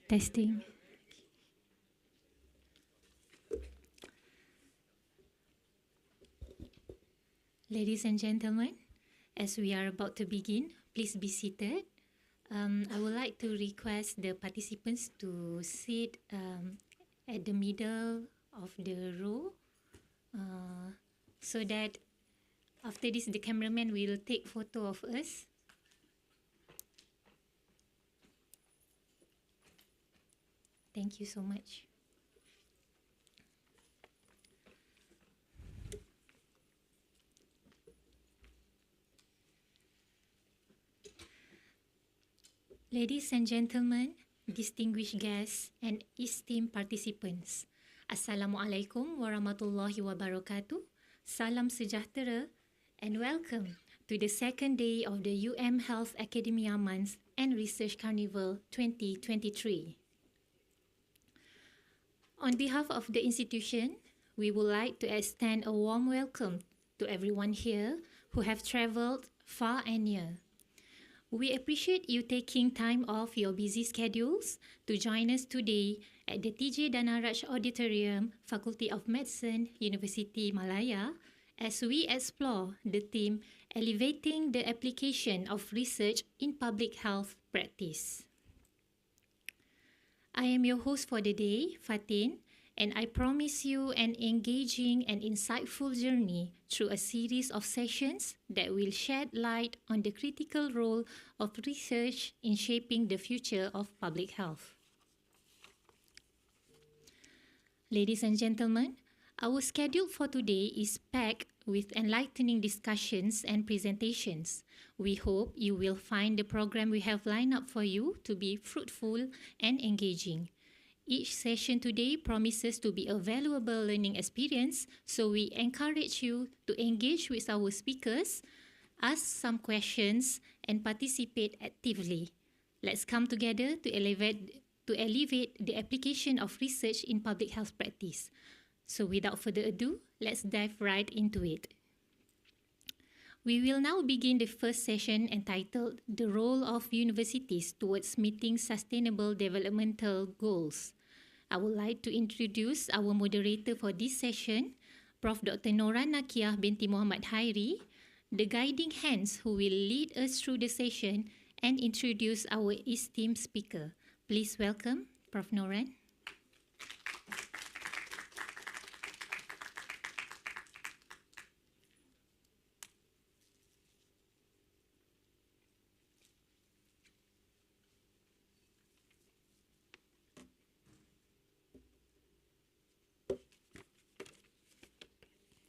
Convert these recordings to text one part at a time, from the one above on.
Testing. Ladies and gentlemen, as we are about to begin, please be seated. I would like to request the participants to sit at the middle of the row so that after this, the cameraman will take photo of us. Thank you so much. Ladies and gentlemen, distinguished guests and esteemed participants, Assalamualaikum warahmatullahi wabarakatuh, Salam sejahtera, and welcome to the second day of the Health Academia Month and Research Carnival 2023. On behalf of the institution, we would like to extend a warm welcome to everyone here who have travelled far and near. We appreciate you taking time off your busy schedules to join us today at the TJ Danaraj Auditorium, Faculty of Medicine, University Malaya, as we explore the theme Elevating the Application of Research in Public Health Practice. I am your host for the day, Fatin, and I promise you an engaging and insightful journey through a series of sessions that will shed light on the critical role of research in shaping the future of public health. Ladies and gentlemen, our schedule for today is packed with enlightening discussions and presentations. We hope you will find the program we have lined up for you to be fruitful and engaging. Each session today promises to be a valuable learning experience, so we encourage you to engage with our speakers, ask some questions, and participate actively. Let's come together to elevate the application of research in public health practice. So without further ado, let's dive right into it. We will now begin the first session entitled The Role of Universities Towards Meeting Sustainable Developmental Goals. I would like to introduce our moderator for this session, Prof. Dr. Nora Nakiah binti Muhammad Hairi, the guiding hands who will lead us through the session and introduce our esteemed speaker. Please welcome Prof. Noran.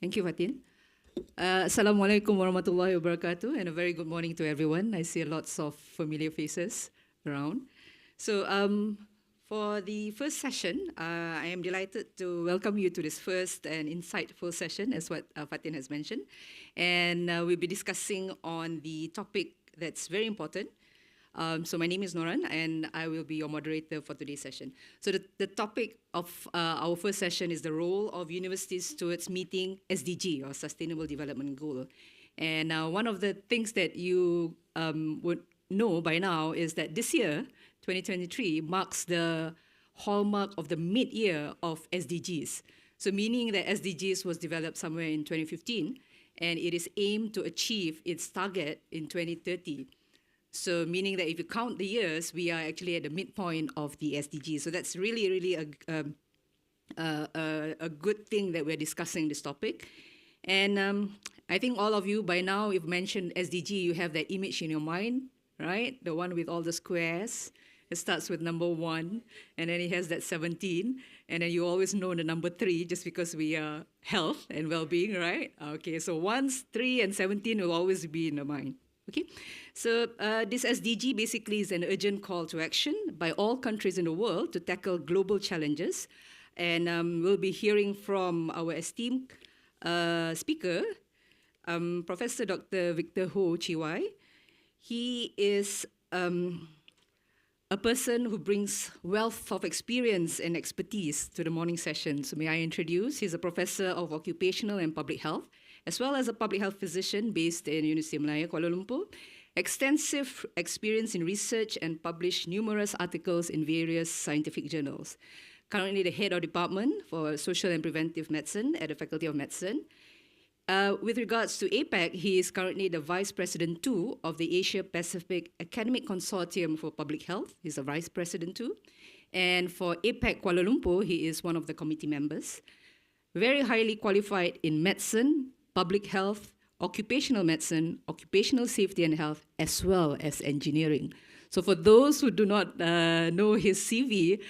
Thank you, Fatin. Assalamualaikum warahmatullahi wabarakatuh, and a very good morning to everyone. I see lots of familiar faces around. So for the first session, I am delighted to welcome you to this first and insightful session, as what Fatin has mentioned. And we'll be discussing on the topic that's very important. So my name is Noran, and I will be your moderator for today's session. So the topic of our first session is the role of universities towards meeting SDG, or Sustainable Development Goal. And one of the things that you would know by now is that this year, 2023, marks the hallmark of the mid-year of SDGs. So meaning that SDGs was developed somewhere in 2015, and it is aimed to achieve its target in 2030. So meaning that if you count the years, we are actually at the midpoint of the SDG. So that's really, really a good thing that we're discussing this topic. And I think all of you by now, if mentioned SDG, you have that image in your mind, right? The one with all the squares. It starts with number 1, and then it has that 17, and then you always know the number 3 just because we are health and well-being, right? Okay, so 1, 3, and 17 will always be in the mind. Okay, so this SDG basically is an urgent call to action by all countries in the world to tackle global challenges. And we'll be hearing from our esteemed speaker, Professor Dr. Victor Ho Chiwai. He is a person who brings wealth of experience and expertise to the morning session. So may I introduce, he's a professor of occupational and public health, as well as a public health physician based in University of Malaya, Kuala Lumpur, extensive experience in research and published numerous articles in various scientific journals. Currently the head of department for social and preventive medicine at the Faculty of Medicine. With regards to APAC, he is currently the Vice President too of the Asia Pacific Academic Consortium for Public Health. He's a Vice President too. And for APAC Kuala Lumpur, he is one of the committee members. Very highly qualified in medicine, public health, occupational medicine, occupational safety and health, as well as engineering. So for those who do not know his CV,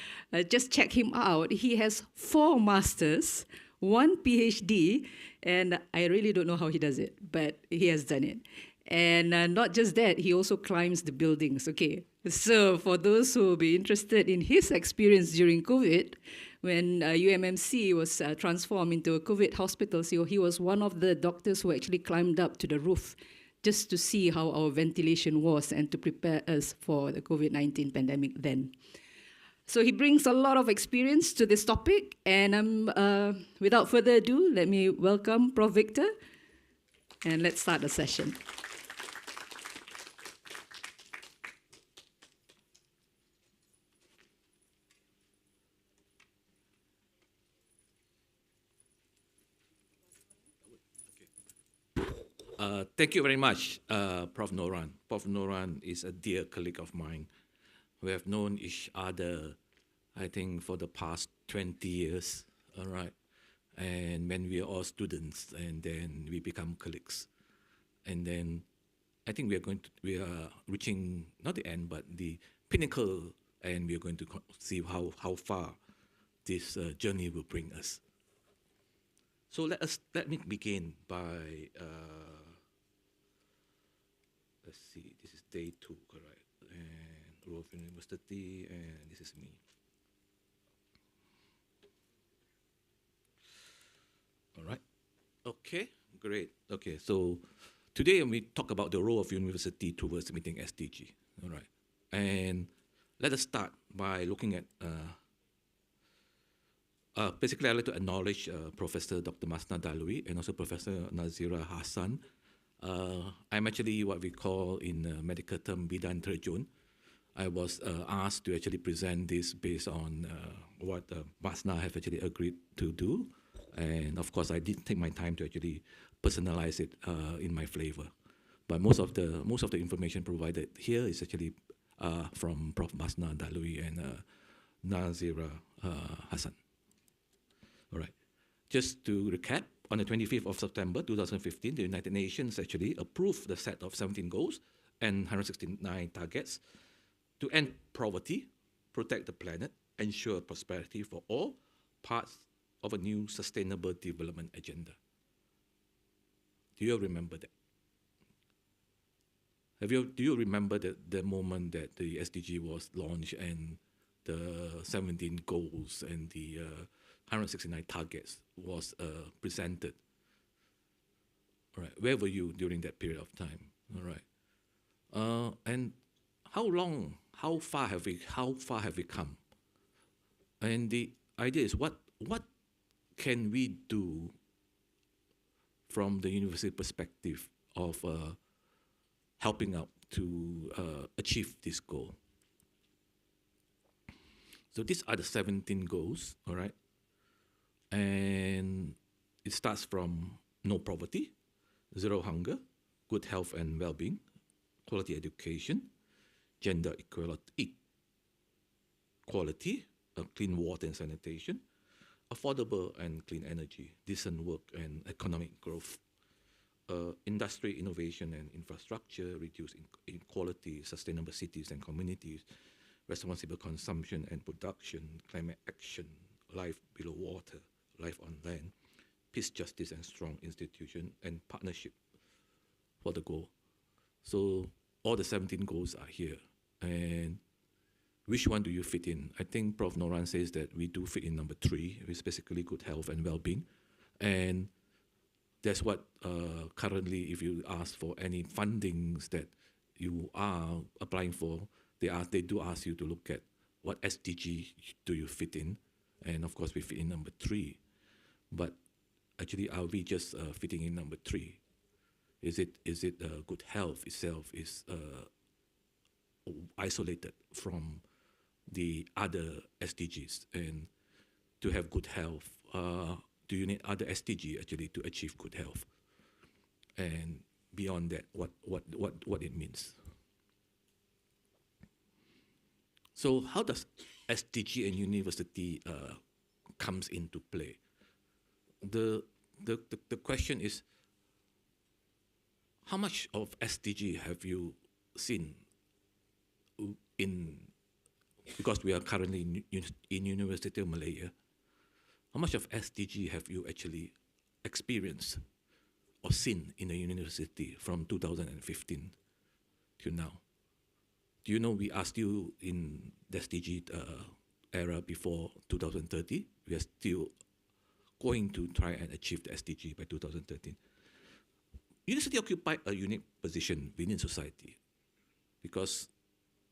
just check him out. He has 4 masters, 1 PhD, and I really don't know how he does it, but he has done it. And not just that, he also climbs the buildings, okay? So for those who will be interested in his experience during COVID, when UMMC was transformed into a COVID hospital, so he was one of the doctors who actually climbed up to the roof just to see how our ventilation was and to prepare us for the COVID-19 pandemic then. So he brings a lot of experience to this topic, and without further ado, let me welcome Prof. Victor, and let's start the session. Thank you very much, Prof. Noran. Prof. Noran is a dear colleague of mine. We have known each other, I think, for the past 20 years, all right? And when we are all students, and then we become colleagues. And then I think we are reaching, not the end, but the pinnacle, and we are going to see how far this journey will bring us. So let me begin by, let's see, this is day 2, correct? And Royal University, and this is me. All right. Okay, great. Okay, so today we talk about the role of university towards meeting SDG. All right. And let us start by looking at, basically I'd like to acknowledge Professor Dr. Masna Dalwi and also Professor Nazira Hassan. I'm actually what we call in medical term bidan terjun. I was asked to actually present this based on what Masna have actually agreed to do. And of course, I did take my time to actually personalize it in my flavor. But most of the information provided here is actually from Prof. Masna Dalwi and Nazira Hassan. All right. Just to recap, on the 25th of September 2015, the United Nations actually approved the set of 17 goals and 169 targets to end poverty, protect the planet, ensure prosperity for all, parts of a new sustainable development agenda. Do you remember that? Do you remember the moment that the SDG was launched and the 17 goals and the 169 targets was presented? All right, where were you during that period of time? All right, and how far have we come? And the idea is what can we do from the university perspective of helping out to achieve this goal? So these are the 17 goals, all right? And it starts from no poverty, zero hunger, good health and well-being, quality education, gender equality, clean water and sanitation, affordable and clean energy, decent work and economic growth, industry, innovation and infrastructure, reduce inequality, sustainable cities and communities, responsible consumption and production, climate action, life below water, life on land, peace, justice, and strong institution, and partnership for the goal. So all the 17 goals are here. And which one do you fit in? I think Prof. Noran says that we do fit in number 3, which is basically good health and well-being. And that's what currently, if you ask for any fundings that you are applying for, they do ask you to look at what SDG do you fit in. And of course, we fit in number 3. But actually, are we just fitting in number 3? Is it good health itself is isolated from the other SDGs? And to have good health, do you need other SDG actually to achieve good health? And beyond that, what it means. So how does SDG and university comes into play? The question is, how much of SDG have you seen in, because we are currently in University of Malaya, how much of SDG have you actually experienced or seen in the university from 2015 to now? Do you know we are still in the SDG era before 2030? We are still going to try and achieve the SDG by 2013. University occupied a unique position within society because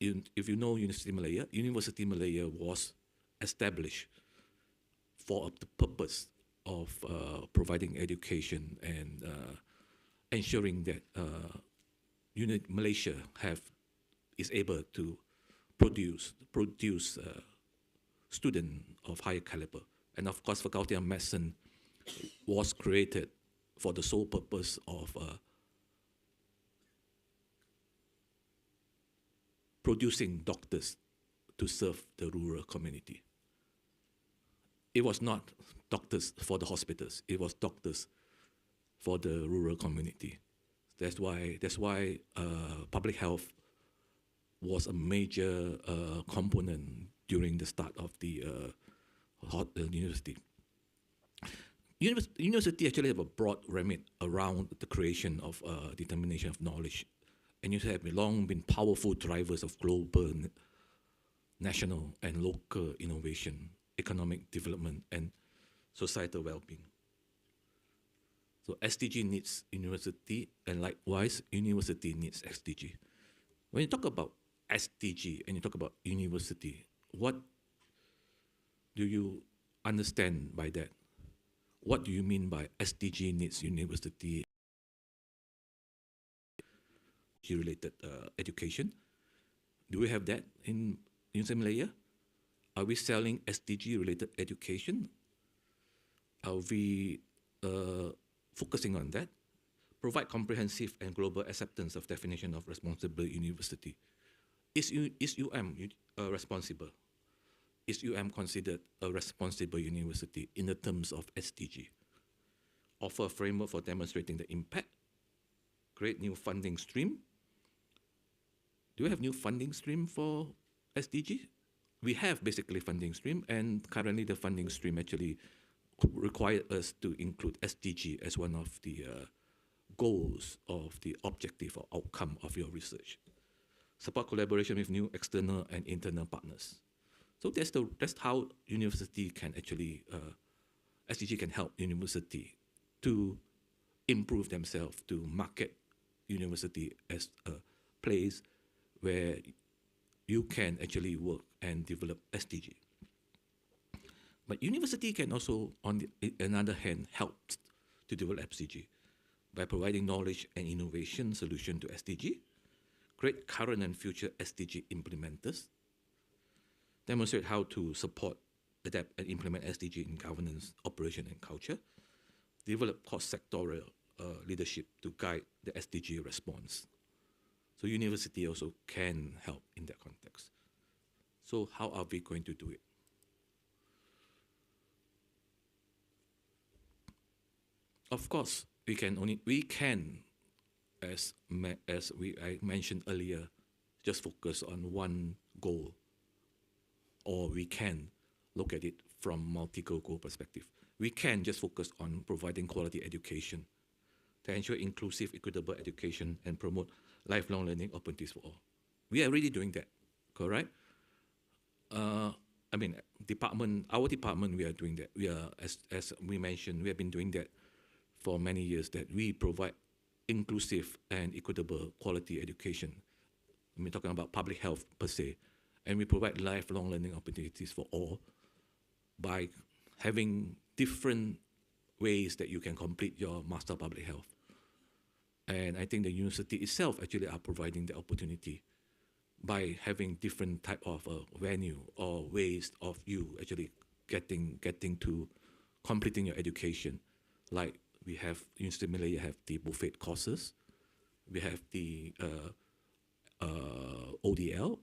if you know University Malaya was established for the purpose of providing education and ensuring that Malaysia is able to produce students of higher caliber. And of course, Faculty of Medicine was created for the sole purpose of producing doctors to serve the rural community. It was not doctors for the hospitals. It was doctors for the rural community. That's why public health was a major component during the start of the university. University actually have a broad remit around the creation of determination of knowledge, and you have long been powerful drivers of global, national, and local innovation, economic development, and societal well-being. So SDG needs university, and likewise, university needs SDG. When you talk about SDG and you talk about university, what do you understand by that? What do you mean by SDG needs university related education? Do we have that in Malaya? Are we selling SDG related education? Are we focusing on that? Provide comprehensive and global acceptance of definition of responsible university. Is UM responsible? Is UM considered a responsible university in the terms of SDG? Offer a framework for demonstrating the impact. Create new funding stream. Do we have new funding stream for SDG? We have basically funding stream, and currently the funding stream actually require us to include SDG as one of the goals of the objective or outcome of your research. Support collaboration with new external and internal partners. So that's how university can actually, SDG can help university to improve themselves, to market university as a place where you can actually work and develop SDG. But university can also, on the another hand, help to develop SDG by providing knowledge and innovation solution to SDG, create current and future SDG implementers, demonstrate how to support, adapt, and implement SDG in governance, operation, and culture, develop cross-sectorial leadership to guide the SDG response. So university also can help in that context. So how are we going to do it? Of course, we can, as I mentioned earlier, just focus on one goal, or we can look at it from multi-goal perspective. We can just focus on providing quality education to ensure inclusive, equitable education and promote lifelong learning opportunities for all. We are already doing that, correct? Our department, we are doing that. We are, as we mentioned, we have been doing that for many years, that we provide inclusive and equitable quality education. We're talking about public health per se, and we provide lifelong learning opportunities for all by having different ways that you can complete your Master of Public Health. And I think the university itself actually are providing the opportunity by having different type of venue or ways of you actually getting to completing your education. Like we have in Stimulate, you have the buffet courses, we have the ODL,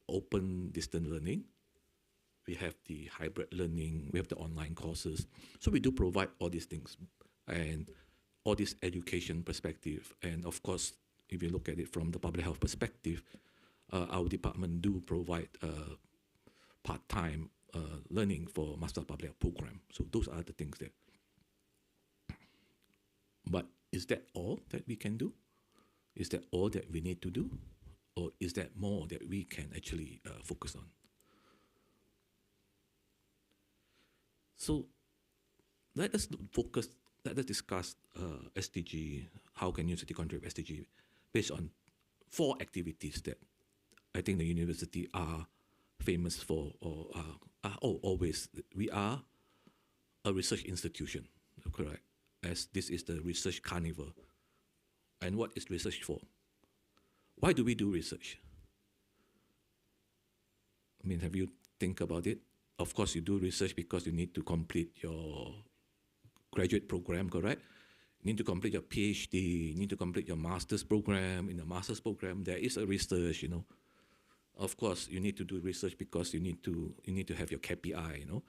open distance learning, we have the hybrid learning, we have the online courses. So we do provide all these things and all this education perspective. And of course, if you look at it from the public health perspective, our department do provide part-time learning for master public health program. So those are the things there. But is that all that we can do? Is that all that we need to do? Or is that more that we can actually focus on? So let us discuss SDG, how can university contribute SDG, based on 4 activities that I think the university are famous for, or always. We are a research institution, correct? As this is the research carnival. And what is research for? Why do we do research? I mean, have you think about it? Of course, you do research because you need to complete your graduate program, correct? You need to complete your PhD, you need to complete your master's program. In the master's program, there is a research, Of course, you need to do research because you need to have your KPI,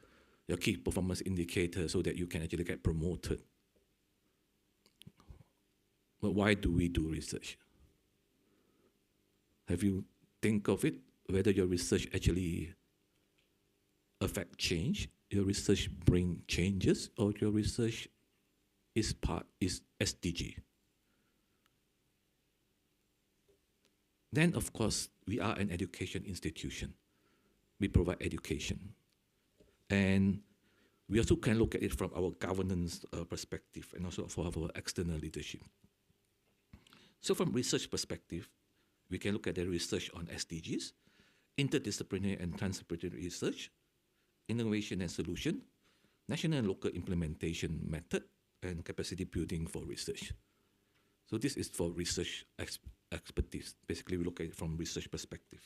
your key performance indicator, so that you can actually get promoted. But why do we do research? Have you think of it, whether your research actually affect change, your research bring changes, or your research is SDG? Then, of course, we are an education institution. We provide education. And we also can look at it from our governance perspective and also for our external leadership. So from research perspective, we can look at the research on SDGs, interdisciplinary and transdisciplinary research, innovation and solution, national and local implementation method, and capacity building for research. So this is for research expertise. Basically, we look at it from research perspective.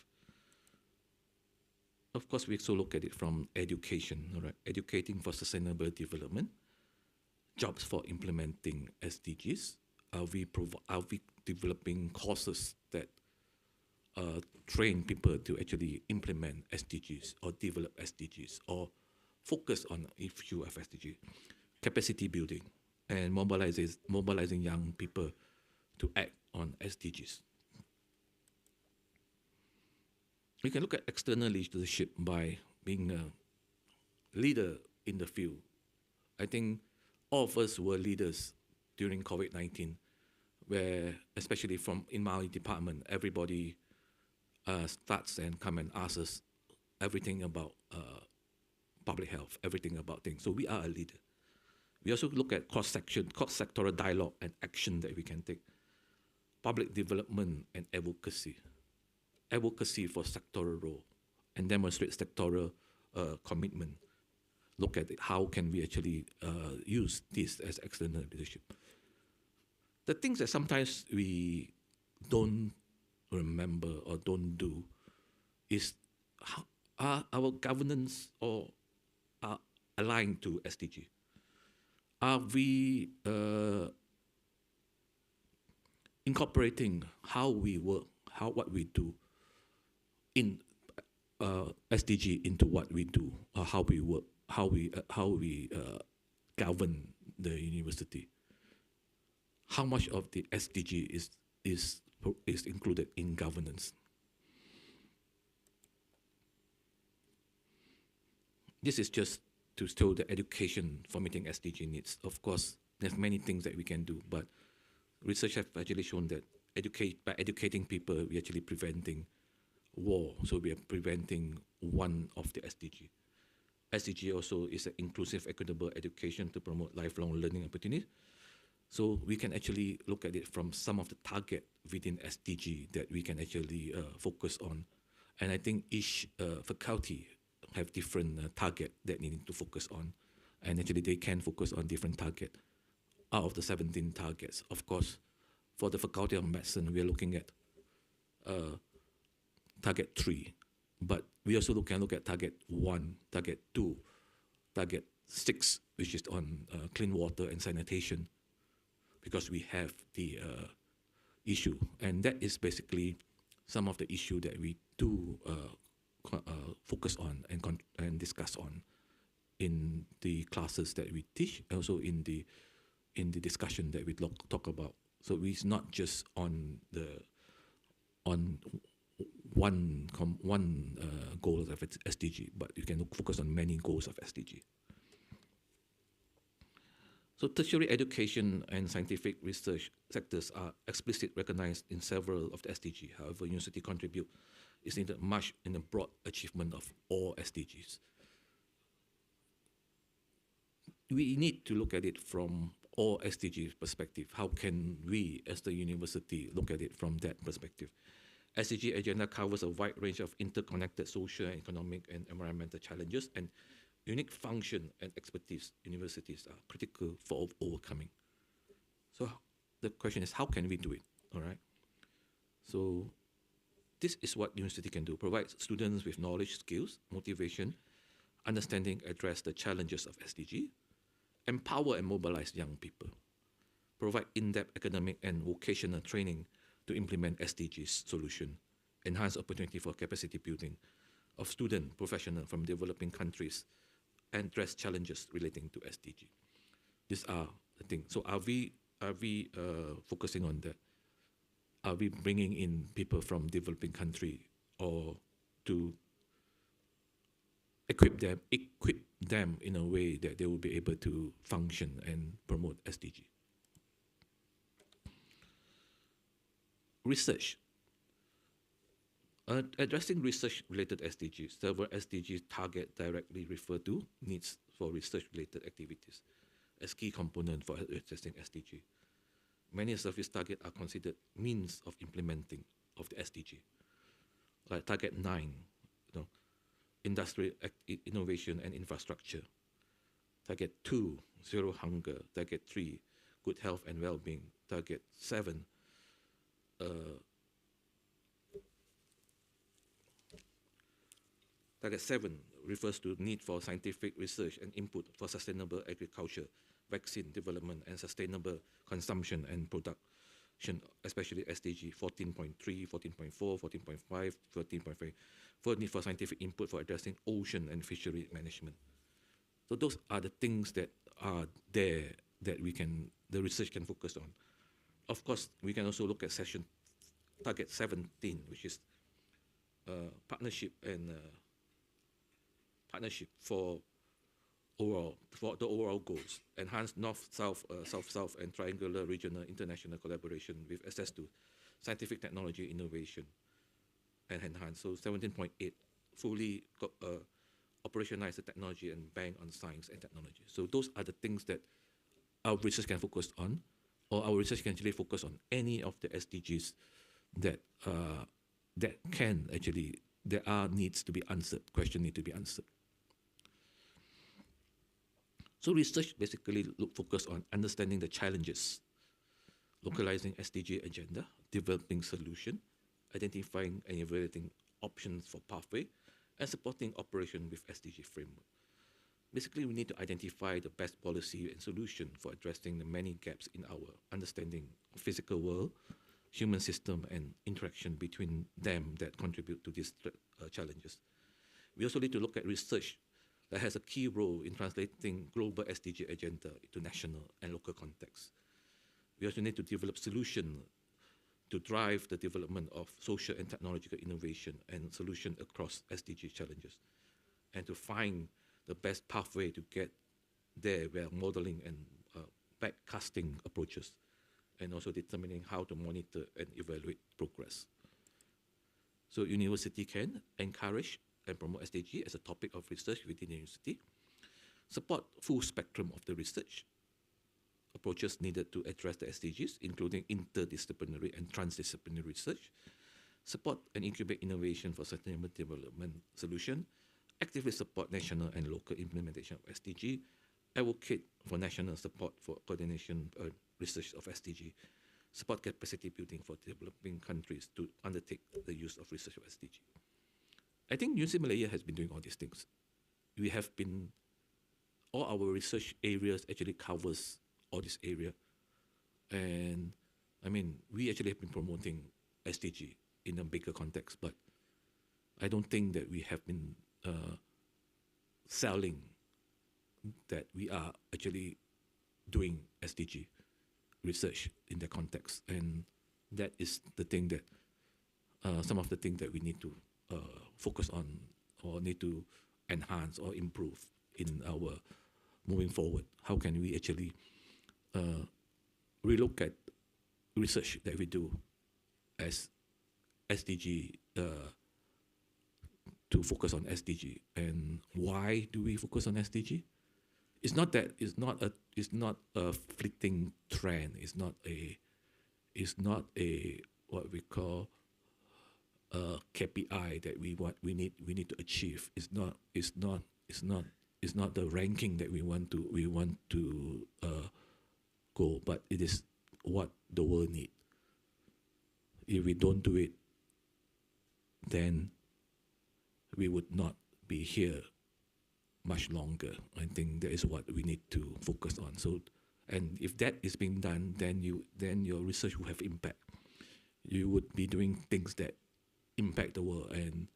Of course, we also look at it from education, all right? Educating for sustainable development, jobs for implementing SDGs. Are we developing courses that train people to actually implement SDGs or develop SDGs or focus on issue of SDG? Capacity building and mobilizing young people to act on SDGs. We can look at external leadership by being a leader in the field. I think all of us were leaders during COVID-19, where especially in my department, everybody starts and come and ask us everything about public health, everything about things. So we are a leader. We also look at cross-sectoral dialogue and action that we can take. Public development and advocacy. Advocacy for sectoral role and demonstrate sectoral commitment. Look at it, how can we actually use this as external leadership. The things that sometimes we don't remember or don't do is how are our governance or are aligned to SDG. Are we incorporating how we work, what we do in SDG into what we do, or how we work, how we govern the university? How much of the SDG is included in governance? This is just to show the education for meeting SDG needs. Of course, there's many things that we can do, but research has actually shown that by educating people, we're actually preventing war. So we are preventing one of the SDG. SDG also is an inclusive, equitable education to promote lifelong learning opportunities. So we can actually look at it from some of the target within SDG that we can actually focus on. And I think each faculty have different target that they need to focus on. And actually they can focus on different target out of the 17 targets. Of course, for the Faculty of Medicine, we are looking at target 3, but we also can look at target 1, target 2, target 6, which is on clean water and sanitation, because we have the issue, and that is basically some of the issue that we do focus on and discuss on in the classes that we teach, also in the discussion that we talk about. So it's not just on one goal of SDG, but you can focus on many goals of SDG. So tertiary education and scientific research sectors are explicitly recognized in several of the SDG. However, university contribute is needed much in the broad achievement of all SDGs. We need to look at it from all SDGs perspective. How can we, as the university, look at it from that perspective? SDG agenda covers a wide range of interconnected social, economic, and environmental challenges, and unique function and expertise universities are critical for overcoming. So the question is, how can we do it? All right. So this is what university can do: provide students with knowledge, skills, motivation, understanding, address the challenges of SDG, empower and mobilize young people, provide in-depth academic and vocational training to implement SDGs solution, enhance opportunity for capacity building of student professionals from developing countries, and address challenges relating to SDG. These are the things. So are we focusing on that? Are we bringing in people from developing country, or to equip them in a way that they will be able to function and promote SDG? Research. Addressing research-related SDGs, several SDGs target directly refer to needs for research-related activities as key component for addressing SDG. Many service targets are considered means of implementing of the SDG. Like target 9, industrial innovation and infrastructure. Target 2, zero hunger. Target 3, good health and well-being. Target 7, Target 7 refers to need for scientific research and input for sustainable agriculture, vaccine development, and sustainable consumption and production, especially SDG 14.3, 14.4, 14.5, 13.5, for need for scientific input for addressing ocean and fishery management. So those are the things that are there that the research can focus on. Of course, we can also look at section target 17, which is partnership for the overall goals, enhance north-south, south-south, and triangular regional international collaboration with access to scientific technology innovation and enhance. So 17.8, fully operationalize the technology and bank on science and technology. So those are the things that our research can focus on, or our research can actually focus on any of the SDGs that can actually, there are needs to be answered, question need to be answered. So research basically focus on understanding the challenges, localizing SDG agenda, developing solution, identifying and evaluating options for pathway, and supporting operation with SDG framework. Basically, we need to identify the best policy and solution for addressing the many gaps in our understanding of physical world, human system, and interaction between them that contribute to these challenges. We also need to look at research that has a key role in translating global SDG agenda into national and local contexts. We also need to develop solutions to drive the development of social and technological innovation and solution across SDG challenges, and to find the best pathway to get there via modeling and backcasting approaches, and also determining how to monitor and evaluate progress. So university can encourage and promote SDG as a topic of research within the university, support full spectrum of the research approaches needed to address the SDGs, including interdisciplinary and transdisciplinary research, support and incubate innovation for sustainable development solution, actively support national and local implementation of SDG, advocate for national support for coordination research of SDG, support capacity building for developing countries to undertake the use of research of SDG. I think University of Malaya has been doing all these things. We have been, all our research areas actually covers all this area. And I mean, we actually have been promoting SDG in a bigger context, but I don't think that we have been selling that we are actually doing SDG research in the context. And that is the thing that, some of the things that we need to focus on or need to enhance or improve in our moving forward. How can we actually relook at research that we do as SDG, to focus on SDG. And why do we focus on SDG? It's not that it's not a fleeting trend. It's not a what we call a KPI that we need to achieve. It's not the ranking that we want to go, but it is what the world needs. If we don't do it, then we would not be here much longer. I think that is what we need to focus on. So, and if that is being done, then your research will have impact. You would be doing things that impact the world, and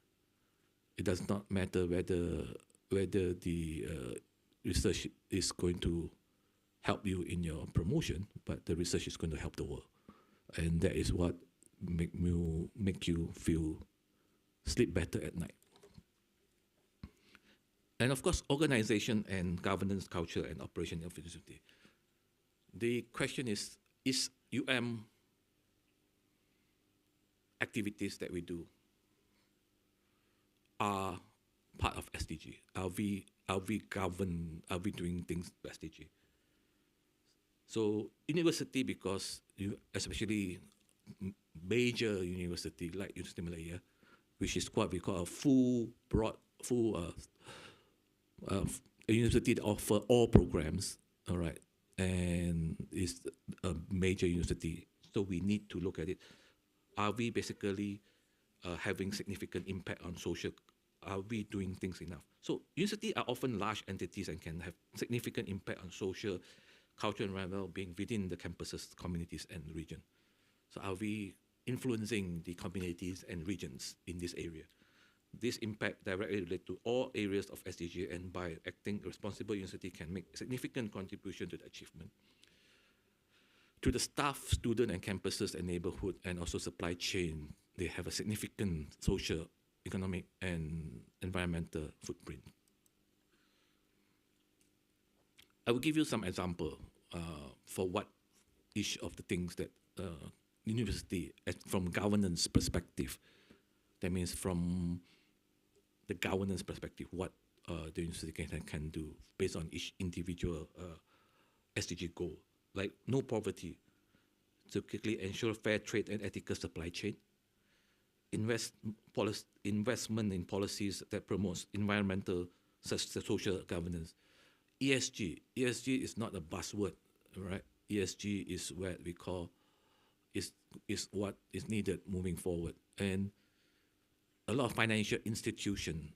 it does not matter whether the research is going to help you in your promotion, but the research is going to help the world, and that is what make you feel sleep better at night. And of course, organization and governance, culture, and operation of university. The question is activities that we do are part of SDG? Are we governed? Are we doing things to SDG? So university, because especially major university like University of Malaya, which is what we call a full a university that offer all programs, all right, and is a major university. So we need to look at it. Are we basically having significant impact on social? Are we doing things enough? So universities are often large entities and can have significant impact on social, cultural, and well-being within the campuses, communities, and region. So are we influencing the communities and regions in this area? This impact directly relates to all areas of SDG, and by acting responsible, university can make significant contribution to the achievement. To the staff, student, and campuses and neighborhood, and also supply chain, they have a significant social, economic, and environmental footprint. I will give you some example for what each of the things that university, from governance perspective, that means from the governance perspective, what the university can do based on each individual SDG goal, like no poverty, to quickly ensure fair trade and ethical supply chain, investment in policies that promotes environmental, social governance. ESG is not a buzzword, right? ESG is what we call is what is needed moving forward, and a lot of financial institution,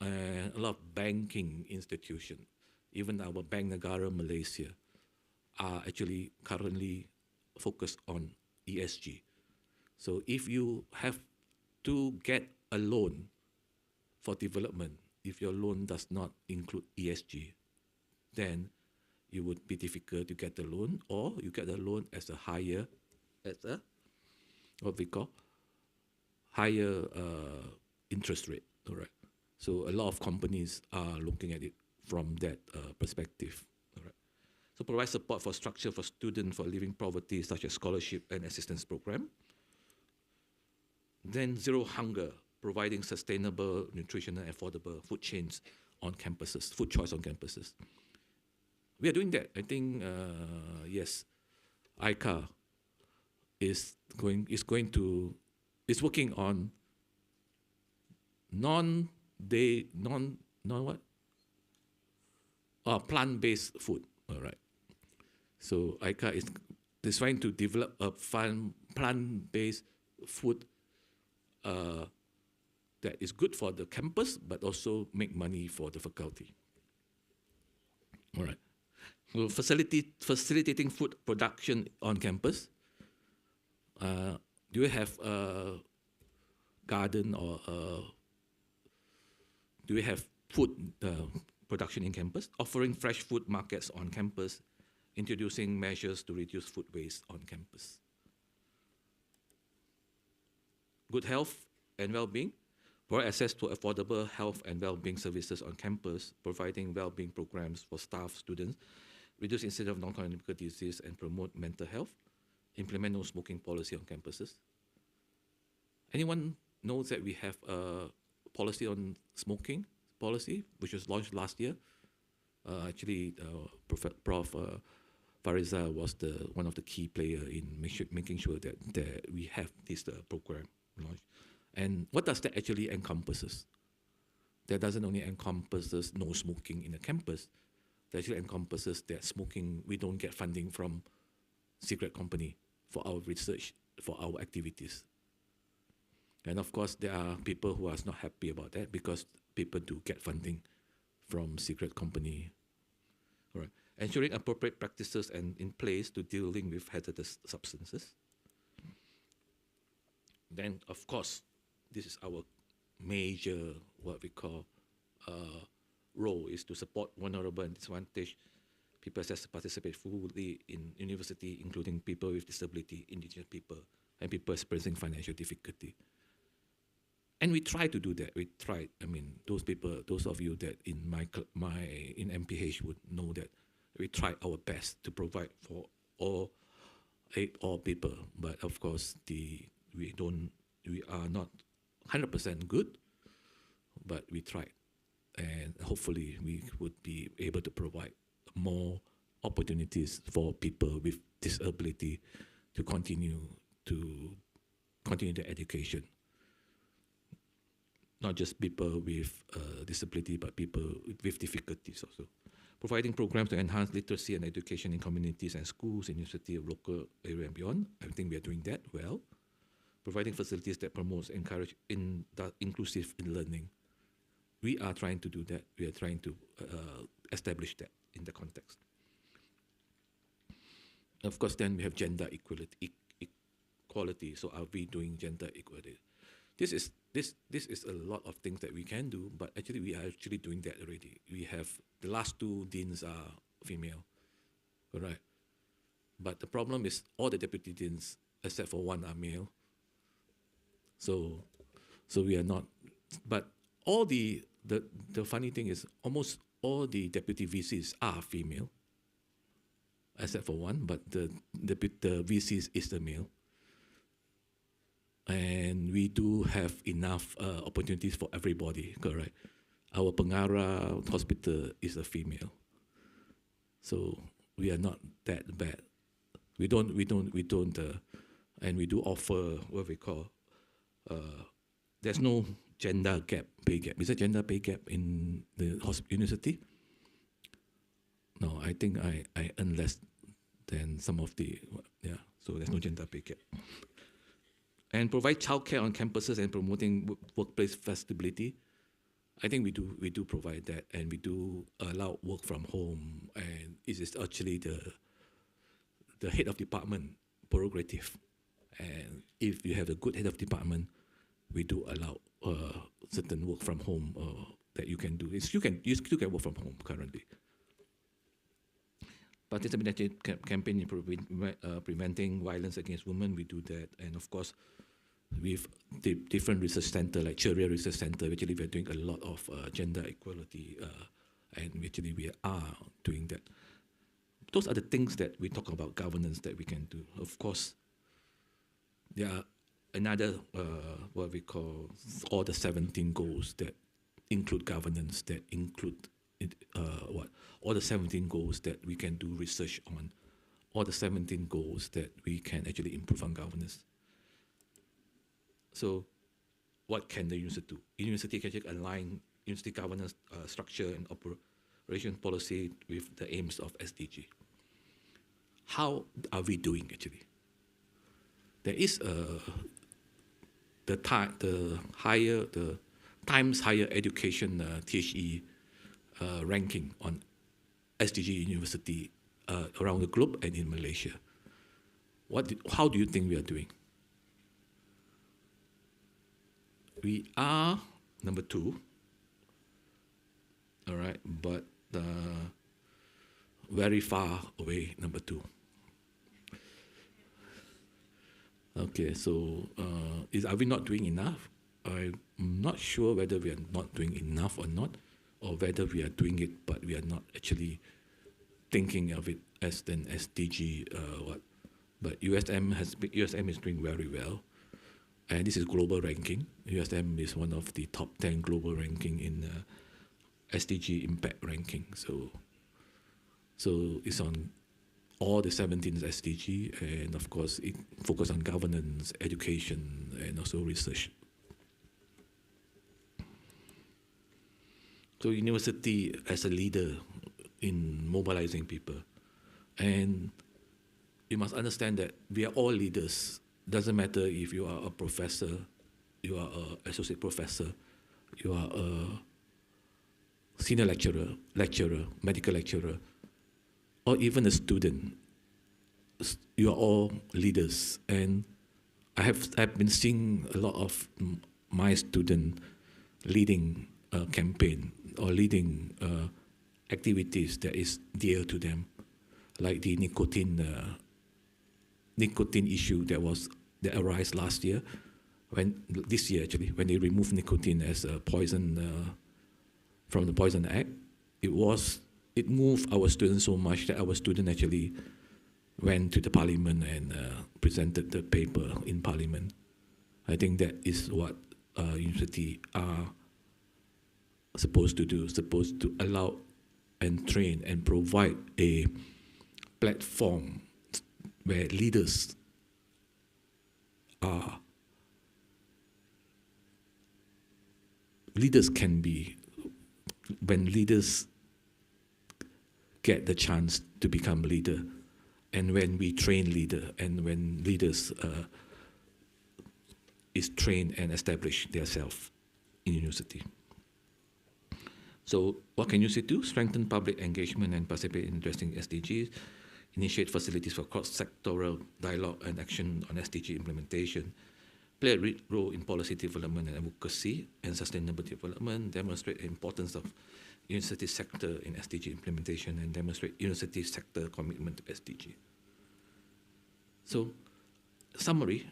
a lot of banking institution, even our Bank Negara Malaysia, are actually currently focused on ESG. So if you have to get a loan for development, if your loan does not include ESG, then it would be difficult to get the loan, or you get the loan as a higher, what we call higher interest rate. All right. So a lot of companies are looking at it from that perspective. All right. So provide support for structure for students for living poverty, such as scholarship and assistance program. Then zero hunger, providing sustainable, nutritional, and affordable food chains on campuses, food choice on campuses. We are doing that. I think yes, ICA is working on plant-based food. All right. So ICA is they're trying to develop a plant-based food that is good for the campus, but also make money for the faculty. All right. Well, facilitating food production on campus. Do you have a garden or do we have food production in campus? Offering fresh food markets on campus, introducing measures to reduce food waste on campus. Good health and well-being. Provide access to affordable health and well-being services on campus, providing well-being programs for staff, students, reduce incidence of non-communicable disease and promote mental health, implement no smoking policy on campuses. Anyone knows that we have a policy on smoking policy, which was launched last year? Prof. Fariza was one of the key players in making sure that we have this program launched. And what does that actually encompasses? That doesn't only encompasses no smoking in the campus, that actually encompasses that smoking, we don't get funding from secret company for our research, for our activities. And of course, there are people who are not happy about that because people do get funding from secret company. All right. Ensuring appropriate practices and in place to dealing with hazardous substances. Then, of course, this is our major, what we call, role is to support vulnerable and disadvantaged people to participate fully in university, including people with disability, indigenous people, and people experiencing financial difficulty. And we try to do that. We tried. I mean, those of you that in in MPH would know that we tried our best to provide for all people. But of course, we are not 100% good, but we tried. And hopefully we would be able to provide more opportunities for people with disability to continue their education. Not just people with disability, but people with difficulties also. Providing programs to enhance literacy and education in communities and schools, university, local area and beyond. I think we are doing that well. Providing facilities that promotes, encourage inclusive learning. We are trying to do that. We are trying to establish that in the context. Of course, then we have gender equality. So are we doing gender equality? This is a lot of things that we can do, but actually we are actually doing that already. We have the last two deans are female, correct? But the problem is all the deputy deans except for one are male. So we are not. But all the funny thing is almost all the deputy VCs are female, except for one. But the VCs is the male. And we do have enough opportunities for everybody, correct? Our Pengarah hospital is a female, so we are not that bad. We don't, and we do offer what we call. There's no gender gap, pay gap. Is there gender pay gap in the university? No, I think I earn less than some of the so there's no gender pay gap. And provide childcare on campuses and promoting workplace flexibility. I think we do provide that, and we do allow work from home, and it is actually the head of department prerogative. And if you have a good head of department, we do allow certain work from home that you can do. You still can work from home currently. Participatory campaign in preventing violence against women, we do that, and of course, with the different research center like Cheria Research Center, actually we're doing a lot of gender equality, and actually we are doing that. Those are the things that we talk about governance that we can do. Of course, there are another what we call all the 17 goals that include governance, that include all the 17 goals that we can do research on, all the 17 goals that we can actually improve on governance. So what can the university do? University can actually align university governance structure and operation policy with the aims of SDG. how are we doing actually? There is the Times Higher Education THE ranking on SDG university around the globe and in Malaysia. How do you think we are doing? We are number 2, all right, but very far away, number 2. Okay, so are we not doing enough? I'm not sure whether we are not doing enough or not, or whether we are doing it, but we are not actually thinking of it as an SDG. But USM is doing very well, and this is global ranking. USM is one of the top 10 global ranking in SDG impact ranking. So it's on all the 17 SDG, and of course it focuses on governance, education, and also research. So university as a leader in mobilizing people, and you must understand that we are all leaders. Doesn't matter if you are a professor, you are an associate professor, you are a senior lecturer, medical lecturer, or even a student. You are all leaders, and I've been seeing a lot of my students leading a campaign or leading activities that is dear to them, like the nicotine issue that arose last year, this year actually, when they removed nicotine as a poison from the Poison Act. It moved our students so much that our student actually went to the parliament and presented the paper in parliament. I think that is what university are supposed to do, supposed to allow and train and provide a platform where leaders can be, when leaders get the chance to become leader, and when we train leader, and when leaders is trained and establish themselves in university. So what can university do? Strengthen public engagement and participate in addressing SDGs, initiate facilities for cross-sectoral dialogue and action on SDG implementation, play a role in policy development and advocacy and sustainable development, demonstrate the importance of university sector in SDG implementation, and demonstrate university sector commitment to SDG. So, summary,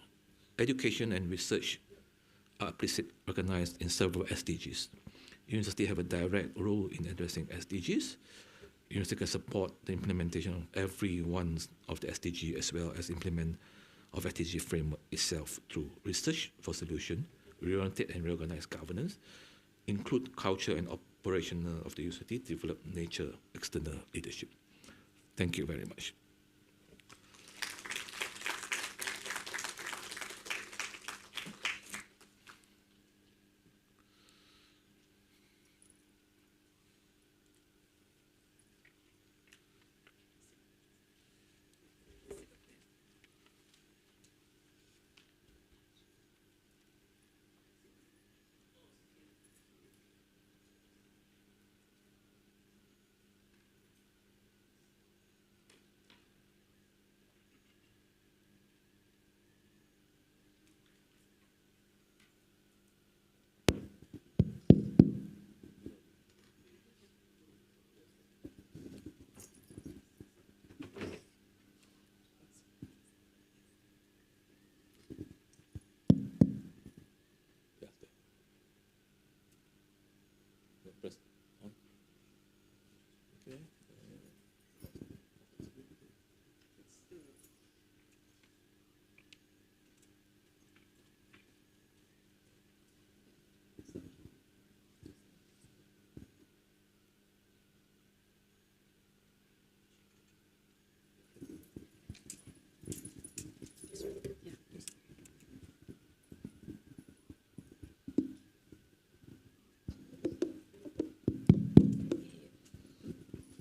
education and research are implicitly recognized in several SDGs. University have a direct role in addressing SDGs. University can support the implementation of every one of the SDG, as well as implement of SDG framework itself through research for solution, reoriented and reorganized governance, include culture and operational of the university, develop nature external leadership. Thank you very much.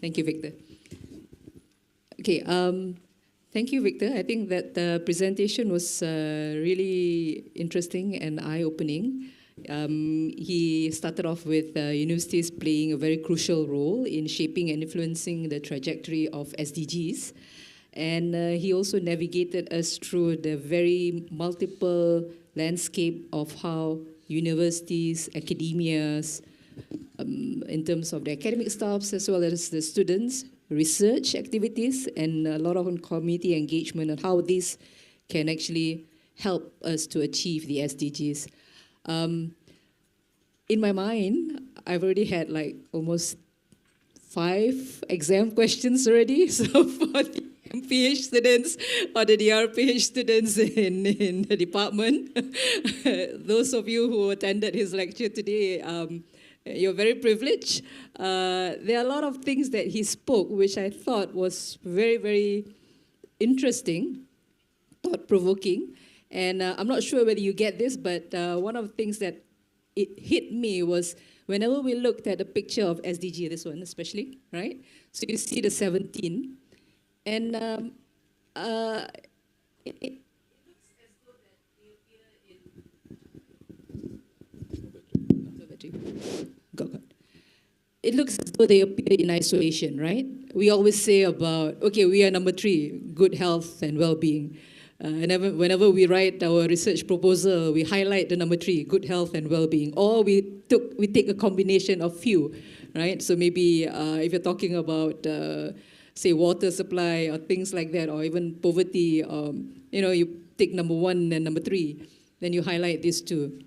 Thank you, Victor. Okay, Thank you, Victor. I think that the presentation was really interesting and eye-opening. He started off with universities playing a very crucial role in shaping and influencing the trajectory of SDGs. And he also navigated us through the very multiple landscape of how universities, academias, in terms of the academic staffs as well as the students, research activities, and a lot of community engagement and how this can actually help us to achieve the SDGs. In my mind, I've already had like almost 5 exam questions already. So for the MPH students or the DRPH students in the department, those of you who attended his lecture today, you're very privileged. There are a lot of things that he spoke which I thought was very, very interesting, thought-provoking. And I'm not sure whether you get this, but one of the things that it hit me was whenever we looked at a picture of SDG, this one especially, right? So you see the 17, and it looks as though that they appear in... God. It looks as though they appear in isolation, right? We always say about, okay, we are number 3, good health and well-being. Whenever we write our research proposal, we highlight the number 3, good health and well-being, or we take a combination of few, right? So maybe if you're talking about, say, water supply or things like that, or even poverty, you take number 1 and number 3, then you highlight these 2.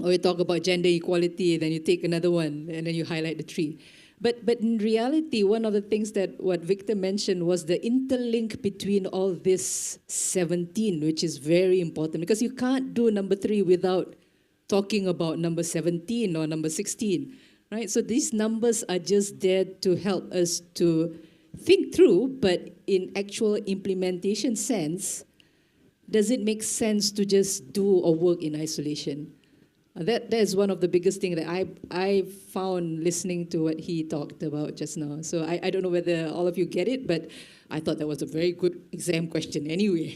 Or you talk about gender equality, then you take another one, and then you highlight the 3. But in reality, one of the things that what Victor mentioned was the interlink between all this 17, which is very important, because you can't do number 3 without talking about number 17 or number 16, right? So these numbers are just there to help us to think through, but in actual implementation sense, does it make sense to just do or work in isolation? That is one of the biggest things that I found listening to what he talked about just now. So I don't know whether all of you get it, but I thought that was a very good exam question anyway.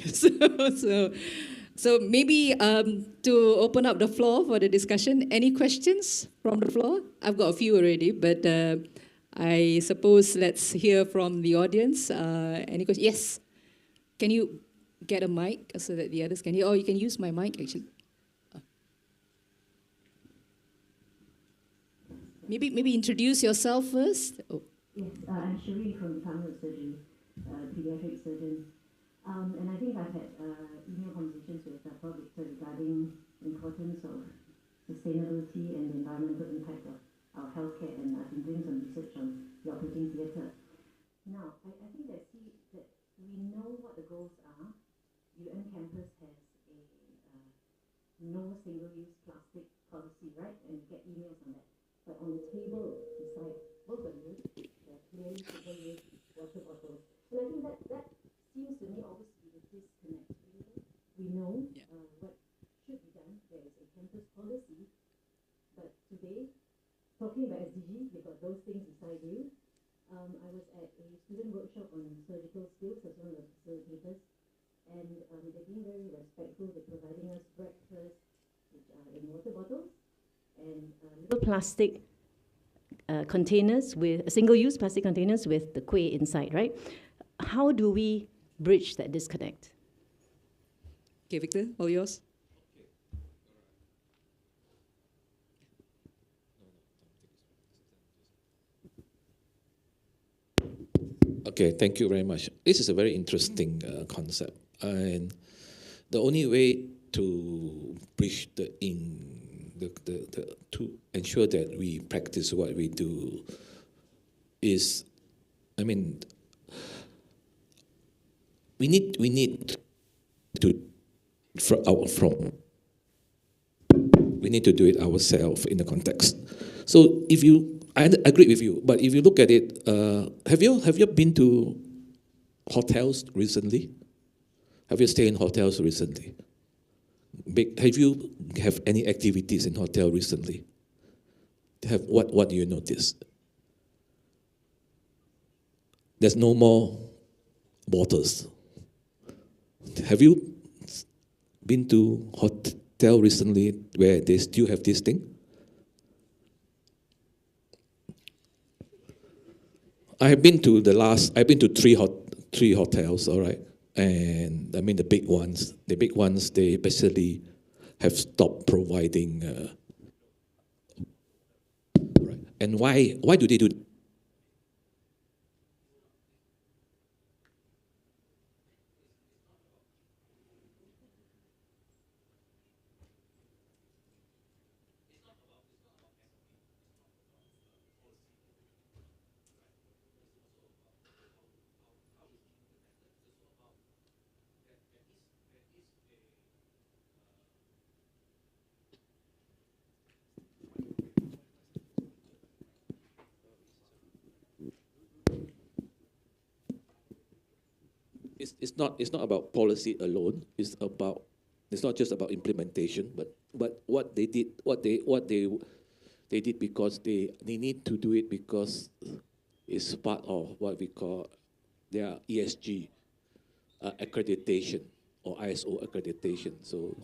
So maybe to open up the floor for the discussion, any questions from the floor? I've got a few already, but I suppose let's hear from the audience. Any questions? Yes. Can you get a mic so that the others can hear? Oh, you can use my mic actually. Maybe introduce yourself first. Oh. Yes, I'm Sheree from Department of Surgery, pediatric surgeon. And I think I've had email conversations with Dr. Victor regarding the importance of sustainability and the environmental impact of our healthcare, and I've been doing some research on the operating theatre. Now, I think that we know what the goals are. UN campus has a no single-use plastic policy, right? And you get emails on that. But on the table beside both of you, there are clearly single-use water bottles. And I think that seems to me always to be the disconnect. We know what should be done. There is a campus policy. But today, talking about SDGs, they've got those things beside you. I was at a student workshop on surgical skills as one of the facilitators. And they're being very respectful. They're providing us breakfast, which are in water bottles. And little plastic containers with single-use plastic containers with the kueh inside, right? How do we bridge that disconnect? Okay, Victor, all yours. Okay, thank you very much. This is a very interesting concept, and the only way to bridge to ensure that we practice what we do is, we need to we need to do it ourselves in the context. So I agree with you, but if you look at it, have you been to hotels recently? Have you stayed in hotels recently? Have you have any activities in hotel recently? What do you notice? There's no more bottles. Have you been to hotel recently where they still have this thing? I've been to three hotels, all right, and I mean the big ones. The big ones, they basically have stopped providing. Right. And why do they do? It's not about policy alone. It's not just about implementation, but what they did, they did because they need to do it because it's part of what we call their ESG accreditation or ISO accreditation. So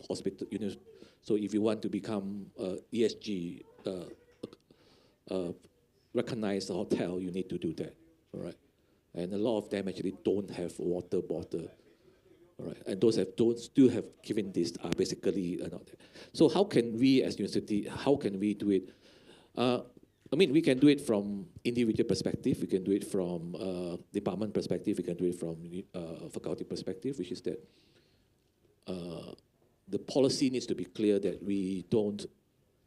so if you want to become ESG recognized hotel, you need to do that. All right. And a lot of them actually don't have water bottle, all right? And those still have given this are basically not there. So how can we as university, how can we do it? I mean, we can do it from individual perspective, we can do it from department perspective, we can do it from faculty perspective, which is that the policy needs to be clear that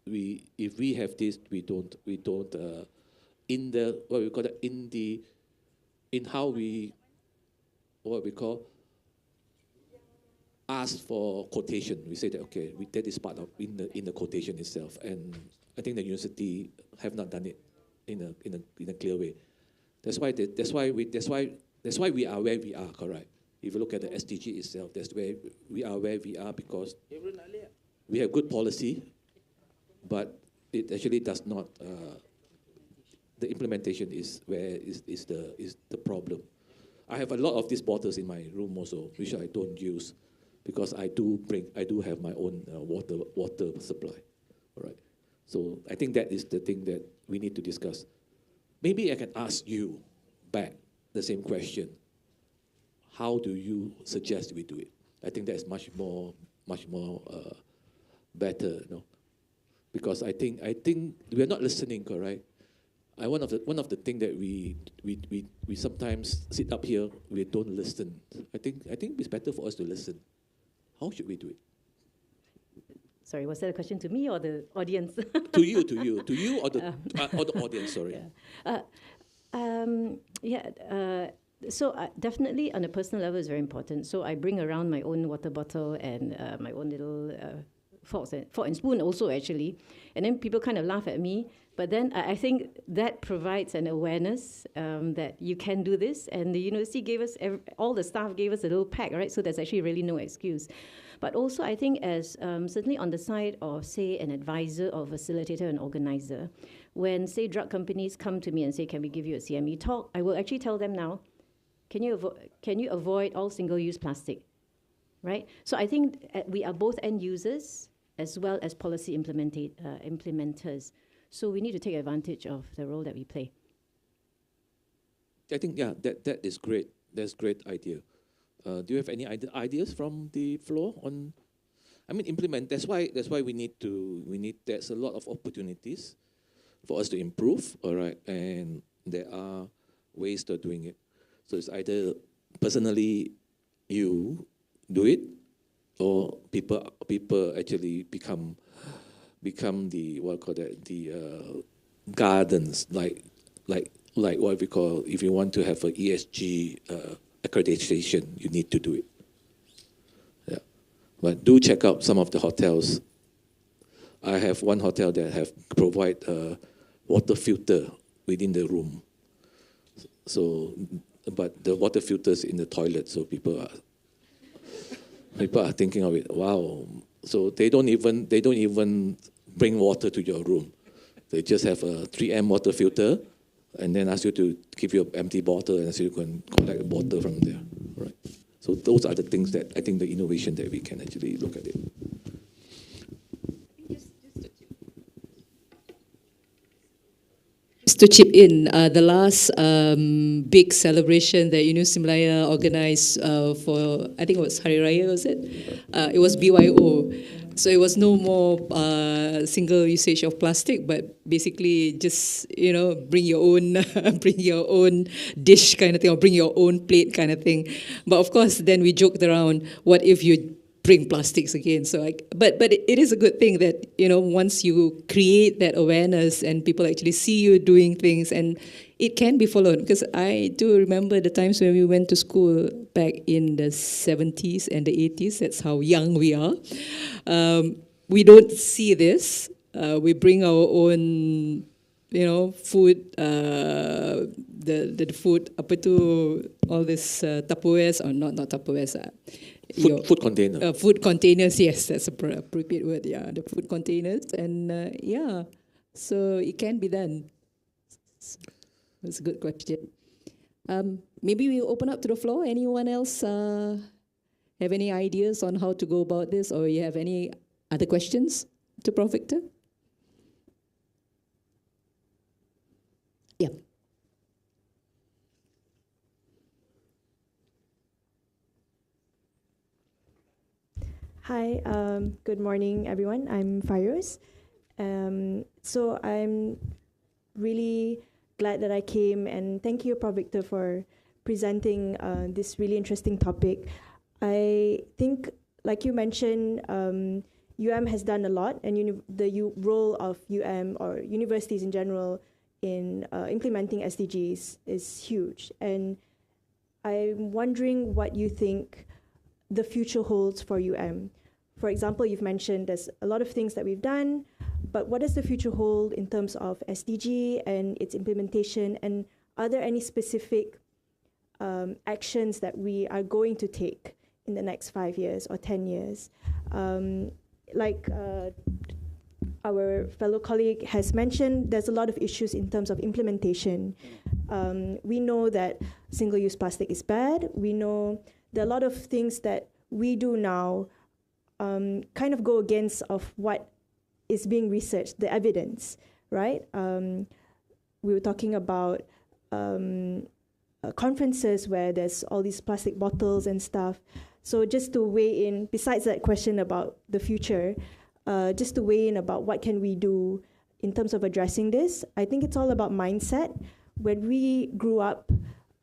if we have this, we don't in the what we call that in how we what we call ask for quotation. We say that okay, that is part of in the quotation itself, and I think the university have not done it in a clear way. That's why we are where we are. Correct. If you look at the SDG itself, that's where we are because we have good policy, but it actually does not. The implementation is the problem. I have a lot of these bottles in my room also, which I don't use, because I do have my own water supply. All right. So I think that is the thing that we need to discuss. Maybe I can ask you back the same question. How do you suggest we do it? I think that's much more better, you know, because I think we are not listening, correct? One of the things that we sometimes sit up here, we don't listen. I think it's better for us to listen. How should we do it? Sorry, was that a question to me or the audience? To you, or the audience. Sorry. So definitely on a personal level is very important. So I bring around my own water bottle and my own little fork and spoon also actually. And then people kind of laugh at me. But then I think that provides an awareness that you can do this. And the university gave us, all the staff gave us a little pack, right? So there's actually really no excuse. But also I think as certainly on the side of, say, an advisor or facilitator and organizer, when, say, drug companies come to me and say, can we give you a CME talk? I will actually tell them now, can you avoid all single-use plastic, right? So I think we are both end users as well as policy implementers. So we need to take advantage of the role that we play. I think, yeah, that is great. That's a great idea. Do you have any ideas from the floor on? I mean, implement. That's why we need. There's a lot of opportunities for us to improve. All right, and there are ways to doing it. So it's either personally you do it, or people actually become the gardens, like what we call, if you want to have an ESG accreditation, you need to do it. Yeah, but do check out some of the hotels. I have one hotel that have provide a water filter within the room. So, but the water filters in the toilet, so people are thinking of it. Wow. So they don't even bring water to your room. They just have a 3M water filter, and then ask you to give you an empty bottle, and so you can collect water from there. Right. So those are the things that I think the innovation that we can actually look at it. Just to chip in, the last big celebration that Yunus Malaya organized for, I think it was Hari Raya, was it? It was BYO. So it was no more single usage of plastic, but basically just, bring your own bring your own dish kind of thing, or bring your own plate kind of thing. But of course, then we joked around, what if you bring plastics again? So but it is a good thing that once you create that awareness and people actually see you doing things, and it can be followed. Because I do remember the times when we went to school back in the 70s and the 80s. That's how young we are. We don't see this. We bring our own food, the food, apa tu, all this Tupperwares, or not Tupperwares, Food container. Food containers, yes, that's a appropriate word, yeah, the food containers, and so it can be done. That's a good question. Maybe we'll open up to the floor. Anyone else have any ideas on how to go about this, or you have any other questions to Prof. Victor? Yeah. Hi, good morning, everyone. I'm Fairuz. So I'm really glad that I came, and thank you, Prof. Victor, for presenting this really interesting topic. I think, like you mentioned, UM has done a lot, and the role of UM or universities in general in implementing SDGs is huge. And I'm wondering what you think the future holds for UM. For example, you've mentioned there's a lot of things that we've done, but what does the future hold in terms of SDG and its implementation? And are there any specific actions that we are going to take in the next 5 years or 10 years? Like our fellow colleague has mentioned, there's a lot of issues in terms of implementation. We know that single-use plastic is bad. We know there are a lot of things that we do now kind of go against of what is being researched, the evidence, right? We were talking about conferences where there's all these plastic bottles and stuff. So just to weigh in, besides that question about the future, just to weigh in about what can we do in terms of addressing this, I think it's all about mindset. When we grew up,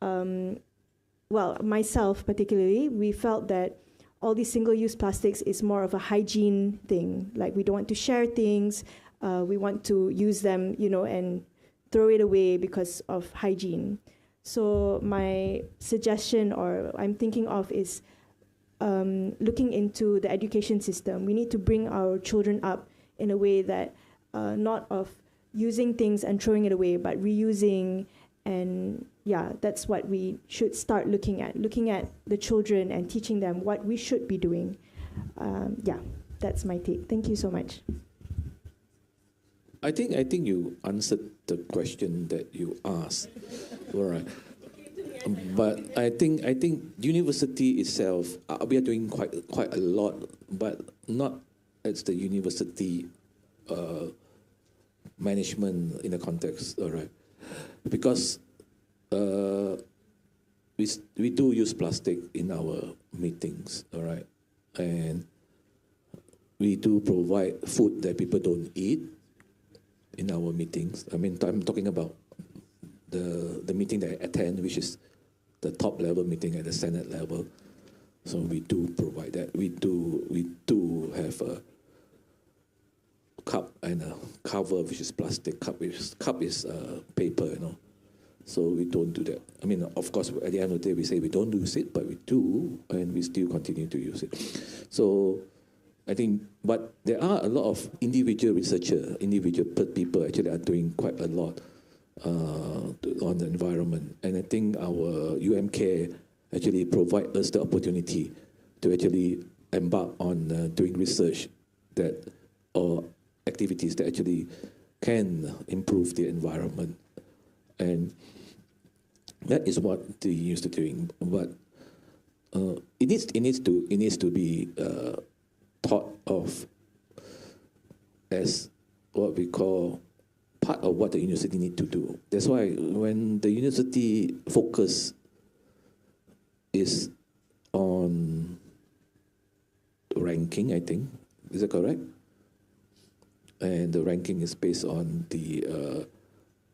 well, myself particularly, we felt that all these single-use plastics is more of a hygiene thing. Like, we don't want to share things. We want to use them, and throw it away because of hygiene. So my suggestion, or I'm thinking of, is looking into the education system. We need to bring our children up in a way that not of using things and throwing it away, but reusing. And yeah, that's what we should start looking at the children and teaching them what we should be doing. Yeah, that's my take. Thank you so much. I think you answered the question that you asked. All right. But I think university itself, we are doing quite a lot, but not as the university management in the context. All right. Because we do use plastic in our meetings, all right, and we do provide food that people don't eat in our meetings. I mean, I'm talking about the meeting that I attend, which is the top level meeting at the Senate level. So we do provide that. We do have a cup and a cover, which is plastic. Cup is paper, So we don't do that. I mean, of course, at the end of the day, we say we don't use it, but we do, and we still continue to use it. So I think, but there are a lot of individual researchers, individual people actually are doing quite a lot on the environment. And I think our UMCare actually provide us the opportunity to actually embark on doing research that, or activities that actually can improve the environment. And that is what they used to doing. But it needs to be thought of as what we call part of what the university need to do. That's why when the university focus is on ranking, I think, is that correct? And the ranking is based on the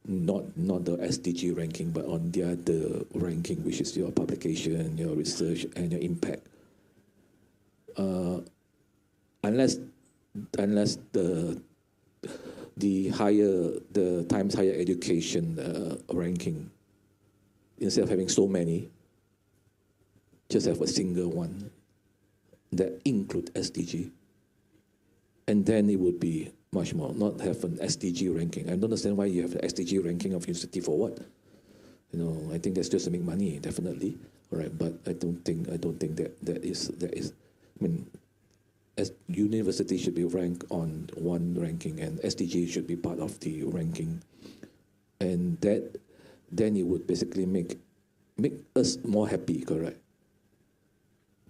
not the SDG ranking, but on the other ranking, which is your publication, your research, and your impact. Unless the Times Higher Education ranking, instead of having so many, just have a single one that include SDG, and then it would be much more. Not have an SDG ranking. I don't understand why you have the SDG ranking of university for what. You know, I think that's just to make money, definitely. All right, but I don't think that is. I mean, as university should be ranked on one ranking, and SDG should be part of the ranking, and that then it would basically make us more happy, correct?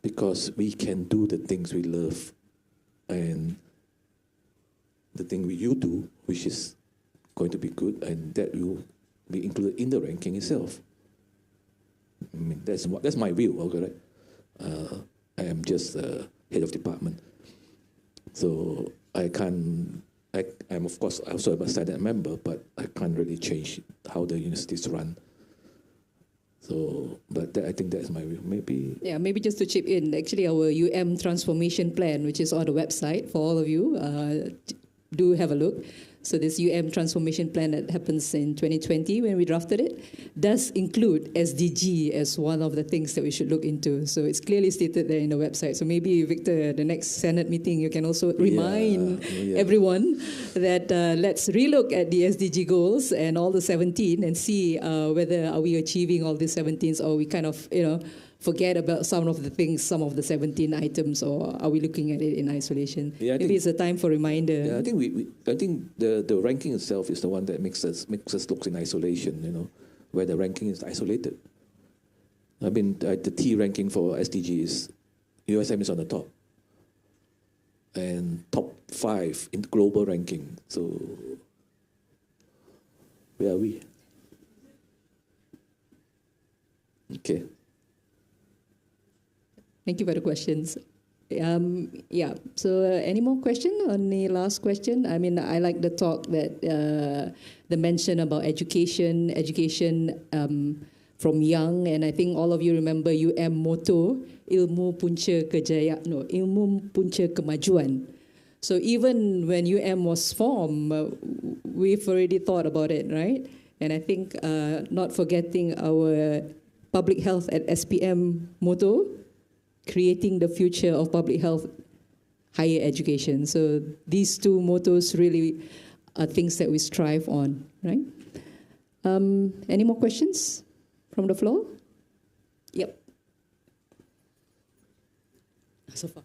Because we can do the things we love, and the thing you do, which is going to be good, and that will be included in the ranking itself. I mean, that's my view, correct? I am just head of department. So I'm of course also a Senate member, but I can't really change how the universities run. So, but I think that's my view. Maybe just to chip in, actually our transformation plan, which is on the website for all of you, do have a look. So this transformation plan that happens in 2020 when we drafted it does include SDG as one of the things that we should look into. So it's clearly stated there in the website. So maybe, Victor, the next Senate meeting, you can also remind everyone that let's relook at the SDG goals and all the 17 and see whether are we achieving all these 17s, or we kind of, forget about some of the things, some of the 17 items, or are we looking at it in isolation? Yeah, maybe it's a time for reminder. Yeah, I think the ranking itself is the one that makes us look in isolation, where the ranking is isolated. I mean, the T ranking for SDG is USM is on the top, and top 5 in global ranking. So where are we? Okay. Thank you for the questions. So any more question on the last question? I mean, I like the talk that the mention about education from young, and I think all of you remember motto, ilmu punca ilmu punca kemajuan. So even when was formed, we've already thought about it, right? And I think not forgetting our public health at SPM motto, creating the future of public health, higher education. So these two mottos really are things that we strive on, right? Any more questions from the floor? Yep. So far.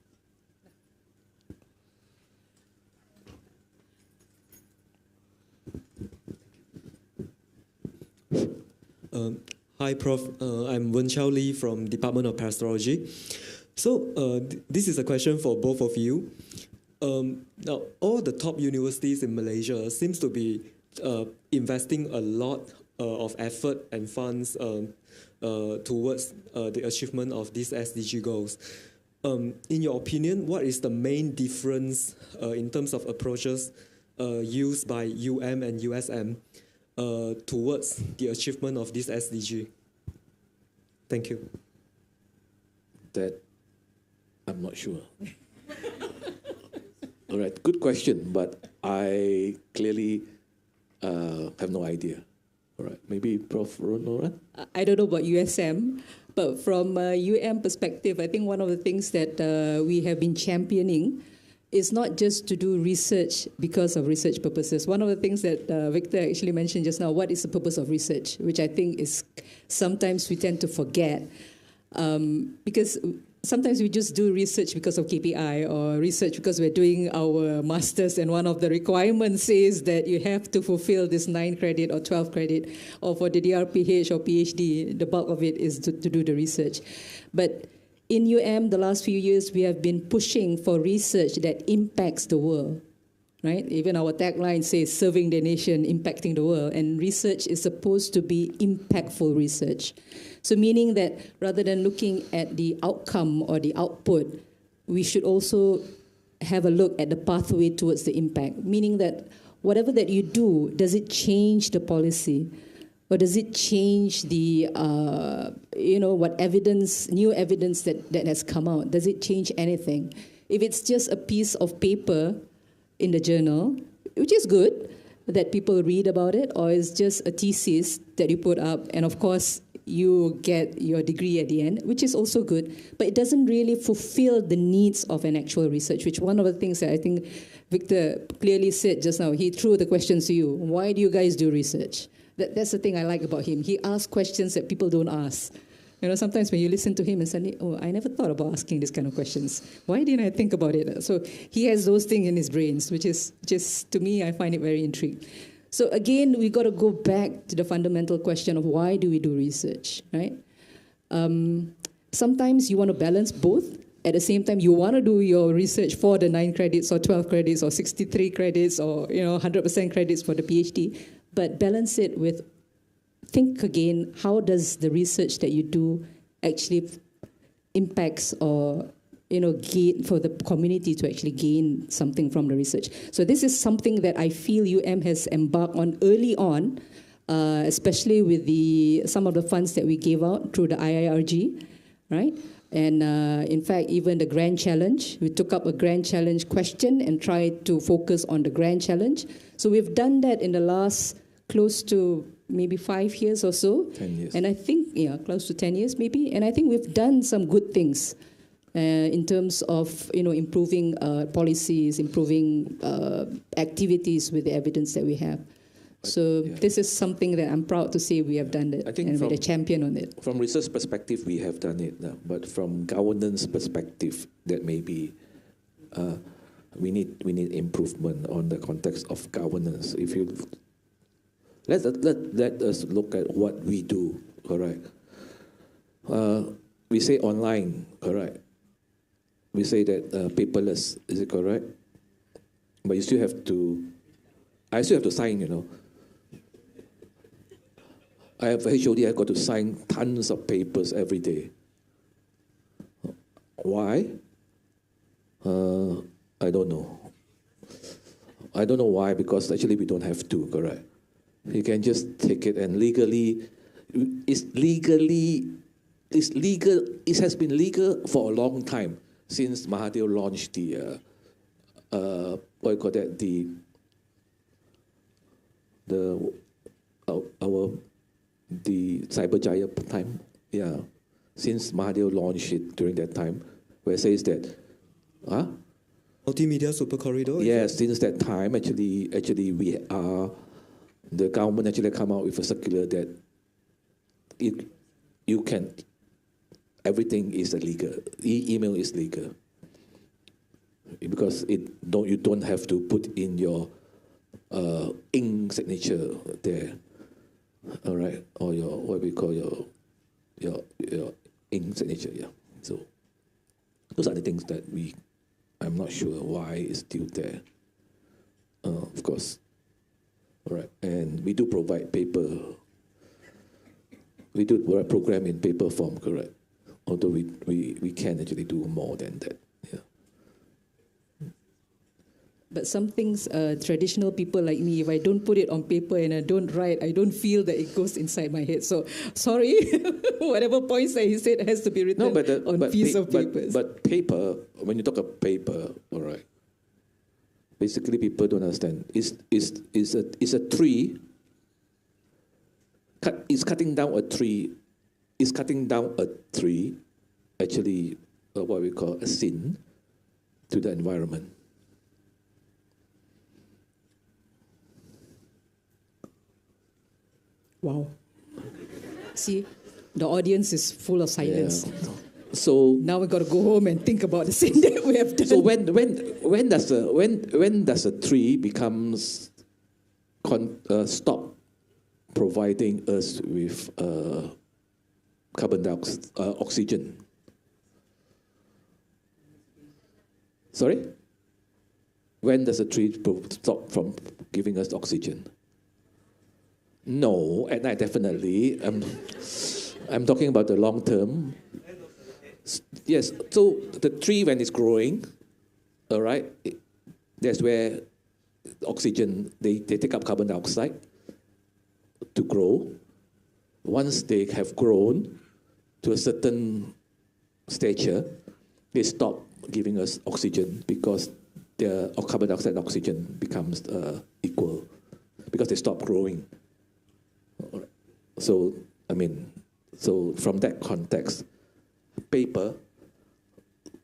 Hi, Prof. I'm Wen Chao Lee from Department of Pastorology. So this is a question for both of you. Now, all the top universities in Malaysia seems to be investing a lot of effort and funds towards the achievement of these SDG goals. In your opinion, what is the main difference in terms of approaches used by and USM towards the achievement of this SDG? Thank you. That I'm not sure. All right, good question, but I clearly have no idea. All right, maybe Prof. Nora? I don't know about USM, but from perspective, I think one of the things that we have been championing is not just to do research because of research purposes. One of the things that Victor actually mentioned just now, what is the purpose of research, which I think is sometimes we tend to forget, because sometimes we just do research because of KPI or research because we're doing our masters, and one of the requirements is that you have to fulfill this 9 credit or 12 credit, or for the DRPH or PhD, the bulk of it is to do the research. But in UM, the last few years, we have been pushing for research that impacts the world, right? Even our tagline says, serving the nation, impacting the world. And research is supposed to be impactful research. So meaning that rather than looking at the outcome or the output, we should also have a look at the pathway towards the impact, meaning that whatever that you do, does it change the policy? Or does it change the, what evidence, new evidence that has come out? Does it change anything? If it's just a piece of paper in the journal, which is good that people read about it, or it's just a thesis that you put up, and of course, you get your degree at the end, which is also good, but it doesn't really fulfill the needs of an actual research, which one of the things that I think Victor clearly said just now. He threw the questions to you. Why do you guys do research? That's the thing I like about him. He asks questions that people don't ask. Sometimes when you listen to him and suddenly, I never thought about asking this kind of questions. Why didn't I think about it? So he has those things in his brains, which is just, to me, I find it very intriguing. So again, we got to go back to the fundamental question of why do we do research, right? Sometimes you want to balance both. At the same time, you want to do your research for the 9 credits or 12 credits or 63 credits or 100% credits for the PhD, but balance it with, think again, how does the research that you do actually impacts or gain for the community to actually gain something from the research. So this is something that I feel UM has embarked on early on, especially with some of the funds that we gave out through the IIRG, right? And in fact, even the Grand Challenge, we took up a Grand Challenge question and tried to focus on the Grand Challenge. So we've done that in the last close to maybe 5 years or so. 10 years. And I think, close to 10 years maybe. And I think we've done some good things. In terms of improving policies, improving activities with the evidence that we have. So this is something that I'm proud to say we have done it, and we're a champion on it. From research perspective, we have done it, but from governance perspective, that maybe we need improvement on the context of governance. If you let us look at what we do, correct? We say online, correct? We say that paperless, is it correct? But you still have to, I still have to sign, I have HOD, I've got to sign tons of papers every day. Why? I don't know. I don't know why, because actually we don't have to, correct? You can just take it and it has been legal for a long time, since Mahathir launched the cyber giant time, since Mahathir launched it during that time, where it says that, Multimedia super corridor. Yes, since that time, actually the government actually come out with a circular that you can. Everything is illegal. Email is legal because you don't have to put in your ink signature there, all right, or your what we call your ink signature. Yeah. So those are the things that I'm not sure why it's still there. Of course, all right, and we do provide paper. We do provide program in paper form, correct? Although we can actually do more than that, But some things, traditional people like me, if I don't put it on paper and I don't write, I don't feel that it goes inside my head. So, sorry, whatever points that he said has to be written on piece of papers. But paper, when you talk about paper, all right, basically people don't understand. It's a tree. It's cutting down a tree. Is cutting down a tree actually what we call a sin to the environment? Wow. See, the audience is full of silence. Yeah. So now we've got to go home and think about the sin that we have done. So when does a tree becomes stop providing us with carbon dioxide, oxygen? Sorry? When does a tree stop from giving us oxygen? No, at night definitely. I'm talking about the long term. Yes, so the tree when it's growing, all right, that's where oxygen, they take up carbon dioxide to grow. Once they have grown to a certain stature, they stop giving us oxygen because the carbon dioxide and oxygen becomes equal because they stop growing. So, so from that context, paper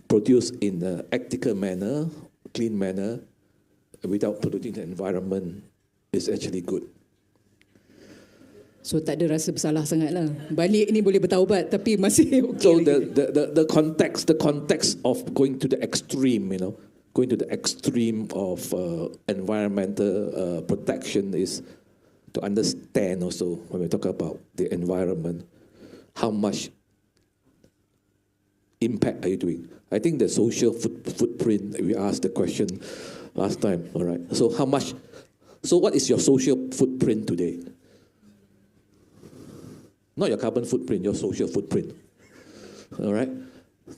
produced in an ethical manner, clean manner, without polluting the environment is actually good. So tak ada rasa bersalah sangat lah. Balik ni boleh bertaubat tapi masih okay. So the context of going to the extreme, going to the extreme of environmental protection is to understand also when we talk about the environment, how much impact are you doing? I think the social footprint, we asked the question last time, all right? So what is your social footprint today? Not your carbon footprint, your social footprint, all right?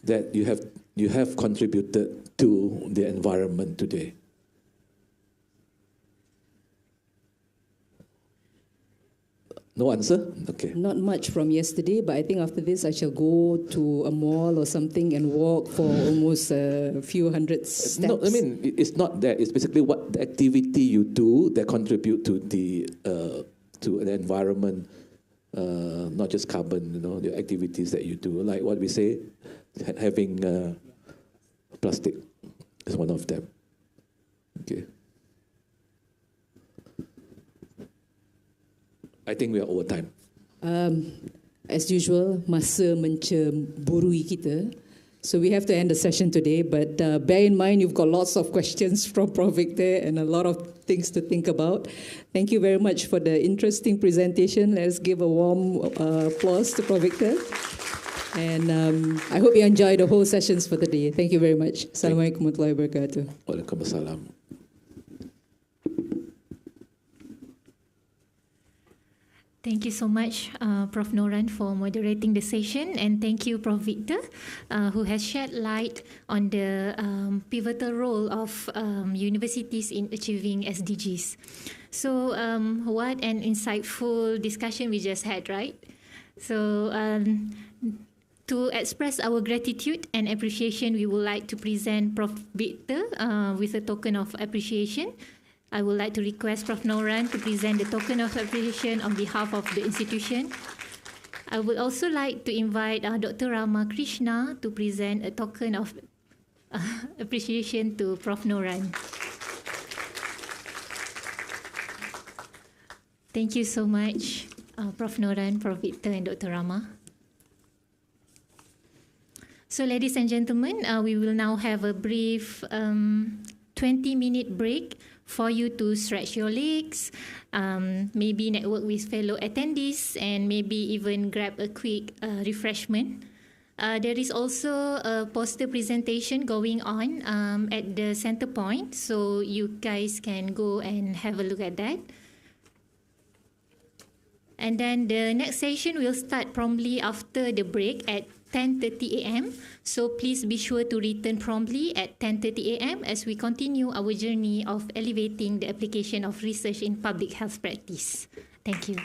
That you have contributed to the environment today. No answer? Okay. Not much from yesterday, but I think after this I shall go to a mall or something and walk for almost a few hundred steps. No, I mean, it's not that. It's basically what the activity you do that contribute to the environment, not just carbon, the activities that you do. Like what we say, having plastic is one of them. Okay. I think we are over time. As usual, masa mencemburui kita. So we have to end the session today, but bear in mind you've got lots of questions from Prof. Victor and a lot of things to think about. Thank you very much for the interesting presentation. Let's give a warm applause to Prof. Victor. And I hope you enjoyed the whole sessions for the day. Thank you very much. Assalamualaikum warahmatullahi wabarakatuh. Waalaikumsalam. Thank you so much, Prof. Noran, for moderating the session, and thank you, Prof. Victor, who has shed light on the pivotal role of universities in achieving SDGs. So, what an insightful discussion we just had, right? So, to express our gratitude and appreciation, we would like to present Prof. Victor with a token of appreciation. I would like to request Prof. Noran to present the token of appreciation on behalf of the institution. I would also like to invite Dr. Rama Krishna to present a token of appreciation to Prof. Noran. Thank you so much, Prof. Noran, Prof. Victor, and Dr. Rama. So, ladies and gentlemen, we will now have a brief 20-minute break for you to stretch your legs, maybe network with fellow attendees, and maybe even grab a quick refreshment. There is also a poster presentation going on at the center point, so you guys can go and have a look at that. And then the next session will start promptly after the break at 10:30 a.m. So please be sure to return promptly at 10:30 a.m. as we continue our journey of elevating the application of research in public health practice. Thank you.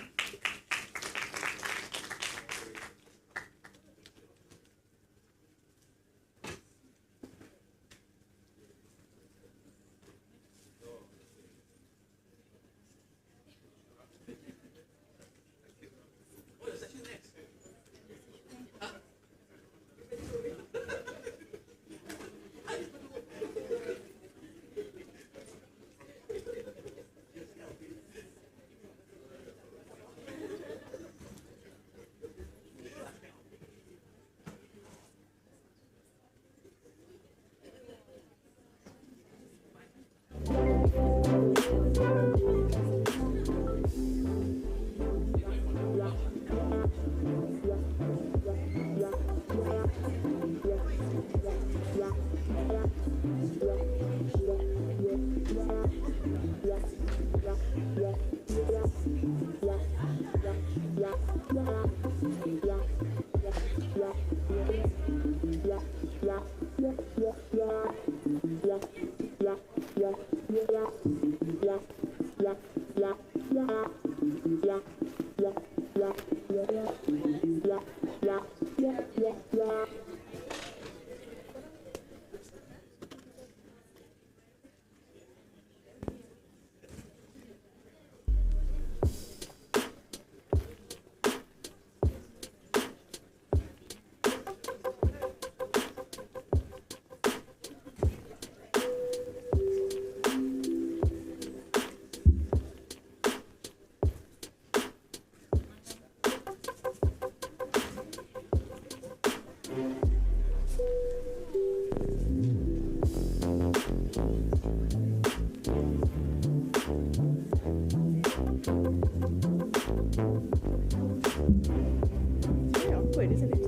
Very awkward, isn't it?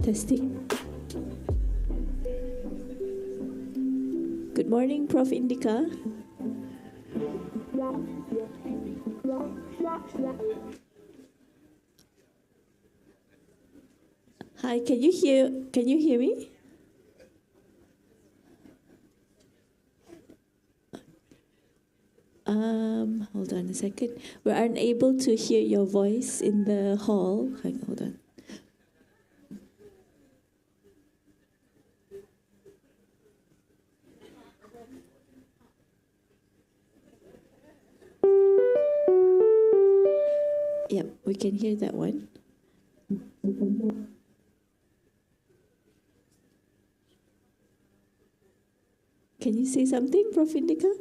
Testing. Good morning, Prof. Indica. Hi, can you hear me? Hold on a second. We're unable to hear your voice in the hall. Hold on. Yep, we can hear that one. Can you say something, Prof. Indika?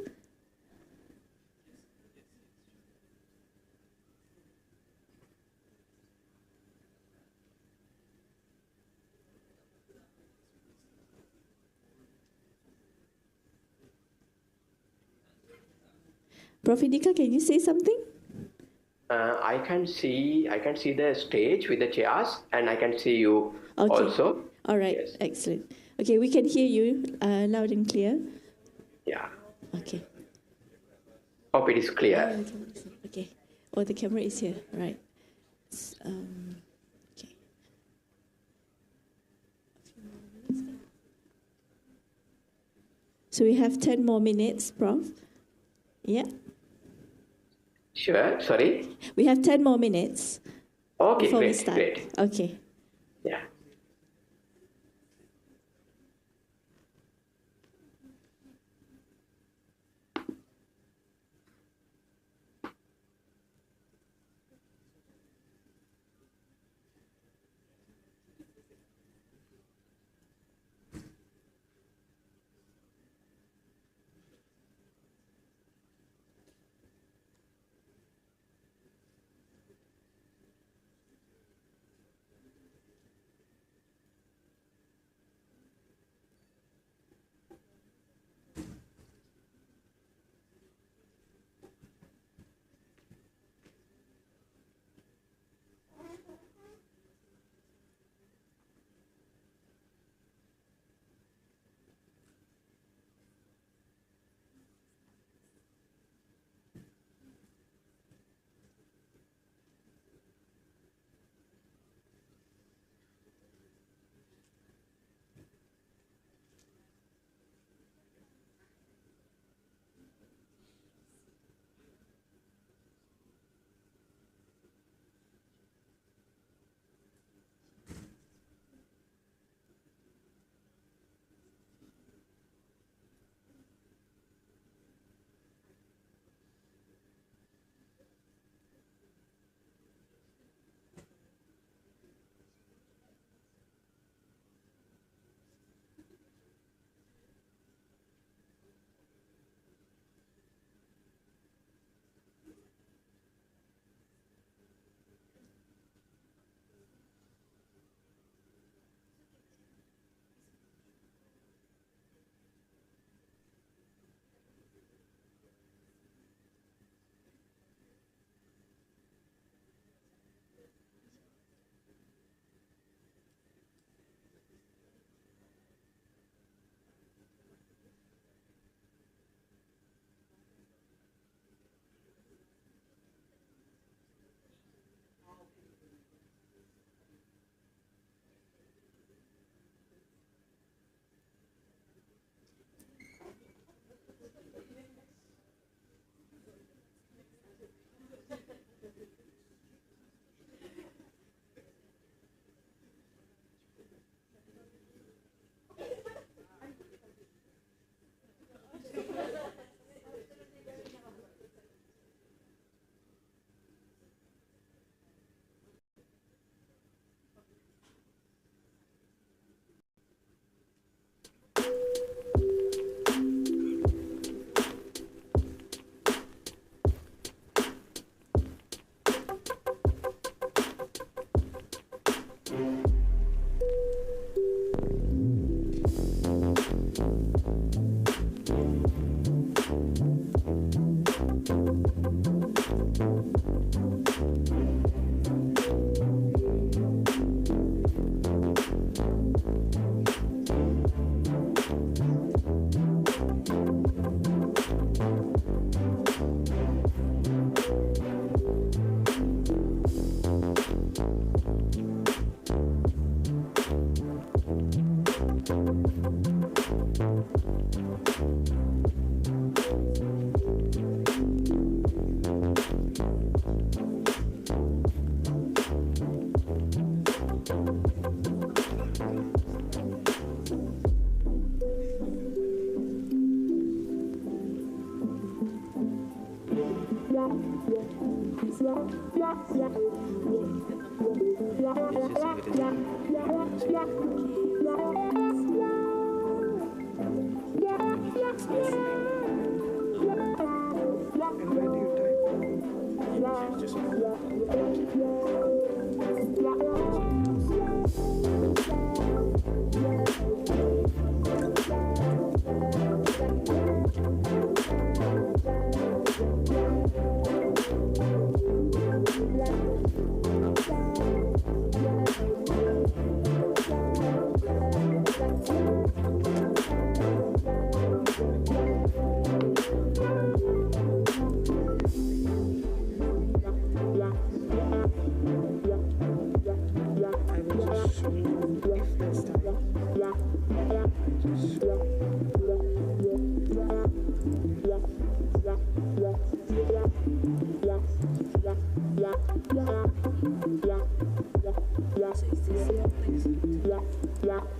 Prof. Indika, can you say something? I can see the stage with the chairs, and I can see you also. All right, Yes. excellent. Okay, we can hear you loud and clear. Yeah. Okay. Hope it is Oh, clear. the camera is here. Okay. Oh, the camera is here. Right. Okay. So we have 10 more minutes, Prof. Yeah. Sure. Sorry. We have 10 more minutes Okay. before we Great. start. Great. Okay. Yeah.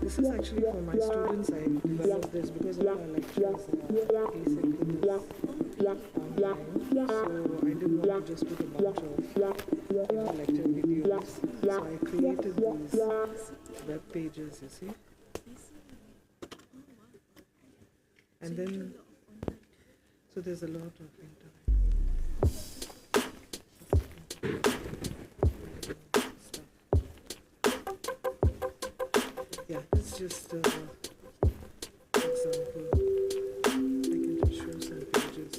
This is actually for my students. I developed this because all our lectures are basically online. So I didn't want to just put a bunch of lecture videos. So I created these web pages, you see. And then, so there's a lot of yeah, it's just an example. I can just show some pages.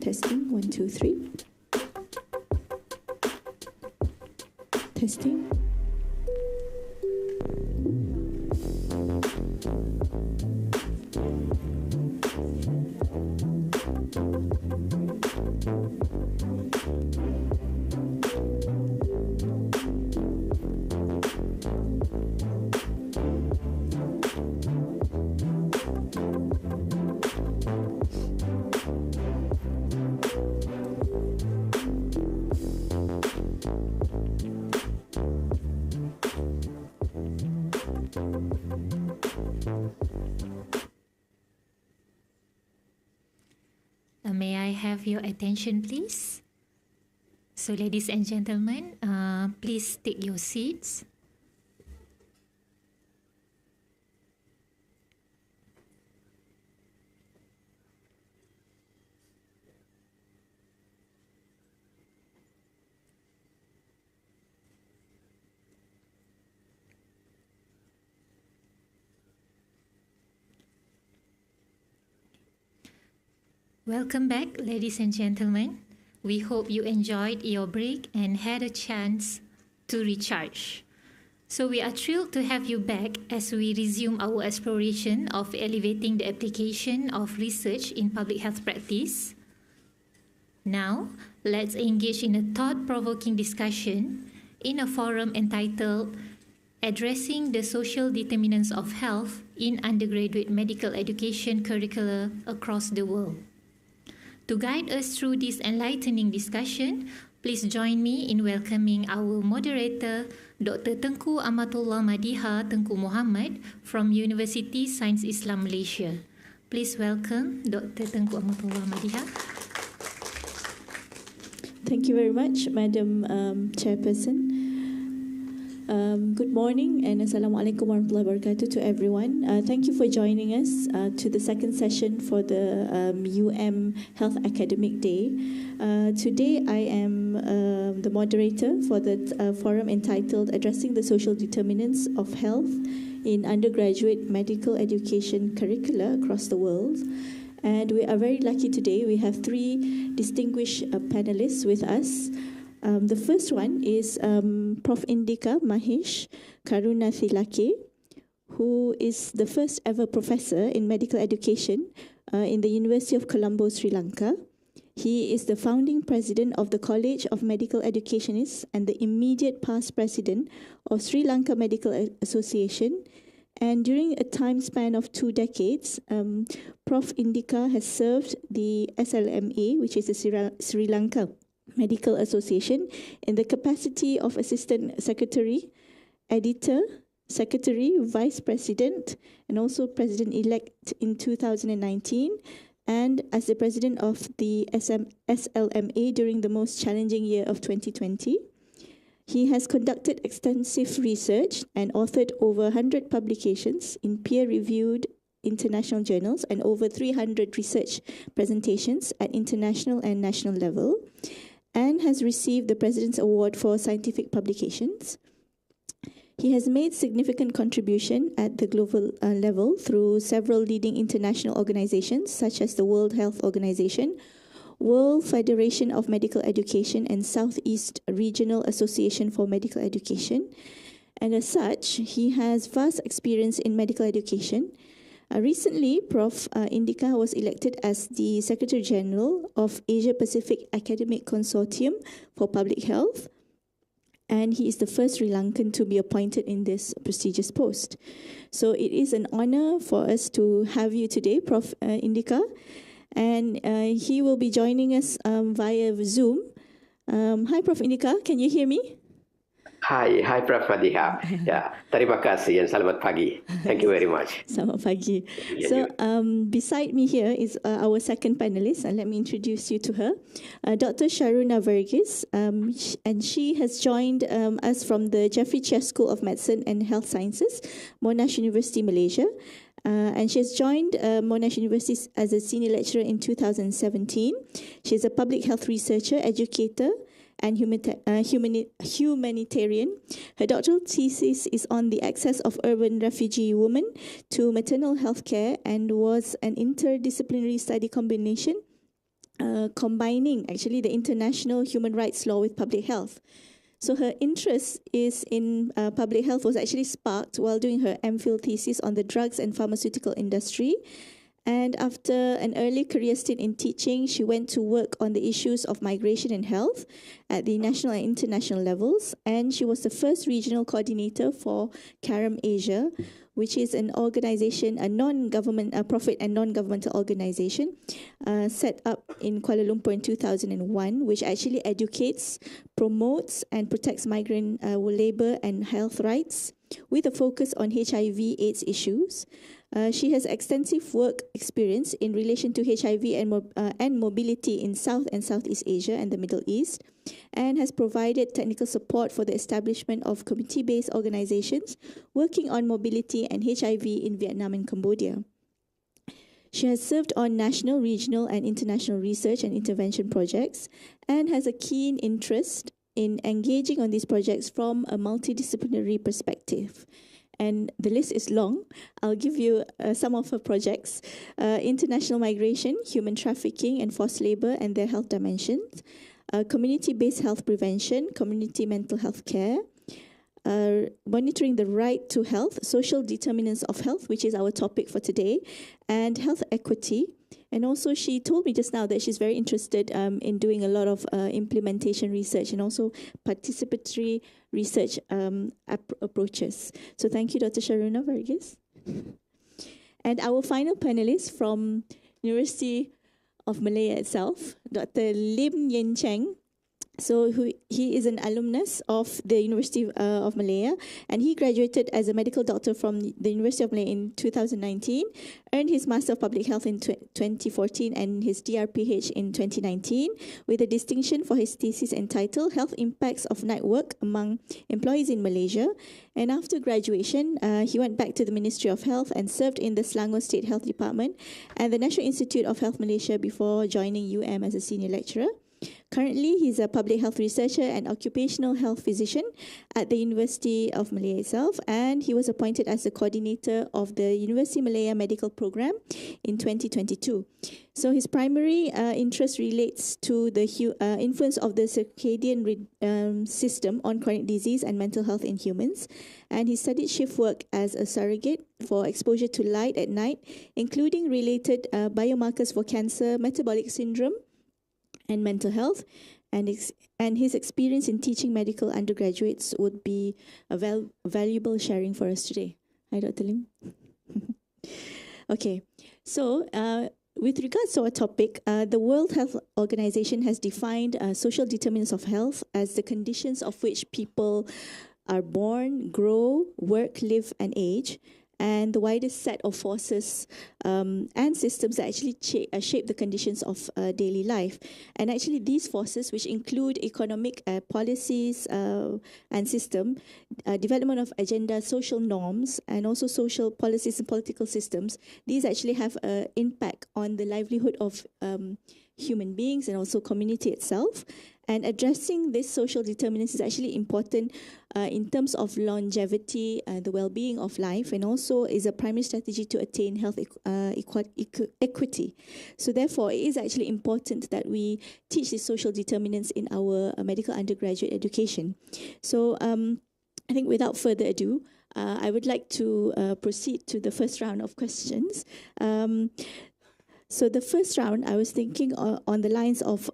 Testing, 1, 2, 3. Testing. May I have your attention, please? So, ladies and gentlemen, please take your seats. Welcome back, ladies and gentlemen. We hope you enjoyed your break and had a chance to recharge. So we are thrilled to have you back as we resume our exploration of elevating the application of research in public health practice. Now, let's engage in a thought-provoking discussion in a forum entitled Addressing the Social Determinants of Health in Undergraduate Medical Education Curricula Across the World. To guide us through this enlightening discussion, please join me in welcoming our moderator, Dr. Tengku Amatullah Madiha Tengku Muhammad from University Sains Islam Malaysia. Please welcome Dr. Tengku Amatullah Madiha. Thank you very much, Madam Chairperson. Good morning and Assalamualaikum warahmatullahi wabarakatuh to everyone. Thank you for joining us to the second session for the Health Academic Day. Today I am the moderator for the forum entitled Addressing the Social Determinants of Health in Undergraduate Medical Education Curricula Across the World. And we are very lucky today. We have three distinguished panelists with us. The first one is Prof. Indika Mahesh Karunathilake, who is the first ever professor in medical education in the University of Colombo, Sri Lanka. He is the founding president of the College of Medical Educationists and the immediate past president of Sri Lanka Medical Association. And during a time span of 2 decades, Prof. Indika has served the SLMA, which is the Sri Lanka Medical Association, in the capacity of Assistant Secretary, Editor, Secretary, Vice President, and also President-elect in 2019, and as the President of the SLMA during the most challenging year of 2020. He has conducted extensive research and authored over 100 publications in peer-reviewed international journals and over 300 research presentations at international and national level, and has received the President's Award for Scientific Publications. He has made significant contribution at the global level through several leading international organizations such as the World Health Organization, World Federation of Medical Education, and Southeast Regional Association for Medical Education. And as such, he has vast experience in medical education. Recently, Prof. Indika was elected as the Secretary General of Asia Pacific Academic Consortium for Public Health, and he is the first Sri Lankan to be appointed in this prestigious post. So it is an honor for us to have you today, Prof. Indika, and he will be joining us via Zoom. Hi, Prof. Indika, can you hear me? Hi, Prof. Madiha. Ya, terima kasih and selamat pagi. Thank you very much. Selamat pagi. So, beside me here is our second panelist, and let me introduce you to her, Dr. Sharuna Verghese, and she has joined us from the Jeffrey Chess School of Medicine and Health Sciences, Monash University, Malaysia. And she has joined Monash University as a senior lecturer in 2017. She is a public health researcher, educator, and humanitarian. Her doctoral thesis is on the access of urban refugee women to maternal health care and was an interdisciplinary study combination combining actually the international human rights law with public health. So her interest is in public health was actually sparked while doing her MPhil thesis on the drugs and pharmaceutical industry. And after an early career stint in teaching, she went to work on the issues of migration and health at the national and international levels. And she was the first regional coordinator for CARM Asia, which is an organization, a non-government, a profit and non-governmental organization set up in Kuala Lumpur in 2001, which actually educates, promotes, and protects migrant labor and health rights with a focus on HIV/AIDS issues. She has extensive work experience in relation to HIV and mobility in South and Southeast Asia and the Middle East, and has provided technical support for the establishment of community-based organizations working on mobility and HIV in Vietnam and Cambodia. She has served on national, regional, and international research and intervention projects, and has a keen interest in engaging on these projects from a multidisciplinary perspective. And the list is long. I'll give you some of her projects. International migration, human trafficking and forced labor and their health dimensions, community-based health prevention, community mental health care, monitoring the right to health, social determinants of health, which is our topic for today, and health equity. And also she told me just now that she's very interested in doing a lot of implementation research and also participatory research approaches. So thank you, Dr. Sharuna Varghese. And our final panelist from University of Malaya itself, Dr. Lim Yen Cheng. So he is an alumnus of the University of Malaya, and he graduated as a medical doctor from the University of Malaya in 2019, earned his Master of Public Health in 2014 and his DRPH in 2019, with a distinction for his thesis entitled Health Impacts of Night Work Among Employees in Malaysia. And after graduation, he went back to the Ministry of Health and served in the Selangor State Health Department and the National Institute of Health Malaysia before joining UM as a senior lecturer. Currently, he's a public health researcher and occupational health physician at the University of Malaya itself, and he was appointed as the coordinator of the University Malaya Medical Program in 2022. So his primary interest relates to the influence of the circadian system on chronic disease and mental health in humans, and he studied shift work as a surrogate for exposure to light at night, including related biomarkers for cancer, metabolic syndrome, and mental health, and his experience in teaching medical undergraduates would be a valuable sharing for us today. Hi, Dr. Lim. Okay, so with regards to our topic, the World Health Organization has defined social determinants of health as the conditions of which people are born, grow, work, live, and age, and the widest set of forces and systems that actually shape the conditions of daily life. And actually these forces, which include economic policies and system, development of agenda, social norms, and also social policies and political systems, these actually have an impact on the livelihood of human beings and also community itself. And addressing this social determinants is actually important in terms of longevity, the well-being of life, and also is a primary strategy to attain health equity. So therefore, it is actually important that we teach these social determinants in our medical undergraduate education. So I think without further ado, I would like to proceed to the first round of questions. So the first round, I was thinking on the lines of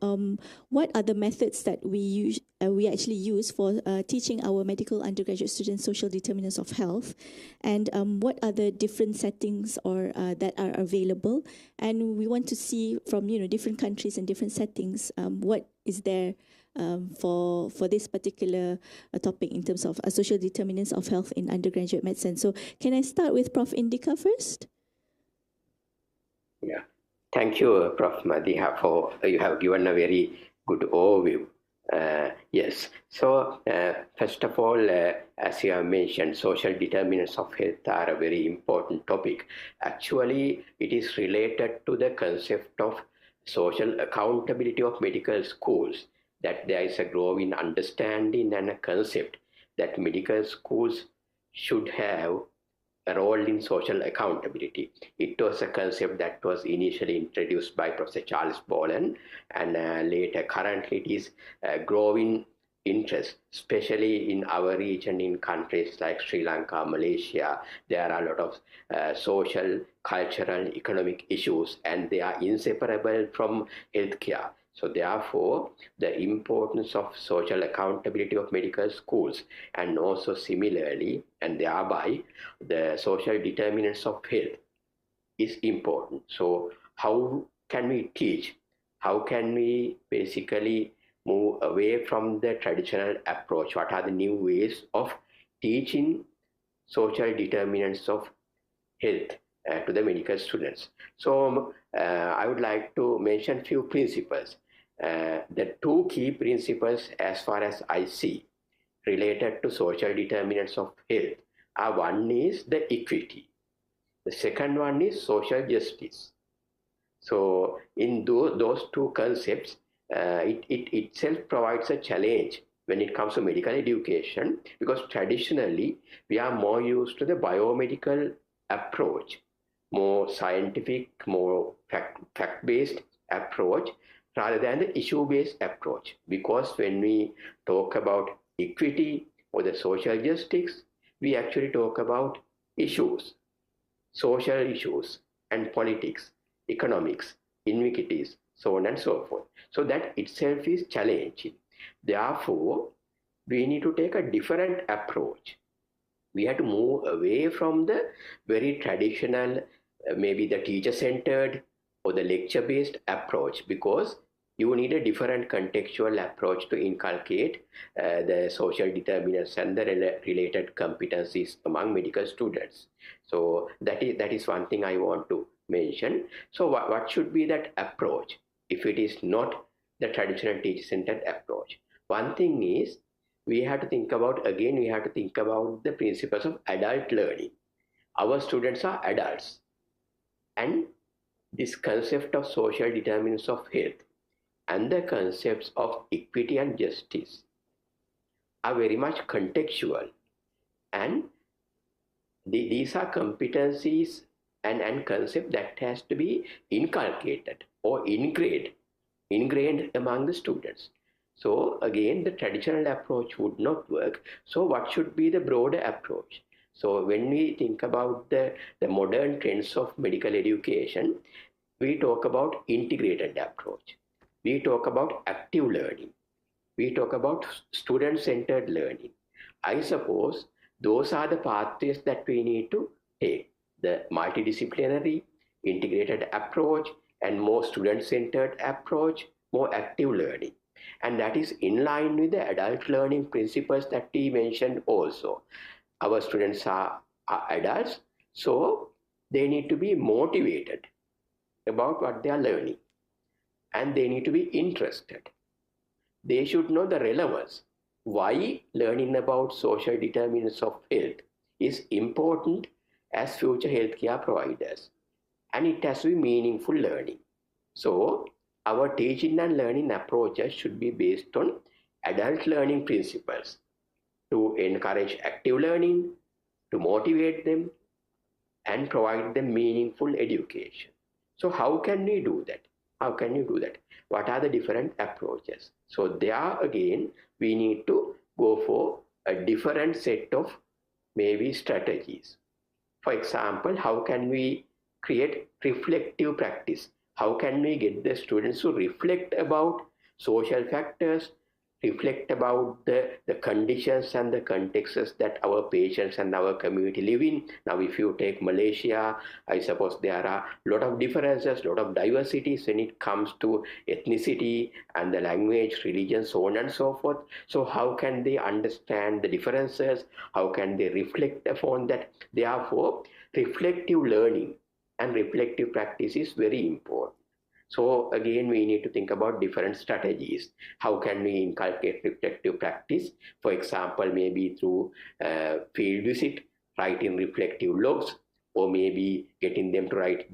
what are the methods that we actually use for teaching our medical undergraduate students social determinants of health, and what are the different settings or that are available, and we want to see from different countries and different settings what is there for this particular topic in terms of social determinants of health in undergraduate medicine. So can I start with Prof. Indika first? Yeah. Thank you, Prof. Madiha, for you have given a very good overview. Yes. So, first of all, as you have mentioned, social determinants of health are a very important topic. Actually, it is related to the concept of social accountability of medical schools, that there is a growing understanding and a concept that medical schools should have a role in social accountability. It was a concept that was initially introduced by Professor Charles Boland, and later currently it is growing interest, especially in our region, in countries like Sri Lanka, Malaysia. There are a lot of social, cultural, economic issues, and they are inseparable from healthcare. So therefore, the importance of social accountability of medical schools, and also similarly, and thereby the social determinants of health is important. So how can we teach? How can we basically move away from the traditional approach? What are the new ways of teaching social determinants of health to the medical students? So I would like to mention few principles. The two key principles, as far as I see, related to social determinants of health are: one is the equity, the second one is social justice. So in those two concepts, it itself provides a challenge when it comes to medical education, because traditionally we are more used to the biomedical approach, more scientific, more fact-based approach, rather than the issue-based approach. Because when we talk about equity or the social justice, we actually talk about issues, social issues, and politics, economics, inequities, so on and so forth. So that itself is challenging. Therefore, we need to take a different approach. We have to move away from the very traditional, maybe the teacher-centered or the lecture-based approach, because you need a different contextual approach to inculcate the social determinants and the related competencies among medical students. So that is one thing I want to mention. So what should be that approach if it is not the traditional teacher-centered approach? One thing is, we have to think about the principles of adult learning. Our students are adults, and this concept of social determinants of health and the concepts of equity and justice are very much contextual, and these are competencies and concepts that has to be inculcated or ingrained among the students. So again, the traditional approach would not work. So what should be the broader approach? So when we think about the modern trends of medical education, we talk about integrated approach. We talk about active learning. We talk about student-centered learning. I suppose those are the pathways that we need to take: the multidisciplinary, integrated approach, and more student-centered approach, more active learning. And that is in line with the adult learning principles that we mentioned also. Our students are adults, so they need to be motivated about what they are learning, and they need to be interested. They should know the relevance. Why learning about social determinants of health is important as future healthcare providers, and it has to be meaningful learning. So our teaching and learning approaches should be based on adult learning principles to encourage active learning, to motivate them, and provide them meaningful education. So how can we do that? How can you do that? What are the different approaches? So there again, we need to go for a different set of maybe strategies. For example, how can we create reflective practice? How can we get the students to reflect about social factors, reflect about the conditions and the contexts that our patients and our community live in? Now, if you take Malaysia, I suppose there are a lot of differences, a lot of diversities when it comes to ethnicity and the language, religion, so on and so forth. So how can they understand the differences? How can they reflect upon that? Therefore, reflective learning and reflective practice is very important. So again, we need to think about different strategies. How can we inculcate reflective practice? For example, maybe through field visit, writing reflective logs, or maybe getting them to write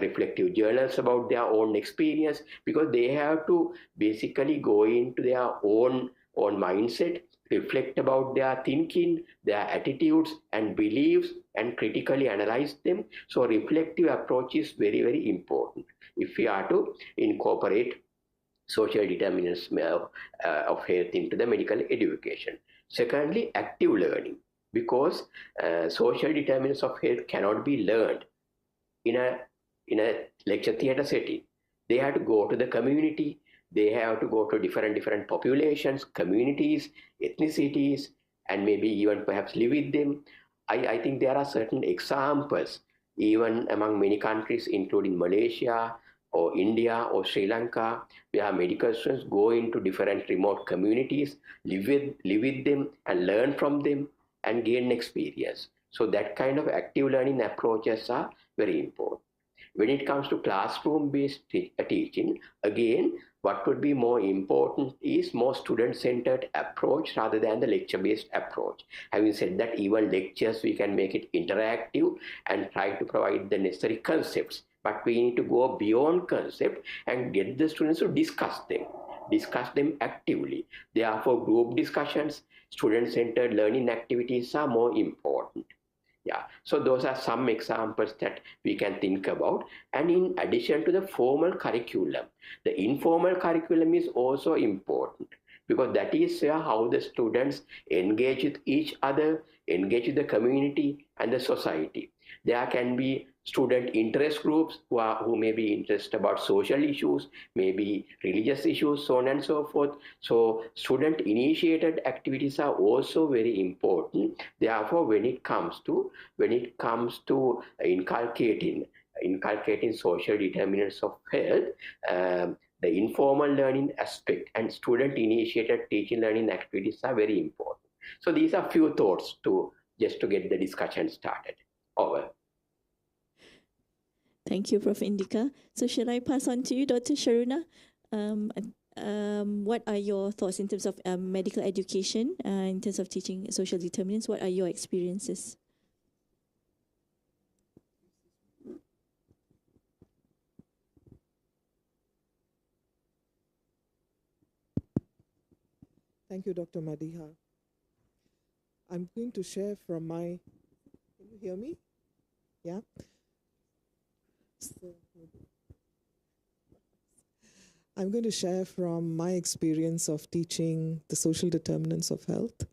reflective journals about their own experience, because they have to basically go into their own mindset, reflect about their thinking, their attitudes and beliefs, and critically analyze them. So reflective approach is very, very important if we are to incorporate social determinants of health into the medical education. Secondly, active learning, because social determinants of health cannot be learned in a lecture theatre setting. They have to go to the community. They have to go to different populations, communities, ethnicities, and maybe even perhaps live with them. I think there are certain examples, even among many countries, including Malaysia or India or Sri Lanka, where medical students go into different remote communities, live with them and learn from them and gain experience. So that kind of active learning approaches are very important. When it comes to classroom-based teaching, again, what would be more important is more student-centered approach rather than the lecture-based approach. Having said that, even lectures, we can make it interactive and try to provide the necessary concepts. But we need to go beyond concept and get the students to discuss them actively. Therefore, group discussions, student-centered learning activities are more important. Yeah, so those are some examples that we can think about. And in addition to the formal curriculum, the informal curriculum is also important, because that is how the students engage with each other, engage with the community and the society. There can be student interest groups who may be interested about social issues, maybe religious issues, so on and so forth. So student initiated activities are also very important. Therefore, when it comes to inculcating social determinants of health, the informal learning aspect and student initiated teaching learning activities are very important. So these are few thoughts just to get the discussion started. Over. Thank you, Prof. Indika. So shall I pass on to you, Dr. Sharuna? What are your thoughts in terms of medical education, in terms of teaching social determinants? What are your experiences? Thank you, Dr. Madiha. I'm going to share from my, can you hear me? Yeah. So, I'm going to share from my experience of teaching the social determinants of health,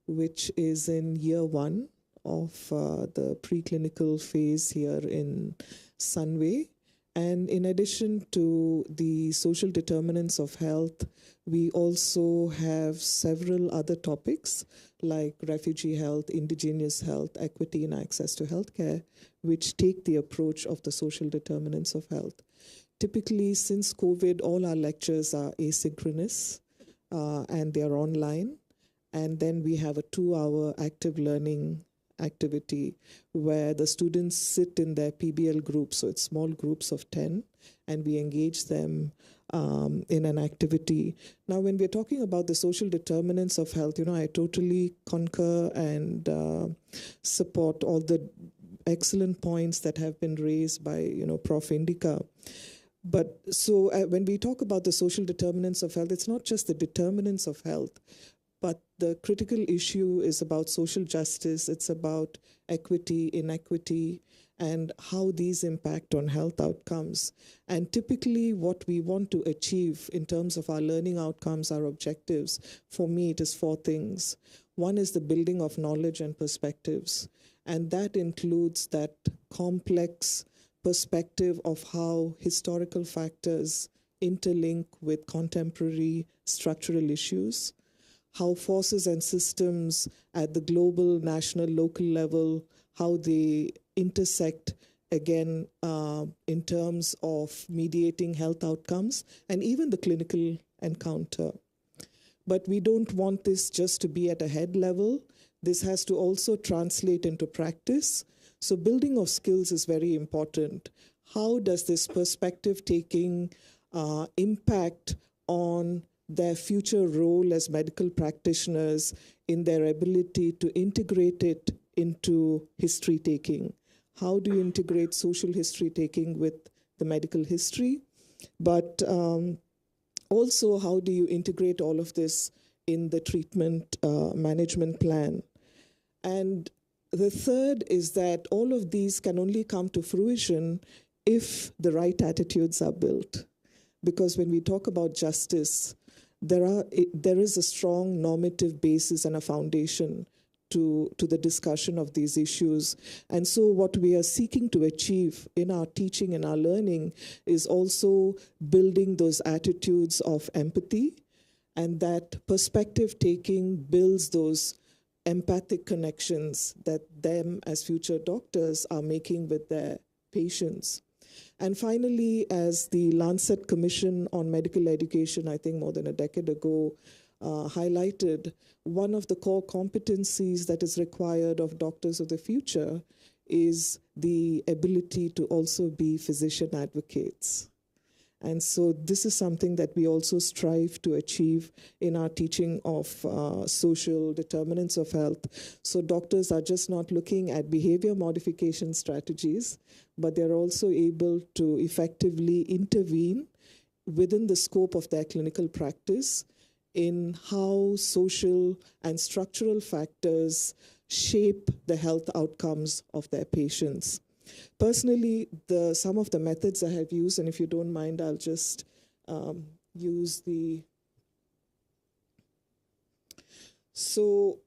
which is in year 1 of the preclinical phase here in Sunway. And in addition to the social determinants of health, we also have several other topics like refugee health, indigenous health, equity and access to healthcare, which take the approach of the social determinants of health. Typically, since COVID, all our lectures are asynchronous and they are online. And then we have a 2-hour active learning activity where the students sit in their PBL groups, so it's small groups of 10, and we engage them in an activity. Now, when we're talking about the social determinants of health, I totally concur and support all the excellent points that have been raised by, Prof. Indika. But so when we talk about the social determinants of health, it's not just the determinants of health, but the critical issue is about social justice. It's about equity, inequity, and how these impact on health outcomes. And typically what we want to achieve in terms of our learning outcomes, our objectives, for me, it is 4 things. One is the building of knowledge and perspectives. And that includes that complex perspective of how historical factors interlink with contemporary structural issues, how forces and systems at the global, national, local level, how they intersect, again, in terms of mediating health outcomes, and even the clinical encounter. But we don't want this just to be at a head level. This has to also translate into practice. So building of skills is very important. How does this perspective taking impact on their future role as medical practitioners in their ability to integrate it into history taking? How do you integrate social history taking with the medical history? But also, how do you integrate all of this in the treatment management plan? And the third is that all of these can only come to fruition if the right attitudes are built. because when we talk about justice, there is a strong normative basis and a foundation to the discussion of these issues. And so what we are seeking to achieve in our teaching and our learning is also building those attitudes of empathy, and that perspective taking builds those empathic connections that them as future doctors are making with their patients. And finally, as the Lancet Commission on Medical Education, I think more than a decade ago, highlighted, one of the core competencies that is required of doctors of the future is the ability to also be physician advocates. And so this is something that we also strive to achieve in our teaching of social determinants of health. So doctors are just not looking at behavior modification strategies, but they're also able to effectively intervene within the scope of their clinical practice in how social and structural factors shape the health outcomes of their patients. Personally, some of the methods I have used, and if you don't mind, I'll just use the... So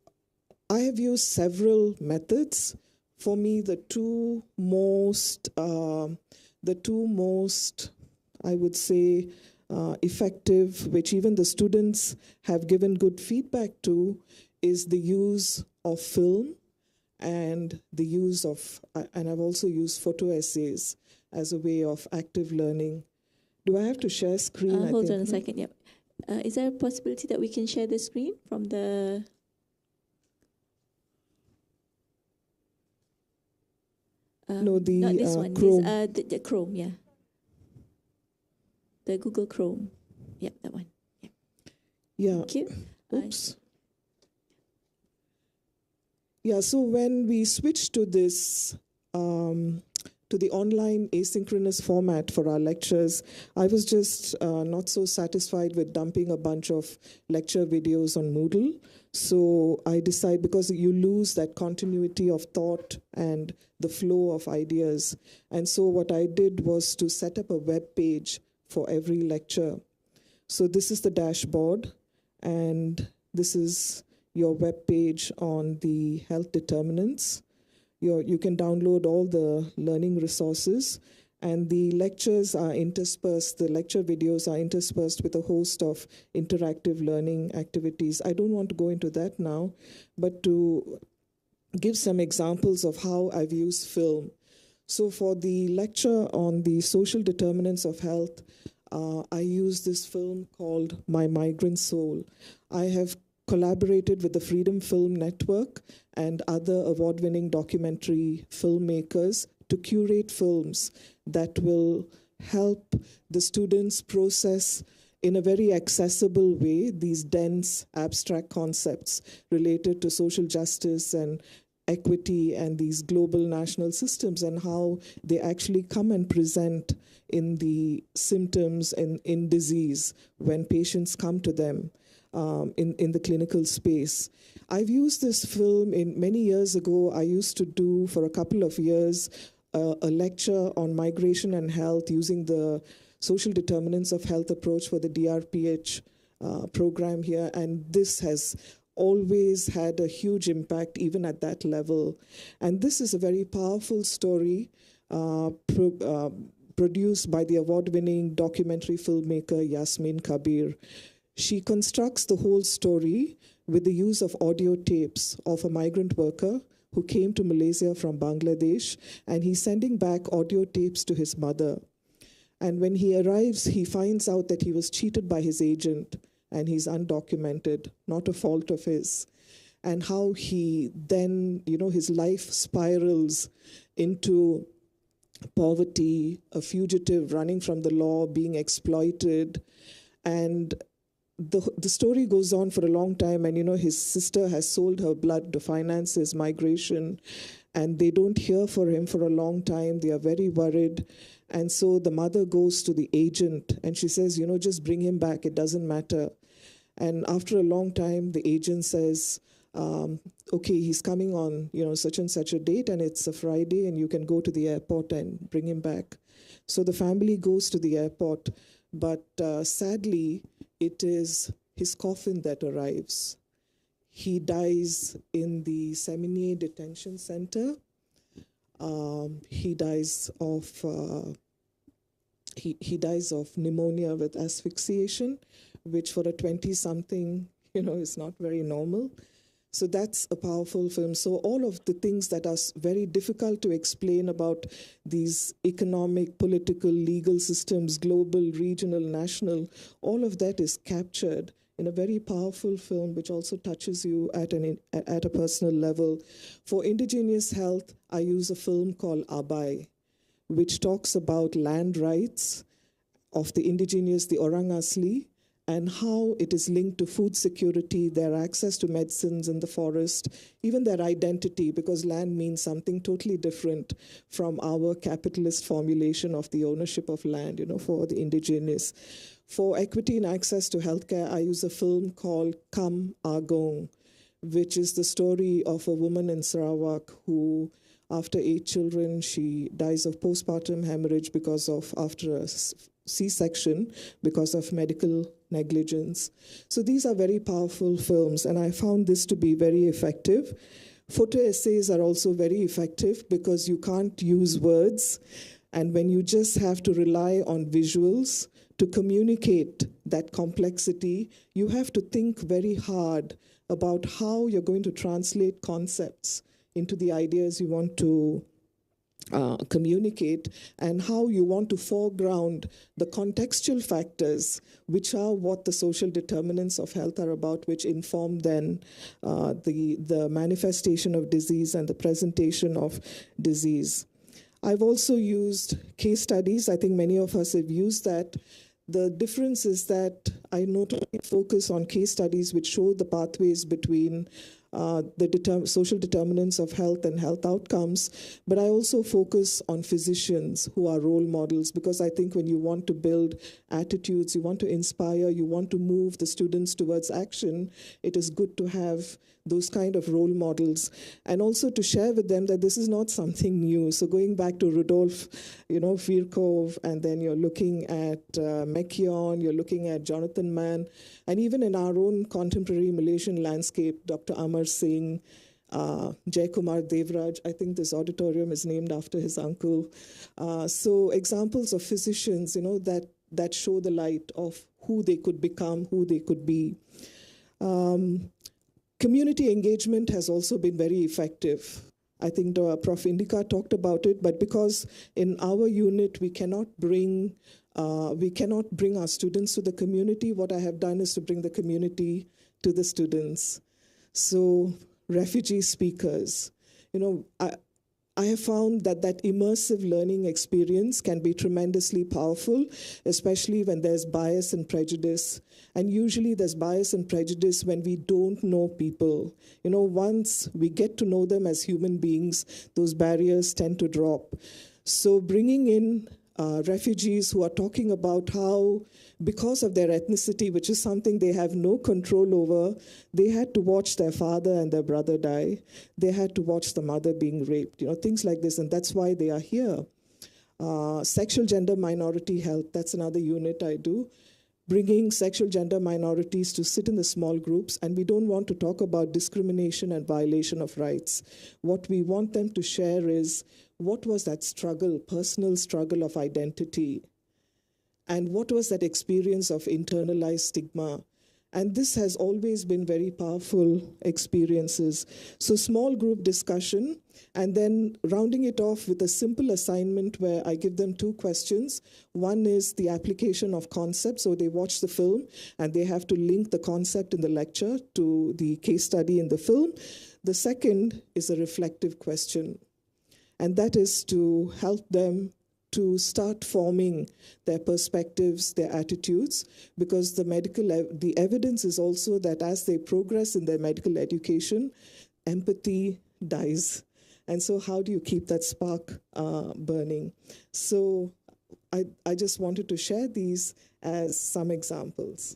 I have used several methods. For me, the two most, I would say, effective, which even the students have given good feedback to, is the use of film and the use of, and I've also used photo essays as a way of active learning. Do I have to share screen? Hold on a second, yep. Is there a possibility that we can share the screen from the... no, the not this one, Chrome. The Chrome, yeah. The Google Chrome. Yep, that one. Yep. Yeah. Thank you. Oops. Yeah, so when we switched to this, to the online asynchronous format for our lectures, I was just not so satisfied with dumping a bunch of lecture videos on Moodle. So I decided, because you lose that continuity of thought and the flow of ideas. And so what I did was to set up a web page for every lecture. So this is the dashboard, and this is your web page on the health determinants. You can download all the learning resources, and the lectures are interspersed, the lecture videos are interspersed with a host of interactive learning activities. I don't want to go into that now, but to give some examples of how I've used film. So for the lecture on the social determinants of health, I use this film called My Migrant Soul. I have collaborated with the Freedom Film Network and other award-winning documentary filmmakers to curate films that will help the students process in a very accessible way these dense, abstract concepts related to social justice and equity and these global national systems, and how they actually come and present in the symptoms and in disease when patients come to them in the clinical space. I've used this film many years ago. I used to do for a couple of years a lecture on migration and health using the social determinants of health approach for the DRPH program here, and this has always had a huge impact even at that level. And this is a very powerful story produced by the award-winning documentary filmmaker Yasmin Kabir. She constructs the whole story with the use of audio tapes of a migrant worker who came to Malaysia from Bangladesh, and he's sending back audio tapes to his mother. And when he arrives, he finds out that he was cheated by his agent, and he's undocumented, not a fault of his. And how he then, his life spirals into poverty, a fugitive running from the law, being exploited. And the story goes on for a long time, and his sister has sold her blood to finance his migration, and they don't hear from him for a long time. They are very worried. And so the mother goes to the agent and she says, just bring him back, it doesn't matter. And after a long time, the agent says, okay, he's coming on, such and such a date, and it's a Friday, and you can go to the airport and bring him back. So the family goes to the airport, but sadly, it is his coffin that arrives. He dies in the Seminary Detention Center. He dies of pneumonia with asphyxiation, which for a 20-something, is not very normal. So that's a powerful film. So all of the things that are very difficult to explain about these economic, political, legal systems, global, regional, national, all of that is captured in a very powerful film, which also touches you at a personal level. For indigenous health, I use a film called Abai, which talks about land rights of the indigenous, the Orang Asli, and how it is linked to food security, their access to medicines in the forest, even their identity, because land means something totally different from our capitalist formulation of the ownership of land, for the indigenous. For equity and access to healthcare, I use a film called Kam Agong, which is the story of a woman in Sarawak who, after 8 children, she dies of postpartum hemorrhage after a C-section because of medical negligence. So these are very powerful films, and I found this to be very effective. Photo essays are also very effective because you can't use words, and when you just have to rely on visuals to communicate that complexity, you have to think very hard about how you're going to translate concepts into the ideas you want to communicate, and how you want to foreground the contextual factors, which are what the social determinants of health are about, which inform then the manifestation of disease and the presentation of disease. I've also used case studies. I think many of us have used that. The difference is that I not only focus on case studies which show the pathways between the social determinants of health and health outcomes, but I also focus on physicians who are role models, because I think when you want to build attitudes, you want to inspire, you want to move the students towards action, it is good to have those kind of role models, and also to share with them that this is not something new. So going back to Rudolf, Virchow, and then you're looking at Mekion, you're looking at Jonathan Mann, and even in our own contemporary Malaysian landscape, Dr. Amar Singh, Jayakumar Devraj, I think this auditorium is named after his uncle. So examples of physicians, that show the light of who they could become, who they could be. Community engagement has also been very effective. I think Prof. Indica talked about it, but because in our unit we cannot bring our students to the community, what I have done is to bring the community to the students. So refugee speakers, I have found that immersive learning experience can be tremendously powerful, especially when there's bias and prejudice. And usually there's bias and prejudice when we don't know people. Once we get to know them as human beings, those barriers tend to drop. So bringing in refugees who are talking about how, because of their ethnicity, which is something they have no control over, they had to watch their father and their brother die. They had to watch the mother being raped, things like this, and that's why they are here. Sexual gender minority health, that's another unit I do. Bringing sexual gender minorities to sit in the small groups, and we don't want to talk about discrimination and violation of rights. What we want them to share is, what was that struggle, personal struggle of identity? And what was that experience of internalized stigma? And this has always been very powerful experiences. So small group discussion, and then rounding it off with a simple assignment where I give them 2 questions. One is the application of concepts, so they watch the film and they have to link the concept in the lecture to the case study in the film. The second is a reflective question, and that is to help them to start forming their perspectives, their attitudes, because the evidence is also that as they progress in their medical education, empathy dies. And so how do you keep that spark burning? So I just wanted to share these as some examples.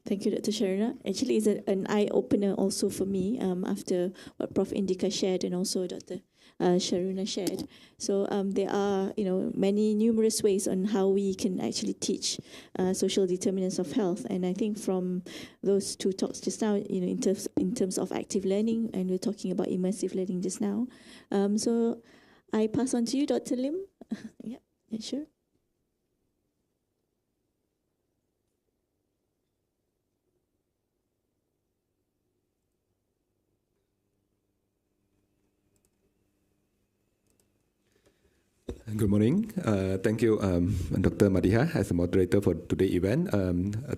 Thank you, Dr. Sharina. Actually, it's an eye-opener also for me after what Prof. Indica shared, and also Dr. Sharuna shared. So there are, many numerous ways on how we can actually teach social determinants of health. And I think from those two talks just now, in terms of active learning, and we're talking about immersive learning just now. So I pass on to you, Dr. Lim. Yeah, sure. Good morning. Thank you, Dr. Madiha, as the moderator for today's event.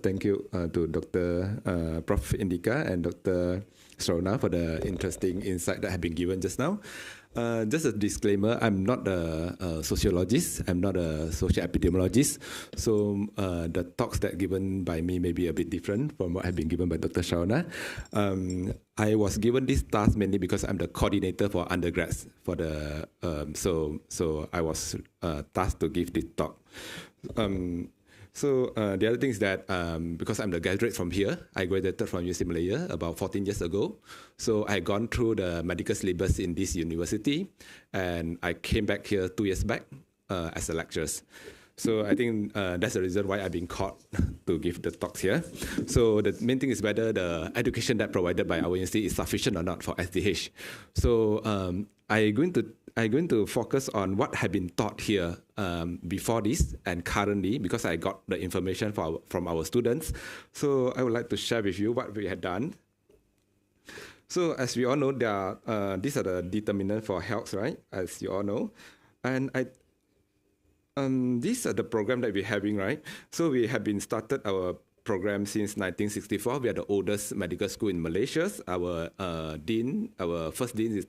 Thank you to Dr. Prof. Indika and Dr. Srona for the interesting insight that have been given just now. Just a disclaimer, I'm not a sociologist, I'm not a social epidemiologist, so the talks that given by me may be a bit different from what have been given by Dr. Srona. I was given this task mainly because I'm the coordinator for undergrads for the so I was tasked to give this talk. So the other thing is that because I'm the graduate from here, I graduated from UC Malaya about 14 years ago. So I gone through the medical syllabus in this university, and I came back here 2 years back as a lecturer. So I think that's the reason why I've been called to give the talks here. So the main thing is whether the education that provided by our university is sufficient or not for SDH. So I'm going to focus on what had been taught here before this and currently, because I got the information from our students. So I would like to share with you what we had done. So as we all know, these are the determinants for health, right? As you all know. And these are the program that we're having, right? So we have been started our program since 1964. We are the oldest medical school in Malaysia. Our first dean is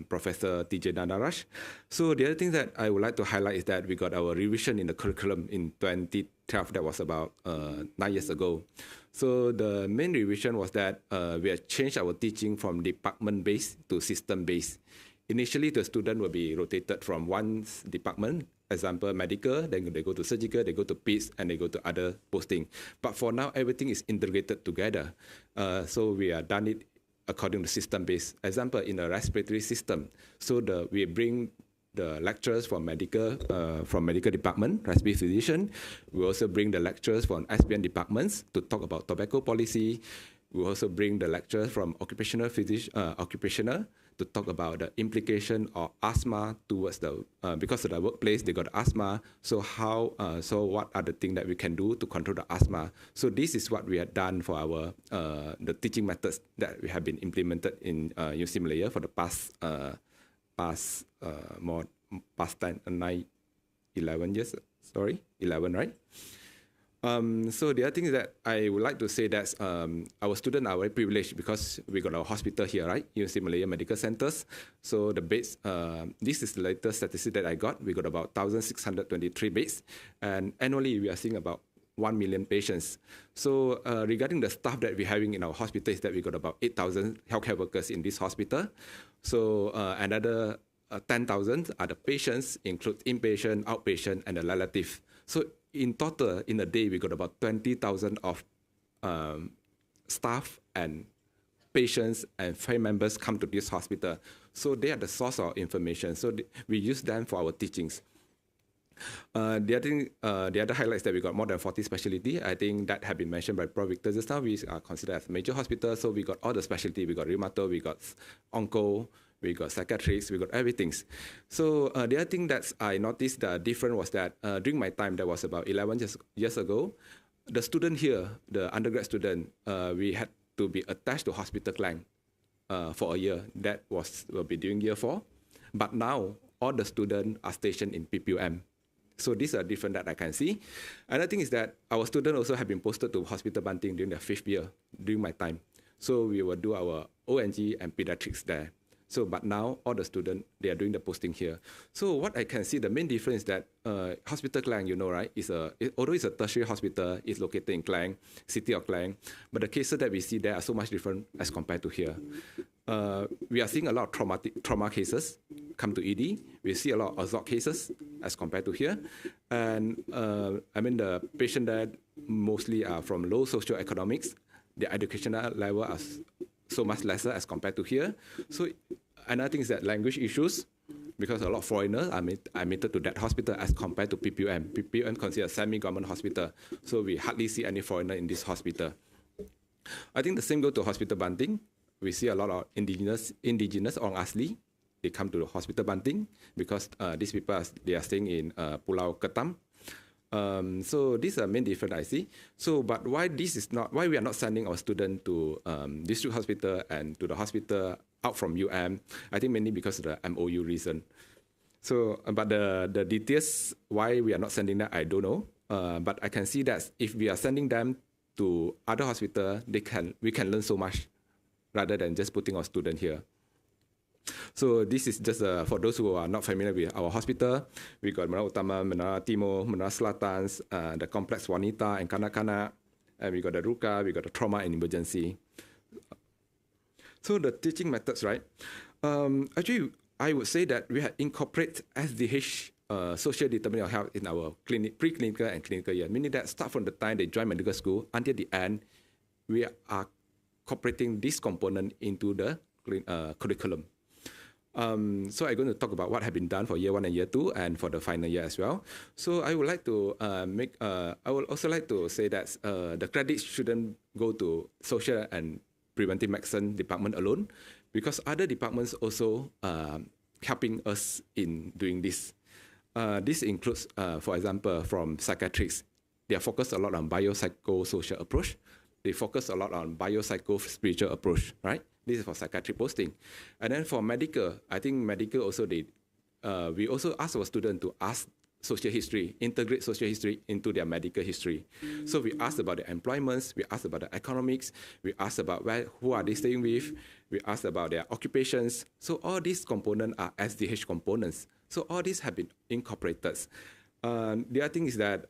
Professor T.J. Nandaraj. So the other thing that I would like to highlight is that we got our revision in the curriculum in 2012. That was about 9 years ago. So the main revision was that we have changed our teaching from department-based to system-based. Initially, the student will be rotated from one department, example, medical, then they go to surgical, they go to PEDS, and they go to other posting. But for now, everything is integrated together. So we are done it according to system-based. Example, in the respiratory system. So we bring the lecturers from medical department, respiratory physician. We also bring the lecturers from SPN departments to talk about tobacco policy. We also bring the lecturers from occupational to talk about the implication of asthma towards because of the workplace, they got asthma. So what are the things that we can do to control the asthma? So this is what we have done for our the teaching methods that we have been implemented in UC Malaya for the past 11 years. Sorry, 11, right? So the other thing is that I would like to say that our students are very privileged because we got our hospital here, right? UC Malaya Medical Centers. So the beds, this is the latest statistic that I got. We got about 1,623 beds. And annually, we are seeing about 1 million patients. So regarding the staff that we're having in our hospital is that we got about 8,000 healthcare workers in this hospital. So another 10,000 are the patients, include inpatient, outpatient, and the relative. So in total, in a day, we got about 20,000 of staff and patients and family members come to this hospital. So they are the source of information. So we use them for our teachings. The other highlights that we got more than 40 specialty. I think that have been mentioned by Prof. Victor just now. We are considered as a major hospital. So we got all the specialty. We got rheumato, we got onco, we got psychiatrics, we got everything. So the other thing that I noticed different was that during my time, that was about 11 years ago, the student here, the undergrad student, we had to be attached to hospital clan for a year. That will be during year 4. But now, all the students are stationed in PPUM. So these are different that I can see. Another thing is that our students also have been posted to Hospital Banting during their 5th year, during my time. So we will do our ONG and pediatrics there. So, but now all the students, they are doing the posting here. So what I can see, the main difference is that Hospital Klang, you know, right, although it's a tertiary hospital, it's located in Klang, city of Klang, but the cases that we see there are so much different as compared to here. We are seeing a lot of trauma cases come to ED. We see a lot of assault cases as compared to here. And I mean, the patient there mostly are from low socioeconomics. The educational level are so much lesser as compared to here. So another thing is that language issues. because a lot of foreigners are admitted to that hospital as compared to PPUM. PPUM considered a semi-government hospital, so we hardly see any foreigner in this hospital. I think the same goes to Hospital Banting. We see a lot of indigenous orang asli. They come to the Hospital Banting because these people they are staying in Pulau Ketam. So these are main difference I see. So, but why we are not sending our student to district hospital and to the hospital out from UM? I think mainly because of the MOU reason. So, but the details why we are not sending that, I don't know. But I can see that if we are sending them to other hospital, we can learn so much rather than just putting our student here. So this is just for those who are not familiar with our hospital. We got Menara Utama, Menara Timur, Menara Selatan, the complex Wanita and Kanak-Kanak, and we got the Ruka, we got the trauma and emergency. So the teaching methods, right? Actually, I would say that we have incorporate SDH, social determinant of health, in our preclinical and clinical year. Meaning that start from the time they join medical school until the end, we are incorporating this component into the curriculum. So I'm going to talk about what have been done for year 1 and year 2 and for the final year as well. So I would like to I would also like to say that the credit shouldn't go to social and preventive medicine department alone, because other departments also helping us in doing this. This includes, for example, from psychiatrists. They are focused a lot on biopsychosocial approach. They focus a lot on biopsycho-spiritual approach, right? This is for psychiatric posting. And then for medical, I think medical also we also ask our students to ask social history, integrate social history into their medical history. So we ask about the employments, we ask about the economics, we ask about who are they staying with, we ask about their occupations. So all these components are SDH components. So all these have been incorporated. The other thing is that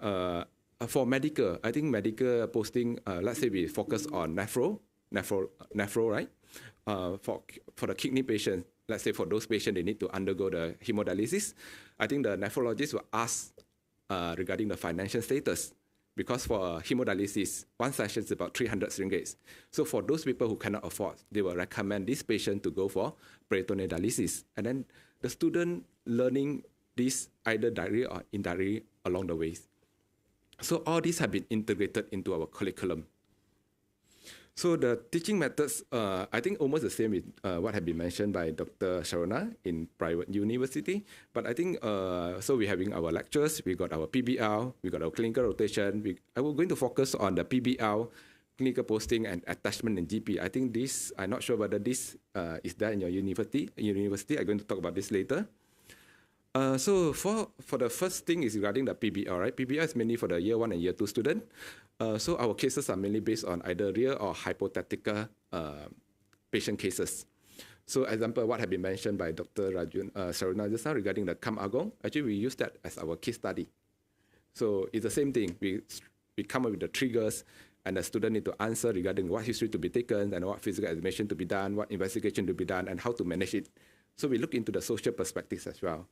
for medical, I think medical posting, let's say we focus on nephro, right? For the kidney patients, let's say for those patients, they need to undergo the hemodialysis. I think the nephrologist will ask regarding the financial status, because for hemodialysis, one session is about 300 ringgit. So for those people who cannot afford, they will recommend this patient to go for peritoneal dialysis. And then the student learning this either directly or indirectly along the ways. So all these have been integrated into our curriculum. So the teaching methods, I think almost the same with what had been mentioned by Dr. Sharona in private university. But I think, so we're having our lectures, we got our PBL, we got our clinical rotation. I was going to focus on the PBL, clinical posting and attachment in GP. I think this, I'm not sure whether this is there in your university. I'm going to talk about this later. So for the first thing is regarding the PBL, right? PBL is mainly for the year 1 and year 2 student. So our cases are mainly based on either real or hypothetical patient cases. So example, what have been mentioned by Dr. Rajun Sharuna just now regarding the Kam Agong, actually we use that as our case study. So it's the same thing. We come up with the triggers, and the student need to answer regarding what history to be taken and what physical examination to be done, what investigation to be done, and how to manage it. So we look into the social perspectives as well.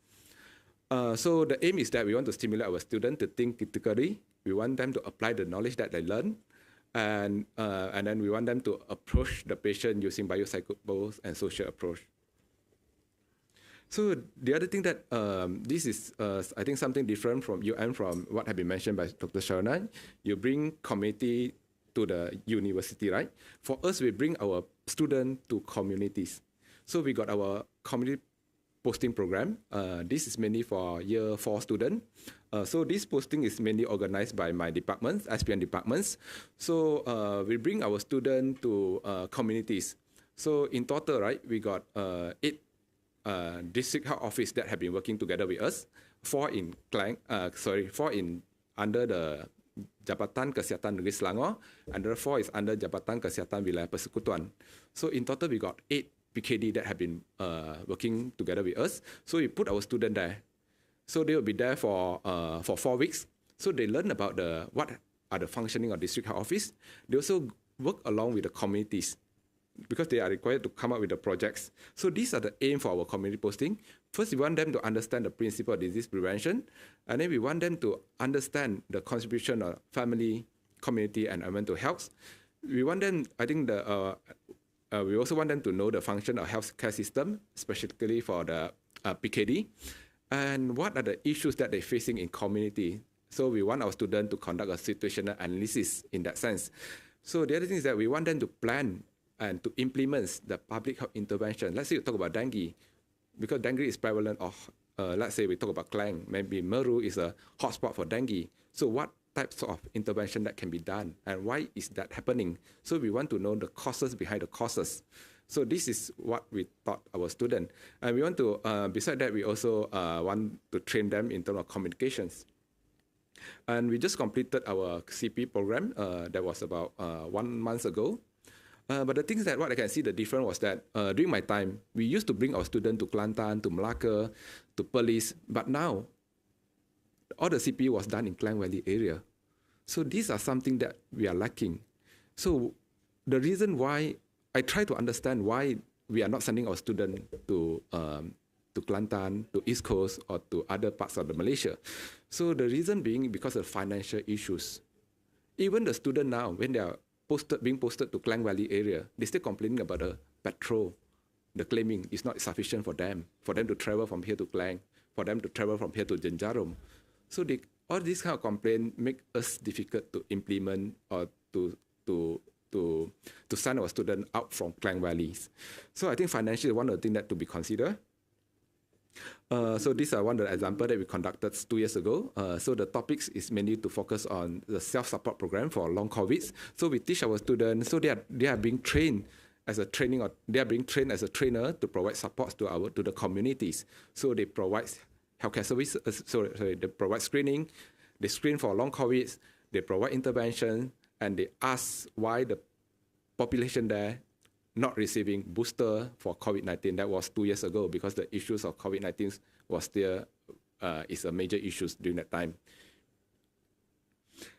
So the aim is that we want to stimulate our students to think critically. We want them to apply the knowledge that they learn, and then we want them to approach the patient using biopsychological and social approach. So the other thing that this is, I think, something different from UM from what had been mentioned by Dr. Sharona. You bring community to the university, right? For us, we bring our students to communities. So we got our community posting program. This is mainly for year 4 students. So this posting is mainly organized by my departments, SPN departments. So we bring our students to communities. So in total, right, we got 8 district health office that have been working together with us. 4 in under the Jabatan Kesihatan Negeri Selangor, and the 4 is under Jabatan Kesihatan Wilayah Persekutuan. So in total, we got 8 PKD that have been working together with us. So we put our student there. So they will be there for 4 weeks. So they learn about what are the functioning of district health office. They also work along with the communities, because they are required to come up with the projects. So these are the aim for our community posting. First, we want them to understand the principle of disease prevention, and then we want them to understand the contribution of family, community, and environmental health. We want them, I think, we also want them to know the function of healthcare system, specifically for the PKD, and what are the issues that they're facing in community. So we want our students to conduct a situational analysis in that sense. So the other thing is that we want them to plan and to implement the public health intervention. Let's say you talk about dengue, because dengue is prevalent, or let's say we talk about Klang, maybe Meru is a hotspot for dengue. So what types of intervention that can be done, and why is that happening? So we want to know the causes behind the causes. So this is what we taught our students. And we want to, beside that, we also want to train them in terms of communications. And we just completed our CP program that was about 1 month ago. But the thing is that what I can see the difference was that during my time, we used to bring our students to Kelantan, to Melaka, to Perlis, but now all the CP was done in Klang Valley area. So these are something that we are lacking. So the reason why I try to understand why we are not sending our students to Kelantan, to East Coast, or to other parts of the Malaysia. So the reason being because of financial issues. Even the student now, when they are being posted to Klang Valley area, they still complaining about the petrol. The claiming is not sufficient for them to travel from here to Klang, for them to travel from here to Jenjarum. So all these kind of complaints make us difficult to implement or to send our students out from Klang Valleys. So I think financially one of the things that to be considered. So these are one of the examples that we conducted 2 years ago. So the topics is mainly to focus on the self-support program for long COVID. So we teach our students, so they are being trained as a training, or they are being trained as a trainer to provide support to the communities. So they provide healthcare services, they provide screening, they screen for long COVID, they provide intervention, and they ask why the population there not receiving booster for COVID-19. That was 2 years ago, because the issues of COVID-19 was still is a major issue during that time.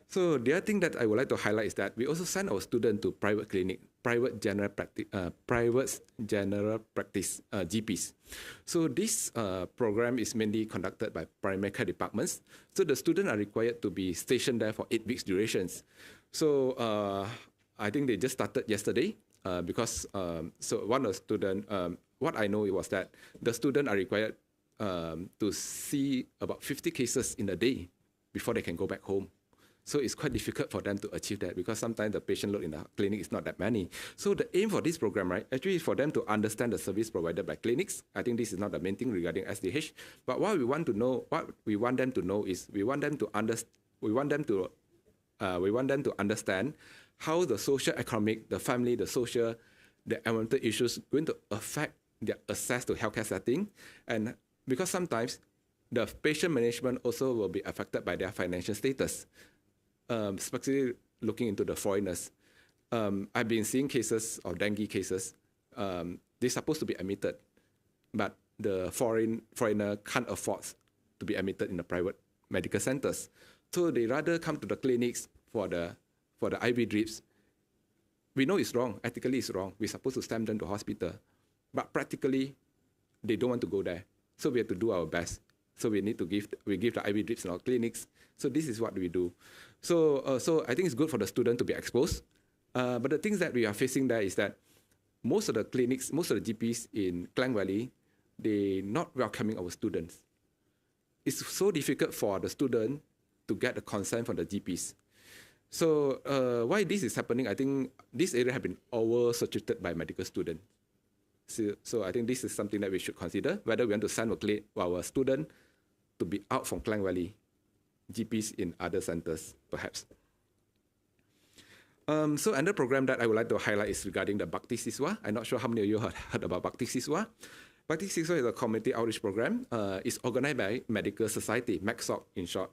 So the other thing that I would like to highlight is that we also send our students to private clinic, private general practice, GPs. So this program is mainly conducted by primary care departments. So the students are required to be stationed there for 8 weeks durations. So I think they just started yesterday. Because so one of the students, what I know was that the students are required to see about 50 cases in a day before they can go back home. So it's quite difficult for them to achieve that, because sometimes the patient load in the clinic is not that many. So the aim for this program, right, actually is for them to understand the service provided by clinics. I think this is not the main thing regarding SDH. But what we want them to know is we want them to understand how the social, economic, the family, the social, the environmental issues going to affect their access to healthcare setting. And because sometimes the patient management also will be affected by their financial status, especially looking into the foreigners. I've been seeing cases of dengue cases. They're supposed to be admitted, but the foreigner can't afford to be admitted in the private medical centers. So they rather come to the clinics for the IV drips. We know it's wrong. Ethically, it's wrong. We're supposed to send them to hospital. But practically, they don't want to go there. So we have to do our best. So we give the IV drips in our clinics. So this is what we do. So I think it's good for the student to be exposed. But the things that we are facing there is that most of the clinics, most of the GPs in Klang Valley, they're not welcoming our students. It's so difficult for the student to get the consent from the GPs. So why this is happening, I think this area has been oversaturated by medical students. So I think this is something that we should consider, whether we want to send our student to be out from Klang Valley, GPs in other centers, perhaps. So another program that I would like to highlight is regarding the Bhakti Siswa. I'm not sure how many of you have heard about Bhakti Siswa. Bhakti Siswa is a community outreach program. It's organized by Medical Society, MACSOC in short.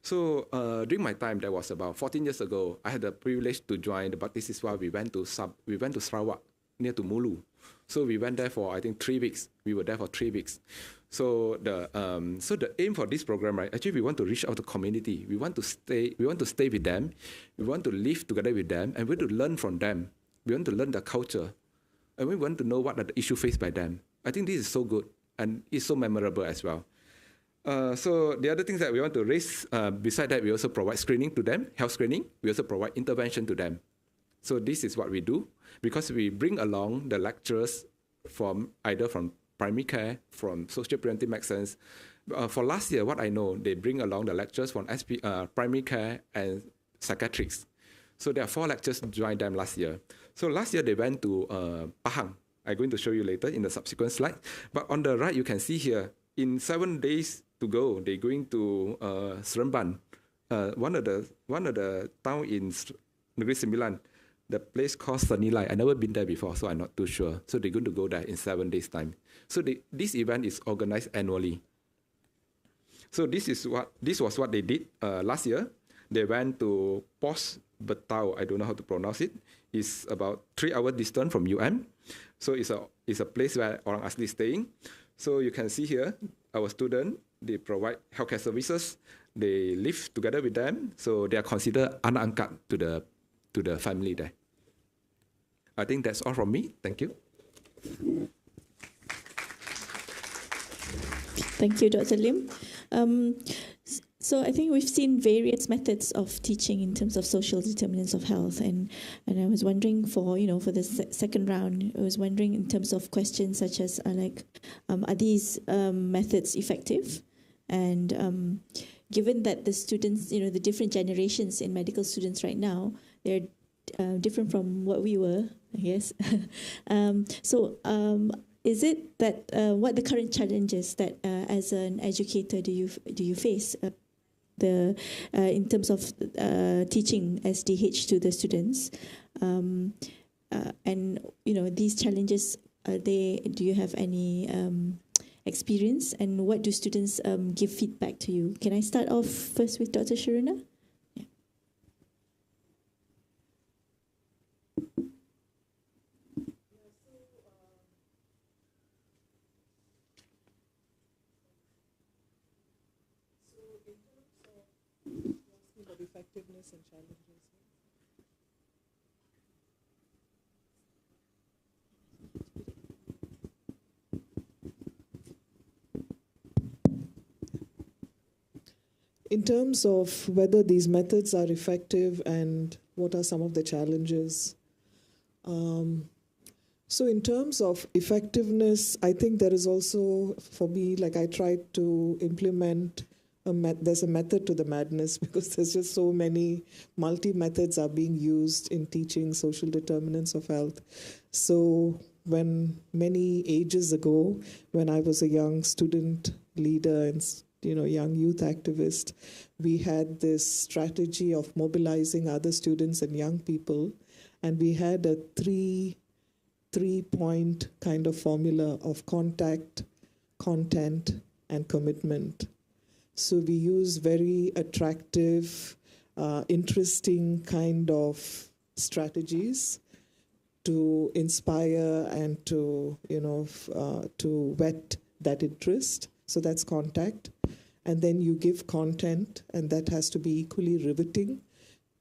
So during my time, that was about 14 years ago, I had the privilege to join the Bhakti Siswa. We went to Sarawak, near to Mulu. So we went there for, I think, 3 weeks. We were there for 3 weeks. So the aim for this program, right? Actually, we want to reach out to the community. We want to stay with them. We want to live together with them, and we want to learn from them. We want to learn the culture, and we want to know what are the issues faced by them. I think this is so good, and it's so memorable as well. So the other things that we want to raise, beside that, we also provide screening to them, health screening. We also provide intervention to them. So this is what we do, because we bring along the lecturers from either from primary care, from social preventive medicine. For last year, what I know, they bring along the lectures from primary care and psychiatrics. So there are 4 lectures joined them last year. So last year they went to Pahang. I'm going to show you later in the subsequent slide. But on the right, you can see here, in 7 days to go, they're going to Seremban, one of the town in Negeri Sembilan, the place called Senilai. I've never been there before, so I'm not too sure. So they're going to go there in 7 days' time. So this event is organized annually. So this was what they did last year. They went to Pos Betau. I don't know how to pronounce it. It's about 3 hours distance from UM. So it's a place where orang asli is staying. So you can see here, our student, they provide healthcare services. They live together with them. So they are considered anak angkat to the family there. I think that's all from me. Thank you. Thank you, Dr. Lim. So I think we've seen various methods of teaching in terms of social determinants of health, and I was wondering for the second round, I was wondering in terms of questions such as are these methods effective? And given that the students, the different generations in medical students right now, they're different from what we were, I guess. Is it that what the current challenges that as an educator do you face in terms of teaching SDH to the students, and these challenges, do you have any experience, and what do students give feedback to you? Can I start off first with Dr. Sharuna? Yeah. Effectiveness and challenges. In terms of whether these methods are effective and what are some of the challenges. So in terms of effectiveness, I think there is also, for me, I tried to implement there's a method to the madness, because there's just so many multi-methods are being used in teaching social determinants of health. So when many ages ago, when I was a young student leader and young youth activist, we had this strategy of mobilizing other students and young people, and we had a three-point kind of formula of contact, content, and commitment. So we use very attractive, interesting kind of strategies to inspire and to whet that interest. So that's contact. And then you give content, and that has to be equally riveting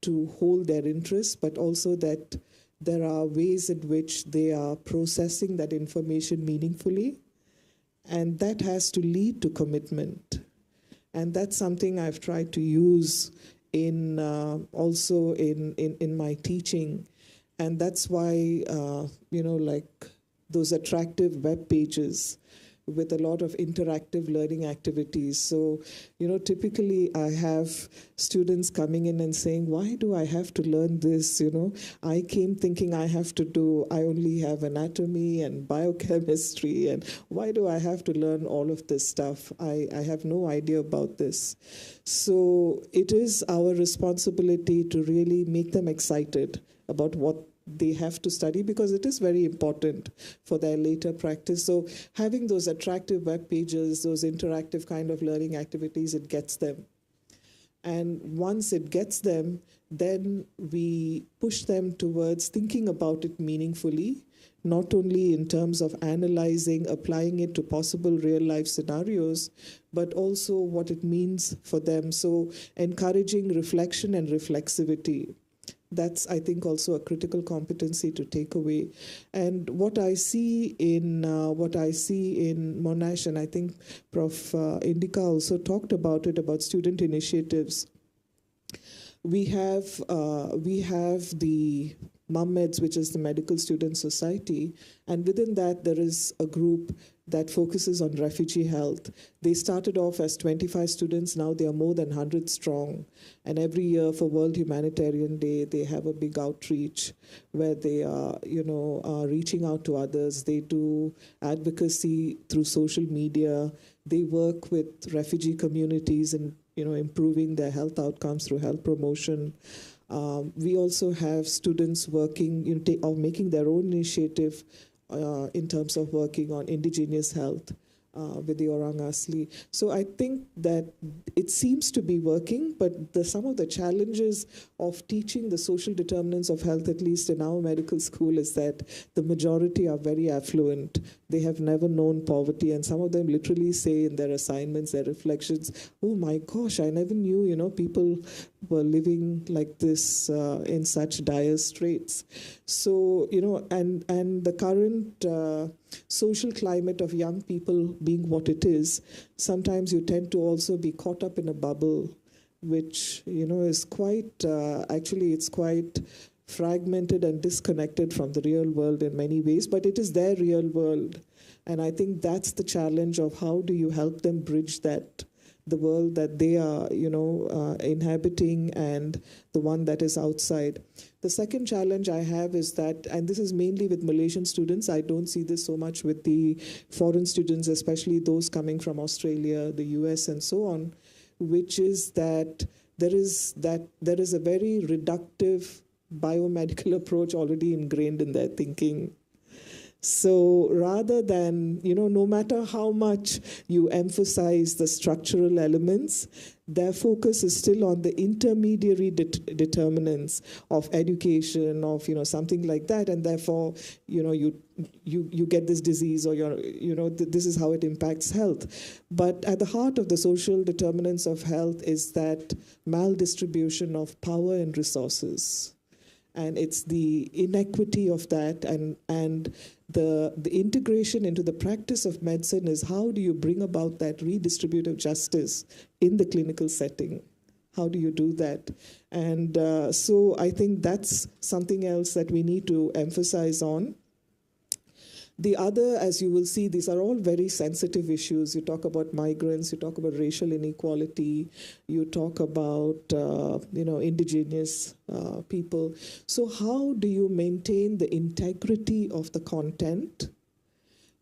to hold their interest, but also that there are ways in which they are processing that information meaningfully. And that has to lead to commitment. And that's something I've tried to use in also in my teaching. And that's why, those attractive web pages with a lot of interactive learning activities. So, typically I have students coming in and saying, why do I have to learn this? I came thinking I only have anatomy and biochemistry, and why do I have to learn all of this stuff? I have no idea about this. So it is our responsibility to really make them excited about what they have to study, because it is very important for their later practice. So having those attractive web pages, those interactive kind of learning activities, it gets them. And once it gets them, then we push them towards thinking about it meaningfully, not only in terms of analyzing, applying it to possible real-life scenarios, but also what it means for them. So encouraging reflection and reflexivity. That's, I think, also a critical competency to take away. And what I see in Monash, and I think Prof. Indica also talked about it, about student initiatives. We have the MUMMEDS, which is the Medical Student Society, and within that there is a group that focuses on refugee health. They started off as 25 students, now they are more than 100 strong. And every year for World Humanitarian Day, they have a big outreach where they are, reaching out to others. They do advocacy through social media. They work with refugee communities and, improving their health outcomes through health promotion. We also have students working, or making their own initiative in terms of working on indigenous health with the Orang Asli. So I think that it seems to be working, but some of the challenges of teaching the social determinants of health, at least in our medical school, is that the majority are very affluent. They have never known poverty, and some of them literally say in their assignments, their reflections, oh my gosh, I never knew, people were living like this in such dire straits. So, and the current social climate of young people being what it is, sometimes you tend to also be caught up in a bubble, which, is quite, actually it's quite fragmented and disconnected from the real world in many ways, but it is their real world. And I think that's the challenge of how do you help them bridge that, the world that they are, inhabiting and the one that is outside. The second challenge I have is that, and this is mainly with Malaysian students, I don't see this so much with the foreign students, especially those coming from Australia, the US, and so on, which is that there is a very reductive biomedical approach already ingrained in their thinking. So rather than, no matter how much you emphasize the structural elements, their focus is still on the intermediary determinants of education, of, something like that. And therefore, you get this disease, or this is how it impacts health. But at the heart of the social determinants of health is that maldistribution of power and resources. And it's the inequity of that, and the integration into the practice of medicine is how do you bring about that redistributive justice in the clinical setting? How do you do that? And so I think that's something else that we need to emphasize on. The other, as you will see, these are all very sensitive issues. You talk about migrants, you talk about racial inequality, you talk about, indigenous people. So how do you maintain the integrity of the content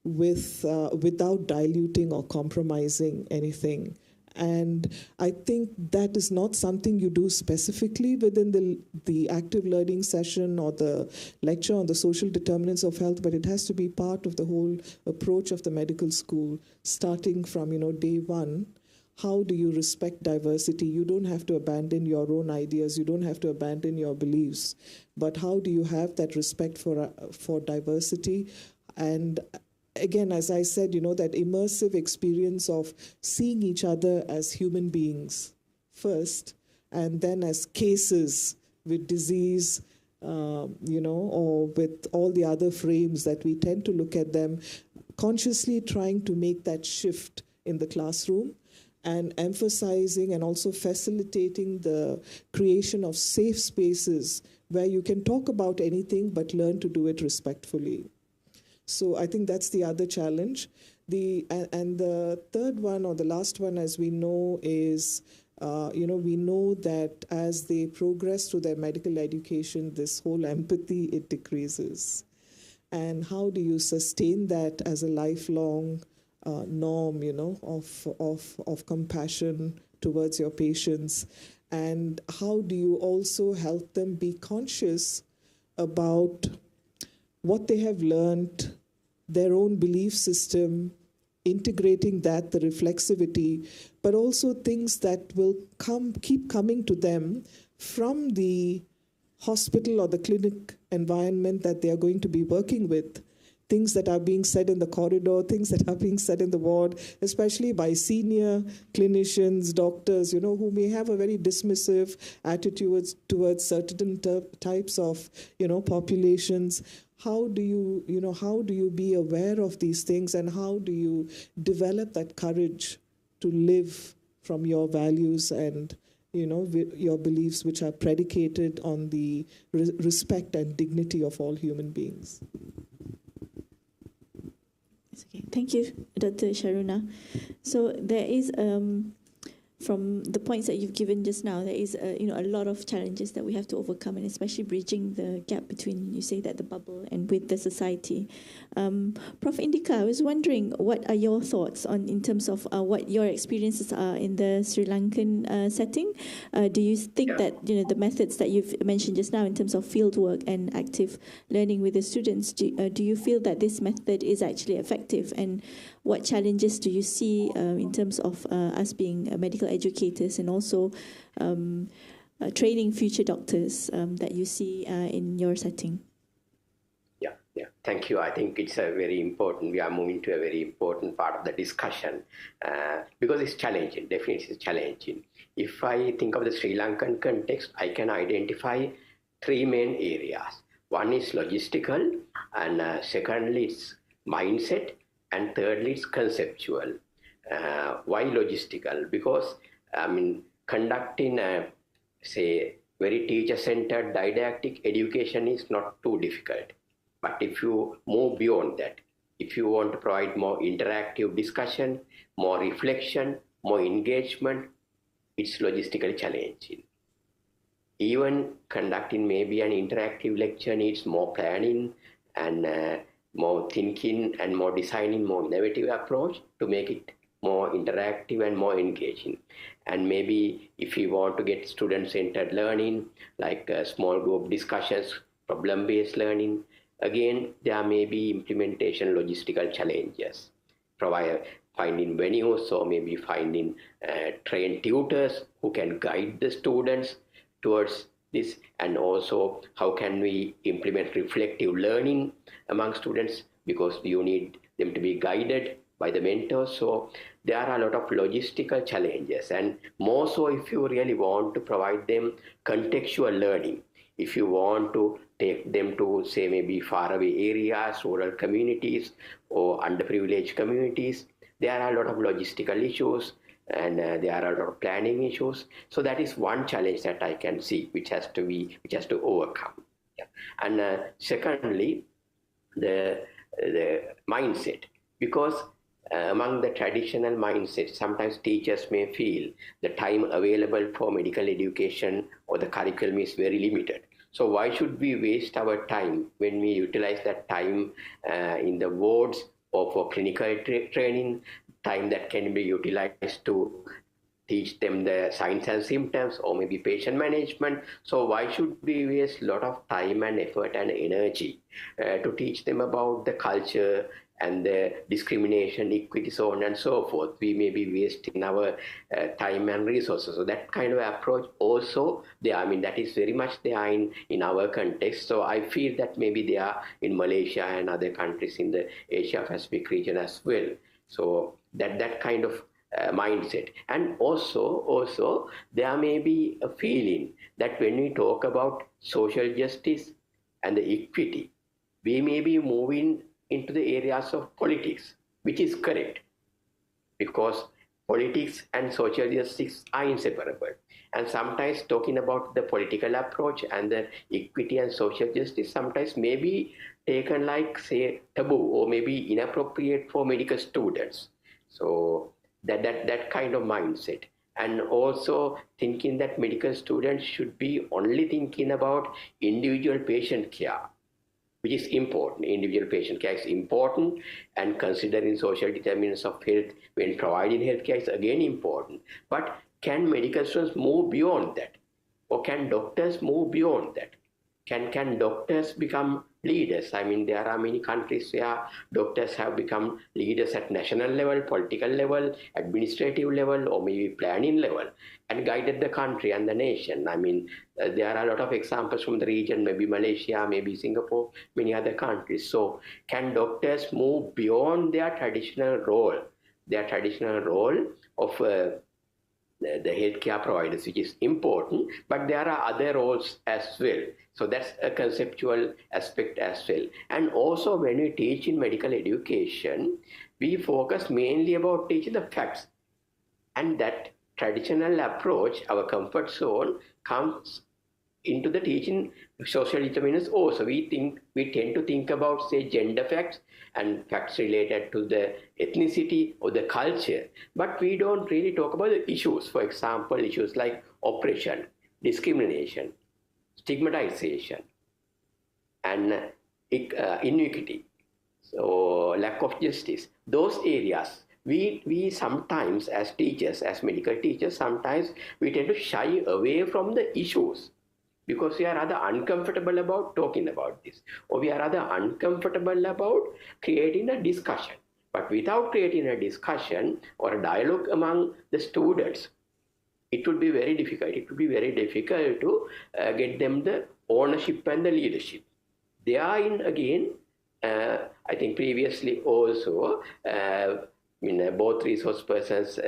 without diluting or compromising anything? And I think that is not something you do specifically within the active learning session or the lecture on the social determinants of health, but it has to be part of the whole approach of the medical school, starting from, day one. How do you respect diversity? You don't have to abandon your own ideas. You don't have to abandon your beliefs. But how do you have that respect for diversity? And again, as I said, that immersive experience of seeing each other as human beings first, and then as cases with disease, or with all the other frames that we tend to look at them, consciously trying to make that shift in the classroom and emphasizing and also facilitating the creation of safe spaces where you can talk about anything but learn to do it respectfully. So I think that's the other challenge. And the third one, or the last one, as we know, is, we know that as they progress through their medical education, this whole empathy, it decreases. And how do you sustain that as a lifelong norm, of compassion towards your patients? And how do you also help them be conscious about what they have learned, their own belief system, integrating that, the reflexivity, but also things that will keep coming to them from the hospital or the clinic environment that they are going to be working with. Things that are being said in the corridor, things that are being said in the ward, especially by senior clinicians, doctors, who may have a very dismissive attitude towards certain types of, populations. How do you be aware of these things, and how do you develop that courage to live from your values and, your beliefs, which are predicated on the respect and dignity of all human beings? It's Okay, thank you, Dr. Sharuna. So there is, from the points that you've given just now, there is a lot of challenges that we have to overcome, and especially bridging the gap between, you say that, the bubble and with the society. Prof. Indika, I was wondering, what are your thoughts on in terms of what your experiences are in the Sri Lankan setting? Do you think that the methods that you've mentioned just now in terms of field work and active learning with the students, do you feel that this method is actually effective, and what challenges do you see in terms of us being medical educators and also training future doctors that you see in your setting? Yeah, thank you. I think it's a very important, we are moving to a very important part of the discussion because it's challenging, definitely it's challenging. If I think of the Sri Lankan context, I can identify three main areas. One is logistical, and secondly it's mindset, and thirdly it's conceptual. Why logistical? Because conducting say very teacher-centered didactic education is not too difficult. But if you move beyond that, if you want to provide more interactive discussion, more reflection, more engagement, it's logistically challenging. Even conducting maybe an interactive lecture needs more planning and more thinking and more designing, more innovative approach to make it more interactive and more engaging. And maybe if you want to get student-centered learning, like small group discussions, problem-based learning, again, there may be implementation logistical challenges. Finding venues, or maybe finding trained tutors who can guide the students towards this, and also how can we implement reflective learning among students, because you need them to be guided by the mentors. So there are a lot of logistical challenges, and more so if you really want to provide them contextual learning. If you want to take them to, say, maybe faraway areas, rural communities, or underprivileged communities, there are a lot of logistical issues, and there are a lot of planning issues. So that is one challenge that I can see, which has to overcome. Yeah. And secondly, the mindset, because among the traditional mindsets, sometimes teachers may feel the time available for medical education or the curriculum is very limited. So why should we waste our time when we utilize that time in the wards or for clinical training, time that can be utilized to teach them the signs and symptoms or maybe patient management. So why should we waste a lot of time and effort and energy to teach them about the culture and the discrimination, equity, so on and so forth? We may be wasting our time and resources. So that kind of approach also there, that is very much there in our context. So I feel that maybe they are in Malaysia and other countries in the Asia Pacific region as well. So that kind of mindset. And also there may be a feeling that when we talk about social justice and the equity, we may be moving into the areas of politics, which is correct, because politics and social justice are inseparable. And sometimes talking about the political approach and the equity and social justice sometimes may be taken like, say, taboo or maybe inappropriate for medical students. So that kind of mindset. And also thinking that medical students should be only thinking about individual patient care, which is important. Individual patient care is important, and considering social determinants of health when providing healthcare is again important. But can medical students move beyond that? Or can doctors move beyond that? Can doctors become leaders? There are many countries where doctors have become leaders at national level, political level, administrative level, or maybe planning level, and guided the country and the nation. There are a lot of examples from the region, maybe Malaysia, maybe Singapore, many other countries. So can doctors move beyond their traditional role of the healthcare providers, which is important, but there are other roles as well. So that's a conceptual aspect as well. And also when we teach in medical education, we focus mainly about teaching the facts. And that traditional approach, our comfort zone, comes into the teaching social determinants also. We tend to think about, say, gender facts and facts related to the ethnicity or the culture, but we don't really talk about the issues. For example, issues like oppression, discrimination, stigmatization, and inequity, so lack of justice. Those areas, we sometimes, as teachers, as medical teachers, sometimes we tend to shy away from the issues because we are rather uncomfortable about talking about this, or we are rather uncomfortable about creating a discussion. But without creating a discussion or a dialogue among the students, it would be very difficult. It would be very difficult to get them the ownership and the leadership. Therein again, I think previously also, both resource persons,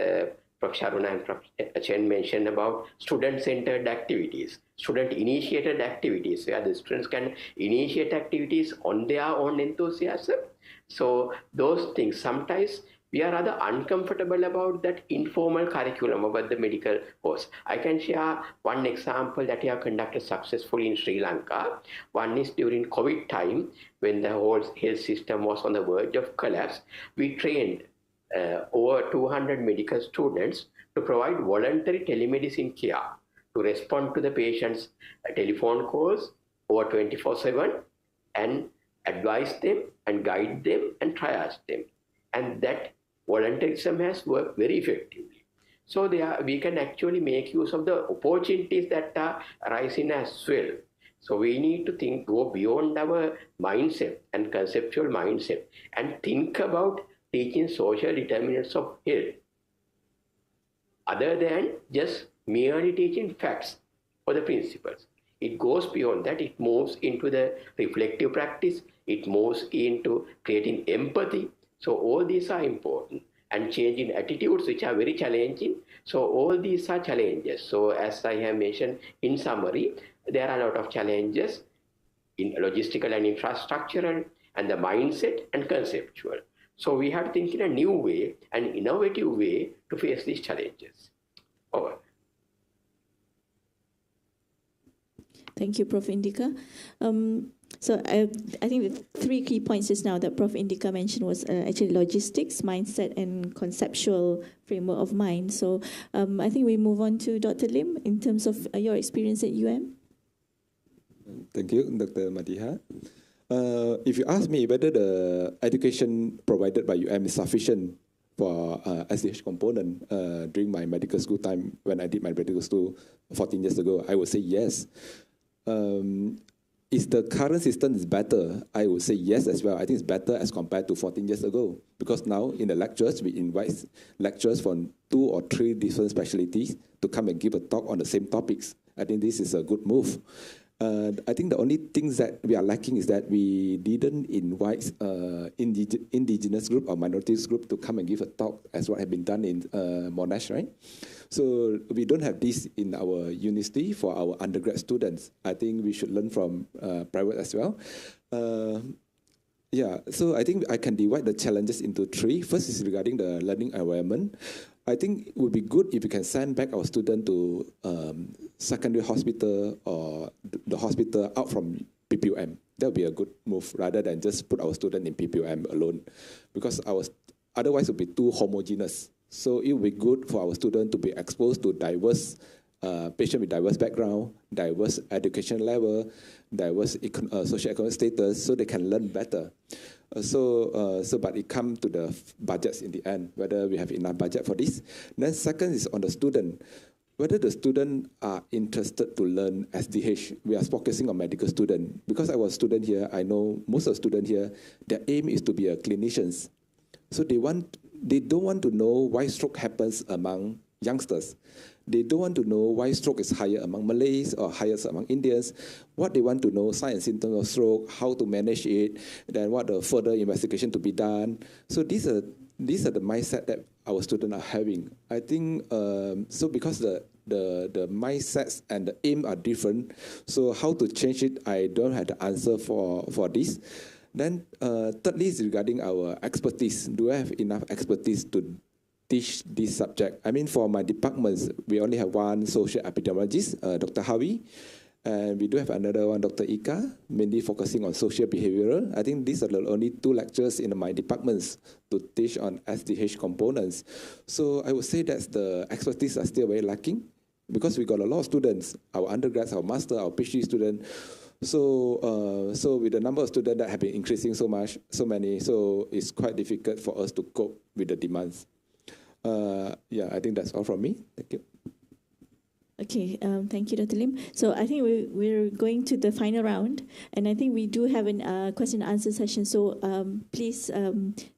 Prof. Sharuna and Prof. Chen mentioned about student-centered activities, student-initiated activities, where the students can initiate activities on their own enthusiasm. So those things, sometimes we are rather uncomfortable about that informal curriculum about the medical course. I can share one example that we have conducted successfully in Sri Lanka. One is during COVID time, when the whole health system was on the verge of collapse. We trained over 200 medical students to provide voluntary telemedicine care, to respond to the patient's telephone calls over 24/7 and advise them and guide them and triage them. And that volunteerism has worked very effectively. So we can actually make use of the opportunities that are arising as well. So we need to go beyond our mindset and conceptual mindset and think about teaching social determinants of health, other than just merely teaching facts or the principles. It goes beyond that. It moves into the reflective practice. It moves into creating empathy. So all these are important, and changing attitudes, which are very challenging. So all these are challenges. So as I have mentioned in summary, there are a lot of challenges in logistical and infrastructural, and the mindset and conceptual. So we have to think in a new way, an innovative way to face these challenges. Over. Thank you, Prof. Indika. So I think the three key points just now that Prof. Indika mentioned was actually logistics, mindset, and conceptual framework of mind. So I think we move on to Dr. Lim in terms of your experience at UM. Thank you, Dr. Madiha. If you ask me whether the education provided by UM is sufficient for SDH component during my medical school time, when I did my medical school 14 years ago, I would say yes. Is the current system is better? I would say yes as well. I think it's better as compared to 14 years ago, because now in the lectures, we invite lecturers from 2 or 3 different specialties to come and give a talk on the same topics. I think this is a good move. I think the only things that we are lacking is that we didn't invite indigenous group or minorities group to come and give a talk as what had been done in Monash, right? So we don't have this in our university for our undergrad students. I think we should learn from private as well. Yeah, so I think I can divide the challenges into 3. First is regarding the learning environment. I think it would be good if we can send back our student to secondary hospital or the hospital out from PPUM. That would be a good move rather than just put our student in PPUM alone, because otherwise it would be too homogeneous. So it would be good for our student to be exposed to diverse patients with diverse background, diverse education level, diverse socio-economic status, so they can learn better. But it comes to the budgets in the end, whether we have enough budget for this. Then second is on the student, whether the student are interested to learn SDH. We are focusing on medical student. Because I was a student here, I know most of the students here, their aim is to be a clinicians. So they don't want to know why stroke happens among youngsters. They don't want to know why stroke is higher among Malays or higher among Indians. What they want to know, signs and symptoms of stroke, how to manage it, then what the further investigation to be done. So these are the mindset that our students are having. I think, so because the mindsets and the aim are different, so how to change it, I don't have the answer for this. Then thirdly is regarding our expertise. Do I have enough expertise to teach this subject? I mean, for my departments, we only have one social epidemiologist, Dr. Hawi, And we do have another one, Dr. Ika, mainly focusing on social behavioral. I think these are the only 2 lectures in my departments to teach on SDH components. So I would say that the expertise are still very lacking because we got a lot of students, our undergrads, our master, our PhD student. So with the number of students that have been increasing so many, so it's quite difficult for us to cope with the demands. Yeah, I think that's all from me. Thank you. Okay, thank you, Dr. Lim. So I think we're going to the final round, and I think we do have a question and answer session. So please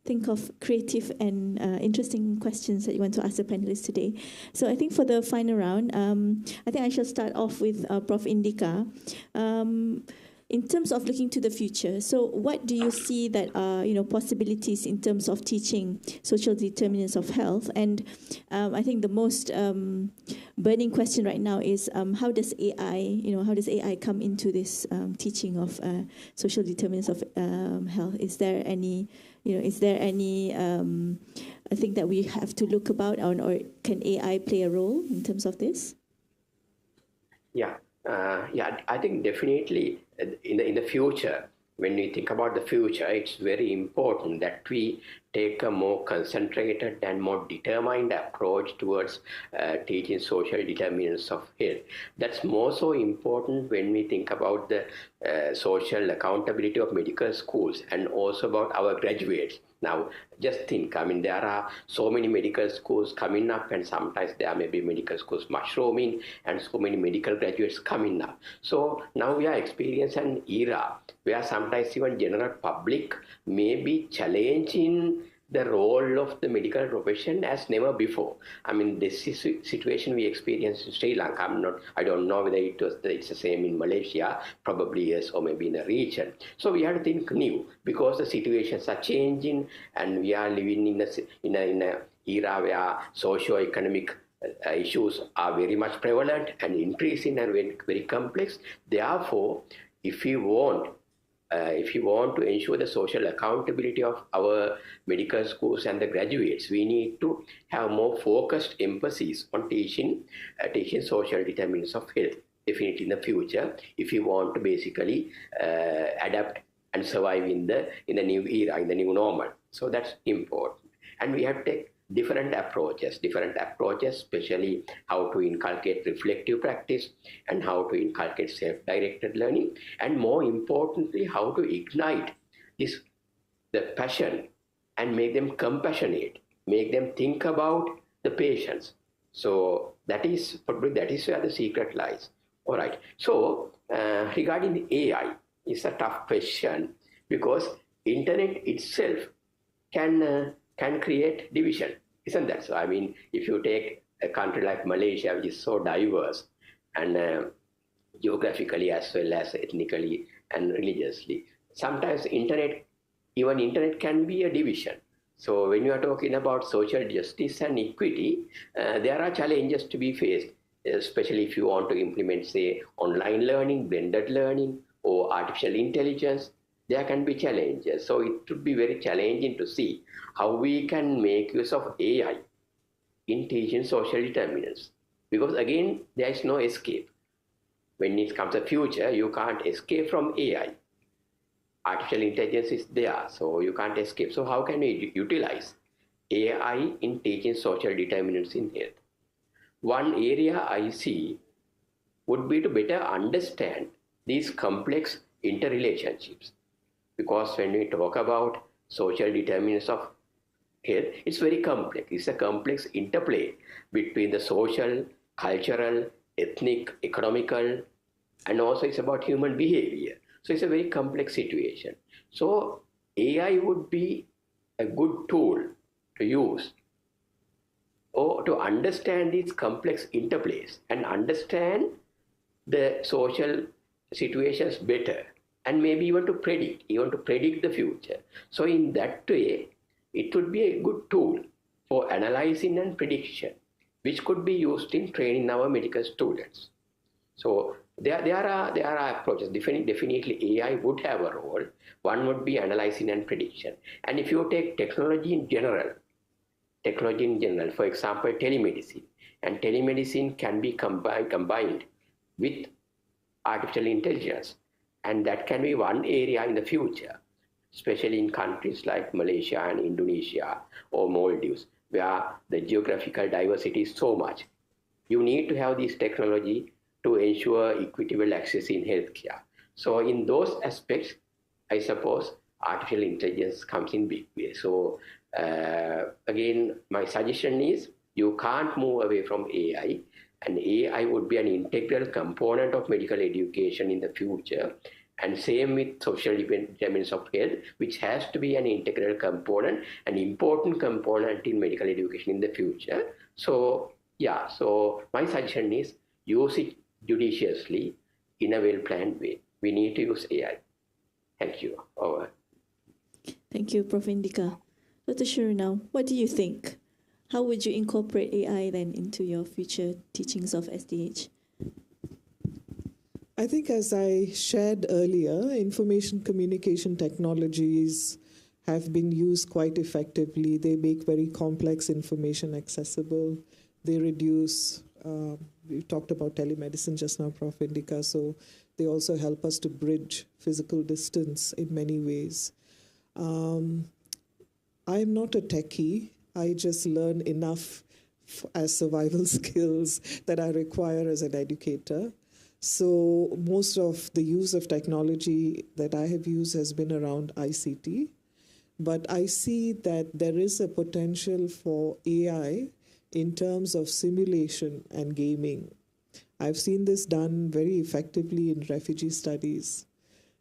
think of creative and interesting questions that you want to ask the panelists today. So I think for the final round, I think I shall start off with Prof. Indika. In terms of looking to the future, so what do you see that are possibilities in terms of teaching social determinants of health? And I think the most burning question right now is how does AI come into this teaching of social determinants of health? Is there any I think that we have to look about, or can AI play a role in terms of this? Yeah, I think definitely in the future, when we think about the future, it's very important that we take a more concentrated and more determined approach towards teaching social determinants of health. That's more so important when we think about the social accountability of medical schools and also about our graduates. Now, just think, I mean, there are so many medical schools coming up, and sometimes there may be medical schools mushrooming and so many medical graduates coming up. So now we are experiencing an era where sometimes even general public may be challenging the role of the medical profession as never before. I mean, this is a situation we experienced in Sri Lanka. I don't know whether it's the same in Malaysia, probably yes, or maybe in a region. So we have to think new because the situations are changing, and we are living in a era where socio-economic issues are very much prevalent and increasing and very, very complex. Therefore, if you want to ensure the social accountability of our medical schools and the graduates, we need to have more focused emphasis on teaching social determinants of health, definitely in the future, if you want to basically adapt and survive in the new era, in the new normal. So that's important. And we have to take different approaches, especially how to inculcate reflective practice and how to inculcate self-directed learning, and more importantly, how to ignite the passion and make them compassionate, make them think about the patients. So that is where the secret lies. All right. So regarding the AI, it's a tough question because internet itself can create division, isn't that so? I mean, if you take a country like Malaysia, which is so diverse and geographically as well as ethnically and religiously, sometimes internet can be a division. So when you are talking about social justice and equity, there are challenges to be faced, especially if you want to implement, say, online learning, blended learning, or artificial intelligence. There can be challenges. So it would be very challenging to see how we can make use of AI in teaching social determinants. Because again, there is no escape. When it comes to future, you can't escape from AI. Artificial intelligence is there, so you can't escape. So how can we utilize AI in teaching social determinants in health? One area I see would be to better understand these complex interrelationships. Because when we talk about social determinants of health, it's very complex. It's a complex interplay between the social, cultural, ethnic, economical, and also it's about human behavior. So it's a very complex situation. So AI would be a good tool to use or to understand these complex interplays and understand the social situations better, and maybe even to predict the future. So in that way, it would be a good tool for analyzing and prediction, which could be used in training our medical students. So there are approaches. Definitely AI would have a role. One would be analyzing and prediction. And if you take technology in general, for example, telemedicine, and telemedicine can be combined with artificial intelligence. And that can be one area in the future, especially in countries like Malaysia and Indonesia or Maldives, where the geographical diversity is so much. You need to have this technology to ensure equitable access in healthcare. So in those aspects, I suppose artificial intelligence comes in big way. So again, my suggestion is you can't move away from AI, and AI would be an integral component of medical education in the future. And same with social determinants of health, which has to be an integral component, an important component in medical education in the future. So yeah, so my suggestion is use it judiciously in a well-planned way. We need to use AI. Thank you. Over. Thank you, Prof. Indika. Dr. Shiruna, what do you think? How would you incorporate AI then into your future teachings of SDH? I think, as I shared earlier, information communication technologies have been used quite effectively. They make very complex information accessible. They reduce, we talked about telemedicine just now, Prof. Indika, so they also help us to bridge physical distance in many ways. I'm not a techie. I just learn enough as survival skills that I require as an educator. So most of the use of technology that I have used has been around ICT. But I see that there is a potential for AI in terms of simulation and gaming. I've seen this done very effectively in refugee studies.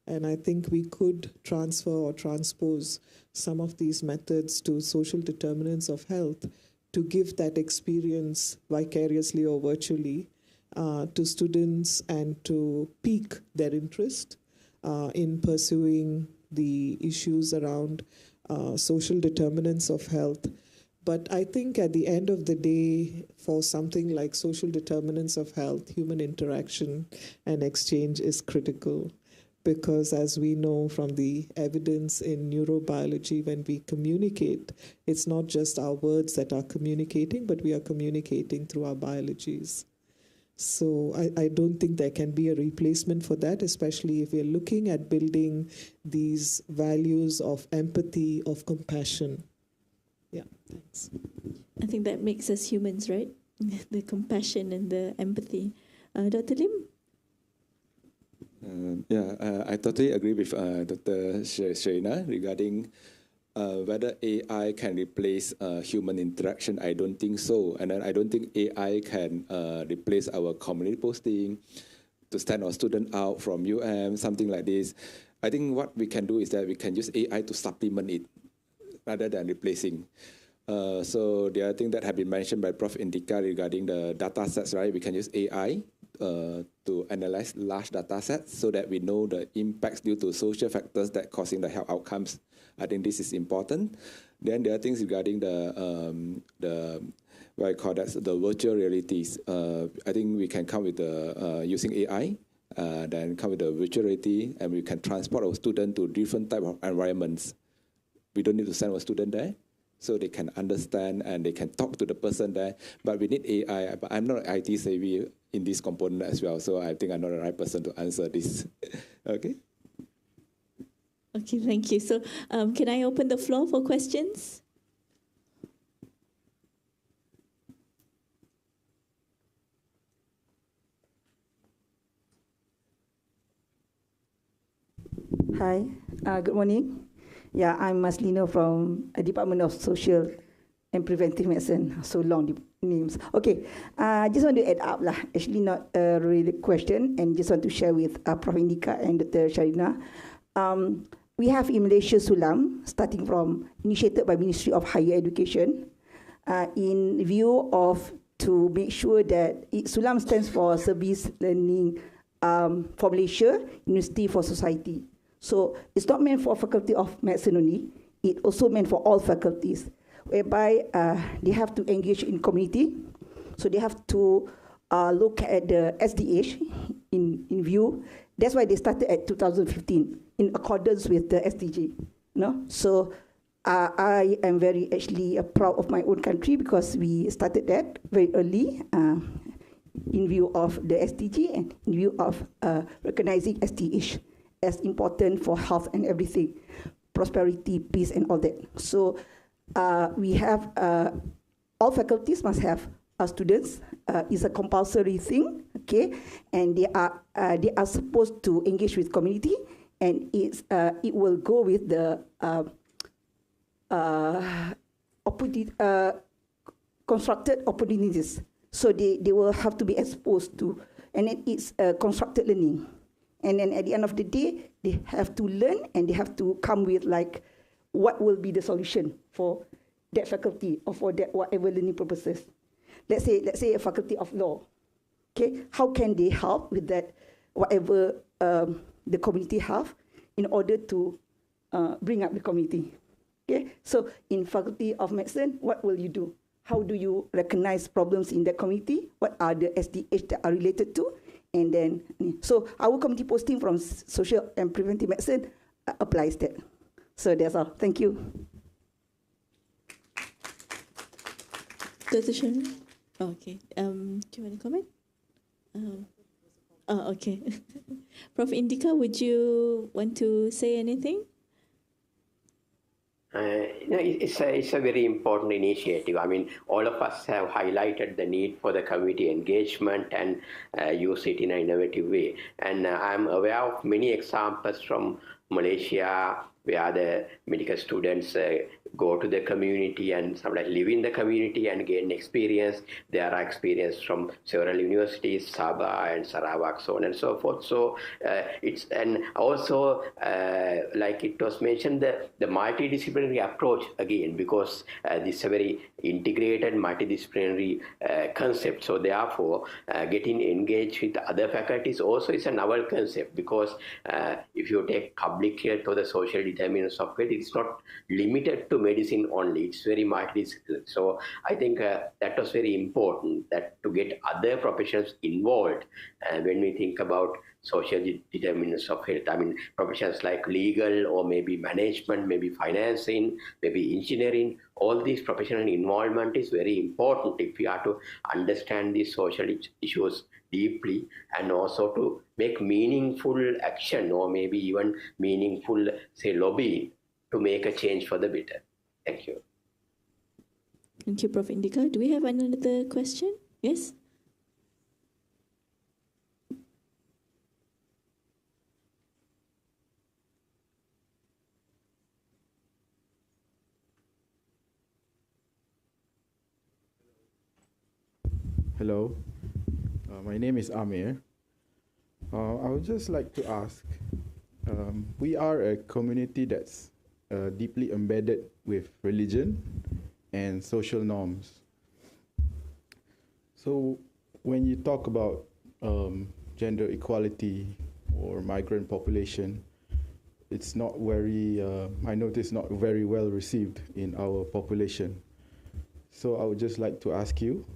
And I think we could transfer or transpose some of these methods to social determinants of health to give that experience vicariously or virtually to students and to pique their interest in pursuing the issues around social determinants of health. But I think at the end of the day, for something like social determinants of health, human interaction and exchange is critical. Because as we know from the evidence in neurobiology, when we communicate, it's not just our words that are communicating, but we are communicating through our biologies. So I don't think there can be a replacement for that, especially if we're looking at building these values of empathy, of compassion. Yeah, thanks. I think that makes us humans, right? The compassion and the empathy. Dr. Lim? I totally agree with Dr. Shrina regarding whether AI can replace human interaction. I don't think so. And then I don't think AI can replace our community posting, to send our student out from something like this. I think what we can do is that we can use AI to supplement it rather than replacing. So the other thing that have been mentioned by Prof. Indika regarding the data sets, right? We can use AI to analyze large data sets so that we know the impacts due to social factors that causing the health outcomes. I think this is important. Then there are things regarding the what I call that, the virtual realities. I think we can come with the using AI, then come with the virtual reality, and we can transport our student to different type of environments. We don't need to send our student there, so they can understand and they can talk to the person there. But we need AI. But I'm not IT savvy in this component as well, so I think I'm not the right person to answer this. Okay. Okay, thank you. So can I open the floor for questions? Hi, good morning. Yeah, I'm Maslino from Department of Social and Preventive Medicine. So long names. Okay, I just want to add up lah. Actually, not a really question, and just want to share with Prof. Indika and Dr. Sharina. We have in Malaysia Sulam, starting from initiated by Ministry of Higher Education, in view of to make sure that Sulam stands for Service Learning for Malaysia, University for Society. So it's not meant for Faculty of Medicine only, it also meant for all faculties, whereby they have to engage in community. So they have to look at the SDH in view. That's why they started at 2015 in accordance with the SDG. No? So I am very actually proud of my own country because we started that very early. in view of the SDG and in view of recognizing SDH as important for health and everything, prosperity, peace, and all that. So we have all faculties must have students. It's a compulsory thing, okay, and they are supposed to engage with community, and it will go with the constructed opportunities. So they will have to be exposed to, and then it's constructed learning. And then at the end of the day, they have to learn and they have to come with like, what will be the solution for that faculty or for that whatever learning purposes. Let's say a faculty of law. Okay, how can they help with that, whatever the community have, in order to bring up the community? Okay, so in faculty of medicine, what will you do? How do you recognize problems in that community? What are the SDH that are related to? And then, so our community posting from social and preventive medicine applies that. So that's all. Thank you. Dr. Sharon? Oh, okay. Do you want to comment? Okay. Prof. Indika, would you want to say anything? It's a very important initiative. I mean, all of us have highlighted the need for the community engagement and use it in an innovative way. And I'm aware of many examples from Malaysia where the medical students go to the community and sometimes live in the community and gain experience. There are experience from several universities, Sabah and Sarawak, so on and so forth. So it's, and also like it was mentioned, the multidisciplinary approach again, because this is a very integrated multidisciplinary concept. So therefore, getting engaged with other faculties also is a novel concept, because if you take public health or the social determinants of health, it's not limited to medicine only, it's very multidisciplinary. So I think that was very important, that to get other professions involved when we think about social determinants of health. I mean, professions like legal or maybe management, maybe financing, maybe engineering, all these professional involvement is very important if we are to understand these social issues deeply, and also to make meaningful action or maybe even meaningful, say, lobby to make a change for the better. Thank you. Thank you, Prof. Indika. Do we have another question? Yes? Hello, my name is Amir. I would just like to ask, we are a community that's deeply embedded with religion and social norms. So when you talk about gender equality or migrant population, it's not very, I notice, not very well received in our population. So I would just like to ask you,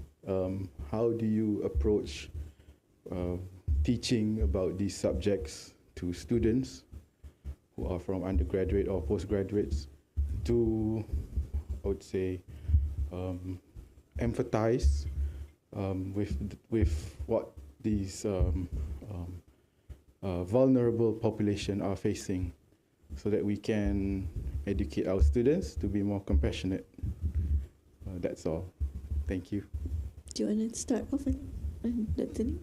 how do you approach teaching about these subjects to students who are from undergraduate or postgraduates to, I would say, empathize with what these vulnerable population are facing, so that we can educate our students to be more compassionate. That's all. Thank you. Do you want to start off, Dr. Lee?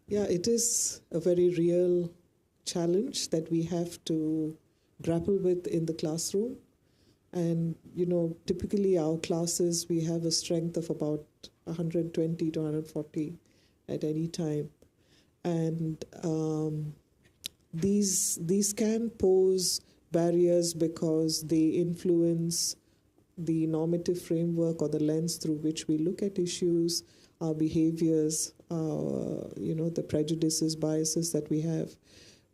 Yeah, it is a very real challenge that we have to grapple with in the classroom. And, you know, typically our classes, we have a strength of about 120 to 140 at any time. And these can pose barriers because they influence the normative framework or the lens through which we look at issues, our behaviors, the prejudices, biases that we have.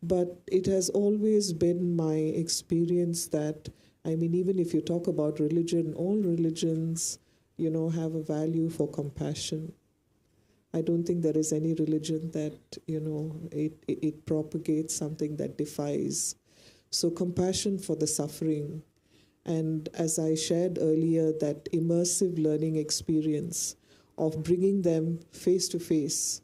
But it has always been my experience that, I mean, even if you talk about religion, all religions, have a value for compassion. I don't think there is any religion that, it propagates something that defies. So compassion for the suffering And as I shared earlier, that immersive learning experience of bringing them face to face,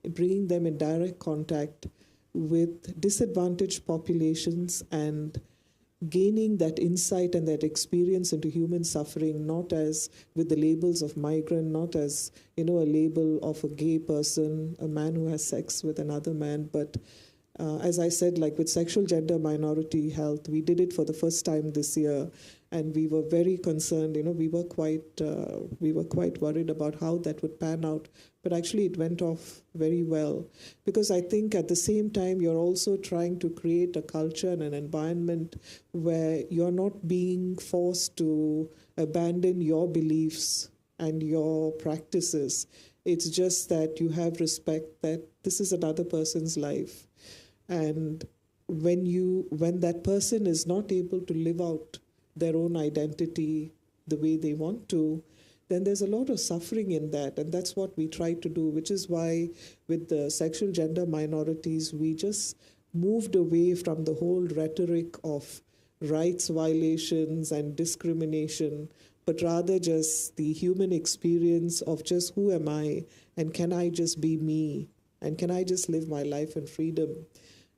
bringing them in direct contact with disadvantaged populations and gaining that insight and that experience into human suffering, not as with the labels of migrant, not as, a label of a gay person, a man who has sex with another man, but as I said, like with sexual gender minority health, we did it for the first time this year, and we were very concerned. We were quite worried about how that would pan out, but actually it went off very well, because I think at the same time you're also trying to create a culture and an environment where you're not being forced to abandon your beliefs and your practices. It's just that you have respect that this is another person's life. And when that person is not able to live out their own identity the way they want to, then there's a lot of suffering in that. And that's what we try to do, which is why with the sexual gender minorities, we just moved away from the whole rhetoric of rights violations and discrimination, but rather just the human experience of just who am I, and can I just be me, and can I just live my life in freedom?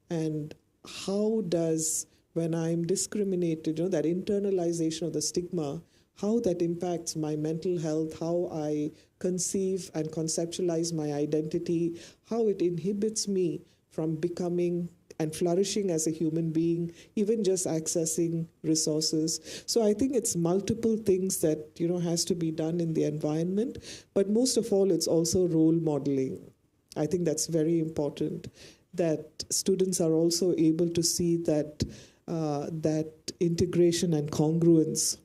And how does, when I'm discriminated, that internalization of the stigma, how that impacts my mental health, how I conceive and conceptualize my identity, how it inhibits me from becoming and flourishing as a human being, even just accessing resources. So I think it's multiple things that, has to be done in the environment, but most of all, it's also role modeling. I think that's very important, that students are also able to see that that integration and congruence.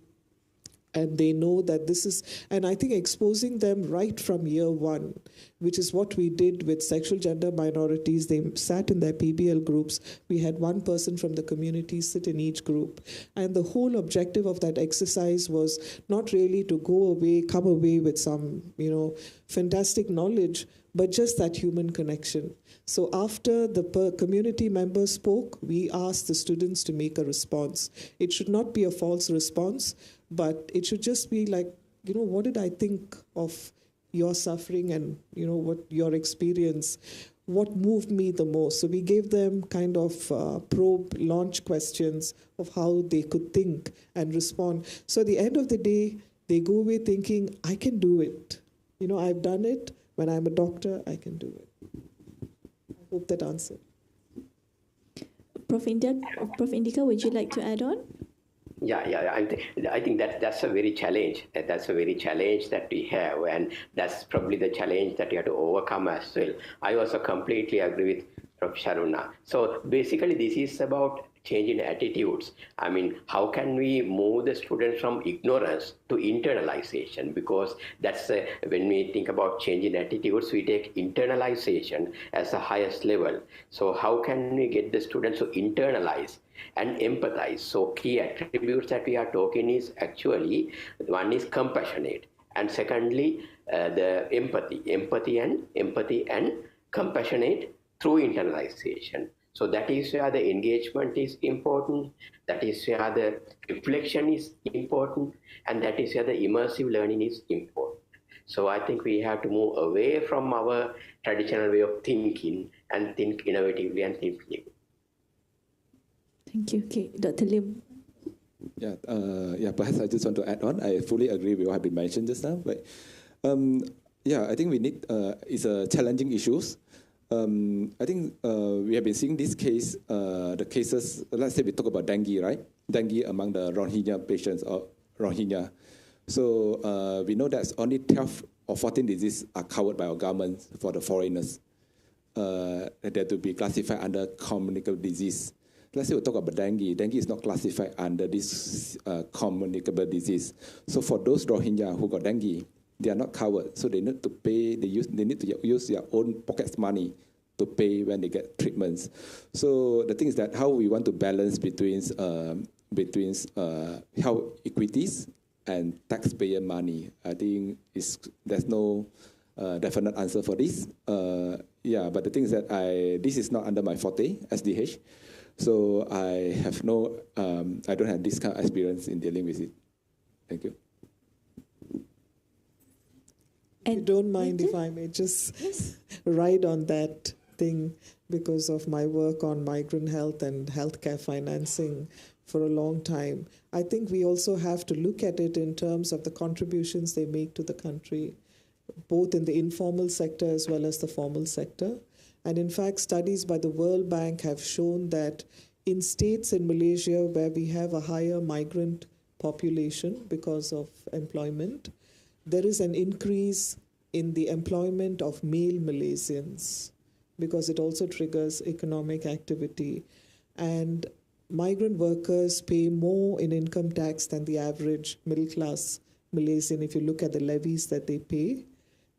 And they know that this is, and I think exposing them right from year one, which is what we did with sexual gender minorities. They sat in their PBL groups. We had one person from the community sit in each group. And the whole objective of that exercise was not really to come away with some, fantastic knowledge, but just that human connection. So after the community members spoke, we asked the students to make a response. It should not be a false response, but it should just be like, what did I think of your suffering and, what your experience, what moved me the most? So we gave them kind of probe launch questions of how they could think and respond. So at the end of the day, they go away thinking, I can do it. I've done it. When I'm a doctor, I can do it. I hope that answered. Prof. Indika, would you like to add on? Yeah. I think that's a very challenge. That's a very challenge that we have, and that's probably the challenge that you have to overcome as well. I also completely agree with Prof. Sharuna. So basically, this is about changing attitudes. I mean, how can we move the students from ignorance to internalization? Because that's when we think about changing attitudes, we take internalization as the highest level. So how can we get the students to internalize and empathize? So key attributes that we are talking is actually, one is compassionate, and secondly, the empathy and compassionate through internalization. So that is where the engagement is important, that is where the reflection is important, and that is where the immersive learning is important. So I think we have to move away from our traditional way of thinking and think innovatively and think new. Thank you. Okay, Dr. Lim. Perhaps I just want to add on. I fully agree with what has been mentioned just now. But I think we need, it's a challenging issues. I think we have been seeing this case, the cases, let's say we talk about dengue, right? Dengue among the Rohingya patients or Rohingya. So we know that only 12 or 14 diseases are covered by our government for the foreigners. They're to be classified under communicable disease. Let's say we talk about dengue. Dengue is not classified under this communicable disease. So for those Rohingya who got dengue, they are not covered, so they need to pay. They need to use their own pocket money to pay when they get treatments. So the thing is that how we want to balance between health equities and taxpayer money. I think there's no definite answer for this. But the thing is that this is not under my forte, SDH. So I have I don't have this kind of experience in dealing with it. Thank you. You don't mind if I may just ride on that thing, because of my work on migrant health and healthcare financing for a long time. I think we also have to look at it in terms of the contributions they make to the country, both in the informal sector as well as the formal sector. And in fact, studies by the World Bank have shown that in states in Malaysia where we have a higher migrant population because of employment, there is an increase in the employment of male Malaysians because it also triggers economic activity. And migrant workers pay more in income tax than the average middle-class Malaysian if you look at the levies that they pay.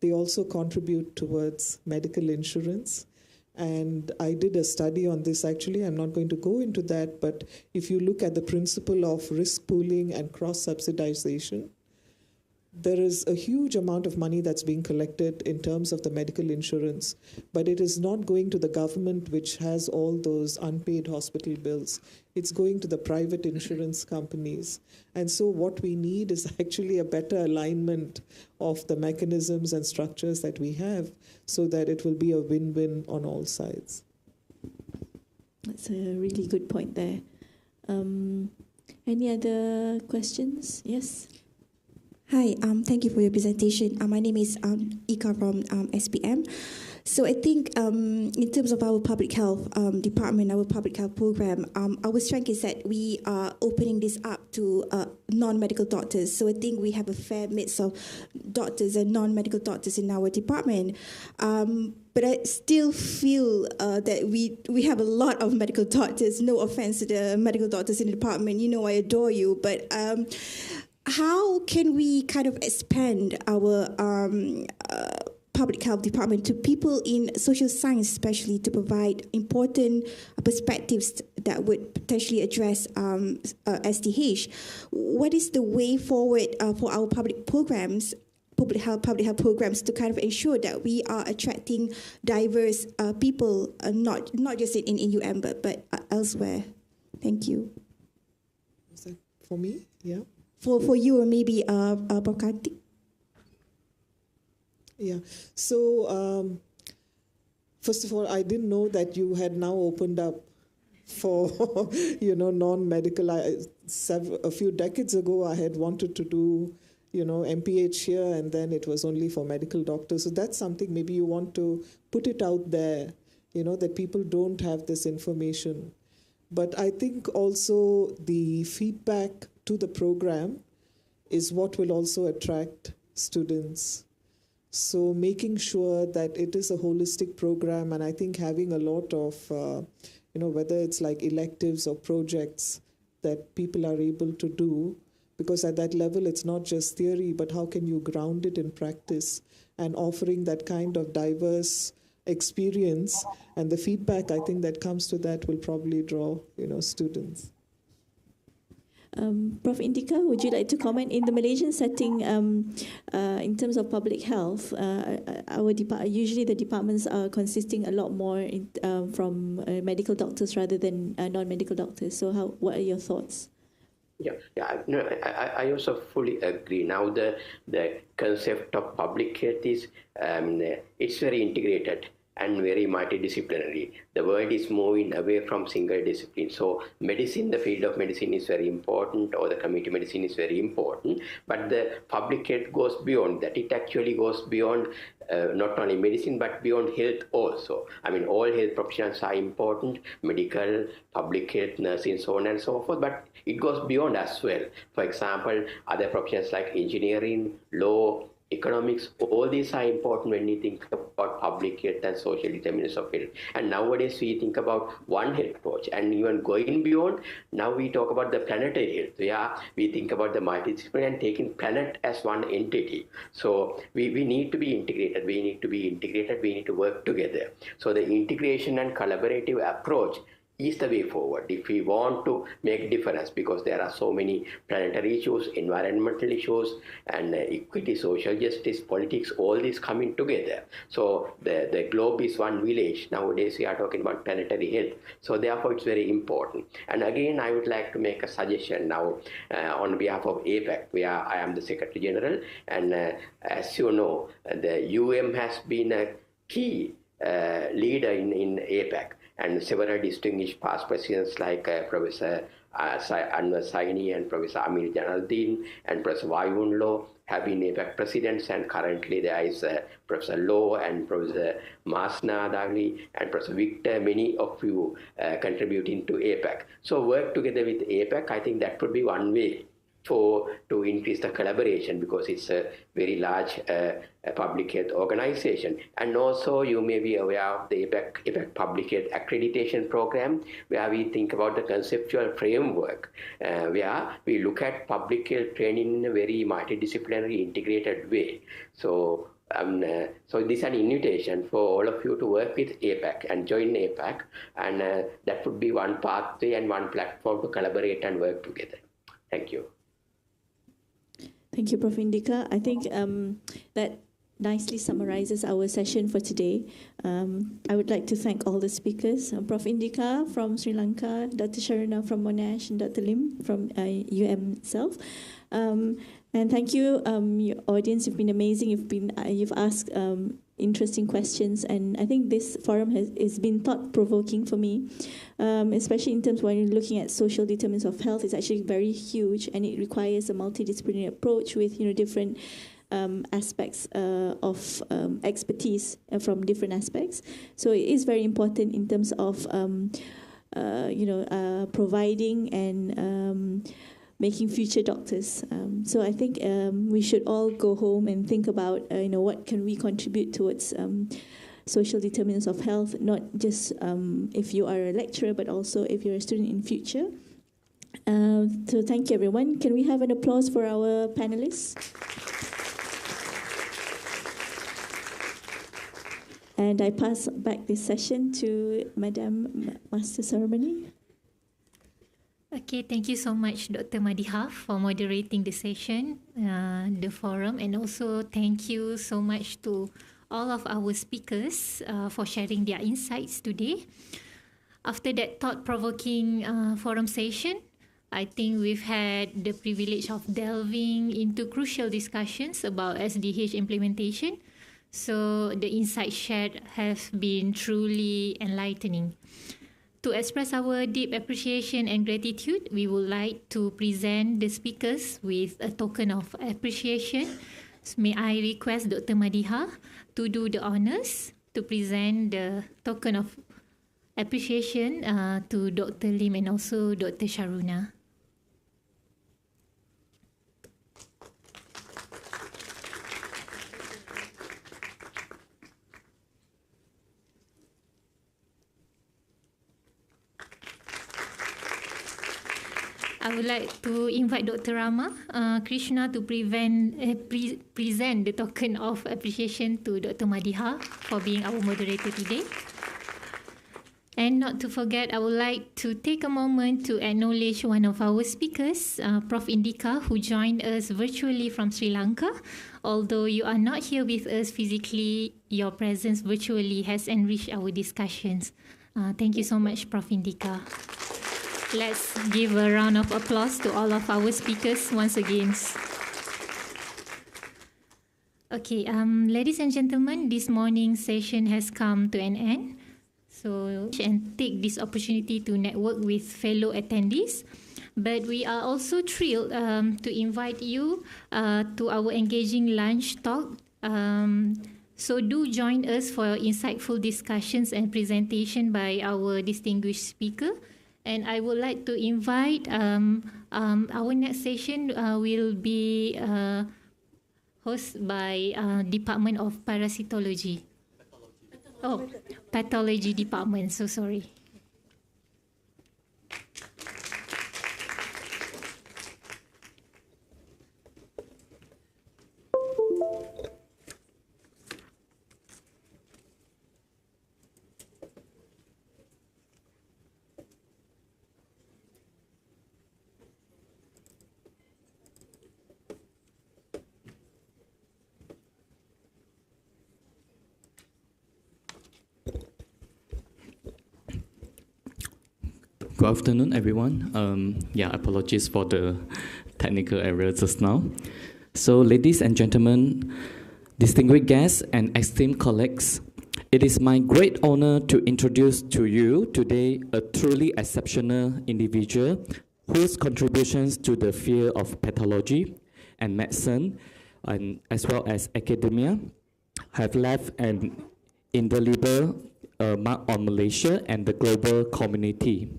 They also contribute towards medical insurance. And I did a study on this actually. I'm not going to go into that, but if you look at the principle of risk pooling and cross-subsidization, there is a huge amount of money that's being collected in terms of the medical insurance, but it is not going to the government, which has all those unpaid hospital bills. It's going to the private insurance companies. And so what we need is actually a better alignment of the mechanisms and structures that we have so that it will be a win-win on all sides. That's a really good point there. Any other questions? Yes? Hi, thank you for your presentation. My name is Ika from SPM. So I think in terms of our public health department, our public health program, our strength is that we are opening this up to non-medical doctors. So I think we have a fair mix of doctors and non-medical doctors in our department. But I still feel that we have a lot of medical doctors. No offense to the medical doctors in the department. You know, I adore you. But how can we kind of expand our public health department to people in social science, especially to provide important perspectives that would potentially address SDH? What is the way forward for our public programs, public health programs, to kind of ensure that we are attracting diverse people, not just in UM, but elsewhere? Thank you. Is that for me? Yeah. For you, or maybe Prof. Karthik? Yeah. So, first of all, I didn't know that you had now opened up for, non-medical. A few decades ago, I had wanted to do, MPH here, and then it was only for medical doctors. So that's something maybe you want to put it out there, that people don't have this information. But I think also the feedback to the program is what will also attract students. So making sure that it is a holistic program, and I think having a lot of, whether it's like electives or projects that people are able to do, because at that level it's not just theory, but how can you ground it in practice, and offering that kind of diverse experience, and the feedback I think that comes to that will probably draw, students. Prof. Indika, would you like to comment in the Malaysian setting in terms of public health? Usually the departments are consisting a lot more from medical doctors rather than non-medical doctors. So what are your thoughts? I also fully agree. Now the concept of public health is it's very integrated and very multidisciplinary. The world is moving away from single discipline. So medicine, the field of medicine is very important, or the community medicine is very important, but the public health goes beyond that. It actually goes beyond not only medicine, but beyond health also. I mean, all health professions are important, medical, public health, nursing, so on and so forth, but it goes beyond as well. For example, other professions like engineering, law, economics, all these are important when you think about public health and social determinants of health. And nowadays we think about one health approach, and even going beyond, now we talk about the planetary health. Yeah, we think about the multidisciplinary and taking planet as one entity. So we need to be integrated. We need to work together. So the integration and collaborative approach is the way forward if we want to make difference, because there are so many planetary issues, environmental issues, and equity, social justice, politics, all these coming together. So the globe is one village. Nowadays we are talking about planetary health. So therefore it's very important. And again, I would like to make a suggestion now on behalf of APEC, where I am the Secretary General. And as you know, the has been a key leader in APEC, and several distinguished past presidents like Professor Anwar Saini and Professor Amir Janaluddin and Professor Wayun Law have been APEC presidents, and currently there is Professor Law and Professor Masna Dagli and Professor Victor, many of you contributing to APEC. So work together with APEC, I think that would be one way to increase the collaboration, because it's a very large public health organization. And also you may be aware of the APEC Public Health Accreditation Program, where we think about the conceptual framework, where we look at public health training in a very multidisciplinary integrated way. So so this is an invitation for all of you to work with APEC and join APEC, and that would be one pathway and one platform to collaborate and work together. Thank you. Thank you, Prof. Indika. I think that nicely summarizes our session for today. I would like to thank all the speakers, Prof. Indika from Sri Lanka, Dr. Sharuna from Monash, and Dr. Lim from itself. And thank you, your audience. You've been amazing. You've asked interesting questions, and I think this forum has been thought-provoking for me, especially in terms when you're looking at social determinants of health. It's actually very huge, and it requires a multidisciplinary approach with different aspects of expertise from different aspects. So it is very important in terms of providing and making future doctors. So I think we should all go home and think about what can we contribute towards social determinants of health, not just if you are a lecturer, but also if you're a student in future. So thank you, everyone. Can we have an applause for our panelists? And I pass back this session to Madam Master Ceremony. Okay, thank you so much, Dr. Madiha, for moderating the session, the forum, and also thank you so much to all of our speakers for sharing their insights today. After that thought-provoking forum session, I think we've had the privilege of delving into crucial discussions about SDH implementation. So the insights shared have been truly enlightening. To express our deep appreciation and gratitude, we would like to present the speakers with a token of appreciation. May I request Dr. Madiha to do the honors to present the token of appreciation to Dr. Lim and also Dr. Sharuna. I would like to invite Dr. Rama Krishna to present the token of appreciation to Dr. Madiha for being our moderator today. And not to forget, I would like to take a moment to acknowledge one of our speakers, Prof. Indika, who joined us virtually from Sri Lanka. Although you are not here with us physically, your presence virtually has enriched our discussions. Thank you so much, Prof. Indika. Let's give a round of applause to all of our speakers once again. Okay, ladies and gentlemen, this morning's session has come to an end. So, and take this opportunity to network with fellow attendees. But we are also thrilled to invite you to our engaging lunch talk. So do join us for insightful discussions and presentation by our distinguished speaker. And I would like to invite our next session will be hosted by Department of Parasitology. Pathology Department, so sorry. Good afternoon, everyone. Apologies for the technical error just now. So, ladies and gentlemen, distinguished guests and esteemed colleagues, it is my great honor to introduce to you today a truly exceptional individual whose contributions to the field of pathology and medicine, and as well as academia, have left an indelible mark on Malaysia and the global community.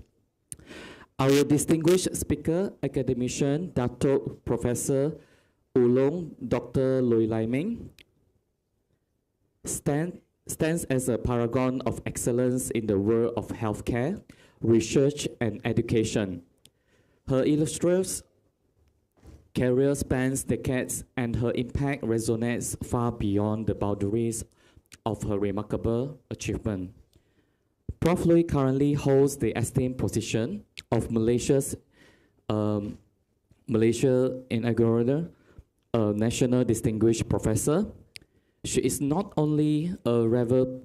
Our distinguished speaker, academician, Dato' Professor Oolong Dr. Loy Lai Meng, stands as a paragon of excellence in the world of healthcare, research, and education. Her illustrious career spans decades, and her impact resonates far beyond the boundaries of her remarkable achievement. Prof. Loy currently holds the esteemed position of Malaysia inaugural National Distinguished Professor. She is not only a revered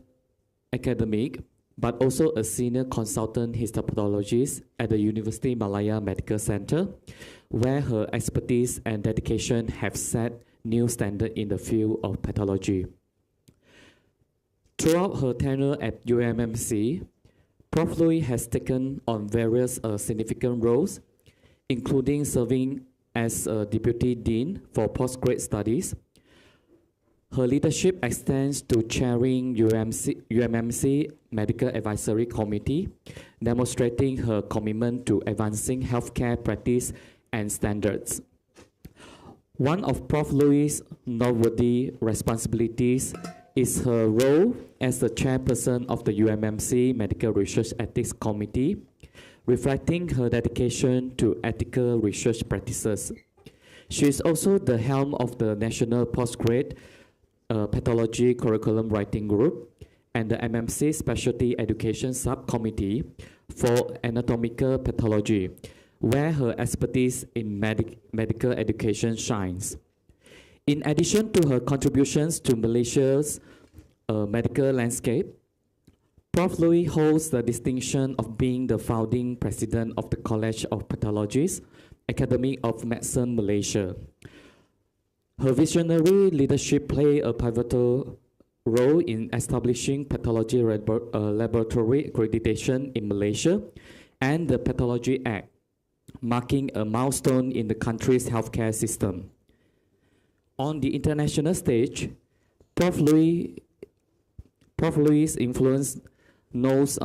academic, but also a senior consultant histopathologist at the University Malaya Medical Center, where her expertise and dedication have set new standard in the field of pathology. Throughout her tenure at UMMC, Prof. Loy has taken on various significant roles, including serving as a Deputy Dean for Postgrad Studies. Her leadership extends to chairing UMMC Medical Advisory Committee, demonstrating her commitment to advancing healthcare practice and standards. One of Prof. Loy's noteworthy responsibilities is her role as the chairperson of the UMMC Medical Research Ethics Committee, reflecting her dedication to ethical research practices. She is also the helm of the National Postgrad Pathology Curriculum Writing Group and the MMC Specialty Education Subcommittee for Anatomical Pathology, where her expertise in medical education shines. In addition to her contributions to Malaysia's medical landscape, Prof. Loy holds the distinction of being the founding president of the College of Pathologists, Academy of Medicine Malaysia. Her visionary leadership played a pivotal role in establishing pathology laboratory accreditation in Malaysia and the Pathology Act, marking a milestone in the country's healthcare system. On the international stage, Prof. Loy's influence knows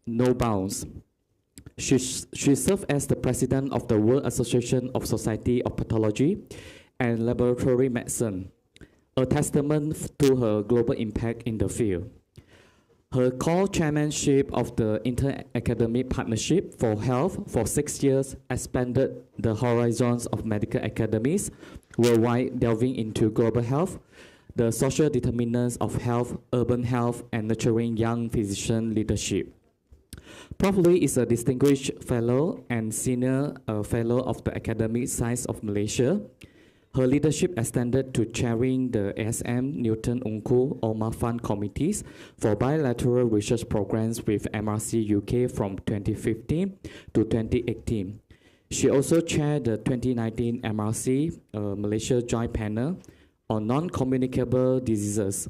no bounds. She served as the president of the World Association of Society of Pathology and Laboratory Medicine, a testament to her global impact in the field. Her co-chairmanship of the Inter-Academic Partnership for Health for 6 years expanded the horizons of medical academies worldwide, delving into global health, the social determinants of health, urban health, and nurturing young physician leadership. Prof. Loy is a distinguished fellow and senior fellow of the Academic Science of Malaysia. Her leadership extended to chairing the ASM Newton Unku Omar Fund committees for bilateral research programs with MRC UK from 2015 to 2018. She also chaired the 2019 MRC Malaysia Joint Panel on Non-Communicable Diseases.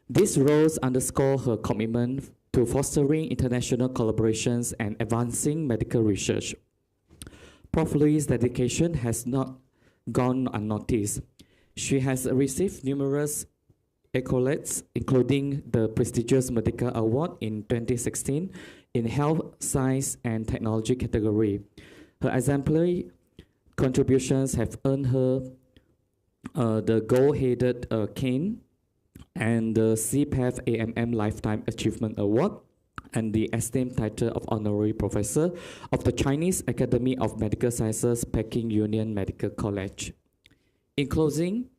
These roles underscore her commitment to fostering international collaborations and advancing medical research. Prof. Loy's dedication has not gone unnoticed. She has received numerous accolades, including the prestigious Medical Award in 2016 in Health, Science, and Technology category. Her exemplary contributions have earned her the gold-headed cane and the CPAF AMM Lifetime Achievement Award and the esteemed title of Honorary Professor of the Chinese Academy of Medical Sciences, Peking Union Medical College. In closing,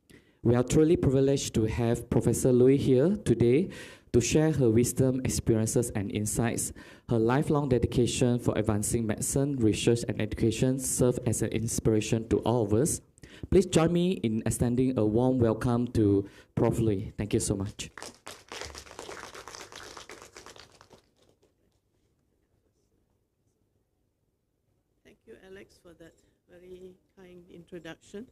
we are truly privileged to have Professor Loy here today to share her wisdom, experiences, and insights. Her lifelong dedication for advancing medicine, research, and education serve as an inspiration to all of us. Please join me in extending a warm welcome to Prof. Loy. Thank you so much. Alex, for that very kind introduction.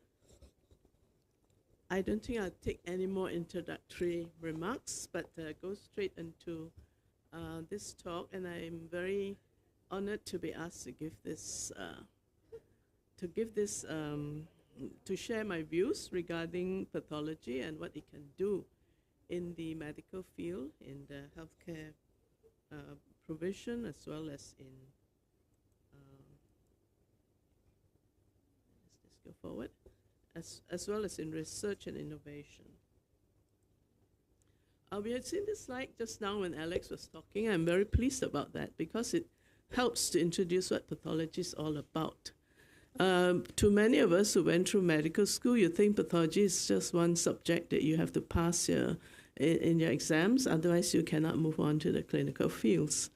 I don't think I'll take any more introductory remarks, but go straight into this talk, and I'm very honored to be asked to give this, to share my views regarding pathology and what it can do in the medical field, in the healthcare provision, as well as in, let's go forward, as well as in research and innovation. We had seen this slide just now when Alex was talking. I'm very pleased about that because it helps to introduce what pathology is all about. To many of us who went through medical school, you think pathology is just one subject that you have to pass in your exams, otherwise you cannot move on to the clinical fields.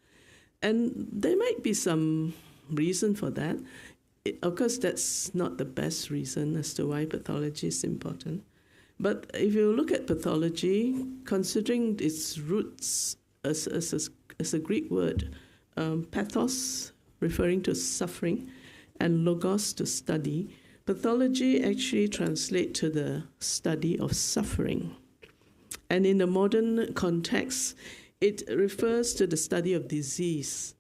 And there might be some reason for that. Of course, that's not the best reason as to why pathology is important. But if you look at pathology, considering its roots as a Greek word, pathos referring to suffering, and logos to study, pathology actually translates to the study of suffering. And in the modern context, it refers to the study of disease.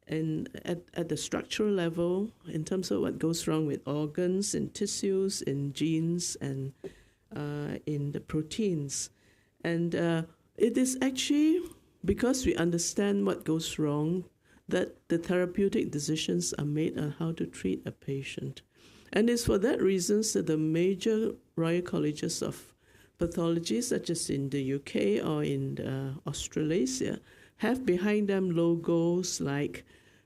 And at the structural level, in terms of what goes wrong with organs and tissues, in genes, and in the proteins. And it is actually because we understand what goes wrong that the therapeutic decisions are made on how to treat a patient. And it's for that reason that the major Royal Colleges of Pathology, such as in the UK or in Australasia, have behind them logos like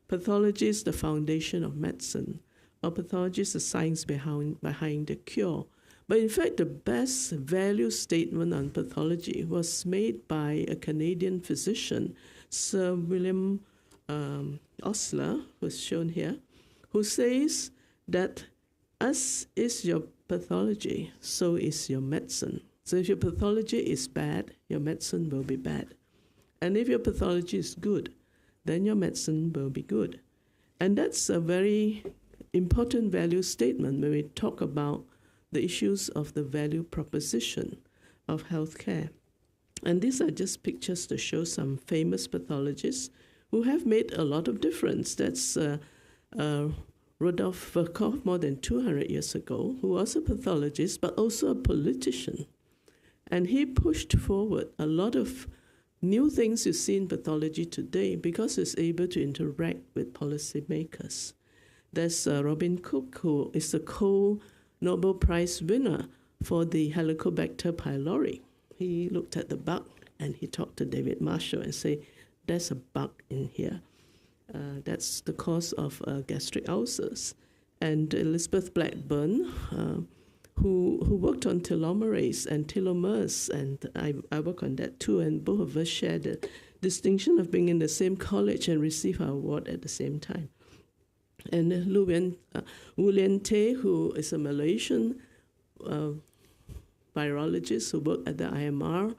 pathology is the foundation of medicine, or pathology is the science behind the cure. But in fact, the best value statement on pathology was made by a Canadian physician, Sir William Osler, who's shown here, who says that as is your pathology, so is your medicine. So if your pathology is bad, your medicine will be bad. And if your pathology is good, then your medicine will be good. And that's a very important value statement when we talk about the issues of the value proposition of healthcare. And these are just pictures to show some famous pathologists who have made a lot of difference. That's Rudolf Virchow, more than 200 years ago, who was a pathologist but also a politician. And he pushed forward a lot of new things you see in pathology today because he's able to interact with policymakers. There's Robin Cook, who is the Nobel Prize winner for the Helicobacter pylori. He looked at the bug and he talked to David Marshall and said, there's a bug in here. That's the cause of gastric ulcers. And Elizabeth Blackburn, who worked on telomerase and telomeres, and I work on that too, and both of us share the distinction of being in the same college and receive our award at the same time. And Wu Lien Te, who is a Malaysian virologist who worked at the IMR,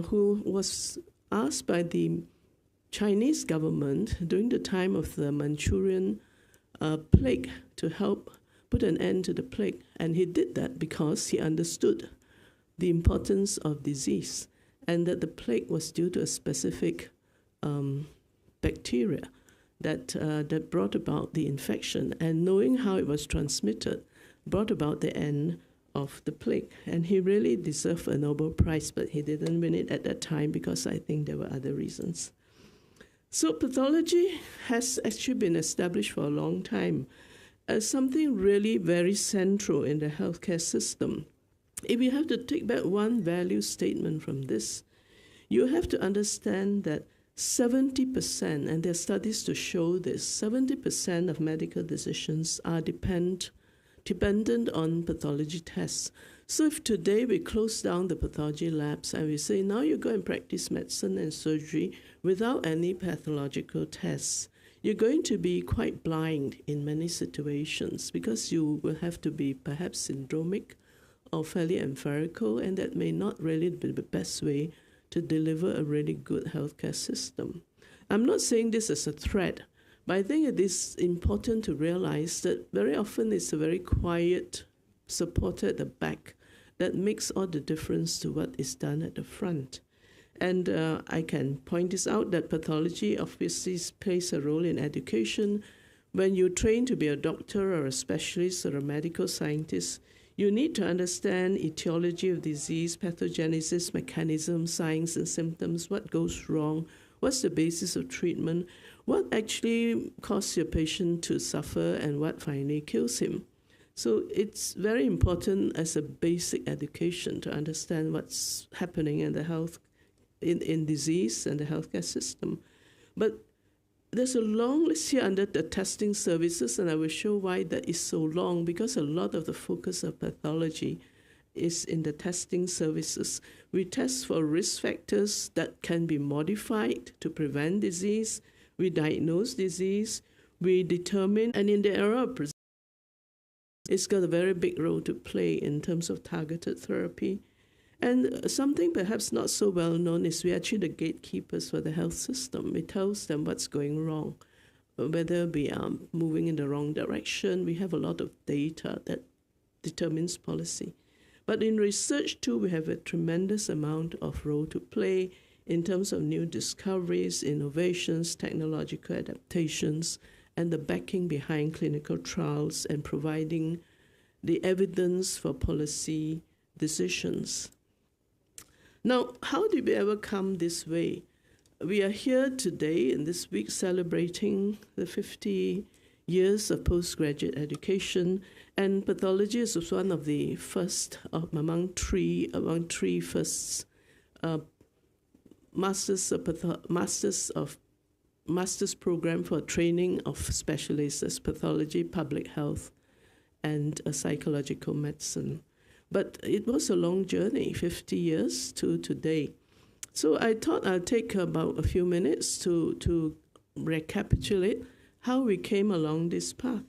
who was asked by the Chinese government during the time of the Manchurian plague to help put an end to the plague. And he did that because he understood the importance of disease and that the plague was due to a specific bacteria that brought about the infection. And knowing how it was transmitted brought about the end of the plague. And he really deserved a Nobel Prize, but he didn't win it at that time because I think there were other reasons. So pathology has actually been established for a long time as something really very central in the healthcare system. If you have to take back one value statement from this, you have to understand that 70%, and there are studies to show this, 70% of medical decisions are dependent on pathology tests. So if today we close down the pathology labs and we say, now you go and practice medicine and surgery without any pathological tests, you're going to be quite blind in many situations because you will have to be perhaps syndromic or fairly empirical, and that may not really be the best way to deliver a really good healthcare system. I'm not saying this as a threat, But I think it is important to realize that very often it's a very quiet supporter at the back that makes all the difference to what is done at the front. And I can point this out that pathology obviously plays a role in education. When you train to be a doctor or a specialist or a medical scientist, you need to understand etiology of disease, pathogenesis, mechanism, signs and symptoms, what goes wrong, what's the basis of treatment, what actually causes your patient to suffer, and what finally kills him. So it's very important as a basic education to understand what's happening in the health, in disease and the healthcare system. But there's a long list here under the testing services, and I will show why that is so long, because a lot of the focus of pathology is in the testing services. We test for risk factors that can be modified to prevent disease. We diagnose disease. We determine, and in the era of it's got a very big role to play in terms of targeted therapy. And something perhaps not so well known is we're actually the gatekeepers for the health system. We tell them what's going wrong, whether we are moving in the wrong direction. We have a lot of data that determines policy. But in research too, we have a tremendous amount of role to play in terms of new discoveries, innovations, technological adaptations, and the backing behind clinical trials and providing the evidence for policy decisions. Now, how did we ever come this way? We are here today in this week celebrating the 50 years of postgraduate education, and pathology is one of the first among three first master's program for training of specialists as pathology, public health, and psychological medicine. But it was a long journey, 50 years to today. So I thought I'll take about a few minutes to recapitulate how we came along this path.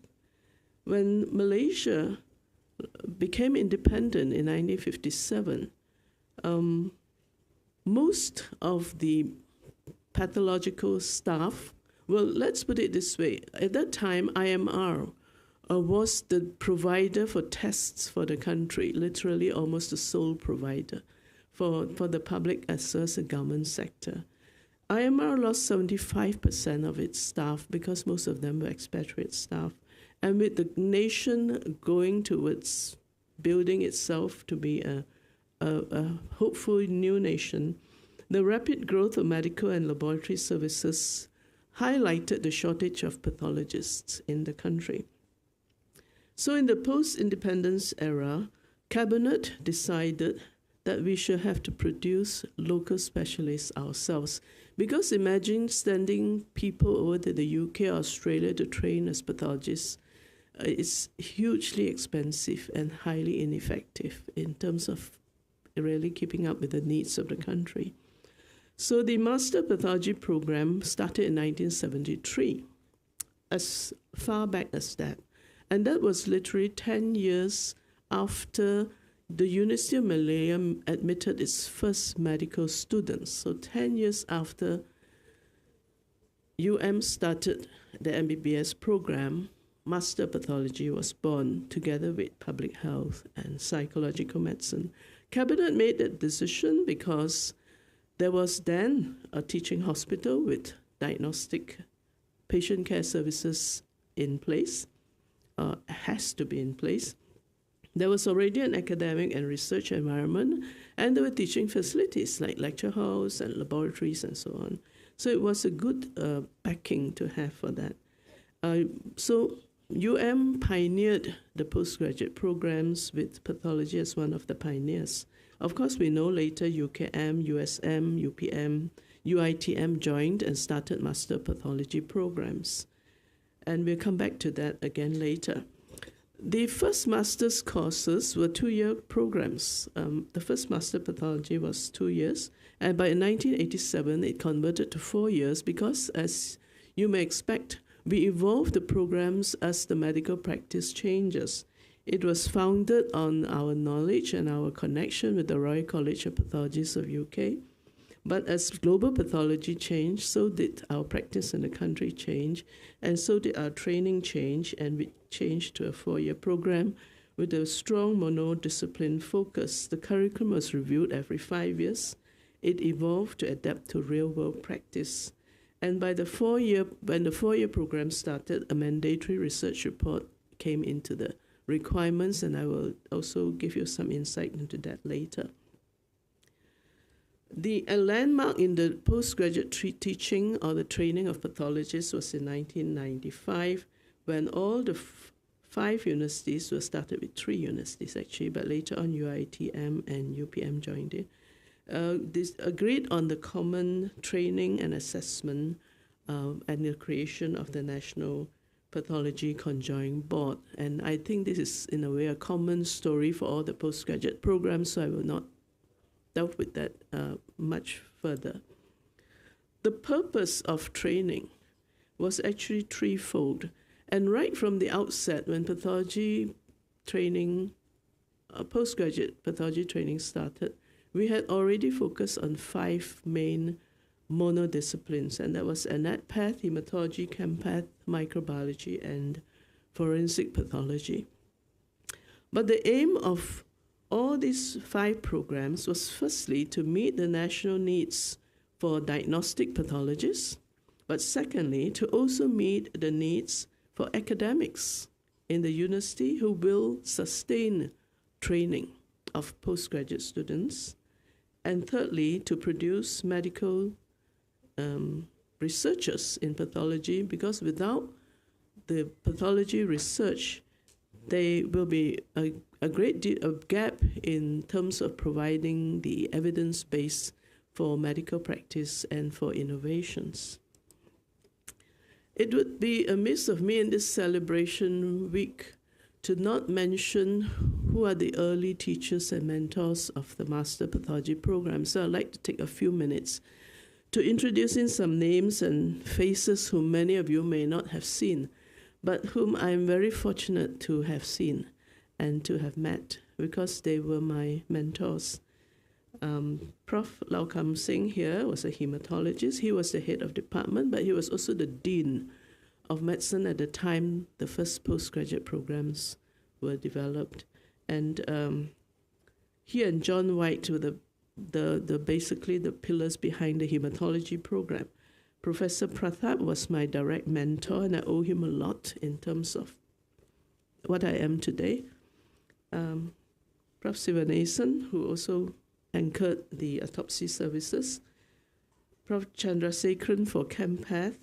When Malaysia became independent in 1957, most of the pathological staff, well, let's put it this way. At that time, IMR was the provider for tests for the country, literally almost the sole provider for the public as well as the government sector. IMR lost 75% of its staff because most of them were expatriate staff. And with the nation going towards building itself to be a hopeful new nation, the rapid growth of medical and laboratory services highlighted the shortage of pathologists in the country. So in the post-independence era, Cabinet decided that we should have to produce local specialists ourselves. Because imagine sending people over to the UK or Australia to train as pathologists, it's hugely expensive and highly ineffective in terms of really keeping up with the needs of the country. So the Master Pathology Program started in 1973, as far back as that. And that was literally 10 years after the University of Malaya admitted its first medical students. So 10 years after started the MBBS program, Master Pathology was born together with public health and psychological medicine. Cabinet made that decision because there was then a teaching hospital with diagnostic patient care services in place, has to be in place. There was already an academic and research environment, and there were teaching facilities like lecture halls and laboratories and so on. So it was a good backing to have for that. So pioneered the postgraduate programs with pathology as one of the pioneers. Of course, we know later UKM, USM, UPM, UITM joined and started master pathology programs. And we'll come back to that again later. The first master's courses were 2-year programs. The first master pathology was 2 years. And by 1987, it converted to 4 years because, as you may expect, we evolved the programs as the medical practice changes. It was founded on our knowledge and our connection with the Royal College of Pathologists of UK. But as global pathology changed, so did our practice in the country change, and so did our training change, and we changed to a 4-year program with a strong monodiscipline focus. The curriculum was reviewed every 5 years. It evolved to adapt to real-world practice. And by when the 4-year program started, a mandatory research report came into the requirements, and I will also give you some insight into that later. A landmark in the postgraduate teaching or the training of pathologists was in 1995, when all the 5 universities were started with 3 universities actually, but later on UITM and UPM joined in. This agreed on the common training and assessment and the creation of the National Pathology Conjoint Board. And I think this is, in a way, a common story for all the postgraduate programs, so I will not delve with that much further. The purpose of training was actually threefold. And right from the outset, when pathology training, postgraduate pathology training started, we had already focused on 5 main monodisciplines, and that was anat-path, hematology, chem-path, microbiology, and forensic pathology. But the aim of all these 5 programs was firstly to meet the national needs for diagnostic pathologists, but secondly, to also meet the needs for academics in the university who will sustain training of postgraduate students, and thirdly, to produce medical researchers in pathology, because without the pathology research, there will be a great deal of gap in terms of providing the evidence base for medical practice and for innovations. It would be amiss of me in this celebration week to not mention who are the early teachers and mentors of the Master Pathology Program. So I'd like to take a few minutes to introduce in some names and faces whom many of you may not have seen, but whom I'm very fortunate to have seen and to have met, because they were my mentors. Prof. Lau Kam Singh here was a hematologist. He was the head of department, but he was also the dean of medicine at the time the first postgraduate programs were developed. And he and John White were basically the pillars behind the hematology program. Professor Pratap was my direct mentor, and I owe him a lot in terms of what I am today. Prof. Sivanesan, who also anchored the autopsy services. Prof. Chandrasekharan for ChemPath,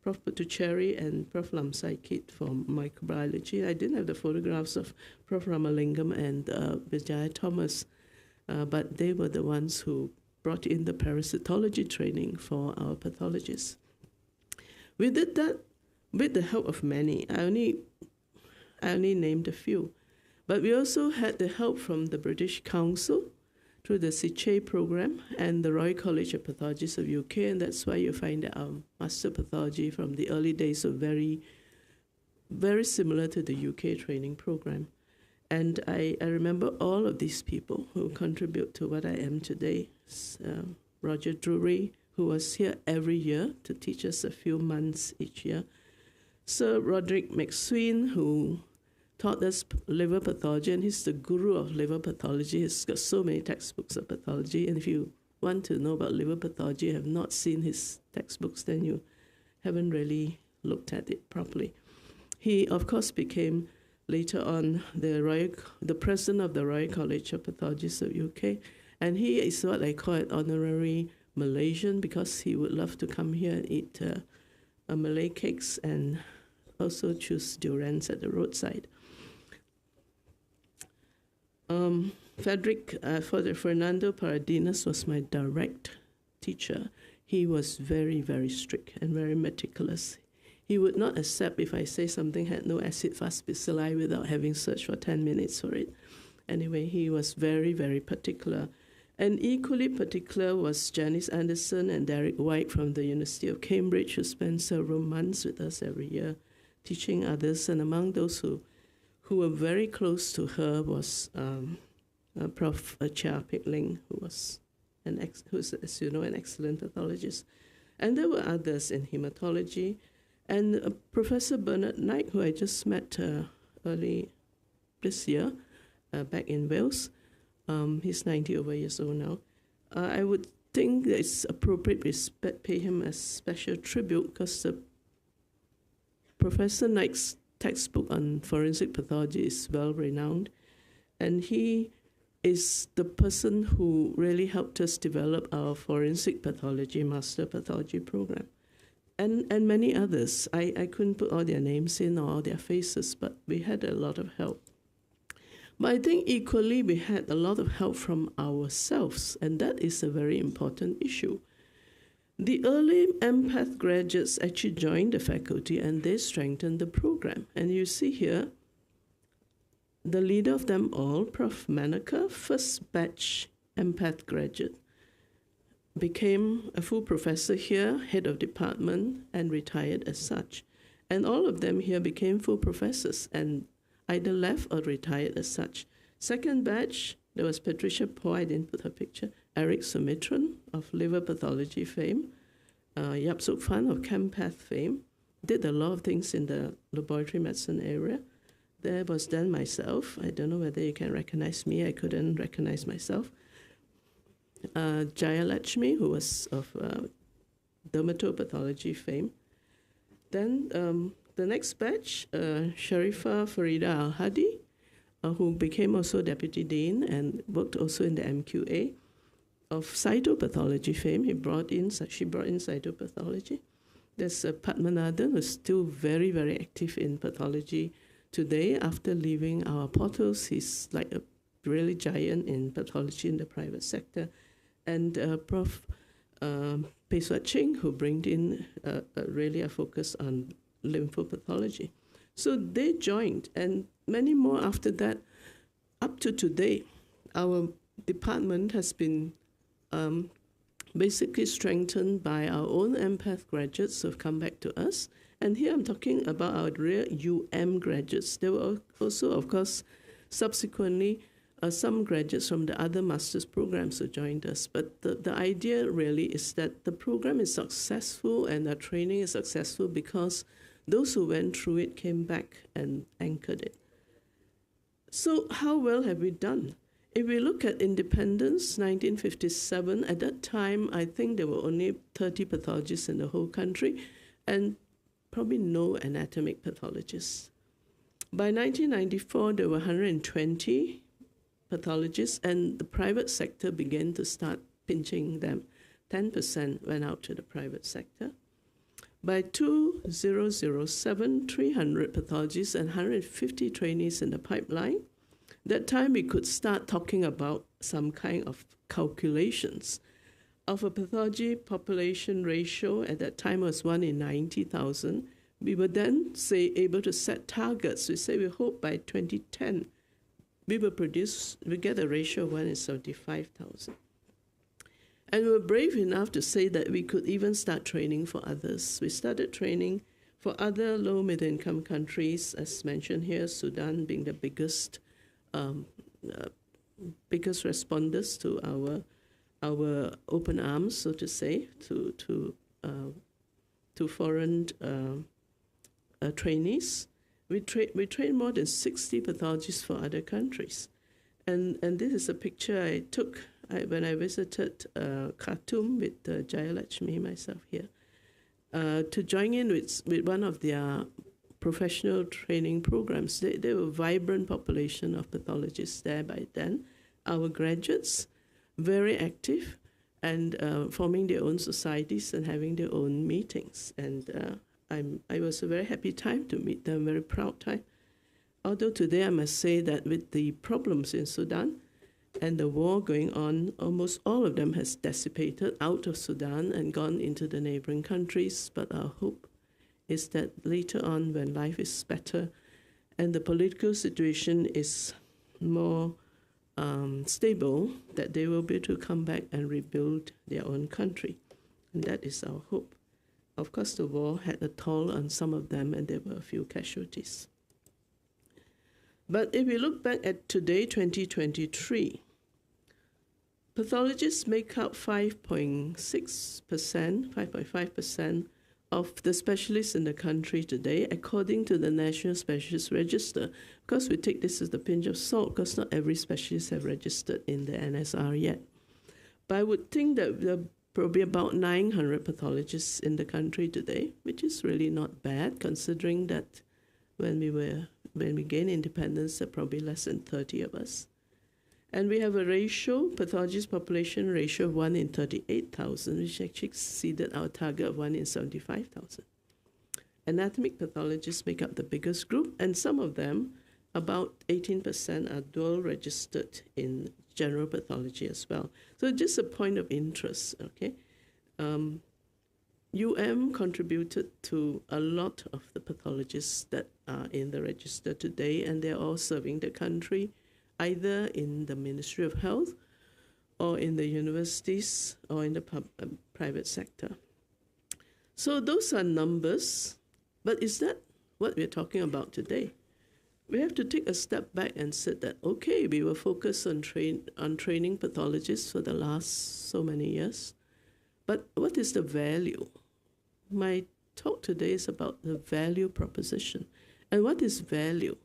Prof. Putucherry, and Prof. Lamsaikit for microbiology. I didn't have the photographs of Prof. Ramalingam and Vijaya Thomas, but they were the ones who brought in the parasitology training for our pathologists. We did that with the help of many. I only named a few. But we also had the help from the British Council through the SICHE program and the Royal College of Pathologists of UK, and that's why you find that our Master Pathology from the early days were very, very similar to the UK training program. And I remember all of these people who contribute to what I am today. Roger Drury, who was here every year to teach us a few months each year. Sir Roderick McSween, who taught us liver pathology, and he's the guru of liver pathology. He's got so many textbooks of pathology, and if you want to know about liver pathology, have not seen his textbooks, then you haven't really looked at it properly. He, of course, became later on the president of the Royal College of Pathologists of UK, and he is what I call an honorary Malaysian, because he would love to come here and eat Malay cakes and also choose durians at the roadside. Fernando Paradinas was my direct teacher. He was very, very strict and very meticulous. He would not accept if I say something had no acid fast bacilli without having searched for 10 minutes for it. Anyway, he was very, very particular. And equally particular was Janice Anderson and Derek White from the University of Cambridge, who spent several months with us every year teaching others. And among those who were very close to her was Prof. Chia Pik Ling, who was who's, as you know, an excellent pathologist. And there were others in hematology. And Professor Bernard Knight, who I just met early this year back in Wales, he's 90 over years old now. I would think that it's appropriate to pay him a special tribute because Professor Knight's textbook on forensic pathology is well renowned, and he is the person who really helped us develop our forensic pathology master pathology program, and many others. I couldn't put all their names in or all their faces, but we had a lot of help. But I think equally we had a lot of help from ourselves, and that is a very important issue. The early empath graduates actually joined the faculty and they strengthened the program. And you see here, the leader of them all, Prof. Manaka, first batch empath graduate, became a full professor here, head of department, and retired as such. And all of them here became full professors and either left or retired as such. Second batch, there was Patricia Poy, I didn't put her picture, Eric Sumitran of liver pathology fame, Yap Suk Fan of ChemPath fame, did a lot of things in the laboratory medicine area. There was then myself. I don't know whether you can recognize me. I couldn't recognize myself. Jaya Lakshmi, who was of dermatopathology fame. Then the next batch, Sharifa Farida Al-Hadi, who became also deputy dean and worked also in the MQA of cytopathology fame. She brought in cytopathology. There's Padmanathan, who's still very, very active in pathology today. After leaving our portals, he's like a really giant in pathology in the private sector. And Prof. Pei Suat Ching, who brought in really a focus on lymphopathology. So they joined, and many more after that. Up to today, our department has been basically strengthened by our own empath graduates who have come back to us. And here I'm talking about our real graduates. There were also, of course, subsequently, some graduates from the other master's programs who joined us. But the idea really is that the program is successful and our training is successful because those who went through it came back and anchored it. So how well have we done? If we look at independence, 1957, at that time, I think there were only 30 pathologists in the whole country and probably no anatomic pathologists. By 1994, there were 120 pathologists, and the private sector began to start pinching them. 10% went out to the private sector. By 2007, 300 pathologists and 150 trainees in the pipeline. That time we could start talking about some kind of calculations of a pathology population ratio. At that time was 1 in 90,000. We were then able to set targets. We say we hope by 2010 we get a ratio of 1 in 75,000. And we were brave enough to say that we could even start training for others. We started training for other low middle income countries, as mentioned here, Sudan being the biggest responders to our open arms, so to say, to foreign trainees. We trained more than 60 pathologists for other countries, and this is a picture I took when I visited Khartoum with Jaya Lakshmi, myself here, to join in with one of their professional training programs. They were a vibrant population of pathologists there by then. Our graduates, very active and forming their own societies and having their own meetings. And I was a very happy time to meet them, very proud time. Although today I must say that with the problems in Sudan and the war going on, almost all of them has dissipated out of Sudan and gone into the neighboring countries. But our hope is that later on, when life is better and the political situation is more stable, that they will be able to come back and rebuild their own country. And that is our hope. Of course, the war had a toll on some of them, and there were a few casualties. But if we look back at today, 2023, pathologists make up 5.6%, 5.5% of the specialists in the country today, according to the National Specialist Register. Of course, we take this as a pinch of salt because not every specialist have registered in the NSR yet. But I would think that there are probably about 900 pathologists in the country today, which is really not bad, considering that when we gained independence, there are probably less than 30 of us. And we have a ratio, pathologist population ratio of 1 in 38,000, which actually exceeded our target of 1 in 75,000. Anatomic pathologists make up the biggest group, and some of them, about 18%, are dual registered in general pathology as well. So just a point of interest, okay? Contributed to a lot of the pathologists that are in the register today, and they're all serving the country, either in the Ministry of Health or in the universities or in the private sector. So those are numbers, but is that what we're talking about today? We have to take a step back and say that, okay, we were focused on training pathologists for the last so many years, but what is the value? My talk today is about the value proposition. And what is value?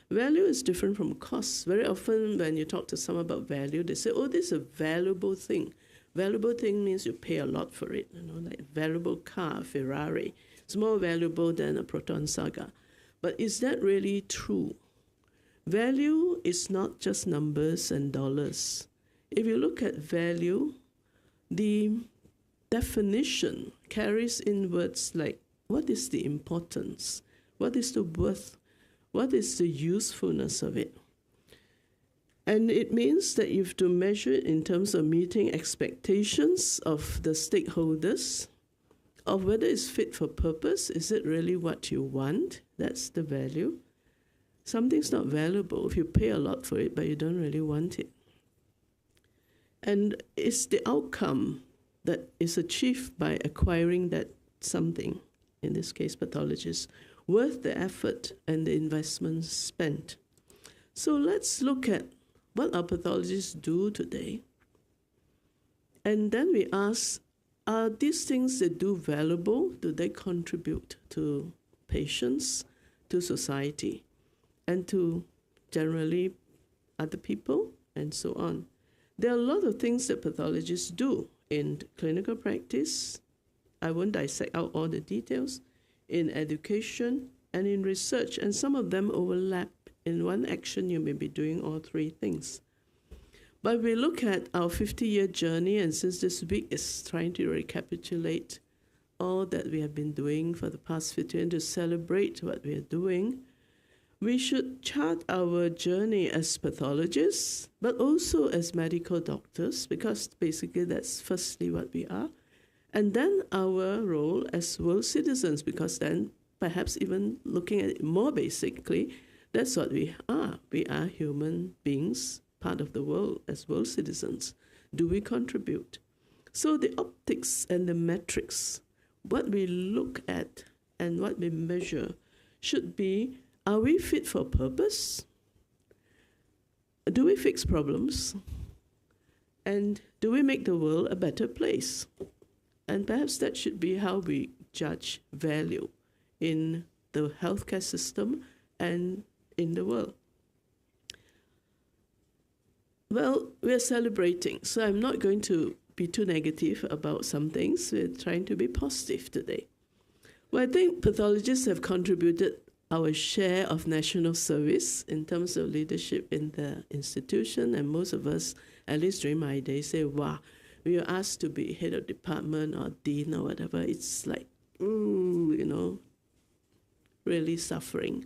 Value is different from cost. Very often when you talk to someone about value, they say, oh, this is a valuable thing. Valuable thing means you pay a lot for it. Like valuable car, Ferrari. It's more valuable than a Proton Saga. But is that really true? Value is not just numbers and dollars. If you look at value, the definition carries in words like, what is the importance? What is the worth? What is the usefulness of it? And it means that you have to measure it in terms of meeting expectations of the stakeholders, of whether it's fit for purpose. Is it really what you want? That's the value. Something's not valuable if you pay a lot for it, but you don't really want it. And it's the outcome that is achieved by acquiring that something, in this case pathologists, worth the effort and the investment spent. So let's look at what our pathologists do today. And then we ask, are these things they do valuable? Do they contribute to patients, to society, and to generally other people, and so on? There are a lot of things that pathologists do in clinical practice. I won't dissect out all the details. In education and in research, and some of them overlap. In one action, you may be doing all three things. But we look at our 50-year journey, and since this week is trying to recapitulate all that we have been doing for the past 50 years, to celebrate what we are doing, we should chart our journey as pathologists, but also as medical doctors, because basically that's firstly what we are. And then our role as world citizens, because then perhaps even looking at it more basically, that's what we are. We are human beings, part of the world as world citizens. Do we contribute? So the optics and the metrics, what we look at and what we measure should be, are we fit for purpose? Do we fix problems? And do we make the world a better place? And perhaps that should be how we judge value in the healthcare system and in the world. Well, we're celebrating, so I'm not going to be too negative about some things. We're trying to be positive today. Well, I think pathologists have contributed our share of national service in terms of leadership in the institution, and most of us, at least during my day, say, wow, we were asked to be head of department or dean or whatever. It's like, ooh, really suffering,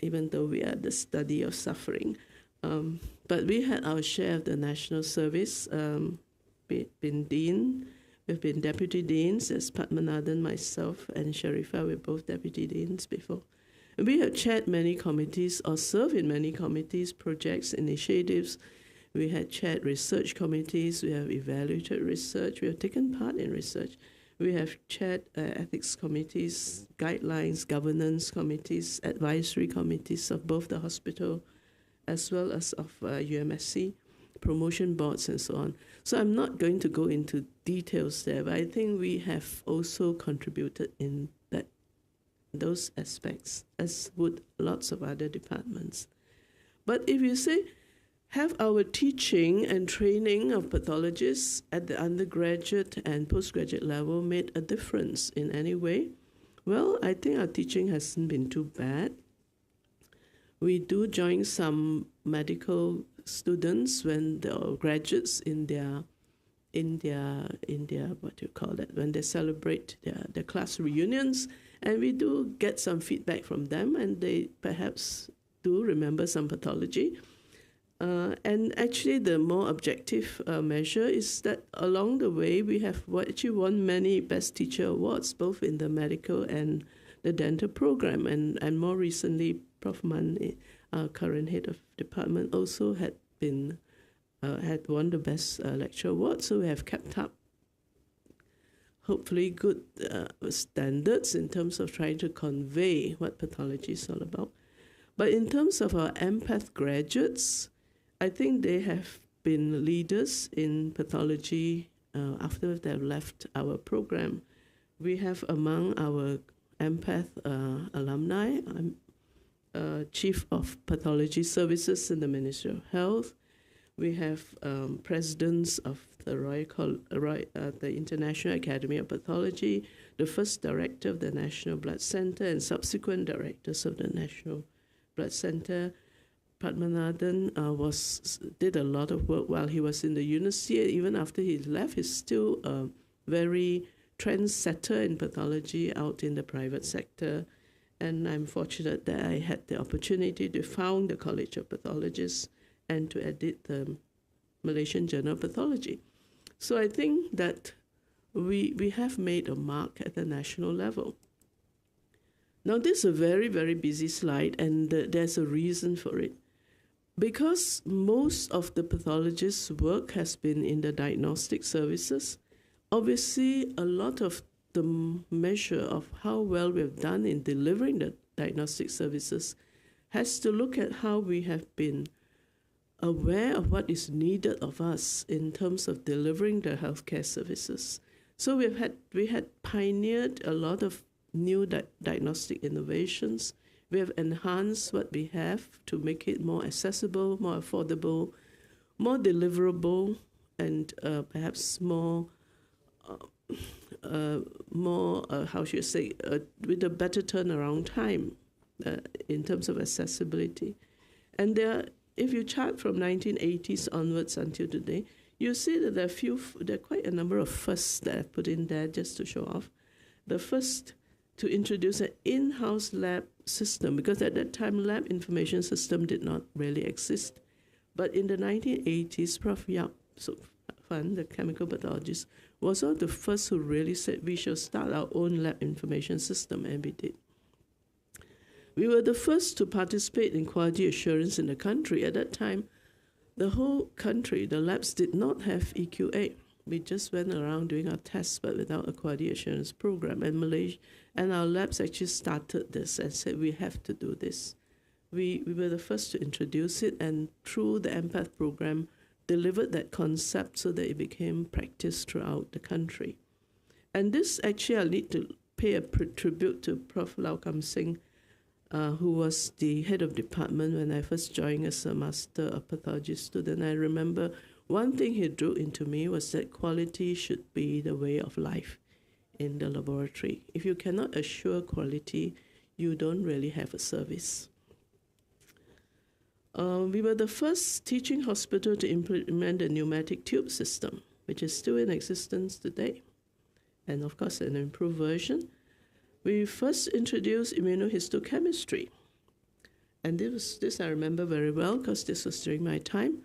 even though we are the study of suffering. But we had our share of the national service. We've been dean, we've been deputy deans, as Padmanathan, myself, and Sharifah were both deputy deans before. And we have chaired many committees or served in many committees, projects, initiatives. We had chaired research committees, we have evaluated research, we have taken part in research. We have chaired ethics committees, guidelines, governance committees, advisory committees of both the hospital as well as of UMSC, promotion boards and so on. So I'm not going to go into details there, but I think we have also contributed in those aspects, as would lots of other departments. But if you say, have our teaching and training of pathologists at the undergraduate and postgraduate level made a difference in any way? Well, I think our teaching hasn't been too bad. We do join some medical students when they're graduates in their what do you call that, when they celebrate their class reunions, and we do get some feedback from them, and they perhaps do remember some pathology. And actually, the more objective measure is that along the way, we have actually won many Best Teacher Awards, both in the medical and the dental program. And more recently, Prof. Man, our current head of department, also had won the Best Lecturer Award. So we have kept up, hopefully, good standards in terms of trying to convey what pathology is all about. But in terms of our empath graduates, I think they have been leaders in pathology after they've left our program. We have among our empath alumni, Chief of Pathology Services in the Ministry of Health. We have presidents of the International Academy of Pathology, the first director of the National Blood Center, and subsequent directors of the National Blood Center. Padmanathan did a lot of work while he was in the university. Even after he left, he's still a very trendsetter in pathology out in the private sector. And I'm fortunate that I had the opportunity to found the College of Pathologists and to edit the Malaysian Journal of Pathology. So I think that we have made a mark at the national level. Now, this is a very, very busy slide, and there's a reason for it. Because most of the pathologists' work has been in the diagnostic services, obviously a lot of the measure of how well we've done in delivering the diagnostic services has to look at how we have been aware of what is needed of us in terms of delivering the healthcare services. So we had pioneered a lot of new diagnostic innovations. We have enhanced what we have to make it more accessible, more affordable, more deliverable, and perhaps more, how should I say, with a better turnaround time in terms of accessibility. And if you chart from 1980s onwards until today, you see that there are quite a number of firsts that I've put in there just to show off. The first to introduce an in-house lab system, because at that time, lab information system did not really exist. But in the 1980s, Prof. Yap Fan, the chemical pathologist, was one of the first who really said we should start our own lab information system, and we did. We were the first to participate in quality assurance in the country. At that time, the whole country, the labs did not have EQA. We just went around doing our tests, but without a quality assurance program. And our labs actually started this and said, we have to do this. We were the first to introduce it, and through the empath program, delivered that concept so that it became practiced throughout the country. And this actually, I need to pay a tribute to Prof. Lau Kam Singh, who was the head of department when I first joined as a Master of Pathology student. I remember one thing he drew into me was that quality should be the way of life in the laboratory. If you cannot assure quality, you don't really have a service. We were the first teaching hospital to implement the pneumatic tube system, which is still in existence today, and of course an improved version. We first introduced immunohistochemistry, and this I remember very well because this was during my time.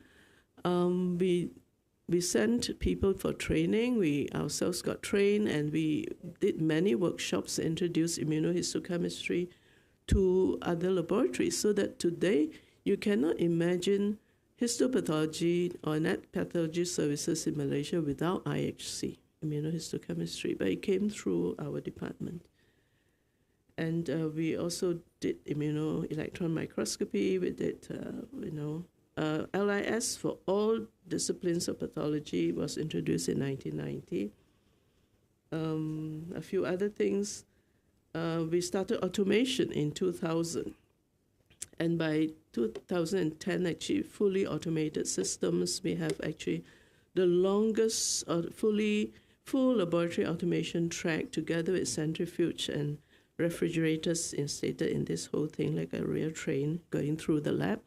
We sent people for training. We ourselves got trained, and we did many workshops to introduce immunohistochemistry to other laboratories, so that today you cannot imagine histopathology or net pathology services in Malaysia without IHC, immunohistochemistry, but it came through our department. And we also did immunoelectron microscopy. We did, LIS for all disciplines of pathology was introduced in 1990. A few other things. We started automation in 2000. And by 2010, actually, fully automated systems. We have actually the longest full laboratory automation track together with centrifuge and refrigerators installed in this whole thing, like a real train going through the lab.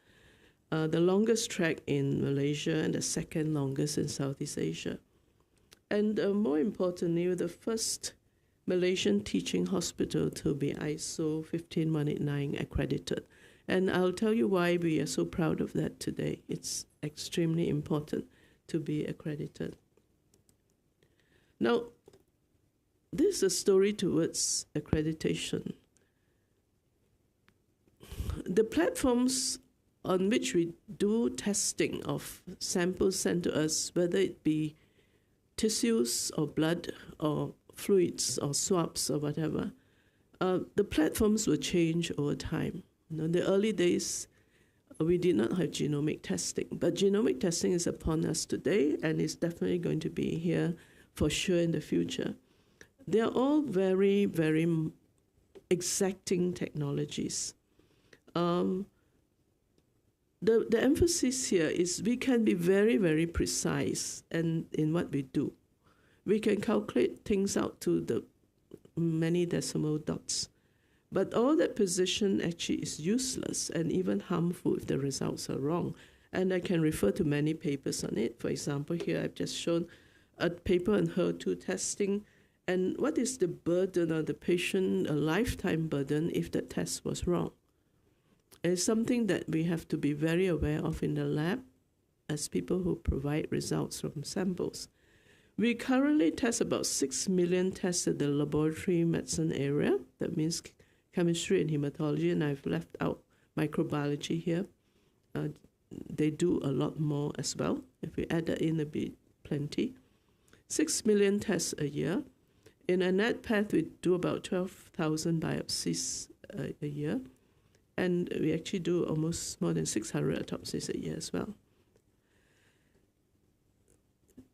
The longest track in Malaysia and the second longest in Southeast Asia. And more importantly, we're the first Malaysian teaching hospital to be ISO 15189 accredited. And I'll tell you why we are so proud of that today. It's extremely important to be accredited. Now, this is a story towards accreditation. The platforms on which we do testing of samples sent to us, whether it be tissues or blood or fluids or swabs or whatever, the platforms will change over time. In the early days, we did not have genomic testing, but genomic testing is upon us today and is definitely going to be here for sure in the future. They are all very, very exacting technologies. The emphasis here is we can be very, very precise in what we do. We can calculate things out to the many decimal dots. But all that precision actually is useless and even harmful if the results are wrong. And I can refer to many papers on it. For example, here I've just shown a paper on HER2 testing. And what is the burden on the patient, a lifetime burden, if the test was wrong? It's something that we have to be very aware of in the lab as people who provide results from samples. We currently test about 6 million tests at the laboratory medicine area. That means chemistry and hematology, and I've left out microbiology here. They do a lot more as well. If we add that in, it'll be plenty. 6 million tests a year. In a net path, we do about 12,000 biopsies a year. And we actually do almost more than 600 autopsies a year as well.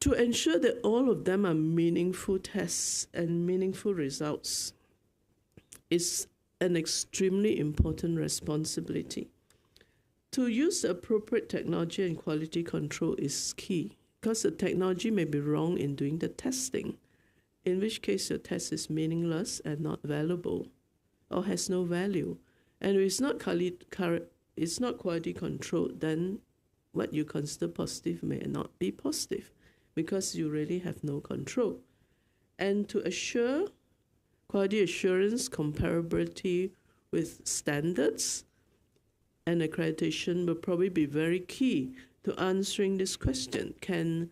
To ensure that all of them are meaningful tests and meaningful results is an extremely important responsibility. To use the appropriate technology and quality control is key, because the technology may be wrong in doing the testing, in which case your test is meaningless and not valuable or has no value. And if it's not quality controlled, then what you consider positive may not be positive because you really have no control. And to assure quality assurance, comparability with standards, and accreditation will probably be very key to answering this question. Can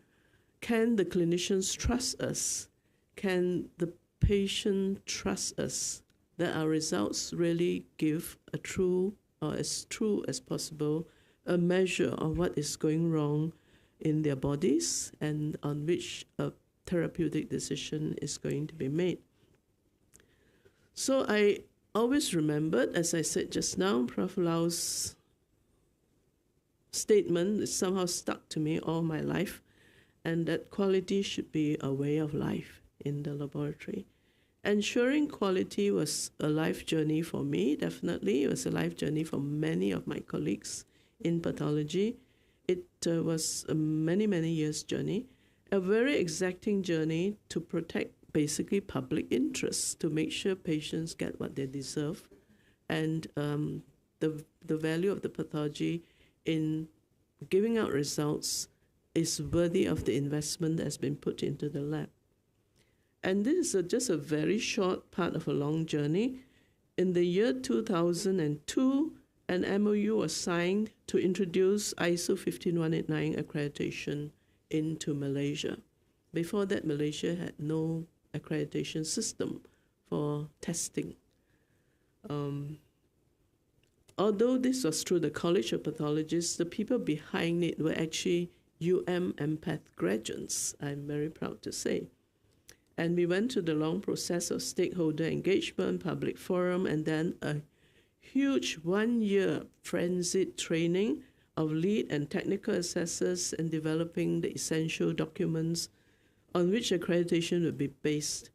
the clinicians trust us? Can the patient trust us that our results really give a true, or as true as possible, a measure of what is going wrong in their bodies and on which a therapeutic decision is going to be made? So I always remembered, as I said just now, Prof. Lau's statement is somehow stuck to me all my life, and that quality should be a way of life in the laboratory. Ensuring quality was a life journey for me, definitely. It was a life journey for many of my colleagues in pathology. It was a many, many years journey, a very exacting journey to protect basically public interest, to make sure patients get what they deserve, and the value of the pathology in giving out results is worthy of the investment that has been put into the lab. And this is just a very short part of a long journey. In the year 2002, an MOU was signed to introduce ISO 15189 accreditation into Malaysia. Before that, Malaysia had no accreditation system for testing. Although this was through the College of Pathologists, the people behind it were actually Empath graduates, I'm very proud to say. And we went through the long process of stakeholder engagement, public forum, and then a huge 1-year frenzied training of lead and technical assessors in developing the essential documents on which accreditation will be based,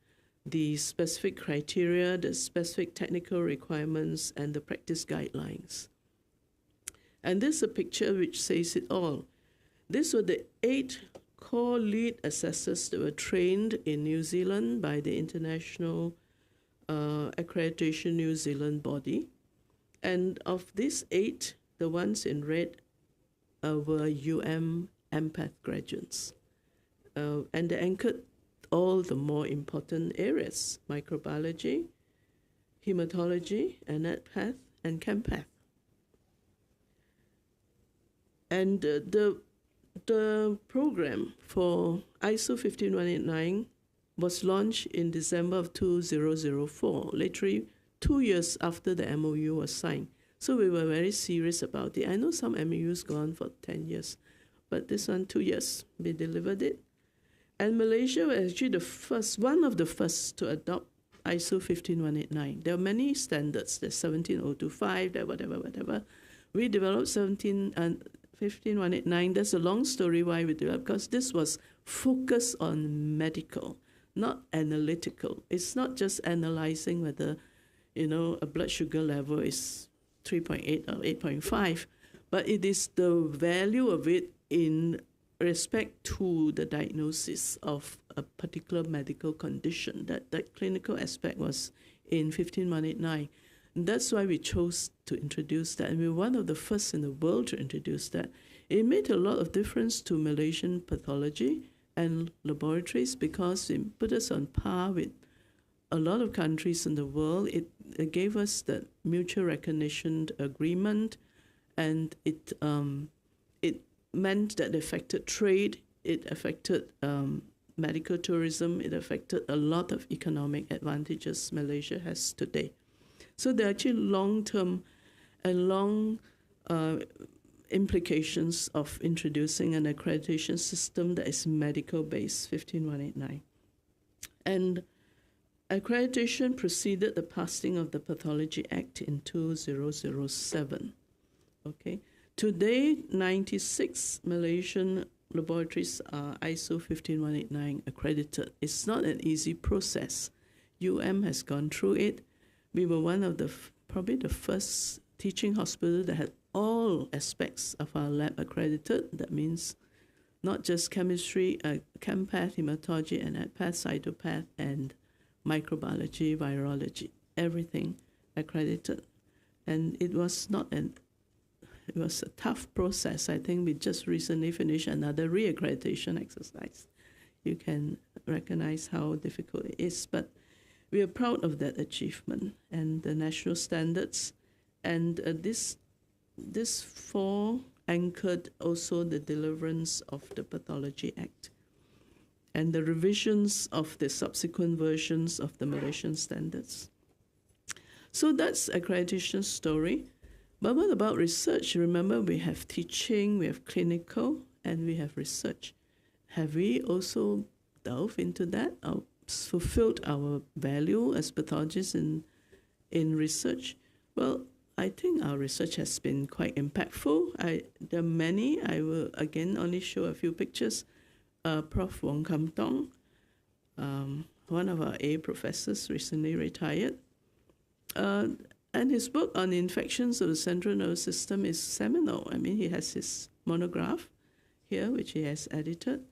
the specific criteria, the specific technical requirements, and the practice guidelines. And this is a picture which says it all. These were the 8 core lead assessors that were trained in New Zealand by the International Accreditation New Zealand body. And of these 8, the ones in red were empath graduates. And they anchored all the more important areas: microbiology, hematology, empath, and chempath. And the program for ISO 15189 was launched in December of 2004, literally 2 years after the MOU was signed. So we were very serious about it. I know some MOUs go on for 10 years, but this one, 2 years, we delivered it. And Malaysia was actually one of the first to adopt ISO 15189. There are many standards. There's 17025, there whatever. We developed 15189. That's a long story why we developed, because this was focused on medical, not analytical. It's not just analyzing whether, a blood sugar level is 3.8 or 8.5, but it is the value of it in respect to the diagnosis of a particular medical condition. That clinical aspect was in 15189. And that's why we chose to introduce that. And we were one of the first in the world to introduce that. It made a lot of difference to Malaysian pathology and laboratories because it put us on par with a lot of countries in the world. It gave us that mutual recognition agreement, and it meant that it affected trade, it affected medical tourism, it affected a lot of economic advantages Malaysia has today. So there are actually long-term and long implications of introducing an accreditation system that is medical-based, 15189. And accreditation preceded the passing of the Pathology Act in 2007. Okay. Today, 96 Malaysian laboratories are ISO 15189 accredited. It's not an easy process. has gone through it. We were one of probably the first teaching hospital that had all aspects of our lab accredited. That means not just chemistry, chempath, hematology, and empath, cytopath, and microbiology, virology, everything accredited. And it was it was a tough process. I think we just recently finished another re-accreditation exercise. You can recognize how difficult it is, but we are proud of that achievement and the national standards. And this 4 anchored also the deliverance of the Pathology Act and the revisions of the subsequent versions of the Malaysian standards. So that's accreditation story. But what about research? Remember, we have teaching, we have clinical, and we have research. Have we also delved into that, or fulfilled our value as pathologists in research? Well, I think our research has been quite impactful. There are many. I will again only show a few pictures. Prof. Wong Kam Tong, one of our A professors, recently retired. And his book on infections of the central nervous system is seminal. I mean, he has his monograph here, which he has edited.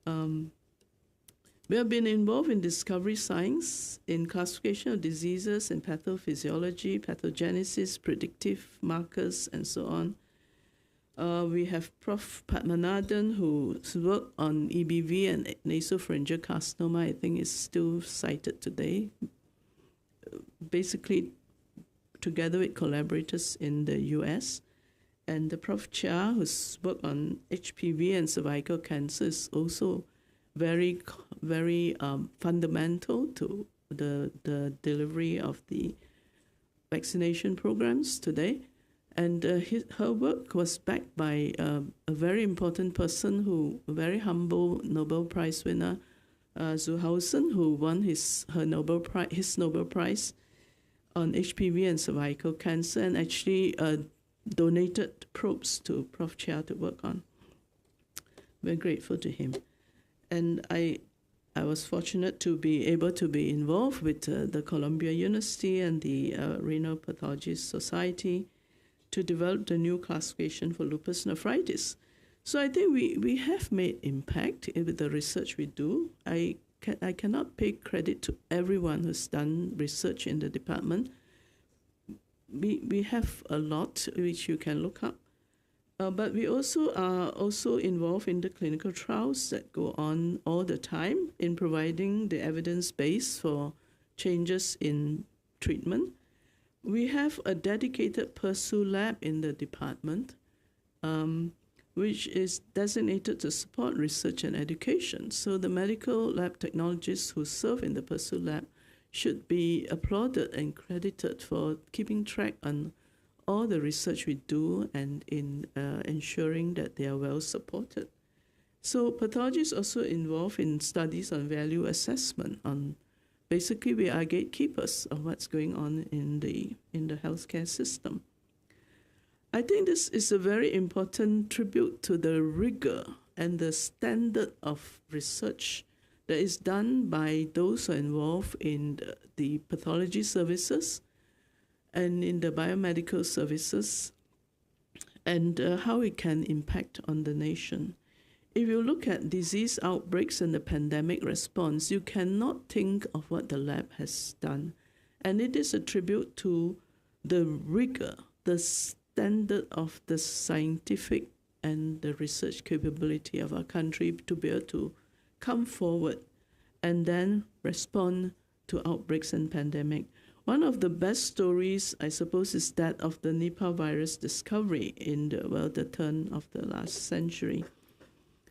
We have been involved in discovery science, in classification of diseases, in pathophysiology, pathogenesis, predictive markers, and so on. We have Prof. Padmanathan, whose work on EBV and nasopharyngeal carcinoma, I think, is still cited today. Basically, together with collaborators in the US. And the Prof. Chia, whose work on HPV and cervical cancer is also very, very fundamental to the delivery of the vaccination programs today. And her work was backed by a very important person, a very humble Nobel Prize winner, Zuhausen, who won his Nobel Prize on HPV and cervical cancer, and actually donated probes to Prof. Chia to work on. We're grateful to him. And I was fortunate to be able to be involved with the Columbia University and the Renal Pathology Society to develop the new classification for lupus nephritis. So I think we have made impact with the research we do. I cannot pay credit to everyone who's done research in the department. We have a lot which you can look up. But we also are also involved in the clinical trials that go on all the time in providing the evidence base for changes in treatment. We have a dedicated PERSU lab in the department, which is designated to support research and education. So the medical lab technologists who serve in the PERSU lab should be applauded and credited for keeping track on all the research we do and in ensuring that they are well supported. So pathology is also involved in studies on value assessment. Basically, we are gatekeepers of what's going on in the healthcare system. I think this is a very important tribute to the rigor and the standard of research that is done by those who are involved in the pathology services and in the biomedical services, and how it can impact on the nation. If you look at disease outbreaks and the pandemic response, you cannot think of what the lab has done. And it is a tribute to the rigor, the standard of the scientific and the research capability of our country to be able to come forward and then respond to outbreaks and pandemic. One of the best stories, I suppose, is that of the Nipah virus discovery in the turn of the last century.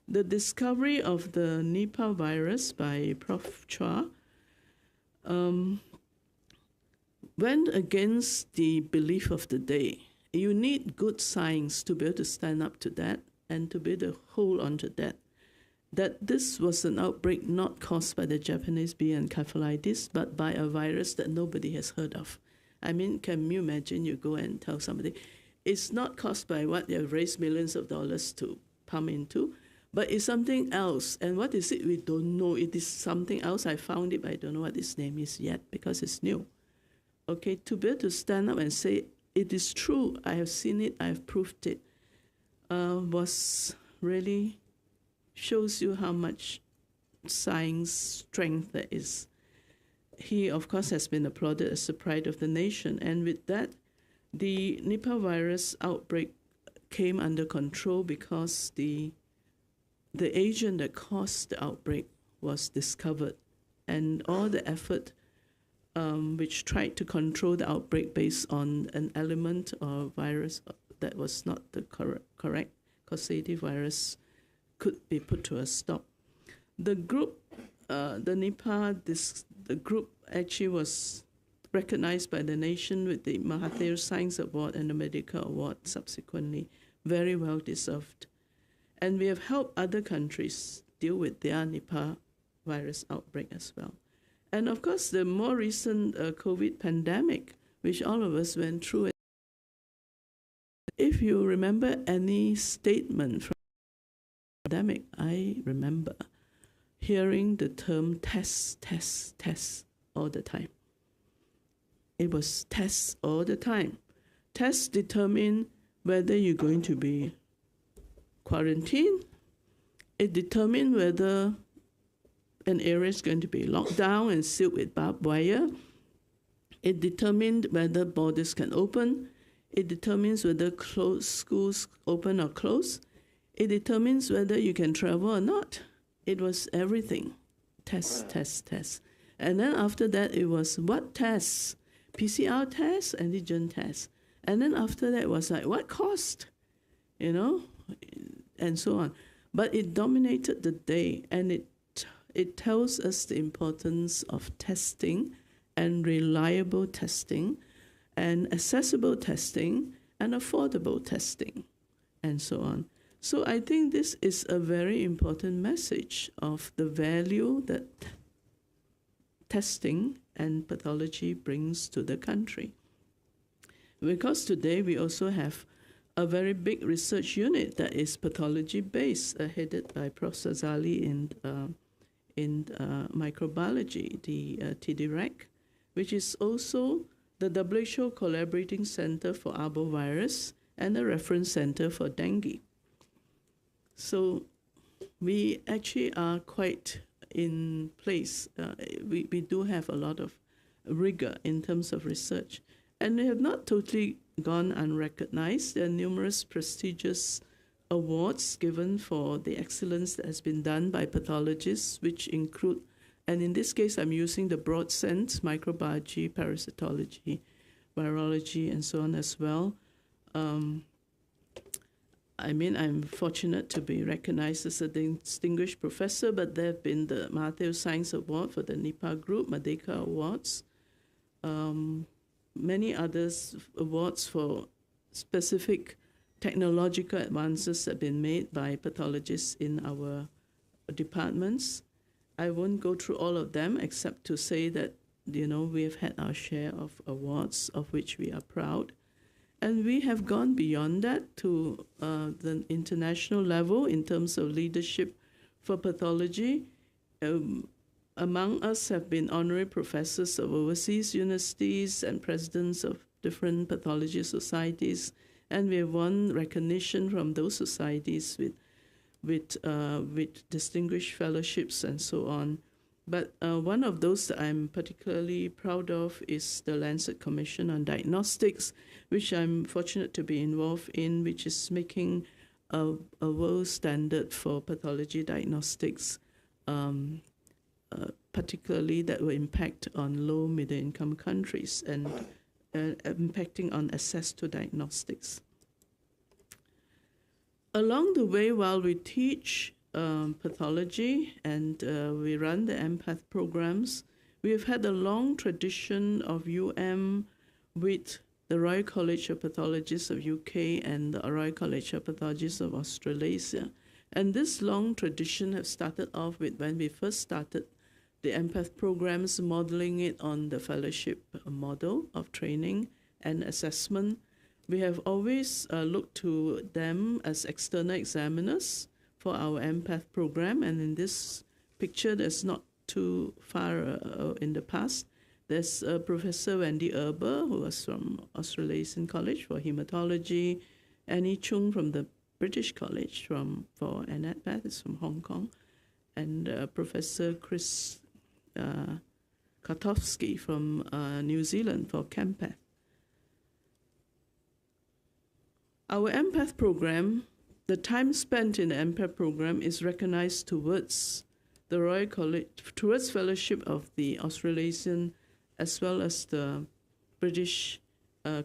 The discovery of the Nipah virus by Prof. Chua went against the belief of the day. You need good science to be able to stand up to that and to be able to hold on to that this was an outbreak not caused by the Japanese bee encephalitis, but by a virus that nobody has heard of. I mean, can you imagine you go and tell somebody, it's not caused by what they have raised millions of dollars to pump into, but it's something else. And what is it? We don't know. It is something else. I found it, but I don't know what its name is yet because it's new. Okay, to be able to stand up and say, it is true, I have seen it, I have proved it, was really shows you how much science strength there is. He, of course, has been applauded as the pride of the nation. And with that, the Nipah virus outbreak came under control because the agent that caused the outbreak was discovered. And all the effort which tried to control the outbreak based on an element or virus that was not the correct causative virus could be put to a stop. The group, the Nipah, the group actually was recognized by the nation with the Mahathir Science Award and the Medical Award subsequently. Very well deserved. And we have helped other countries deal with their Nipah virus outbreak as well. And of course, the more recent COVID pandemic, which all of us went through. If you remember any statement from the pandemic, I remember hearing the term test all the time. It was tests all the time. Tests determine whether you're going to be quarantined. It determines whether an area is going to be locked down and sealed with barbed wire. It determined whether borders can open. It determines whether schools open or close. It determines whether you can travel or not. It was everything. Test. And then after that, it was what tests? PCR tests, antigen tests. And then after that, it was like, what cost? You know, and so on. But it dominated the day, and it tells us the importance of testing and reliable testing and accessible testing and affordable testing and so on. So I think this is a very important message of the value that testing and pathology brings to the country. Because today we also have a very big research unit that is pathology-based, headed by Professor Zali in microbiology, the TDREC, which is also the WHO Collaborating Center for Arbovirus and a reference center for dengue. So we actually are quite in place. We do have a lot of rigor in terms of research. And we have not totally gone unrecognized. There are numerous prestigious awards given for the excellence that has been done by pathologists, which include, and in this case, I'm using the broad sense, microbiology, parasitology, virology, and so on as well. I mean, I'm fortunate to be recognized as a distinguished professor, but there have been the Mahathir Science Award for the Nipah Group, Merdeka Awards, many others awards for specific technological advances that have been made by pathologists in our departments. I won't go through all of them except to say that, you know, we have had our share of awards of which we are proud. And we have gone beyond that to the international level in terms of leadership for pathology. Among us have been honorary professors of overseas universities and presidents of different pathology societies, and we have won recognition from those societies with distinguished fellowships and so on. But one of those that I'm particularly proud of is the Lancet Commission on Diagnostics, which I'm fortunate to be involved in, which is making a world standard for pathology diagnostics, particularly that will impact on low, middle-income countries and impacting on access to diagnostics. Along the way, while we teach pathology and we run the empath programs, we have had a long tradition of with the Royal College of Pathologists of UK and the Royal College of Pathologists of Australasia. And this long tradition has started off with when we first started the empath programs, modeling it on the fellowship model of training and assessment. We have always looked to them as external examiners for our empath program. And in this picture that's not too far in the past, there's Professor Wendy Erber, who was from Australasian College for Hematology, Annie Chung from the British College for ANATPATH, is from Hong Kong, and Professor Chris Kartowski from New Zealand for ChemPath. Our empath program, the time spent in the empath program is recognized towards the Royal College, towards fellowship of the Australasian as well as the British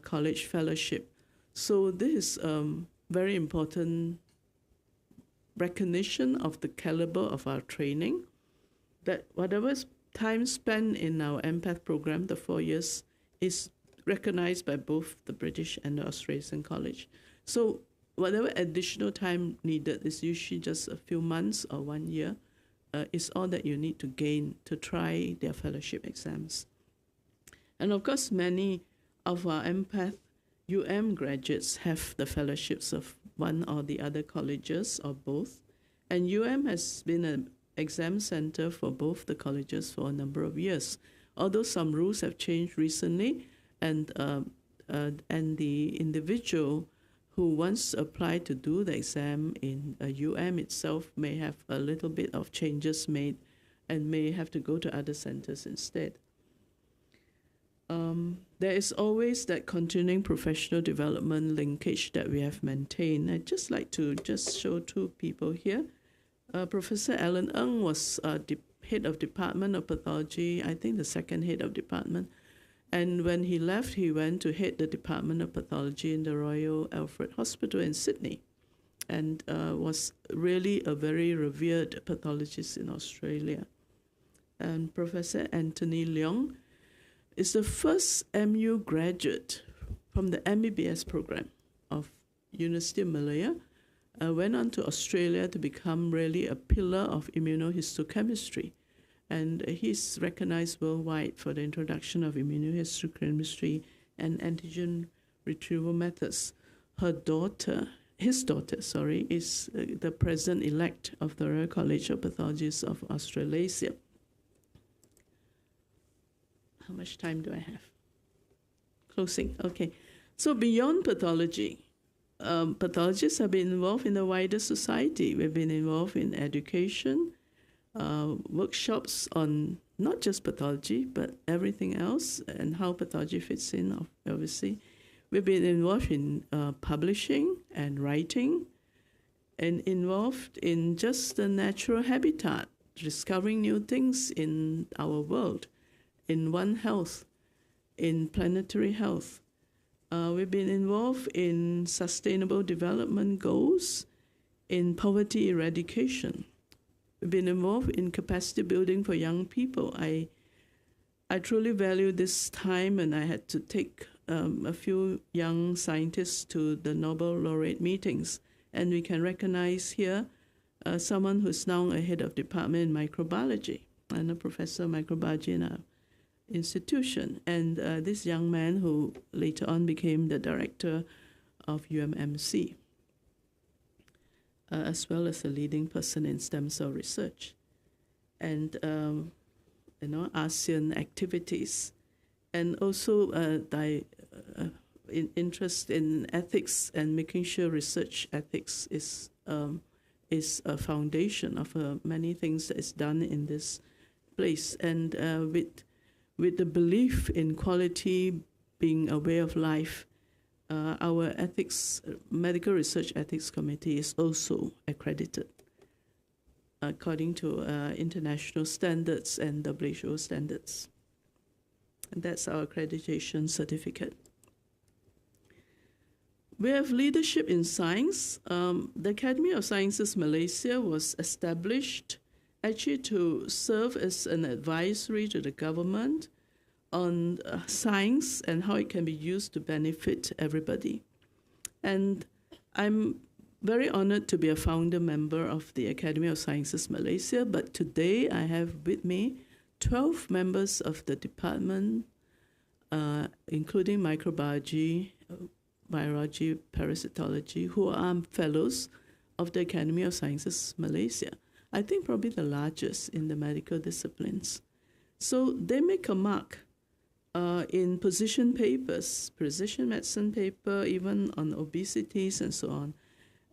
College Fellowship. So this is very important recognition of the caliber of our training, that whatever time spent in our empath program, the 4 years, is recognized by both the British and the Australasian College. So whatever additional time needed is usually just a few months or 1 year, is all that you need to gain to try their fellowship exams. And of course, many of our empath graduates have the fellowships of one or the other colleges or both. And has been an exam center for both the colleges for a number of years. Although some rules have changed recently, and the individual who wants to apply to do the exam in itself may have a little bit of changes made and may have to go to other centers instead. There is always that continuing professional development linkage that we have maintained. I'd just like to show two people here. Professor Alan Ng was head of Department of Pathology, I think the second head of department. And when he left, he went to head the Department of Pathology in the Royal Alfred Hospital in Sydney, and was really a very revered pathologist in Australia. And Professor Anthony Leong is the first MU graduate from the MBBS program of University of Malaya, went on to Australia to become really a pillar of immunohistochemistry. And he's recognized worldwide for the introduction of immunohistochemistry and antigen retrieval methods. his daughter, sorry, is the president-elect of the Royal College of Pathologists of Australasia. How much time do I have? Closing, okay. So beyond pathology, pathologists have been involved in the wider society. We've been involved in education, workshops on not just pathology, but everything else and how pathology fits in, obviously. We've been involved in publishing and writing, and involved in just the natural habitat, discovering new things in our world, in One Health, in planetary health. We've been involved in sustainable development goals, in poverty eradication. We've been involved in capacity building for young people. I truly value this time, and I had to take a few young scientists to the Nobel laureate meetings, and we can recognize here someone who's now a head of department in microbiology and a professor of microbiology in our institution, and this young man who later on became the director of UMMC, as well as a leading person in stem cell research, and ASEAN activities, and also interest in ethics and making sure research ethics is a foundation of many things that is done in this place, and with the belief in quality being a way of life, our ethics, medical research ethics committee is also accredited according to international standards and WHO standards. And that's our accreditation certificate. We have leadership in science. The Academy of Sciences Malaysia was established actually to serve as an advisory to the government on science and how it can be used to benefit everybody. And I'm very honored to be a founder member of the Academy of Sciences Malaysia, but today I have with me 12 members of the department, including microbiology, virology, parasitology, who are fellows of the Academy of Sciences Malaysia. I think probably the largest in the medical disciplines. So they make a mark in position papers, precision medicine paper, even on obesities and so on.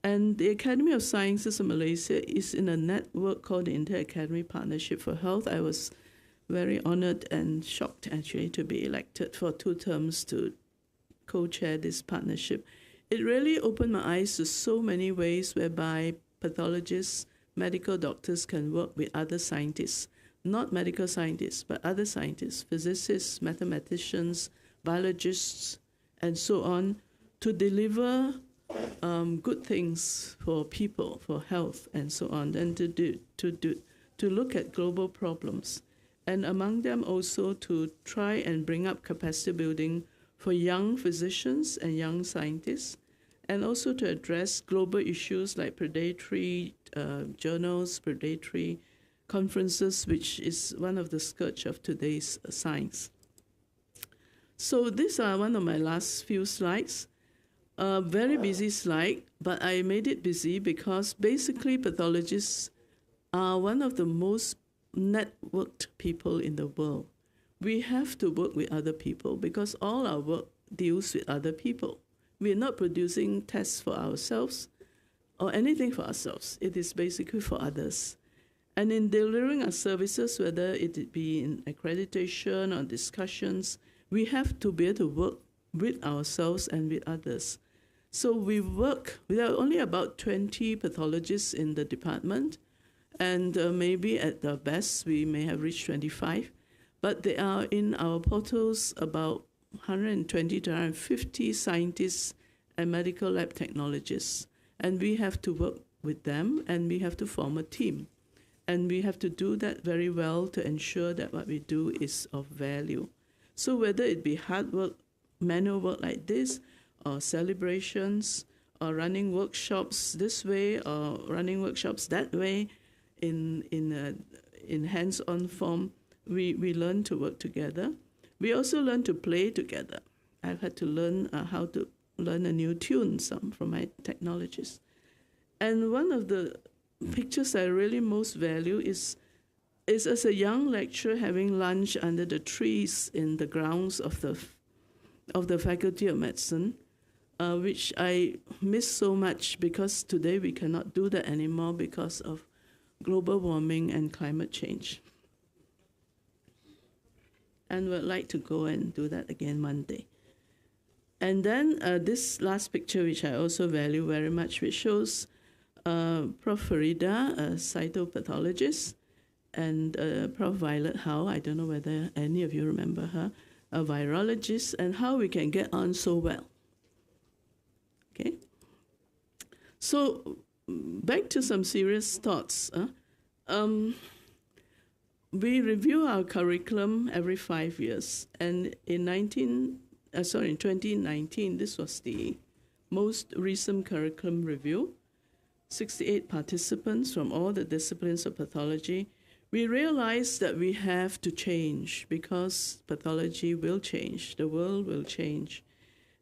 And the Academy of Sciences of Malaysia is in a network called the Inter-Academy Partnership for Health. I was very honored and shocked actually to be elected for 2 terms to co-chair this partnership. It really opened my eyes to so many ways whereby pathologists, medical doctors can work with other scientists, not medical scientists, but other scientists, physicists, mathematicians, biologists, and so on, to deliver good things for people, for health, and so on, and to look at global problems. And among them also to try and bring up capacity building for young physicians and young scientists, and also to address global issues like predatory journals, predatory conferences, which is one of the scourge of today's science. So these are one of my last few slides. A very busy slide, but I made it busy because basically pathologists are one of the most networked people in the world. We have to work with other people because all our work deals with other people. We are not producing tests for ourselves or anything for ourselves. It is basically for others. And in delivering our services, whether it be in accreditation or discussions, we have to be able to work with ourselves and with others. So we work, there are only about 20 pathologists in the department, and maybe at the best we may have reached 25, but there are in our portals about 120 to 150 scientists and medical lab technologists. And we have to work with them, and we have to form a team. And we have to do that very well to ensure that what we do is of value. So whether it be hard work, manual work like this, or celebrations, or running workshops this way, or running workshops that way, in hands-on form, we learn to work together. We also learn to play together. I've had to learn how to learn a new tune, some from my technologies. And one of the pictures I really most value is as a young lecturer having lunch under the trees in the grounds of the Faculty of Medicine, which I miss so much because today we cannot do that anymore because of global warming and climate change. And would like to go and do that again Monday. And then this last picture, which I also value very much, which shows Prof. Farida, a cytopathologist, and Prof. Violet Howe, I don't know whether any of you remember her, a virologist, and how we can get on so well. Okay? So back to some serious thoughts. We review our curriculum every 5 years, and in 2019, this was the most recent curriculum review. 68 participants from all the disciplines of pathology. We realized that we have to change because pathology will change, the world will change.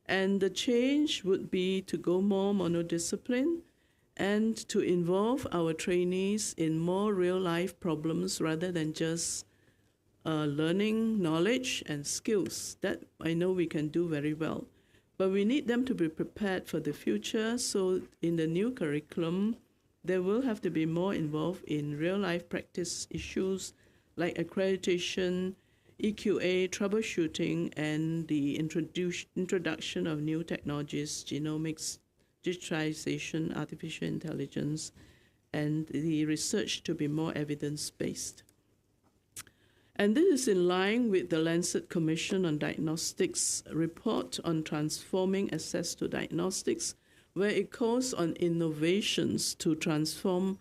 And the change would be to go more monodiscipline and to involve our trainees in more real-life problems rather than just learning knowledge and skills. That I know we can do very well. But we need them to be prepared for the future, so in the new curriculum, they will have to be more involved in real-life practice issues like accreditation, EQA, troubleshooting, and the introduction of new technologies, genomics, digitalization, artificial intelligence, and the research to be more evidence-based. And this is in line with the Lancet Commission on Diagnostics report on transforming access to diagnostics, where it calls on innovations to transform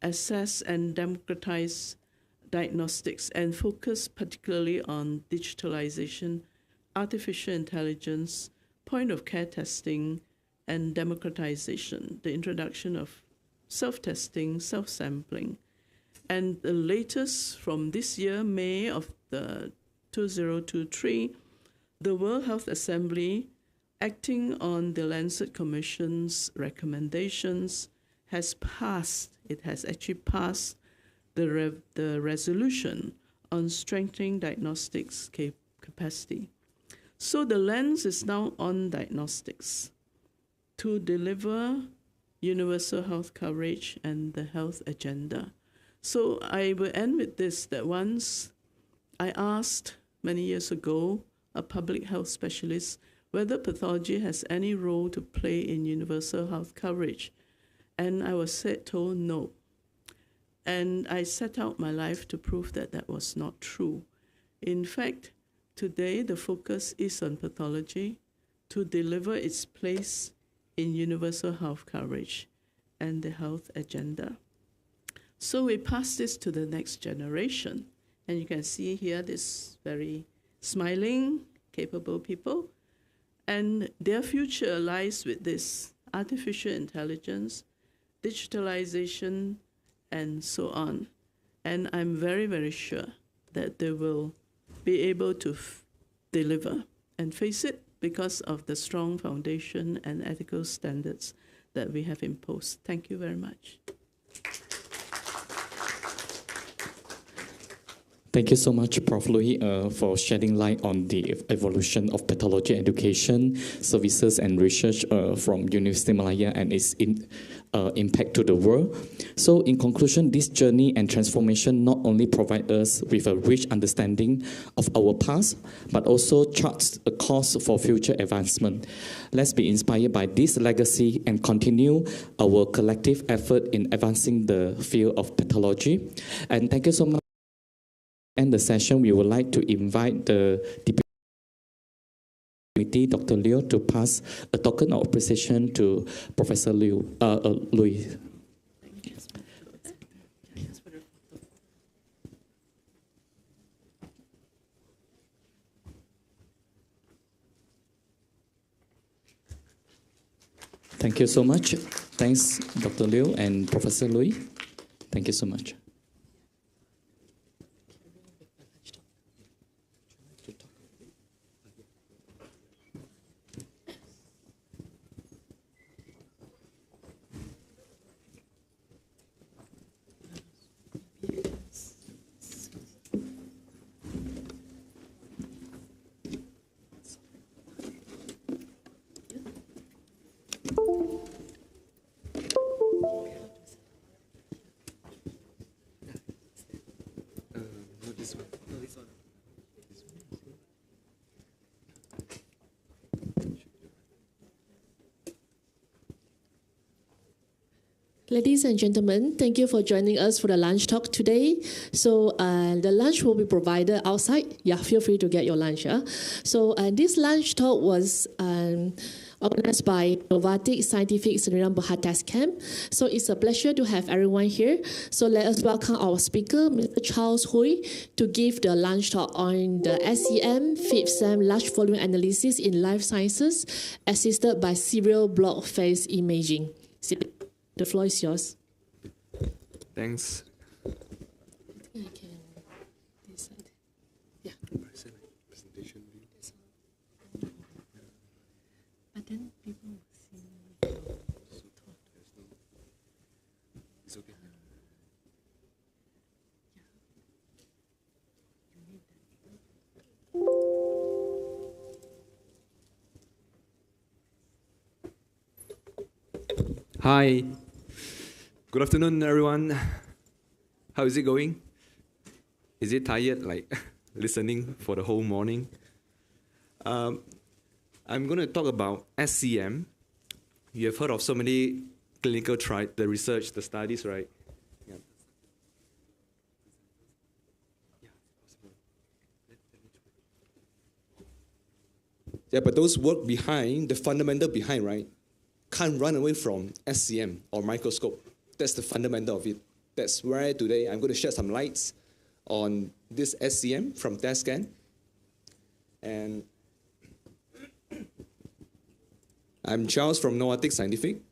access and democratize diagnostics and focus particularly on digitalization, artificial intelligence, point-of-care testing, and democratization, the introduction of self-testing, self-sampling. And the latest from this year, May of the 2023, the World Health Assembly, acting on the Lancet Commission's recommendations, has actually passed the resolution on strengthening diagnostics capacity. So the lens is now on diagnostics to deliver universal health coverage and the health agenda. So I will end with this, that once I asked many years ago a public health specialist whether pathology has any role to play in universal health coverage, and I was told no. And I set out my life to prove that that was not true. In fact, today the focus is on pathology to deliver its place in universal health coverage and the health agenda. So we pass this to the next generation. And you can see here this very smiling, capable people. And their future lies with this artificial intelligence, digitalization, and so on. And I'm very, very sure that they will be able to deliver and face it because of the strong foundation and ethical standards that we have imposed. Thank you very much. Thank you so much, Prof. Louis, for shedding light on the evolution of pathology education, services, and research from University of Malaya and its impact to the world. So, in conclusion, this journey and transformation not only provide us with a rich understanding of our past, but also charts a course for future advancement. Let's be inspired by this legacy and continue our collective effort in advancing the field of pathology. And thank you so much. End the session, we would like to invite the Deputy Committee, Dr. Liu, to pass a token of appreciation to Professor Louis. Thank you so much. Thanks, Dr. Liu and Professor Louis. Thank you so much. Ladies and gentlemen, thank you for joining us for the lunch talk today. So the lunch will be provided outside. Yeah, feel free to get your lunch. So this lunch talk was organized by Novatic Scientific Sdn Bhd Test Camp. So it's a pleasure to have everyone here. So let us welcome our speaker, Mr. Charles Hui, to give the lunch talk on the SEM 5th SEM Large Volume Analysis in Life Sciences, assisted by serial block phase imaging. The floor is yours. Thanks. Yeah. But then people will see. It's okay. Hi. Good afternoon, everyone. How is it going? Is it tired, like listening for the whole morning? I'm going to talk about SCM. You have heard of so many clinical trials, the research, the studies, right? Yeah. Yeah, but those work behind, the fundamental behind, right? Can't run away from SCM or microscope. That's the fundamental of it. That's where today I'm going to shed some lights on this SCM from TestScan. And I'm Charles from Novatic Scientific,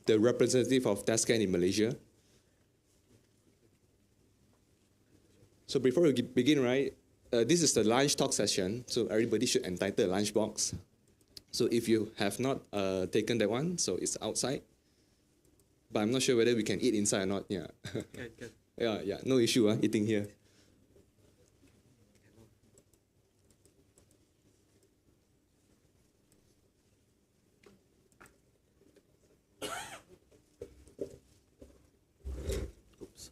the representative of TestScan in Malaysia. So before we begin, right, this is the lunch talk session, so everybody should entitle a lunch box. So if you have not taken that one, so it's outside. But I'm not sure whether we can eat inside or not. Yeah. Yeah, no issue eating here. Oops.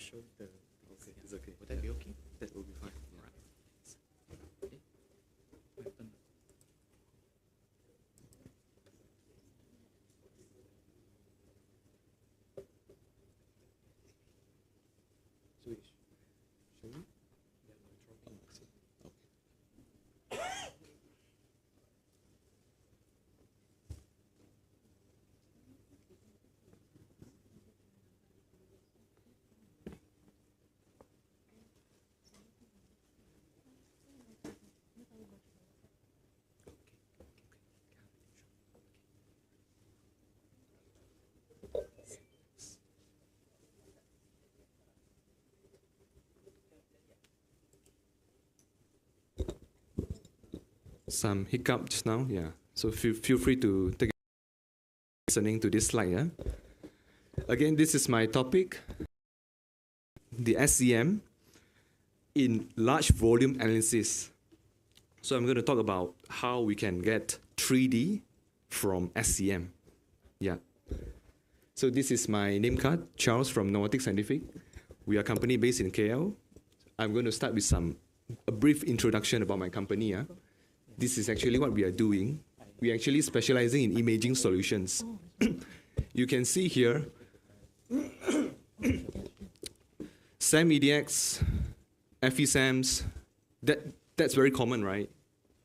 Show the okay, it's okay. Would that be okay? That will be fine. All right. Okay. So show me? Some hiccup just now, yeah. So feel free to take listening to this slide. Yeah? Again, this is my topic, the SCM in large volume analysis. So I'm going to talk about how we can get 3D from SCM. Yeah. So this is my name card, Charles from Novatic Scientific. We are a company based in KL. I'm going to start with a brief introduction about my company. Yeah? This is actually what we are doing. We're actually specializing in imaging solutions. You can see here, SAM EDX, FESAMs, that's very common, right?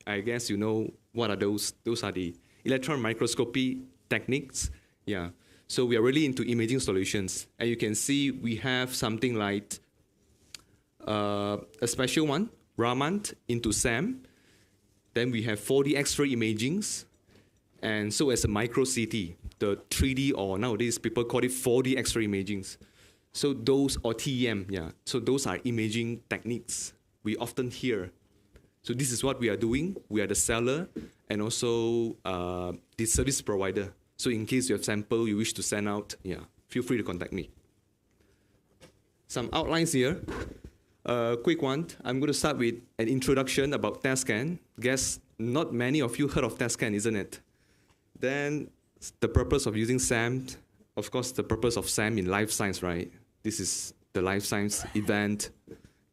I guess you know what are those. Those are the electron microscopy techniques. Yeah. So we are really into imaging solutions. And you can see we have something like a special one, Raman into SAM. Then we have 4D X-ray imagings, and so as a micro CT, the 3D, or nowadays people call it 4D X-ray imagings. So those, or TEM, yeah. So those are imaging techniques we often hear. So this is what we are doing. We are the seller and also the service provider. So in case you have sample you wish to send out, yeah, feel free to contact me. Some outlines here. Quick one. I'm going to start with an introduction about TASCAN. Guess not many of you heard of TASCAN, isn't it? Then the purpose of using SAM, of course, the purpose of SAM in life science, right? This is the life science event,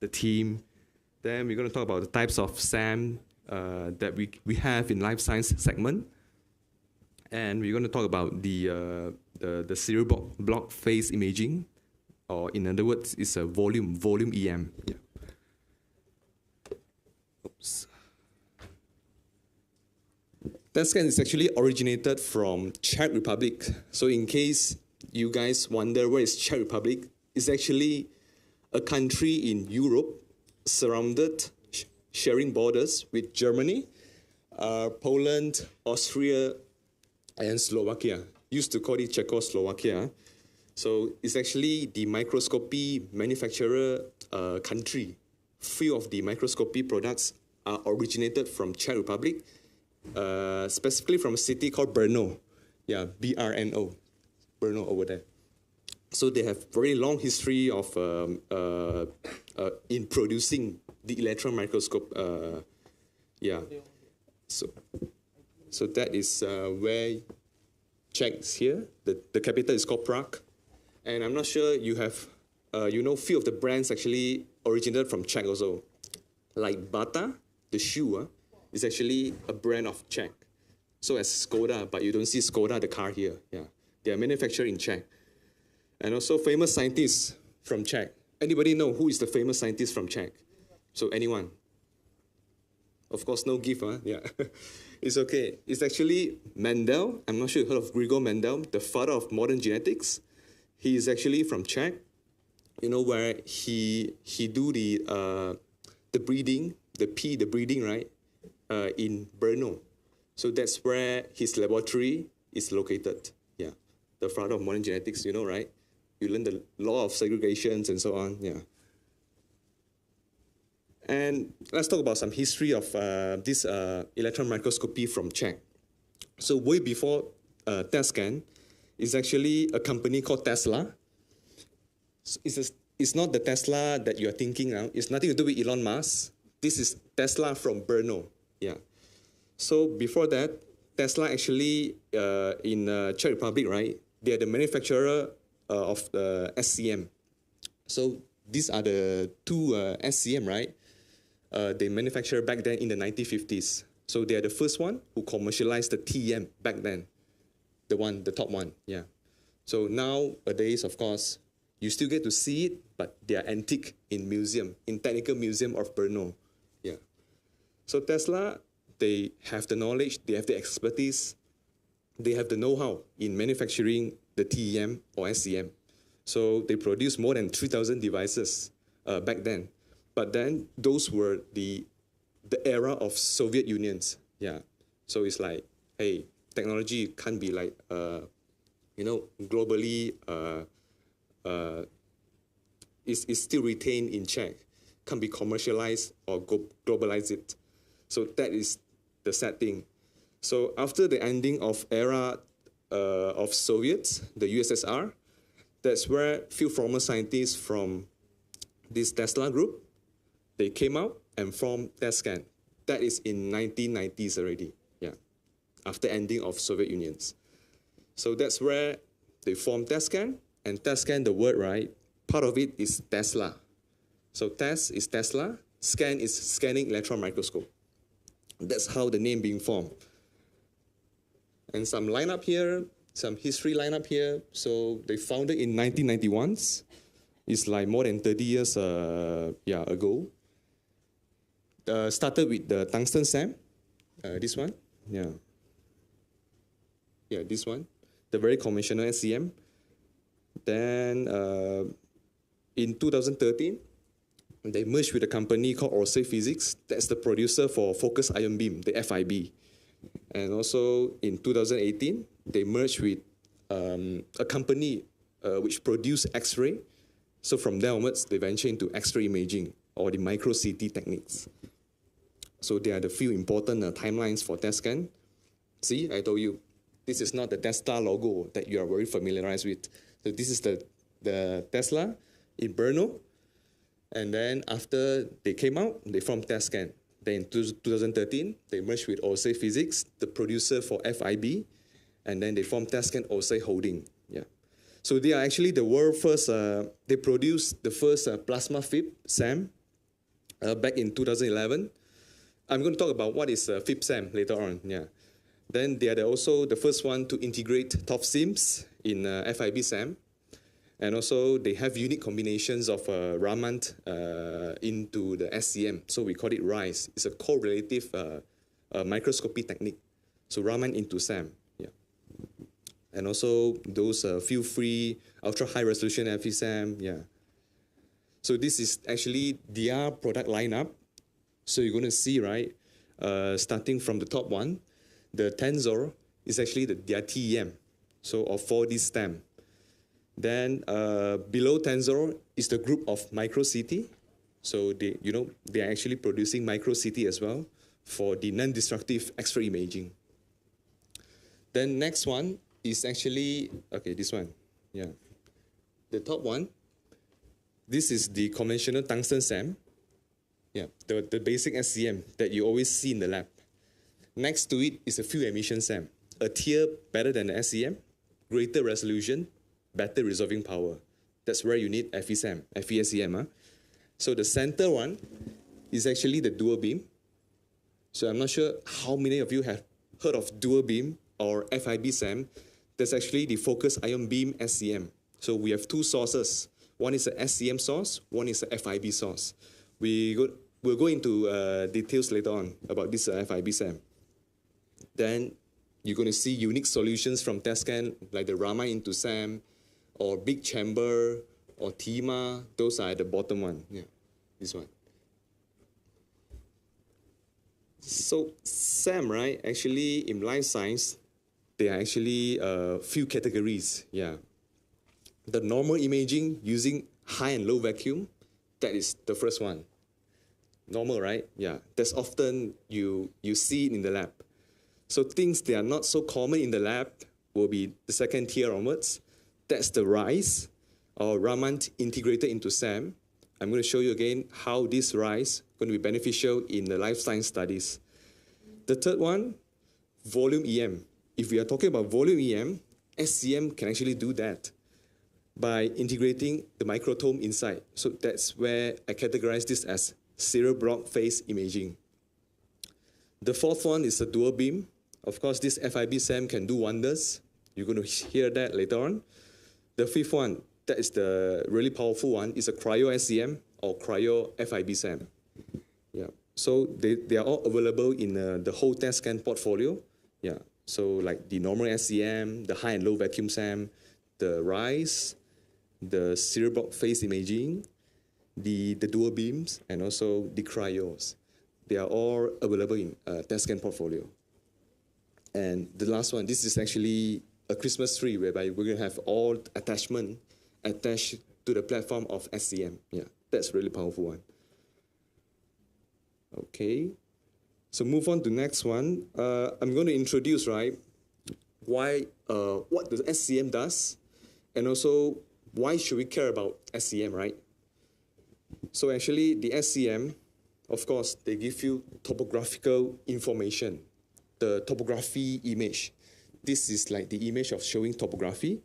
the team. Then we're going to talk about the types of SAM that we have in life science segment. And we're going to talk about the cerebral block phase imaging, or in other words, it's a volume EM. Yeah. Oops. TASCAN is actually originated from Czech Republic. So in case you guys wonder where is Czech Republic, it's actually a country in Europe surrounded, sharing borders with Germany, Poland, Austria, and Slovakia. Used to call it Czechoslovakia. So it's actually the microscopy manufacturer country. Few of the microscopy products are originated from Czech Republic, specifically from a city called Brno. Yeah, BRNO, Brno over there. So they have very long history of in producing the electron microscope. Yeah, so that is where Czech is here. The capital is called Prague, and I'm not sure you have few of the brands actually originated from Czech also, like Bata, the shoe, is actually a brand of Czech. So as Skoda, but you don't see Skoda the car here. Yeah, they are manufactured in Czech. And also famous scientists from Czech. Anybody know who is the famous scientist from Czech? So anyone? Of course, no gift, huh? Yeah. It's okay. It's actually Mendel. I'm not sure you heard of Grigor Mendel, the father of modern genetics. He is actually from Czech. You know, where he do the breeding, the breeding, right? In Brno. So that's where his laboratory is located. Yeah. The father of modern genetics, you know, right? You learn the law of segregations and so on. Yeah. And let's talk about some history of this electron microscopy from Czech. So way before TASCAN, is actually a company called Tesla. It's not the Tesla that you're thinking now. It's nothing to do with Elon Musk. This is Tesla from Brno. Yeah. So before that, Tesla actually in Czech Republic, right? They are the manufacturer of the SCM. So these are the two SCM, right? They manufactured back then in the 1950s. So they are the first one who commercialized the TEM back then. The top one, yeah. So nowadays, of course, you still get to see it, but they are antique in Technical Museum of Brno, yeah. So Tesla, they have the knowledge, they have the expertise, they have the know-how in manufacturing the TEM or SCM. So they produced more than 3,000 devices back then. But then those were the era of Soviet Unions. Yeah. So it's like, hey, technology can't be like, globally, is still retained in Czech, can't be commercialized or globalize it. So that is the sad thing. So after the ending of era of Soviets, the USSR, that's where few former scientists from this Tesla group, they came out and formed TASCAN. That is in 1990s already, yeah, after ending of Soviet Unions. So that's where they formed TASCAN, and TASCAN, the word, right, part of it is Tesla. So TAS is Tesla, scan is scanning electron microscope. That's how the name being formed. And some lineup here, some history lineup here. So they founded in 1991. It's like more than 30 years ago. Started with the tungsten SAM, this one, yeah. Yeah, this one, the very conventional SCM. Then in 2013, they merged with a company called Orsay Physics. That's the producer for focused ion beam, the FIB. And also in 2018, they merged with a company which produced X-ray. So from there onwards, they venture into X-ray imaging or the micro CT techniques. So there are the few important timelines for TASCAN. See, I told you, this is not the Tesla logo that you are very familiarized with. So this is the Tesla in Brno. And then after they came out, they formed Tascan. Then in 2013, they merged with OSE Physics, the producer for FIB, and then they formed Tascan OSE Holding. Yeah. So they are actually the world first, they produced the first plasma FIB SAM back in 2011. I'm going to talk about what is FIB SAM later on. Yeah. Then they are also the first one to integrate TOF SIMs in FIB SAM. And also they have unique combinations of Raman into the SCM. So we call it RISE. It's a correlative microscopy technique. So Raman into SAM. Yeah. And also those field-free, ultra-high resolution FESAM. Yeah. So this is actually their product lineup. So you're going to see, right, starting from the top one, the Tensor is actually their TEM, so of 4D STEM. Then below Tensor is the group of MicroCT. So they are actually producing MicroCT as well for the non-destructive X-ray imaging. Then next one is actually, okay, this one, yeah. The top one, this is the conventional tungsten SAM. Yeah, the basic SCM that you always see in the lab. Next to it is a field emission SAM, a tier better than the SCM, greater resolution, better resolving power. That's where you need FESAM, FESEM. Huh? So the center one is actually the dual beam. So I'm not sure how many of you have heard of dual beam or FIB SAM. That's actually the focused ion beam SCM. So we have two sources. One is a SCM source, one is a FIB source. We'll go into details later on about this FIB SAM. Then you're going to see unique solutions from Tascan, like the Raman into SAM, or big chamber, or TIMA. Those are at the bottom one. Yeah, this one. So SAM, right? Actually, in life science, there are actually a few categories. Yeah, the normal imaging using high and low vacuum, that is the first one. Normal, right? Yeah, that's often you see it in the lab. So things that are not so common in the lab will be the second tier onwards. That's the RISE, or Raman integrated into SAM. I'm going to show you again how this RISE is going to be beneficial in the life science studies. The third one, volume EM. If we are talking about volume EM, SCM can actually do that by integrating the microtome inside. So that's where I categorize this as serial block phase imaging. The fourth one is the dual beam. Of course, this FIB SAM can do wonders. You're going to hear that later on. The fifth one, that is the really powerful one, is a cryo SCM or cryo FIB SAM. Yeah. So they are all available in the whole Tascan portfolio. Yeah. So like the normal SCM, the high and low vacuum SAM, the RISE, the serial block phase imaging, the dual beams, and also the cryos. They are all available in Tascan portfolio. And the last one, this is actually a Christmas tree whereby we're going to have all attachment attached to the platform of SCM. Yeah, that's really powerful one. Okay, so move on to next one. I'm going to introduce, right, why, what the SCM does, and also why should we care about SCM, right? So actually the SCM, of course, they give you topographical information, the topography image. This is like the image of showing topography.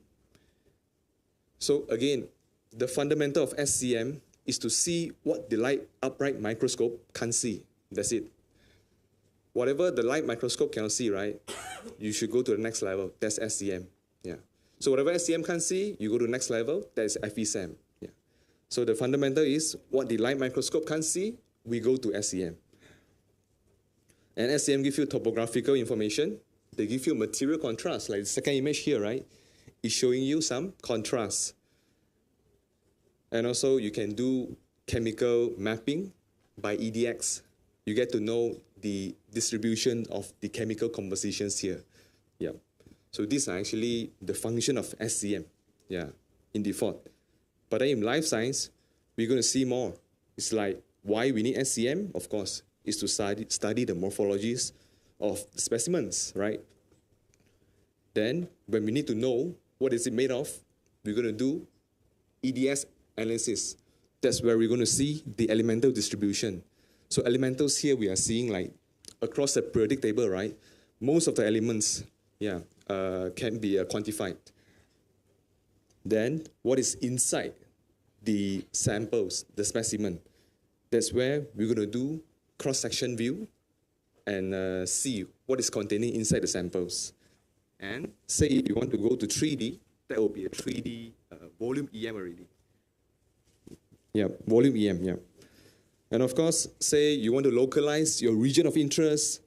So again, the fundamental of SCM is to see what the light upright microscope can't see. That's it. Whatever the light microscope cannot see, right, you should go to the next level. That's SCM. Yeah. So whatever SCM can't see, you go to the next level. That is FESAM. Yeah. So the fundamental is what the light microscope can't see, we go to SCM. And SCM gives you topographical information. They give you material contrast, like the second image here, right? It's showing you some contrast. And also you can do chemical mapping by EDX. You get to know the distribution of the chemical compositions here. Yeah. So these are actually the function of SCM, yeah, in default. But then in life science, we're going to see more. It's like why we need SCM, of course, is to study the morphologies of specimens, right? Then when we need to know what is it made of, we're going to do EDS analysis That's where we're going to see the elemental distribution. So elementals here we are seeing like across the periodic table, right? Most of the elements, can be quantified. Then what is inside the samples, the specimen? That's where we're going to do cross-section view and see what is containing inside the samples. And say if you want to go to 3D, that will be a 3D volume EM already. Yeah, volume EM, yeah. And of course, say you want to localize your region of interest.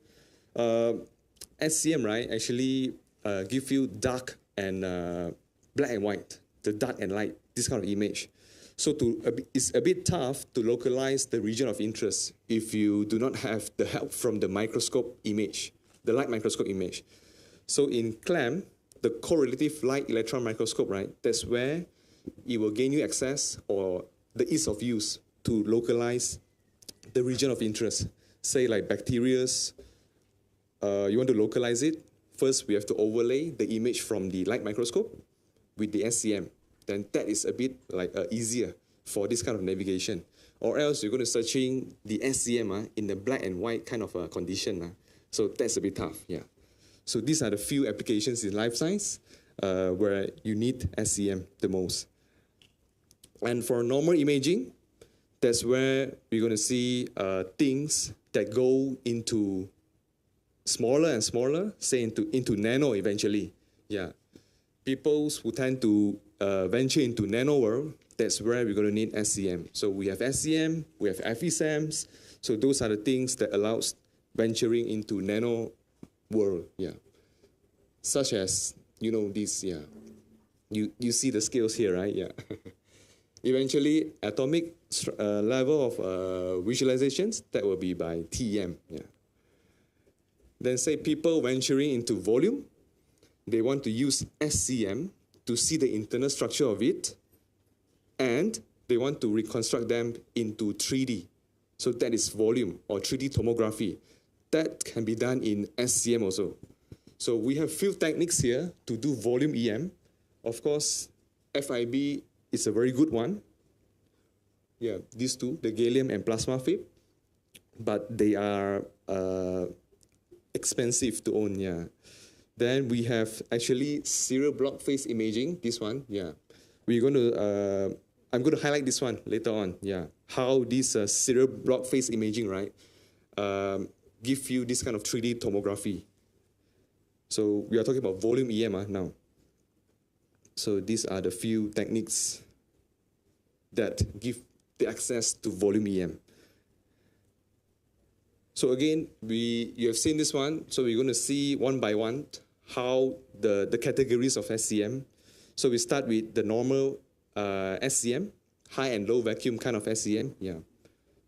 SCM, right, actually give you dark and black and white, the dark and light, this kind of image. So it's a bit tough to localize the region of interest if you do not have the help from the microscope image, the light microscope image. So in CLAM, the correlative light electron microscope, right, that's where it will gain you access or the ease of use to localize the region of interest. Say like bacteria, you want to localize it. First, we have to overlay the image from the light microscope with the SCM. Then that is a bit like easier for this kind of navigation. Or else you're going to searching the SCM in the black and white kind of condition. So that's a bit tough, yeah. So these are the few applications in life science where you need SCM the most. And for normal imaging, that's where we're going to see things that go into smaller and smaller, say into nano eventually. Yeah. People who tend to venture into nano world, that's where we're going to need SCM. So we have SCM, we have FESAMs. So those are the things that allows venturing into nano world, yeah. Such as, this, yeah. You see the scales here, right? Yeah. Eventually, atomic level of visualizations, that will be by TEM, yeah. Then say people venturing into volume, they want to use SCM to see the internal structure of it, and they want to reconstruct them into 3D. So that is volume or 3D tomography. That can be done in SCM also. So we have few techniques here to do volume EM. Of course, FIB is a very good one. Yeah, these two, the gallium and plasma FIB, but they are expensive to own, yeah. Then we have actually serial block phase imaging, this one, yeah. We're going to, I'm going to highlight this one later on, yeah. How this serial block phase imaging, right, give you this kind of 3D tomography. So we are talking about volume EM now. So these are the few techniques that give the access to volume EM. So again, you have seen this one. So we're going to see one by one how the categories of SCM. So we start with the normal SCM, high and low vacuum kind of SCM. Yeah.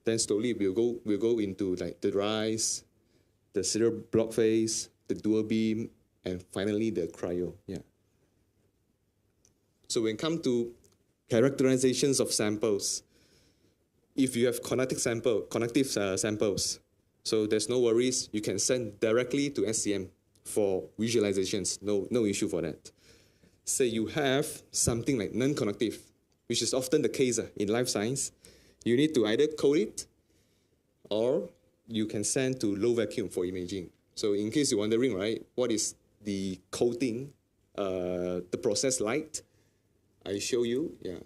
Then slowly we'll go into like the rise, the serial block phase, the dual beam, and finally the cryo. Yeah. So when it comes to characterizations of samples, if you have connective samples, so there's no worries. You can send directly to SCM for visualizations. No issue for that. Say you have something like non-connective, which is often the case in life science. You need to either code it or you can send to low vacuum for imaging. So in case you're wondering, right, what is the coating, the process like? I show you, yeah.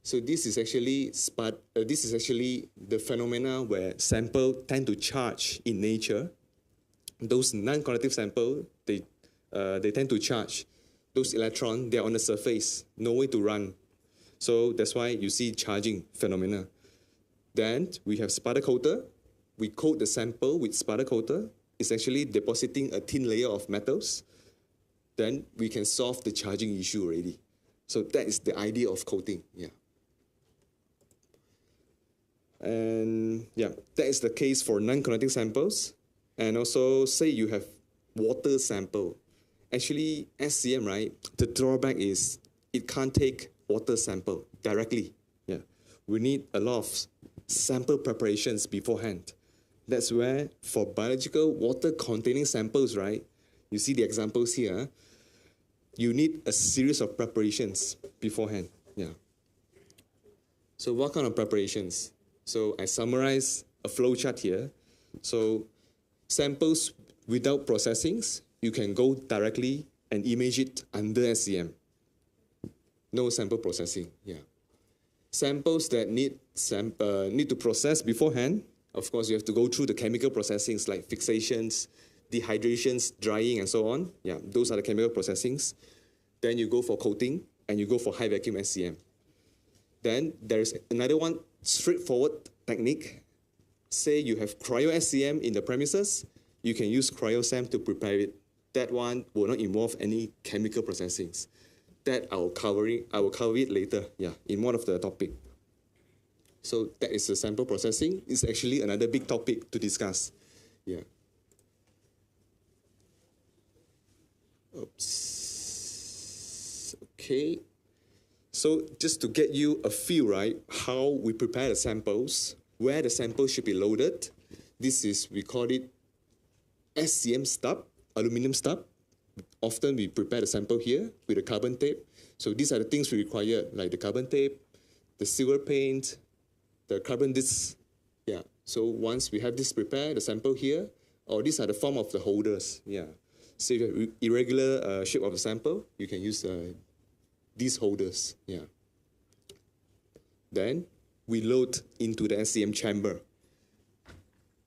So this is actually the phenomena where sample tend to charge in nature. Those non-connective samples, they tend to charge. Those electrons, they're on the surface, no way to run. So that's why you see charging phenomena. Then we have sputter coater. We coat the sample with sputter coater. It's actually depositing a thin layer of metals. Then we can solve the charging issue already. So that is the idea of coating, yeah. And yeah, that is the case for non-connecting samples. And also say you have water sample. Actually, SCM, right, the drawback is it can't take water sample directly. Yeah, we need a lot of sample preparations beforehand. That's where for biological water-containing samples, right, you see the examples here, you need a series of preparations beforehand. Yeah. So what kind of preparations? So I summarize a flow chart here. So samples without processings, you can go directly and image it under SCM. No sample processing, yeah. Samples that need to process beforehand, of course, you have to go through the chemical processings like fixations, dehydrations, drying, and so on. Yeah, those are the chemical processings. Then you go for coating, and you go for high vacuum SCM. Then there's another one, straightforward technique. Say you have cryo SCM in the premises, you can use cryo-SAM to prepare it. That one will not involve any chemical processings. That I will cover it later, yeah, in one of the topic. So that is the sample processing. It's actually another big topic to discuss. Yeah. Oops. Okay. So just to get you a feel, right, how we prepare the samples, where the samples should be loaded. This is, we call it SCM stub, aluminum stub. Often we prepare the sample here with a carbon tape. So these are the things we require, like the carbon tape, the silver paint, the carbon discs. Yeah. So once we have this prepared, the sample here, or these are the form of the holders. Yeah. So if you have irregular shape of the sample, you can use these holders. Yeah. Then we load into the SCM chamber.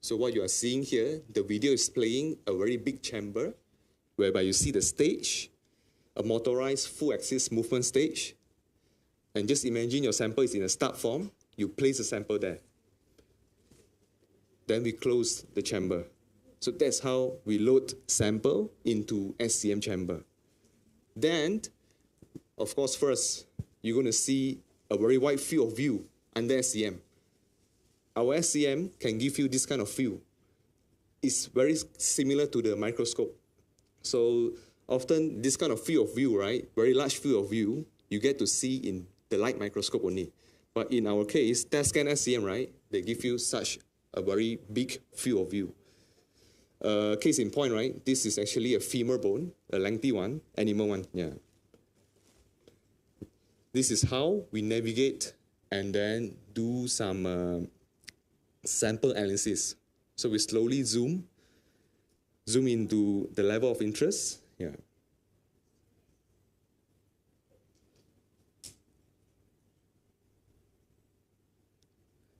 So what you are seeing here, the video is playing a very big chamber, whereby you see the stage, a motorized full axis movement stage. And just imagine your sample is in a start form, you place the sample there. Then we close the chamber. So that's how we load sample into SCM chamber. Then, of course, first, you're going to see a very wide field of view under SCM. Our SCM can give you this kind of view. It's very similar to the microscope. So often this kind of field of view, right, very large field of view, you get to see in the light microscope only. But in our case, test scan SCM, right, they give you such a very big field of view. Case in point, right, this is actually a femur bone, a lengthy one, animal one, yeah. This is how we navigate and then do some sample analysis. So we slowly zoom into the level of interest. Yeah.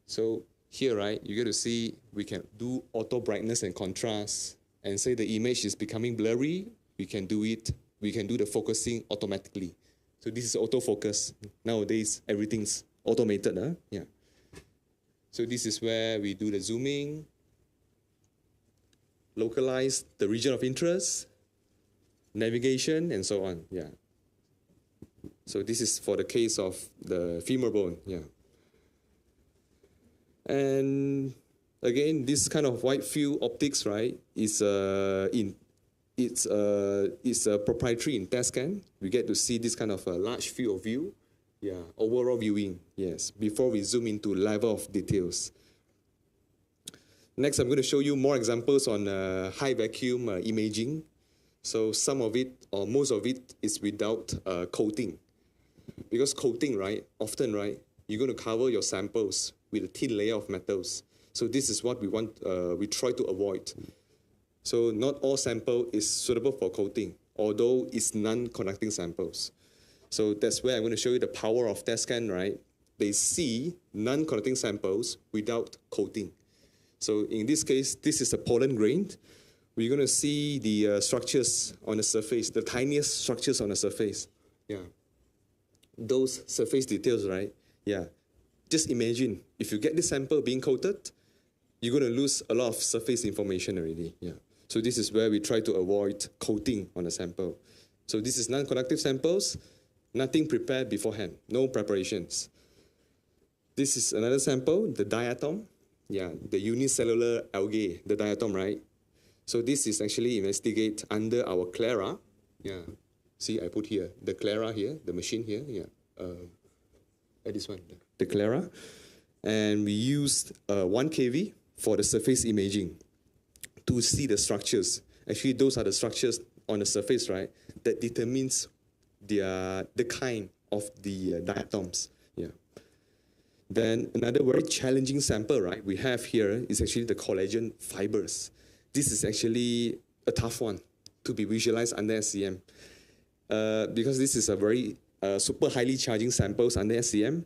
So here, right, you get to see we can do auto brightness and contrast, and say the image is becoming blurry, we can do the focusing automatically. So this is autofocus. Nowadays, everything's automated, huh? Yeah. So this is where we do the zooming, localize the region of interest, navigation, and so on, yeah. So this is for the case of the femur bone, yeah. And again, this kind of wide field optics, right, is proprietary in test scan. We get to see this kind of a large field of view, yeah, overall viewing, yes, before we zoom into level of details. Next, I'm going to show you more examples on high vacuum imaging. So some of it, or most of it, is without coating. Because coating, right, often, right, you're going to cover your samples with a thin layer of metals. So this is what we want, we try to avoid. So not all sample is suitable for coating, although it's non-conducting samples. So that's where I'm going to show you the power of test scan, right? They see non-conducting samples without coating. So in this case, this is a pollen grain. We're going to see the structures on the surface, the tiniest structures on the surface. Yeah. Those surface details, right? Yeah. Just imagine, if you get this sample being coated, you're going to lose a lot of surface information already. Yeah. So this is where we try to avoid coating on the sample. So this is non-conductive samples, nothing prepared beforehand, no preparations. This is another sample, the diatom. Yeah, the unicellular algae, the diatom, right? So this is actually investigate under our Clara. Yeah. See, I put here, the Clara here, the machine here. Yeah. This one, the Clara. And we used 1 kV for the surface imaging to see the structures. Actually, those are the structures on the surface, right, that determines the kind of the diatoms. Yeah. Then another very challenging sample, right, we have here is actually the collagen fibers. This is actually a tough one to be visualized under SCM because this is a very super highly charging samples under SCM.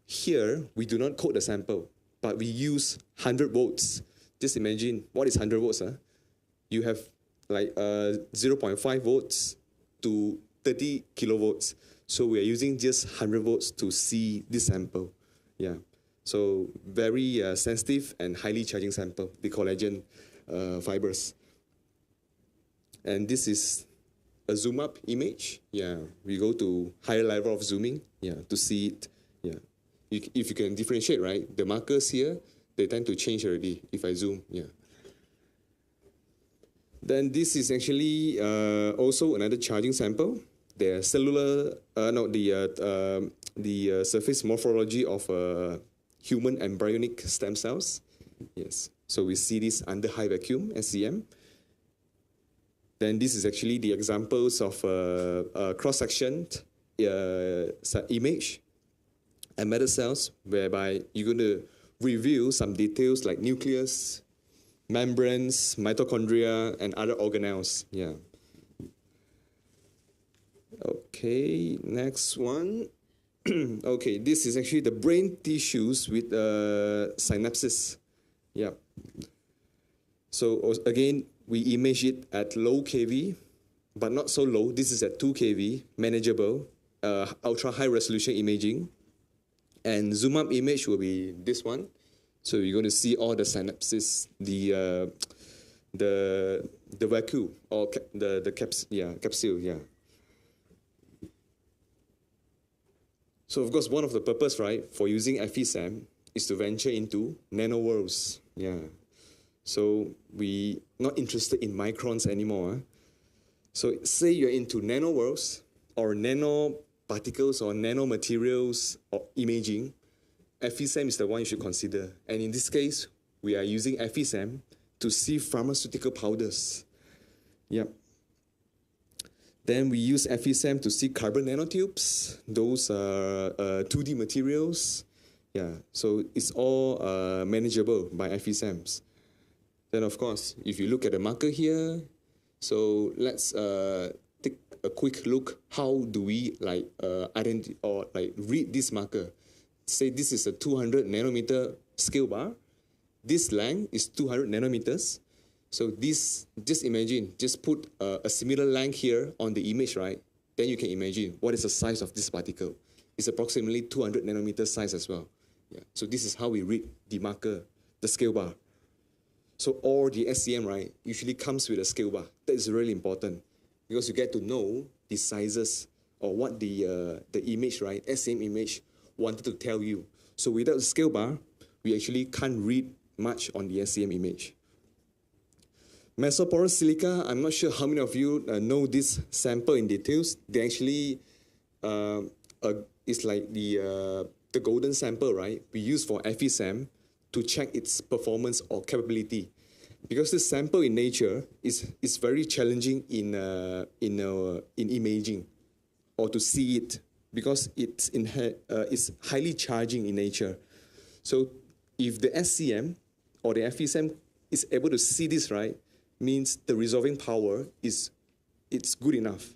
Here, we do not code the sample, but we use 100 volts. Just imagine, what is 100 volts? Huh? You have like 0.5 volts to 30 kilovolts. So we are using just 100 volts to see this sample. Yeah. So very sensitive and highly charging sample, the collagen fibers. And this is a zoom up image. Yeah. We go to higher level of zooming. Yeah. To see it. Yeah. If you can differentiate, right? The markers here, they tend to change already if I zoom. Yeah. Then this is actually also another charging sample. The cellular, the surface morphology of human embryonic stem cells. Yes. So we see this under high vacuum, SCM. Then this is actually the examples of cross-section image embedded cells, whereby you're going to reveal some details like nucleus, membranes, mitochondria, and other organelles. Yeah. Okay, next one. Okay, this is actually the brain tissues with synapses. Yeah. So again, we image it at low kV, but not so low. This is at 2 kV, manageable, ultra high resolution imaging. And zoom up image will be this one. So you're going to see all the synapses, the vacuole or the capsule. Yeah. So of course, one of the purpose, right, for using FESAM is to venture into nanoworlds. Yeah. So we not interested in microns anymore. Huh? So say you're into nanoworlds or nanoparticles or nanomaterials or imaging, FESAM is the one you should consider. And in this case, we are using FESAM to see pharmaceutical powders. Yep. Then we use FESAM to see carbon nanotubes. Those are 2D materials. Yeah, so it's all manageable by FESAMs. Then of course, if you look at the marker here, so let's take a quick look. How do we identify or read this marker? Say this is a 200 nanometer scale bar. This length is 200 nanometers. So this, just imagine, just put a similar length here on the image, right? Then you can imagine what is the size of this particle. It's approximately 200 nanometer size as well. Yeah. So this is how we read the marker, the scale bar. So all the SCM, right, usually comes with a scale bar. That is really important because you get to know the sizes or what the image, right, SCM image wanted to tell you. So without the scale bar, we actually can't read much on the SCM image. Mesoporous silica, I'm not sure how many of you know this sample in details. They actually, it's like the golden sample, right? We use for FESAM to check its performance or capability. Because this sample in nature is very challenging in imaging or to see it because it's highly charging in nature. So if the SCM or the FESAM is able to see this, right, means the resolving power it's good enough.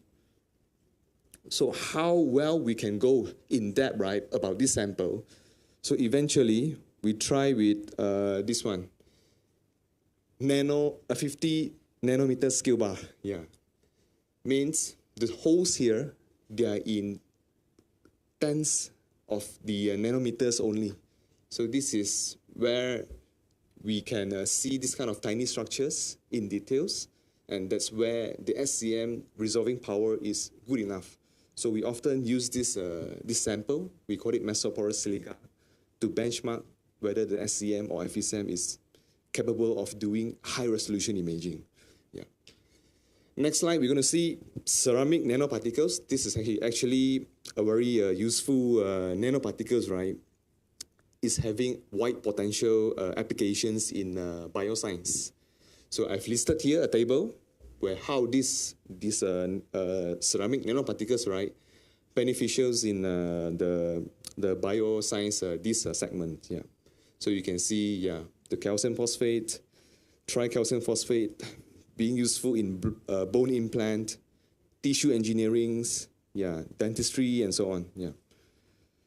So how well we can go in depth, right, about this sample. So eventually we try with this one, 50 nanometer scale bar. Yeah, means the holes here, they are in tens of the nanometers only. So this is where we can see this kind of tiny structures in details, and that's where the SCM resolving power is good enough. So we often use this sample, we call it mesoporous silica, to benchmark whether the SCM or FESAM is capable of doing high resolution imaging. Yeah. Next slide, we're going to see ceramic nanoparticles. This is actually a very useful nanoparticles, right? Is having wide potential applications in bioscience. So I've listed here a table where how these ceramic nanoparticles, right, beneficials in the the bioscience, this segment, yeah. So you can see, yeah, the calcium phosphate, tricalcium phosphate being useful in bone implant, tissue engineerings, yeah, dentistry, and so on, yeah.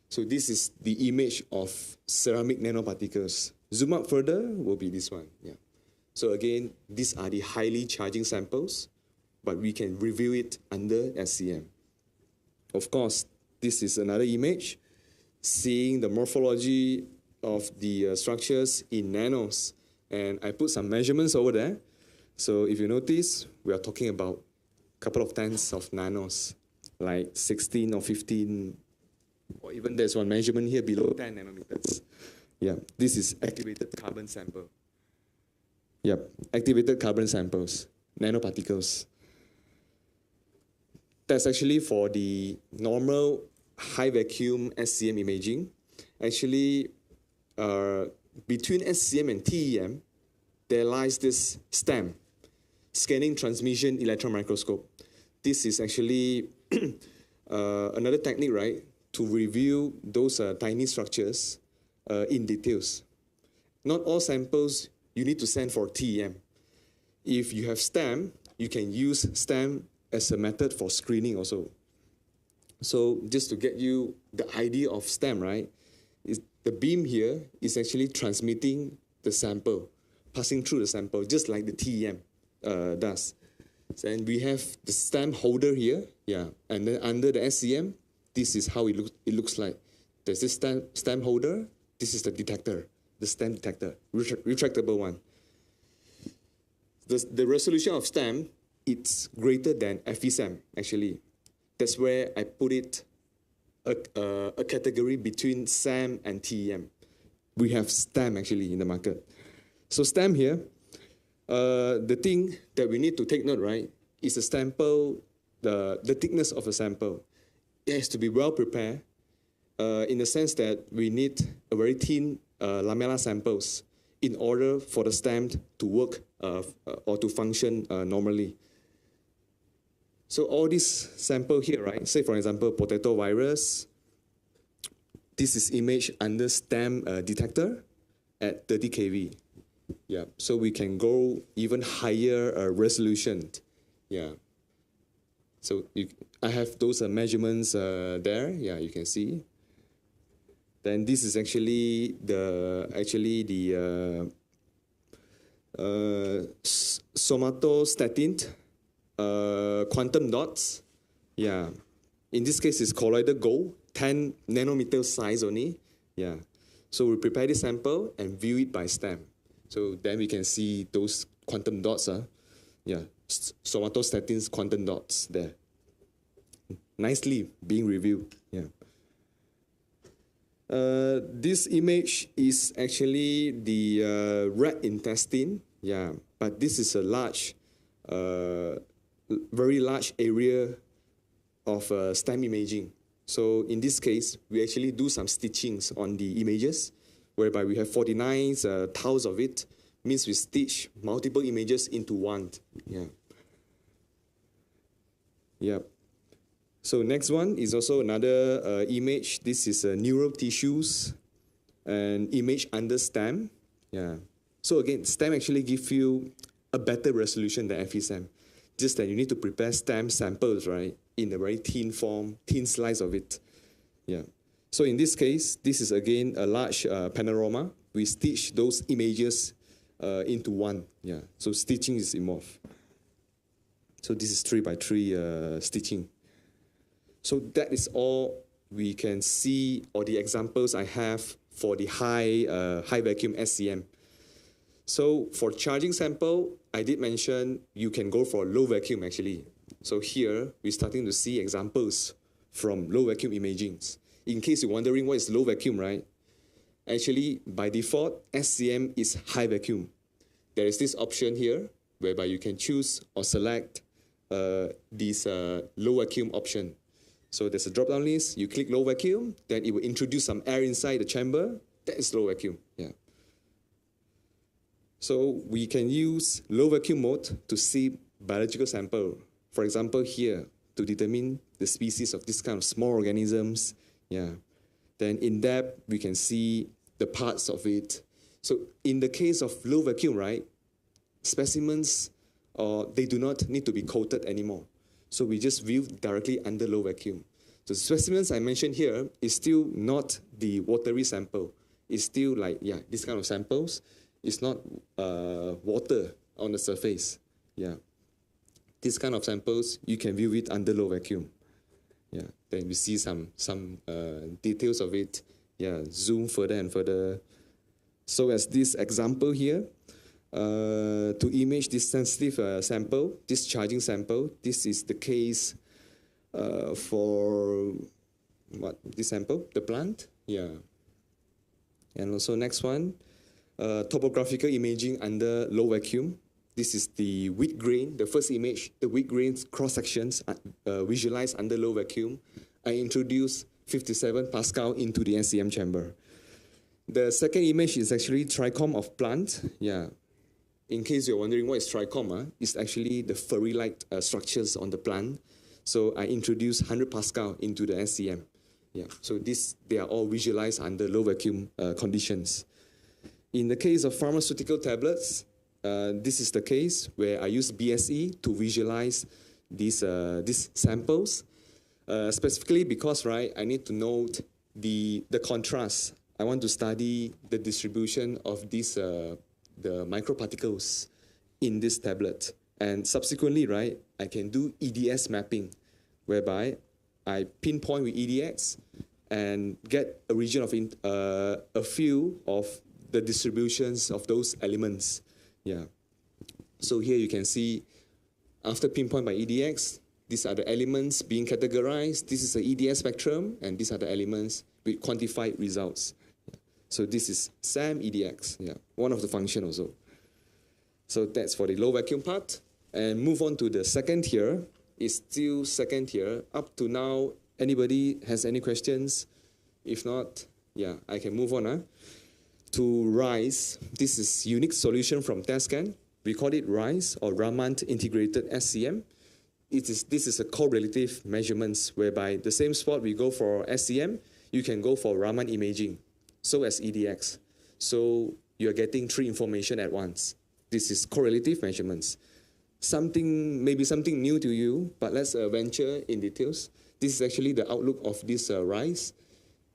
So this is the image of ceramic nanoparticles. Zoom up further will be this one, yeah. So again, these are the highly charging samples, but we can review it under SCM. Of course, this is another image, seeing the morphology of the structures in nanos. And I put some measurements over there. So if you notice, we are talking about a couple of tens of nanos, like 16 or 15, or even there's one measurement here below 10 nanometers. Yeah, this is activated carbon sample. Yep, activated carbon samples, nanoparticles. That's actually for the normal high vacuum SCM imaging. Actually, between SCM and TEM, there lies this STEM, scanning transmission electron microscope. This is actually another technique, right, to review those tiny structures in details. Not all samples you need to send for TEM. If you have STEM, you can use STEM as a method for screening also. So just to get you the idea of STEM, right, is the beam here is actually transmitting the sample, passing through the sample, just like the TEM does. And we have the STEM holder here, yeah, and then under the SCM, this is how it looks like. There's this STEM holder, this is the detector, the STEM detector, retractable one. The resolution of STEM, it's greater than FESAM, actually. That's where I put it a category between SAM and TEM. We have STEM actually in the market. So STEM here, the thing that we need to take note, right, is the sample, the thickness of a sample. It has to be well prepared in the sense that we need a very thin lamella samples in order for the STEM to work or to function normally. So all this sample here, right, say for example, potato virus, this is image under STEM detector at 30 kV. Yeah, so we can go even higher resolution. Yeah. So I have those measurements there. Yeah, you can see. Then this is actually the somatostatin quantum dots. Yeah. In this case, it's colloidal gold, 10 nanometer size only. Yeah. So we prepare the sample and view it by STEM. So then we can see those quantum dots. Yeah. Somatostatin's quantum dots there. Nicely being reviewed. Yeah. This image is actually the rat intestine. Yeah. But this is a large, very large area of STEM imaging. So in this case, we actually do some stitchings on the images, whereby we have 49 tiles of it, means we stitch multiple images into one. Yeah. Yep. So next one is also another image. This is neural tissues and image under STEM. Yeah. So again, STEM actually gives you a better resolution than FESAM. Just that you need to prepare STEM samples, right, in a very thin form, thin slice of it. Yeah. So in this case, this is again a large panorama. We stitch those images into one. Yeah. So stitching is involved. So this is 3x3 stitching. So that is all we can see, or the examples I have for the high vacuum SCM. So for charging sample, I did mention you can go for low vacuum actually. So here we're starting to see examples from low vacuum imagings. In case you're wondering what is low vacuum, right? Actually, by default, SCM is high vacuum. There is this option here whereby you can choose or select this low vacuum option. So there's a drop-down list. You click low vacuum, then it will introduce some air inside the chamber. That is low vacuum. Yeah. So we can use low vacuum mode to see biological sample. For example, here to determine the species of this kind of small organisms. Yeah. Then in depth, we can see the parts of it. So in the case of low vacuum, right, specimens, they do not need to be coated anymore. So we just view directly under low vacuum. So the specimens I mentioned here is still not the watery sample. It's still like, yeah, this kind of samples. It's not water on the surface. Yeah. This kind of samples, you can view it under low vacuum. Yeah. Then we see some details of it. Yeah, zoom further and further. So as this example here, to image this sensitive sample, this charging sample, this is the case for what, this sample, the plant, yeah. And also next one, topographical imaging under low vacuum. This is the wheat grain, the first image, the wheat grains cross-sections visualized under low vacuum. I introduced 57 Pascal into the SEM chamber. The second image is actually trichome of plant. Yeah. In case you're wondering what is trichome, it's actually the furry-like structures on the plant. So I introduced 100 Pascal into the SEM. Yeah. So they are all visualized under low vacuum conditions. In the case of pharmaceutical tablets, this is the case where I use BSE to visualize these samples. Specifically because, right, I need to note the contrast. I want to study the distribution of these the microparticles in this tablet. And subsequently, right, I can do EDS mapping, whereby I pinpoint with EDX and get a region of a few of the distributions of those elements. Yeah. So here you can see, after pinpoint by EDX, these are the elements being categorized. This is the EDS spectrum, and these are the elements with quantified results. Yeah. So this is SAM EDX, yeah, one of the function also. So that's for the low vacuum part. And move on to the second tier. It's still second tier. Up to now, anybody has any questions? If not, yeah, I can move on. To RISE, this is unique solution from TestScan. We call it RISE, or Raman Integrated SCM. This is a correlative measurements, whereby the same spot we go for SCM, you can go for Raman imaging, so as EDX. So you're getting three information at once. This is correlative measurements. Maybe something new to you, but let's venture in details. This is actually the outlook of this RISE.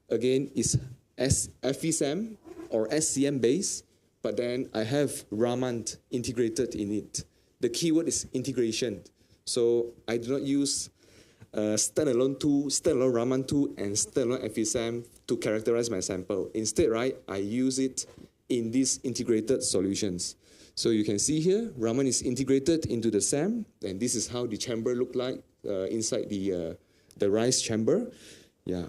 Again, it's FESAM or SCM based, but then I have Raman integrated in it. The keyword is integration. So I do not use standalone Raman tool and standalone FESAM to characterize my sample. Instead, right, I use it in these integrated solutions. So you can see here, Raman is integrated into the SAM, and this is how the chamber look like inside the RISE chamber. Yeah.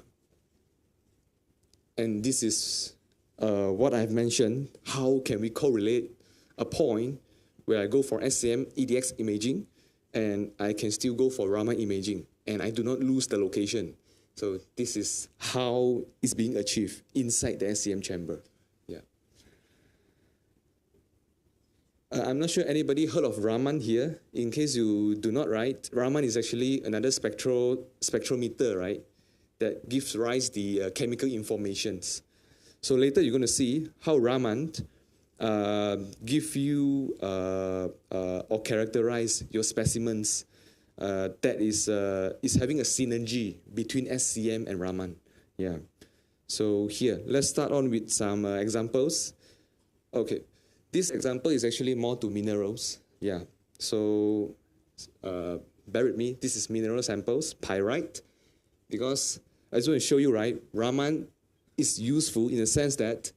And this is what I've mentioned. How can we correlate a point where I go for SCM EDX imaging, and I can still go for Raman imaging, and I do not lose the location. So this is how it's being achieved inside the SCM chamber. Yeah. I'm not sure anybody heard of Raman here. In case you do not, right? Raman is actually another spectrometer, right? That gives rise the chemical informations. So later you're going to see how Raman give you or characterize your specimens that is having a synergy between SCM and Raman. Yeah. So here, let's start on with some examples. Okay. This example is actually more to minerals. Yeah. So bear with me. This is mineral samples, pyrite. Because I just want to show you, right, Raman is useful in the sense that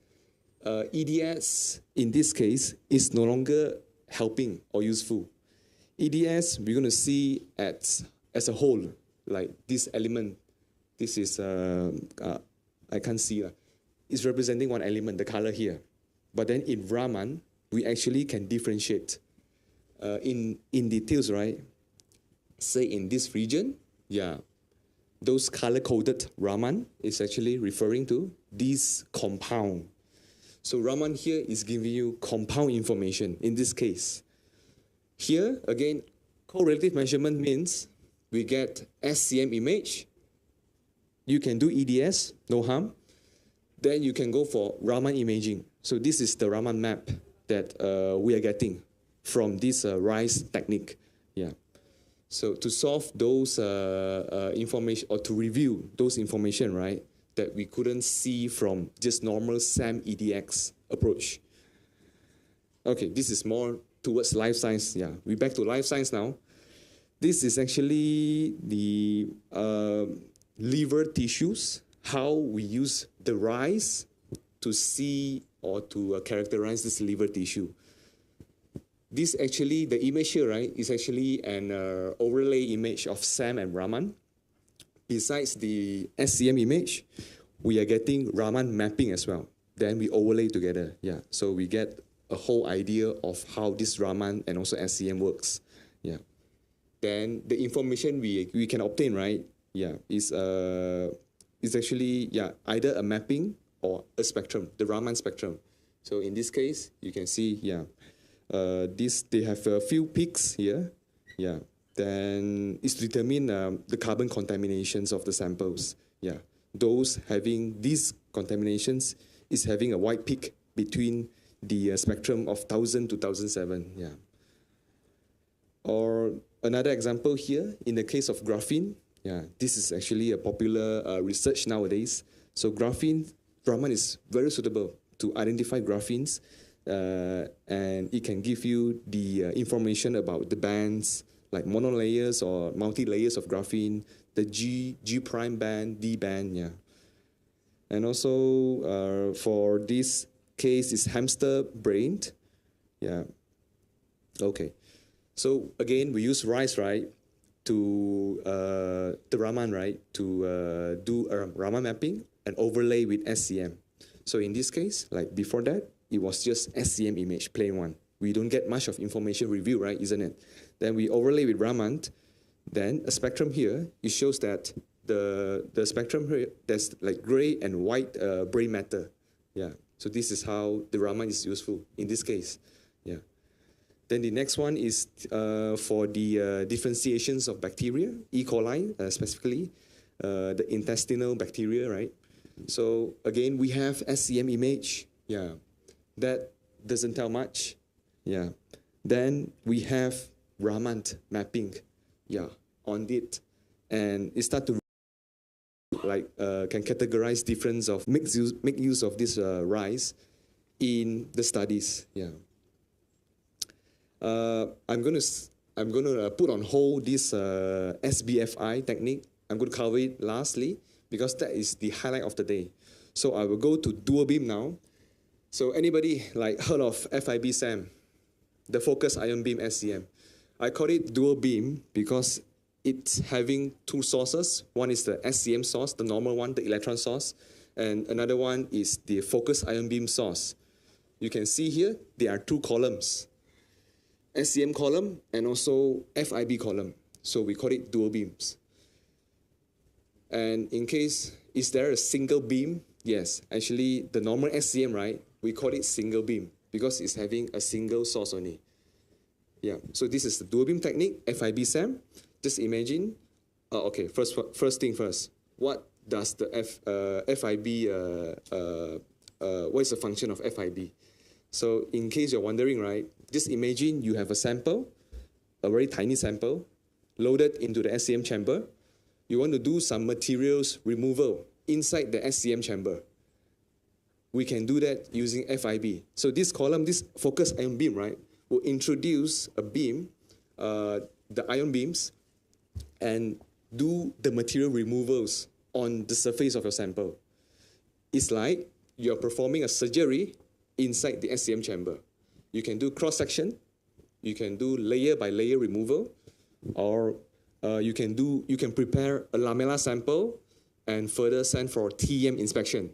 EDS, in this case, is no longer helping or useful. EDS, we're going to see as a whole, like this element. This is, I can't see. It's representing one element, the color here. But then in Raman, we actually can differentiate in details, right? Say in this region, yeah, those color-coded Raman is actually referring to this compound. So Raman here is giving you compound information in this case. Here, again, correlative measurement means we get SCM image. You can do EDS, no harm. Then you can go for Raman imaging. So this is the Raman map that we are getting from this RISE technique. Yeah. So to solve those information, or to review those information, right, that we couldn't see from just normal SAM EDX approach. Okay, this is more towards life science. Yeah, we're back to life science now. This is actually the liver tissues, how we use the RISE to see or to characterize this liver tissue. This actually, the image here, right, is actually an overlay image of SAM and Raman. Besides the SCM image, we are getting Raman mapping as well. Then we overlay together, yeah. So we get a whole idea of how this Raman and also SCM works, yeah. Then the information we can obtain, right, yeah, is actually, yeah, either a mapping or a spectrum, the Raman spectrum. So in this case, you can see, yeah, they have a few peaks here, yeah. Then it's determine the carbon contaminations of the samples, yeah. Those having these contaminations is having a white peak between the spectrum of 1000 to 1007, yeah. Or another example here, in the case of graphene, yeah, this is actually a popular research nowadays. So graphene, Raman is very suitable to identify graphenes, and it can give you the information about the bands, like monolayers or multi-layers of graphene, the G prime band, D band, yeah. And also for this case is hamster brain, yeah. Okay, so again we use RISE, right, to the Raman, right, to do a Raman mapping and overlay with SCM. So in this case, like before that, it was just SCM image, plain one. We don't get much of information review, right, isn't it? Then we overlay with Raman, then a spectrum here, it shows that the spectrum here, there's like gray and white brain matter, yeah. So this is how the Raman is useful in this case, yeah. Then the next one is for the differentiations of bacteria, E. coli specifically, the intestinal bacteria, right? So again, we have SCM image, yeah. That doesn't tell much, yeah. Then we have Raman mapping, yeah, on it, and it start to like can categorize difference of make use of this RISE in the studies, yeah. I'm gonna put on hold this SBFI technique. I'm gonna cover it lastly because that is the highlight of the day. So I will go to dual beam now. So anybody like heard of FIB SAM, the focused ion beam SCM? I call it dual beam because it's having two sources. One is the SCM source, the normal one, the electron source, and another one is the focused ion beam source. You can see here there are two columns, SCM column and also FIB column. So we call it dual beams. And in case, is there a single beam? Yes, actually the normal SCM, right? We call it single beam because it's having a single source only. Yeah, so this is the dual beam technique, FIB SAM. Just imagine, okay, first thing first, what does the FIB, what is the function of FIB? So in case you're wondering, right, just imagine you have a sample, a very tiny sample, loaded into the SCM chamber. You want to do some materials removal inside the SCM chamber. We can do that using FIB. So this column, this focused ion beam, right, will introduce a beam, the ion beams, and do the material removals on the surface of your sample. It's like you're performing a surgery inside the SCM chamber. You can do cross-section, you can do layer by layer removal, or you can prepare a lamella sample and further send for TEM inspection.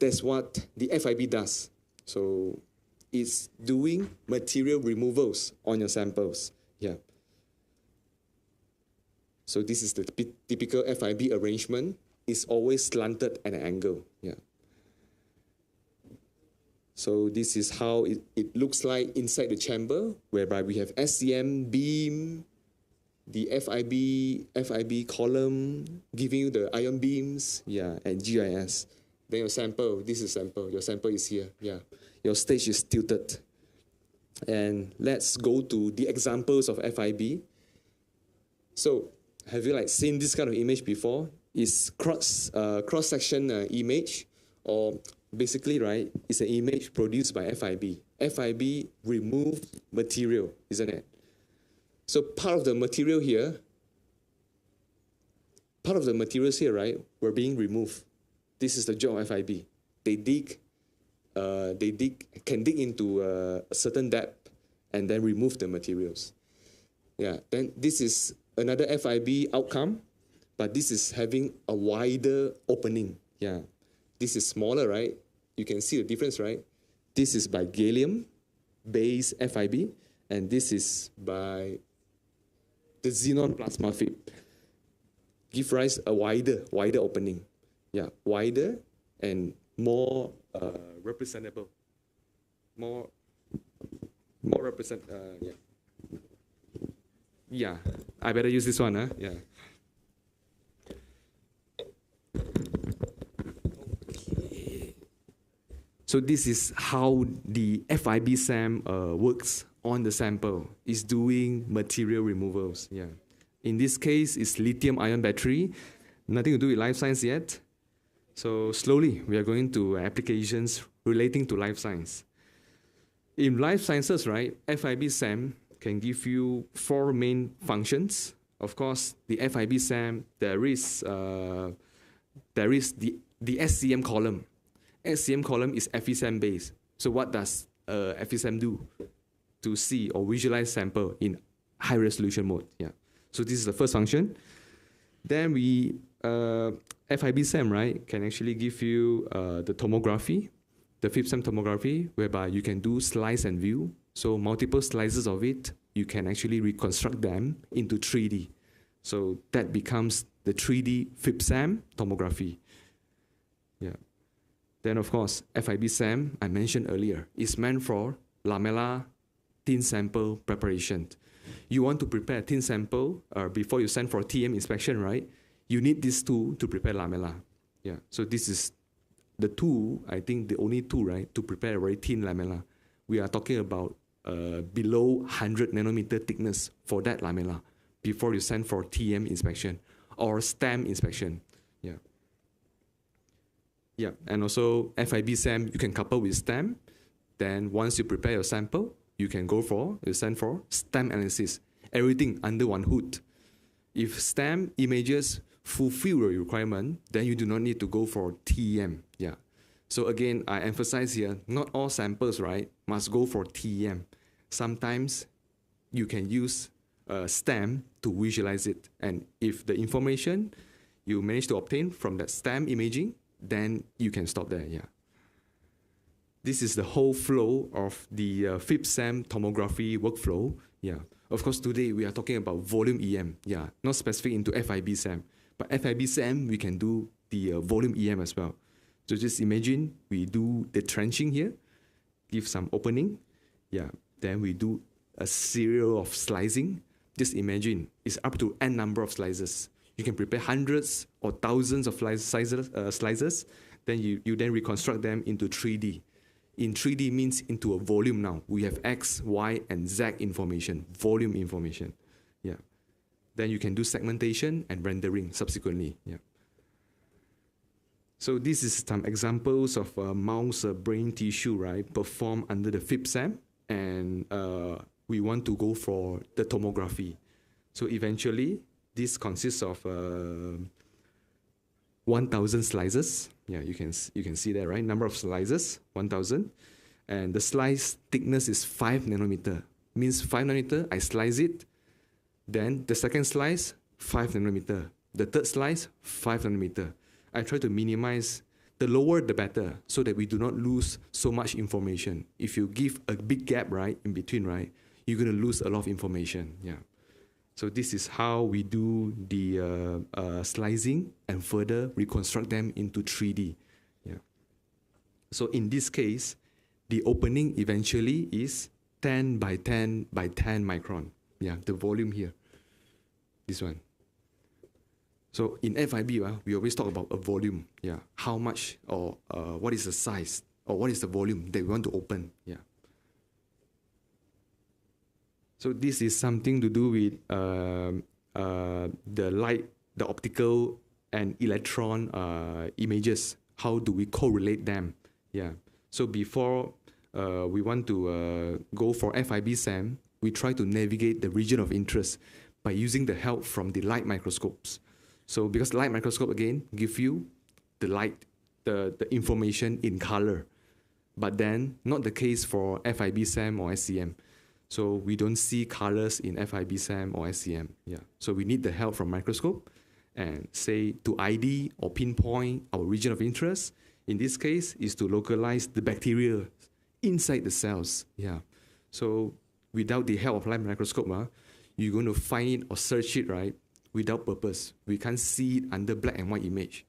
That's what the FIB does. So it's doing material removals on your samples. Yeah. So this is the typical FIB arrangement. It's always slanted at an angle. Yeah. So this is how it looks like inside the chamber, whereby we have SCM beam, the FIB column giving you the ion beams, yeah, and GIS. Then your sample, this is sample. Your sample is here. Yeah. Your stage is tilted. And let's go to the examples of FIB. So have you seen this kind of image before? It's cross-section image, or basically, right, it's an image produced by FIB. FIB removed material, isn't it? So part of the material here, right, were being removed. This is the job of FIB. They can dig into a certain depth and then remove the materials. Yeah, then this is another FIB outcome, but this is having a wider opening. Yeah, this is smaller, right? You can see the difference, right? This is by gallium-based FIB, and this is by the xenon plasma FIB. Give rise a wider opening. Yeah, wider and more representable. More represent. Yeah. Yeah, I better use this one, huh? Yeah. Okay. So this is how the FIB SAM works on the sample. It's doing material removals. Yeah. In this case, it's lithium-ion battery. Nothing to do with life science yet. So slowly, we are going to applications relating to life science. In life sciences, right, FIB SAM can give you 4 main functions. Of course, the FIB SAM, there is the SCM column. SCM column is FESAM based. So what does FESAM do? To see or visualize sample in high resolution mode. Yeah. So this is the first function. Then we FIB SAM, right, can actually give you the tomography, the FIB-SAM tomography, whereby you can do slice and view. So multiple slices of it, you can actually reconstruct them into 3D. So that becomes the 3D FIB-SAM tomography. Yeah. Then of course, FIB SAM, I mentioned earlier, is meant for lamella thin sample preparation. You want to prepare a thin sample before you send for TM inspection, right? You need this tool to prepare lamella. Yeah. So this is the tool, I think the only tool, right, to prepare a very thin lamella. We are talking about below 100 nanometer thickness for that lamella before you send for TM inspection or STEM inspection. Yeah. Yeah, and also FIB SAM, you can couple with STEM. Then once you prepare your sample, you can send for STEM analysis. Everything under one hood. If STEM images fulfill your requirement, then you do not need to go for TEM. Yeah. So again, I emphasize here, not all samples, right, must go for TEM. Sometimes you can use STEM to visualize it. And if the information you manage to obtain from that STEM imaging, then you can stop there. Yeah. This is the whole flow of the FIB-SAM tomography workflow. Yeah. Of course, today we are talking about volume EM. Yeah, not specific into FIB SAM. But FIB SAM, we can do the volume EM as well. So just imagine we do the trenching here, give some opening. Yeah. Then we do a serial of slicing. Just imagine it's up to n number of slices. You can prepare hundreds or thousands of slices. Then you then reconstruct them into 3D. In 3D means into a volume now. We have X, Y, and Z information, volume information. Yeah. Then you can do segmentation and rendering subsequently. Yeah. So this is some examples of mouse brain tissue, right, performed under the FIB-SAM, and we want to go for the tomography. So eventually, this consists of 1,000 slices. Yeah, you can see that, right? Number of slices, 1,000. And the slice thickness is 5 nanometer. Means 5 nanometer, I slice it. Then the second slice, 5 nanometer. The third slice, 5 nanometer. I try to minimize, the lower the better, so that we do not lose so much information. If you give a big gap, right, in between, right, you're going to lose a lot of information. Yeah. So this is how we do the slicing and further reconstruct them into 3D. Yeah. So in this case, the opening eventually is 10 by 10 by 10 micron. Yeah, the volume here. This one. So in FIB, we always talk about a volume. Yeah, how much or what is the size or what is the volume that we want to open. Yeah. So this is something to do with the light, the optical and electron images. How do we correlate them? Yeah. So before we want to go for FIB SAM, we try to navigate the region of interest by using the help from the light microscopes. So because light microscope again give you the light, the information in color, but then not the case for FIB SAM or SCM. So we don't see colors in FIB SAM or SCM. Yeah. So we need the help from microscope and say to ID or pinpoint our region of interest. In this case is to localize the bacteria inside the cells. Yeah. So without the help of light microscope, you're going to find it or search it, right, without purpose. We can't see it under black and white image.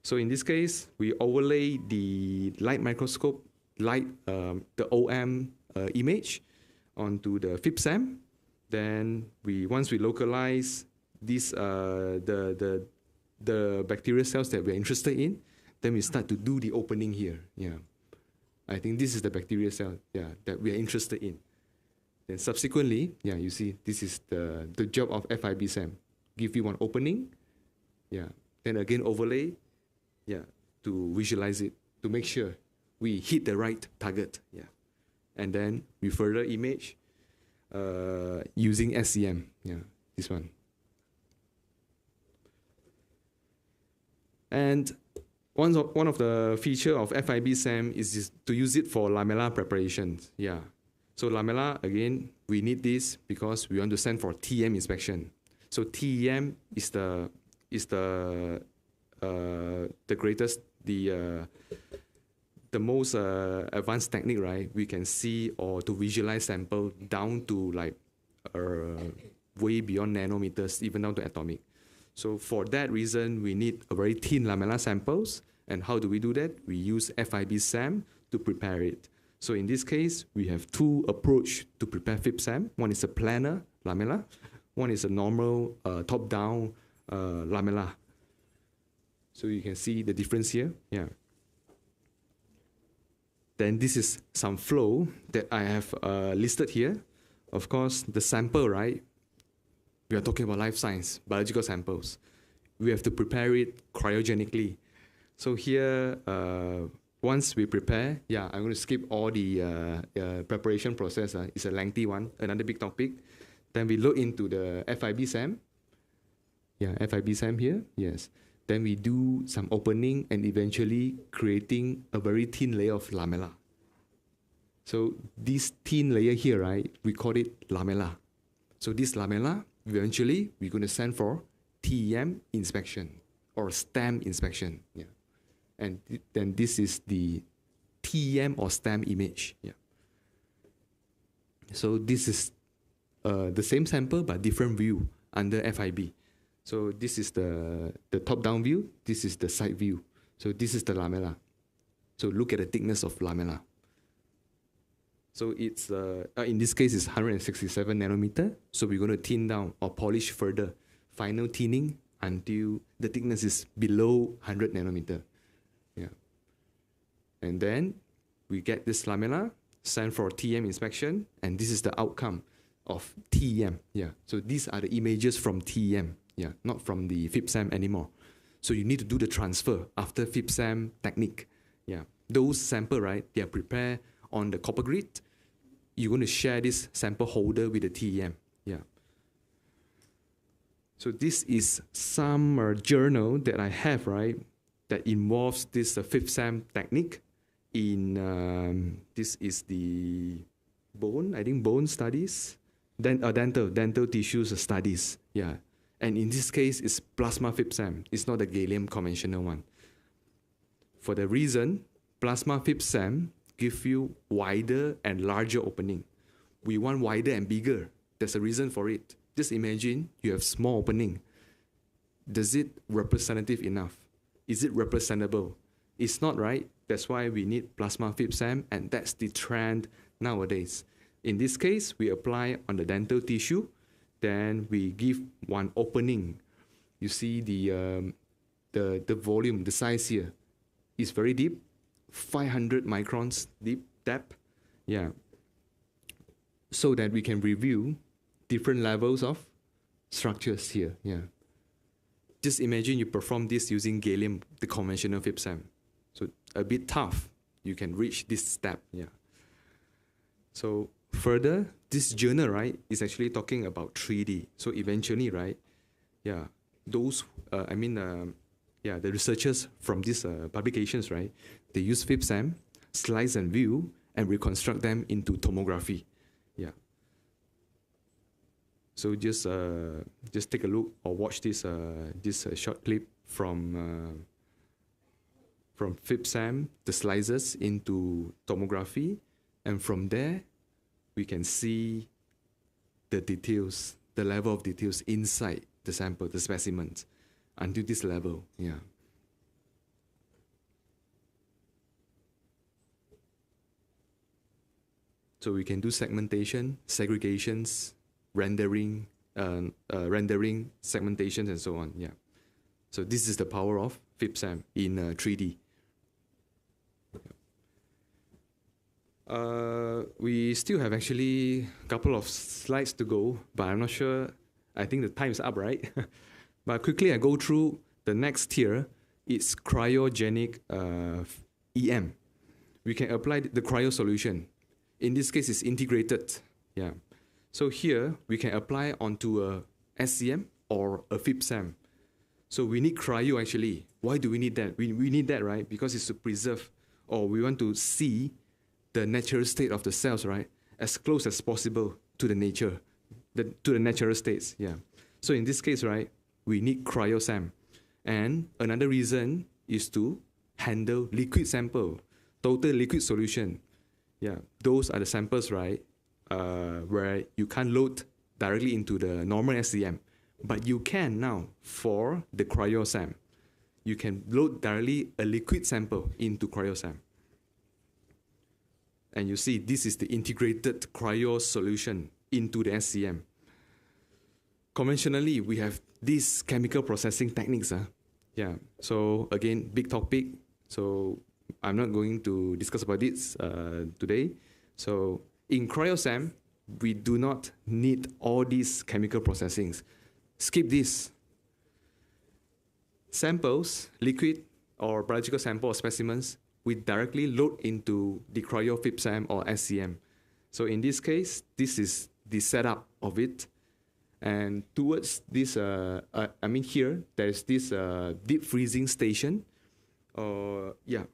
So in this case, we overlay the light microscope, the OM image onto the FIB-SAM. Then once we localize this, the bacterial cells that we're interested in, then we start to do the opening here. Yeah. I think this is the bacterial cell, that we are interested in. Then subsequently, you see, this is the job of FIB SAM. Give you one opening, then again overlay, to visualize it, to make sure we hit the right target, and then we further image using SCM, this one. And one of the feature of FIB SAM is to use it for lamella preparations, So lamella, again, we need this because we want to send for TEM inspection. So TEM is the greatest, the most advanced technique, right? We can see or to visualize sample down to like way beyond nanometers, even down to atomic. So for that reason, we need a very thin lamella samples. And how do we do that? We use FIB SAM to prepare it. So in this case, we have two approaches to prepare FIB-SAM. One is a planar lamella. One is a normal top-down lamella. So you can see the difference here. Then this is some flow that I have listed here. Of course, the sample, right? We are talking about life science, biological samples. We have to prepare it cryogenically. So here, once we prepare, I'm going to skip all the preparation process. It's a lengthy one, another big topic. Then we look into the FIB SAM. FIB SAM here, yes. Then we do some opening and eventually creating a very thin layer of lamella. So this thin layer here, right, we call it lamella. So this lamella, eventually, we're going to send for TEM inspection or STEM inspection. And then this is the TEM or STEM image. So this is the same sample but different view under FIB. So this is the top-down view. This is the side view. So this is the lamella. So look at the thickness of lamella. So it's in this case it's 167 nanometer. So we're going to thin down or polish further, final thinning until the thickness is below 100 nanometer. And then we get this lamella, send for TEM inspection, and this is the outcome of TEM. So these are the images from TEM, not from the FIB-SAM anymore. So you need to do the transfer after FIB-SAM technique. Those sample, right, they are prepared on the copper grid. You're going to share this sample holder with the TEM. So this is some journal that I have, right, that involves this FIB-SAM technique. This is the bone, I think bone studies, dental tissues studies, And in this case, it's plasma FIB-SAM. It's not the gallium conventional one. For the reason, plasma FIB-SAM give you wider and larger opening. We want wider and bigger. There's a reason for it. Just imagine you have small opening. Does it representative enough? Is it representable? It's not, right? That's why we need plasma FIB-SAM, and that's the trend nowadays. In this case, we apply on the dental tissue, then we give one opening You see the volume, the size here is very deep, 500 microns deep depth. Yeah. So that we can review different levels of structures here. Yeah. Just imagine you perform this using gallium, the conventional FIPSAM. So a bit tough. You can reach this step. Yeah. So further, this journal, right, is actually talking about 3D. So eventually, right, yeah, those, the researchers from these publications, right, they use FIPSAM, slice and view, and reconstruct them into tomography. Yeah. So just take a look or watch this short clip from FIPSAM, the slices into tomography, and from there we can see the details, the level of details inside the sample, the specimens, until this level. Yeah. So we can do segmentation, segregations, rendering, segmentations, and so on. Yeah. So this is the power of FIPSAM in 3D. We still have actually a couple of slides to go, but I'm not sure. I think the time is up, right? But quickly I go through the next tier. It's cryogenic EM. We can apply the cryo solution. In this case, it's integrated. Yeah. So here, we can apply onto a SCM or a FIPSAM. So we need cryo actually. Why do we need that? We need that, right? Because it's to preserve, or we want to see the natural state of the cells, right? As close as possible to the nature, to the natural states, yeah. So in this case, right, we need cryo-SAM. And another reason is to handle liquid sample, total liquid solution. Yeah, those are the samples, right, where you can't load directly into the normal SCM, but you can now for the cryo-SAM. You can load directly a liquid sample into cryo-SAM. And you see, this is the integrated cryo solution into the SCM. Conventionally, we have these chemical processing techniques. Yeah, so again, big topic. So I'm not going to discuss about this today. So in cryo-SAM, we do not need all these chemical processings. Skip this. Samples, liquid or biological sample or specimens, we directly load into the cryo FIPSAM or SCM. So in this case, this is the setup of it. And towards this, here, there's this deep freezing station.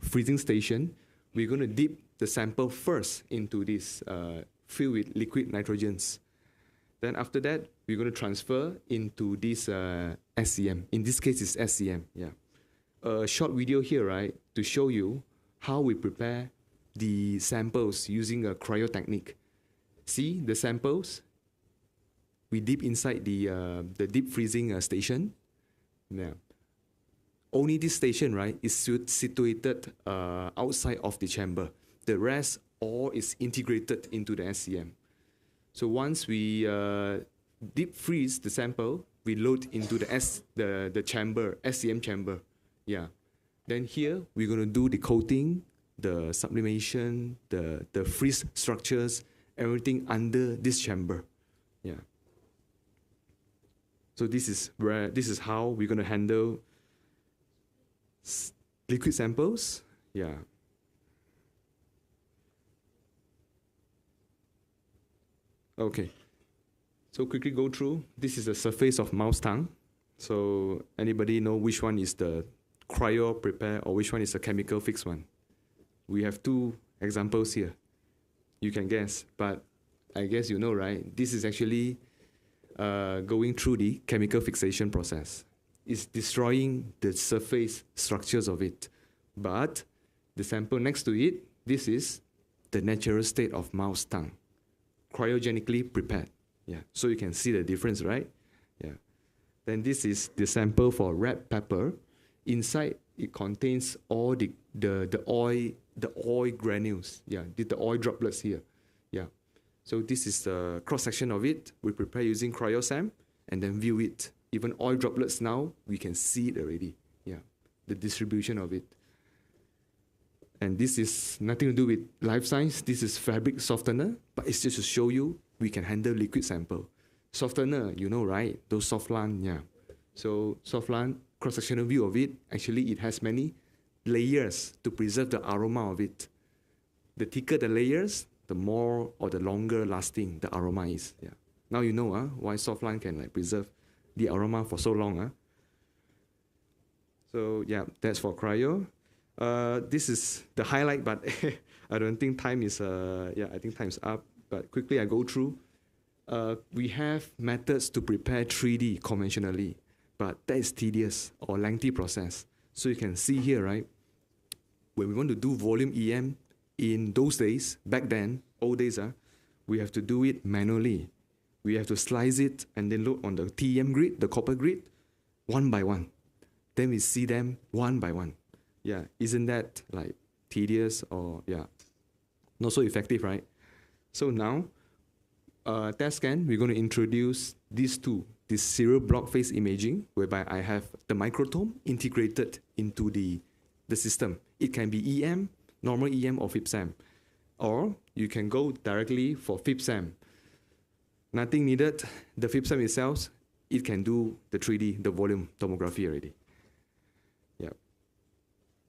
Freezing station. We're going to dip the sample first into this filled with liquid nitrogens. Then after that, we're going to transfer into this SCM. In this case, it's SCM. Yeah. A short video here, right, to show you how we prepare the samples using a cryo technique. See the samples? We dip inside the deep freezing station. Yeah. Only this station, right, is situated outside of the chamber. The rest all is integrated into the SCM. So once we deep freeze the sample, we load into the chamber, SCM chamber. Yeah. Then here we're going to do the coating, the sublimation, the freeze structures, everything under this chamber. Yeah. So this is how we're going to handle liquid samples. Yeah. Okay. So quickly go through. This is the surface of mouse tongue. So anybody know which one is the cryo prepare or which one is the chemical fixed one? We have two examples here. You can guess, but I guess you know, right? This is actually going through the chemical fixation process. It's destroying the surface structures of it. But the sample next to it, this is the natural state of mouse tongue, cryogenically prepared. Yeah, so you can see the difference, right? Yeah. Then this is the sample for red pepper. Inside, it contains all the oil granules. Yeah, the oil droplets here. Yeah. So this is the cross section of it. We prepare using cryo-SAM and then view it Even oil droplets now, we can see it already. Yeah, the distribution of it. And this is nothing to do with life science. This is fabric softener, but it's just to show you we can handle liquid sample. Softener, you know, right? Those soft LAN, yeah. So soft LAN, cross-sectional view of it, actually it has many layers to preserve the aroma of it. The thicker the layers, the more or the longer lasting the aroma is. Yeah. Now you know why soft LAN can like preserve the aroma for so long. So yeah, that's for cryo. This is the highlight, but I don't think time is, I think time's up. But quickly I go through. We have methods to prepare 3D conventionally, but that is tedious or lengthy process. So you can see here, right? When we want to do volume EM in those days, back then, old days, we have to do it manually. We have to slice it and then look on the TEM grid, the copper grid, one by one. Then we see them one by one. Yeah, isn't that like tedious or not so effective, right? So now, test scan, we're going to introduce these two, this serial block phase imaging, whereby I have the microtome integrated into the system. It can be EM, normal EM or FIB-SEM. Or you can go directly for FIB-SEM. Nothing needed. The FIB-SEM itself, it can do the 3D, the volume tomography already. Yeah.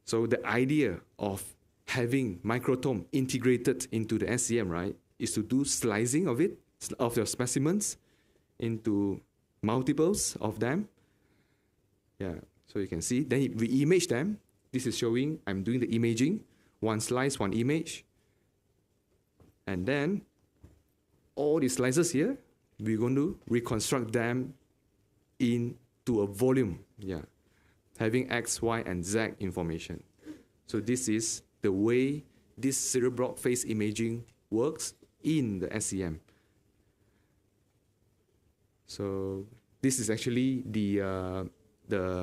So the idea of having microtome integrated into the SCM, right, is to do slicing of it, of your specimens, into multiples of them. Yeah, so you can see. Then we image them. This is showing I'm doing the imaging. One slice, one image. And then all these slices here, we're going to reconstruct them into a volume. Yeah, having X, Y, and Z information. So this is the way this serial block phase imaging works in the SCM. So this is actually the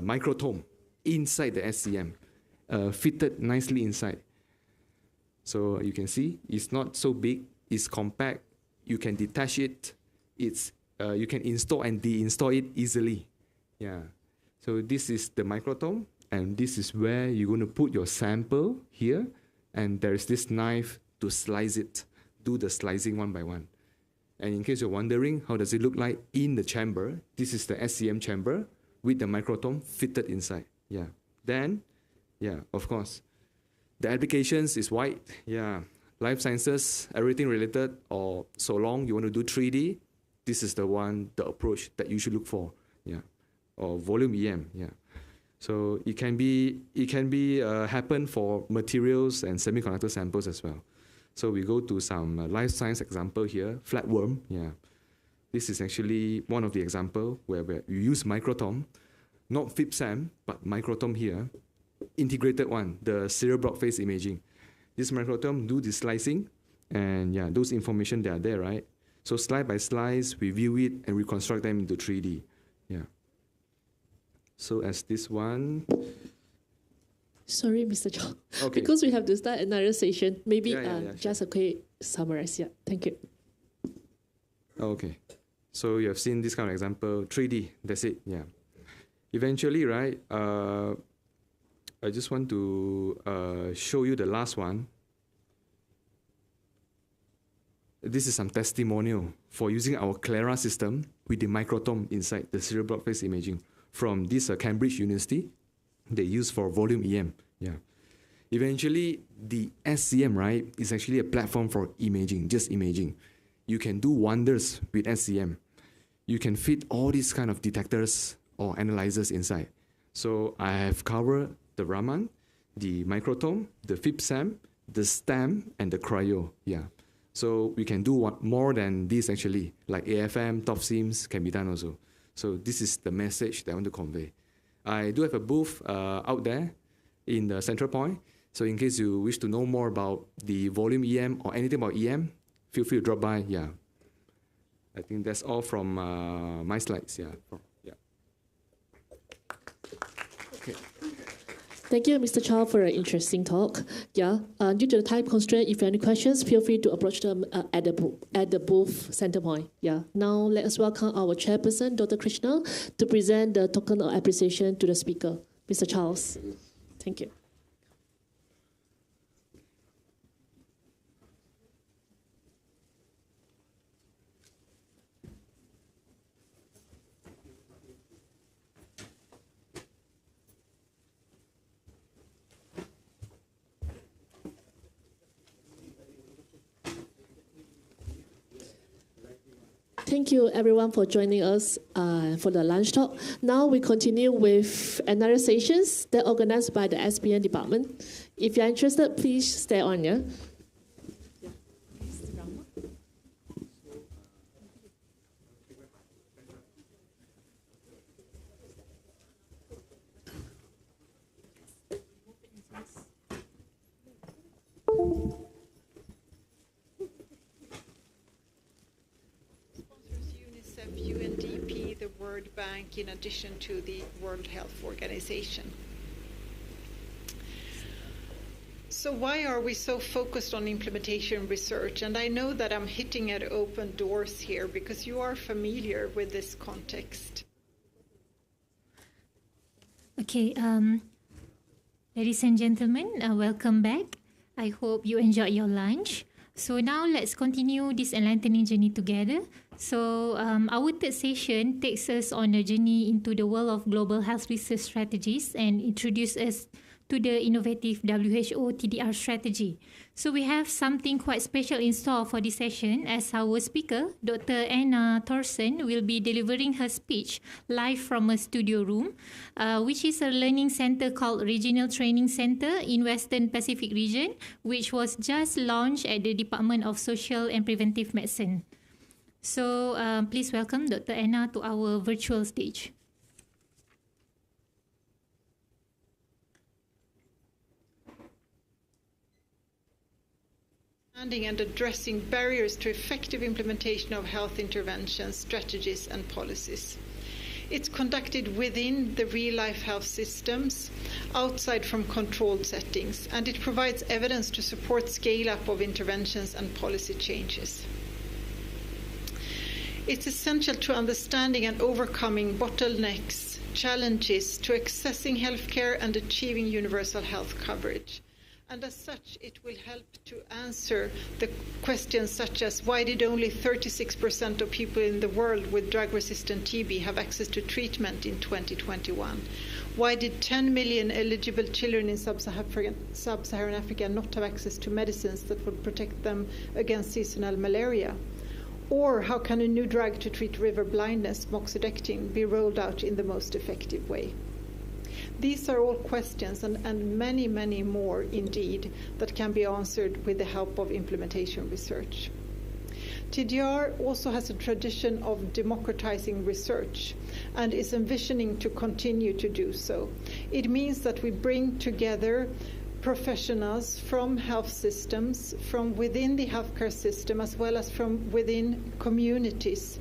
microtome inside the SCM, fitted nicely inside. So you can see it's not so big, it's compact, you can detach it, you can install and deinstall it easily. Yeah. So this is the microtome, and this is where you're going to put your sample here, and there is this knife to slice it, do the slicing one by one. And in case you're wondering, how does it look like in the chamber? This is the SCM chamber with the microtome fitted inside. Yeah. Then, yeah, of course, the applications is wide. Yeah. Life sciences, everything related, or so long you want to do 3D, this is the approach that you should look for. Yeah. Or volume EM. Yeah. So it can be happen for materials and semiconductor samples as well. So we go to some life science example here, flatworm. Yeah, this is actually one of the example where you use microtome, not FIB-SEM, but microtome here, integrated one, the serial block phase imaging. This microtome do the slicing, and yeah, those information they are there, right? So slide by slice, we view it and reconstruct them into 3D. Yeah. So as this one. Sorry, Mr. Chong. Okay. Because we have to start another session, maybe just sure. a quick summarize. Yeah, thank you. Okay. So you have seen this kind of example, 3D, that's it, yeah. Eventually, right, I just want to show you the last one. This is some testimonial for using our Clara system with the microtome inside the serial block phase imaging from this Cambridge University. They use for volume EM. Yeah. Eventually, the SCM, right, is actually a platform for imaging, just imaging. You can do wonders with SCM. You can fit all these kind of detectors or analyzers inside. So I have covered the Raman, the microtome, the FIB-SEM, the STEM, and the cryo. Yeah. So we can do more than this actually, like AFM, top SIMs can be done also. So this is the message that I want to convey. I do have a booth out there in the central point. So in case you wish to know more about the volume EM or anything about EM, feel free to drop by. Yeah. I think that's all from my slides. Yeah. Yeah. Okay. Thank you, Mr. Chow, for an interesting talk. Yeah, due to the time constraint, if you have any questions, feel free to approach them at the booth center point. Yeah. Now let us welcome our chairperson, Dr. Krishna, to present the token of appreciation to the speaker, Mr. Charles. Thank you. Thank you, everyone, for joining us for the lunch talk. Now we continue with another sessions that organized by the SPN department. If you're interested, please stay on, yeah? UNDP, the World Bank, in addition to the World Health Organization. So why are we so focused on implementation research? And I know that I'm hitting at open doors here because you are familiar with this context. Okay, ladies and gentlemen, welcome back. I hope you enjoyed your lunch. So now let's continue this enlightening journey together. So our third session takes us on a journey into the world of global health research strategies and introduce us to the innovative WHO TDR strategy. So we have something quite special in store for this session, as our speaker, Dr. Anna Thorsen, will be delivering her speech live from a studio room, which is a learning center called Regional Training Center in Western Pacific region, which was just launched at the Department of Social and Preventive Medicine. So please welcome Dr. Anna to our virtual stage. And addressing barriers to effective implementation of health interventions, strategies and policies. It's conducted within the real-life health systems, outside from controlled settings, and it provides evidence to support scale-up of interventions and policy changes. It's essential to understanding and overcoming bottlenecks, challenges to accessing healthcare and achieving universal health coverage. And as such, it will help to answer the questions such as why did only 36% of people in the world with drug-resistant TB have access to treatment in 2021? Why did 10 million eligible children in sub-Saharan Africa not have access to medicines that would protect them against seasonal malaria? Or how can a new drug to treat river blindness, moxidectin, be rolled out in the most effective way? These are all questions and many, many more indeed that can be answered with the help of implementation research. TDR also has a tradition of democratizing research and is envisioning to continue to do so. It means that we bring together professionals from health systems, from within the healthcare system, as well as from within communities,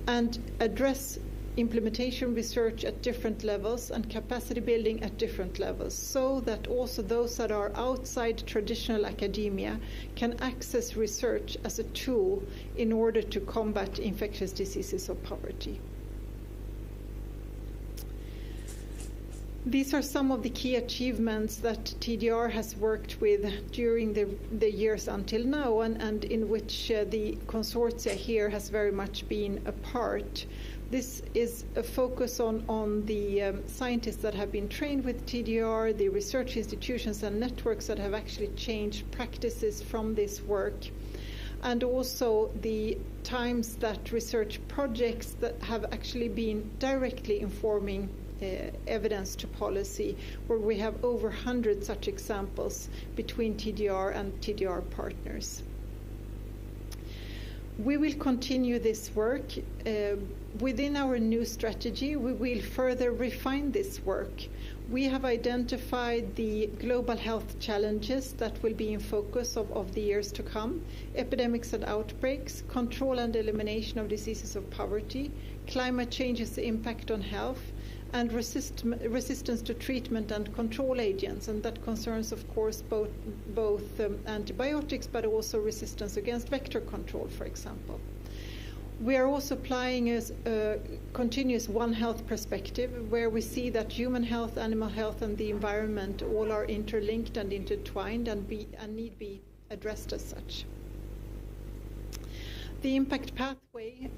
and address implementation research at different levels and capacity building at different levels, so that also those that are outside traditional academia can access research as a tool in order to combat infectious diseases or poverty. These are some of the key achievements that TDR has worked with during the years until now, and in which the consortia here has very much been a part. This is a focus on the scientists that have been trained with TDR, the research institutions and networks that have actually changed practices from this work, and also the times that research projects that have actually been directly informing evidence to policy, where we have over 100 such examples between TDR and TDR partners. We will continue this work. Within our new strategy, we will further refine this work. We have identified the global health challenges that will be in focus of the years to come: epidemics and outbreaks, control and elimination of diseases of poverty, climate change's impact on health, and resistance to treatment and control agents, and that concerns, of course, both antibiotics, but also resistance against vector control, for example. We are also applying a continuous One Health perspective, where we see that human health, animal health, and the environment all are interlinked and intertwined and need be addressed as such. The impact pathway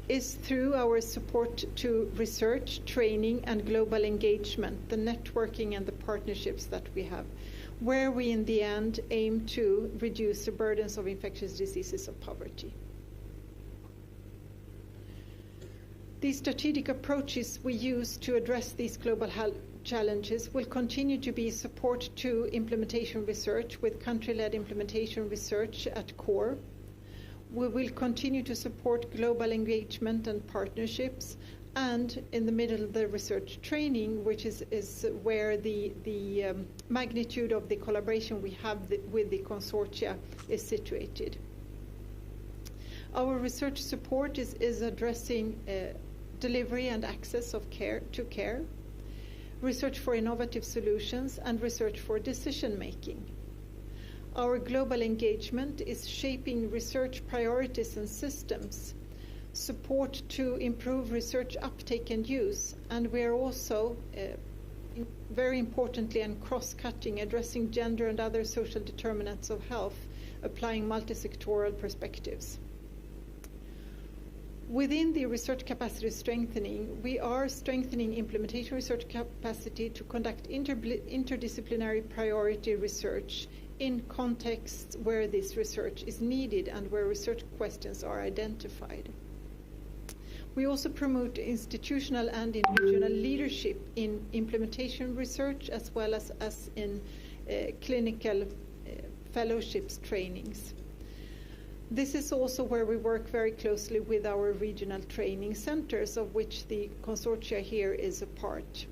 is through our support to research, training, and global engagement, the networking and the partnerships that we have, where we in the end aim to reduce the burdens of infectious diseases of poverty. These strategic approaches we use to address these global health challenges will continue to be support to implementation research, with country-led implementation research at core. We will continue to support global engagement and partnerships, and in the middle, the research training, which is where the magnitude of the collaboration we have with the consortia is situated. Our research support is addressing delivery and access of care, research for innovative solutions, and research for decision-making. Our global engagement is shaping research priorities and systems, support to improve research uptake and use, and we are also, very importantly and cross-cutting, addressing gender and other social determinants of health, applying multi-sectoral perspectives. Within the research capacity strengthening, we are strengthening implementation research capacity to conduct interdisciplinary priority research in contexts where this research is needed and where research questions are identified. We also promote institutional and individual leadership in implementation research, as well as in clinical fellowships trainings. This is also where we work very closely with our regional training centers, of which the consortia here is a part.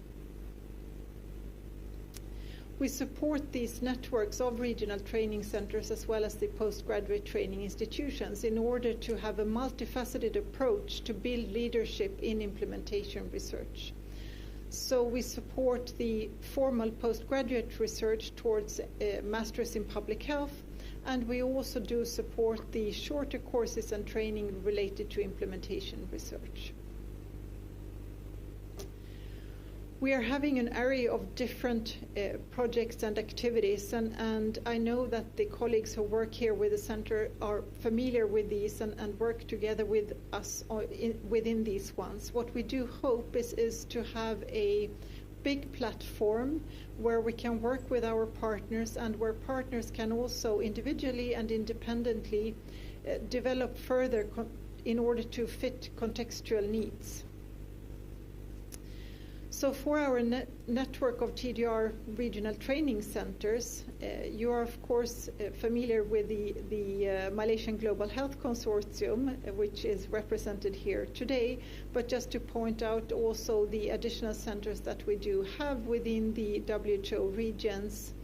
We support these networks of regional training centers as well as the postgraduate training institutions in order to have a multifaceted approach to build leadership in implementation research. So we support the formal postgraduate research towards masters in public health, and we also do support the shorter courses and training related to implementation research. We are having an array of different projects and activities, and I know that the colleagues who work here with the center are familiar with these and work together with us within these ones. What we do hope is to have a big platform where we can work with our partners, and where partners can also individually and independently develop further in order to fit contextual needs. So for our network of TDR regional training centers, you are of course familiar with the Malaysian Global Health Consortium, which is represented here today, but just to point out also the additional centers that we do have within the WHO regions.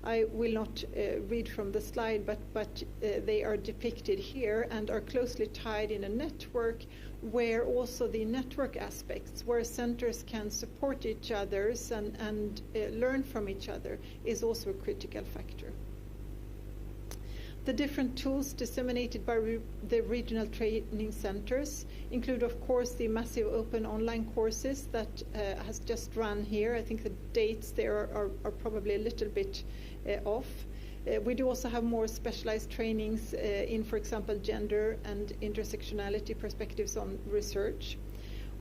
I will not read from the slide, but they are depicted here and are closely tied in a network, where also the network aspects, where centers can support each other and learn from each other, is also a critical factor. The different tools disseminated by the regional training centers include, of course, the massive open online courses that has just run here. I think the dates there are probably a little bit off. We do also have more specialized trainings in, for example, gender and intersectionality perspectives on research.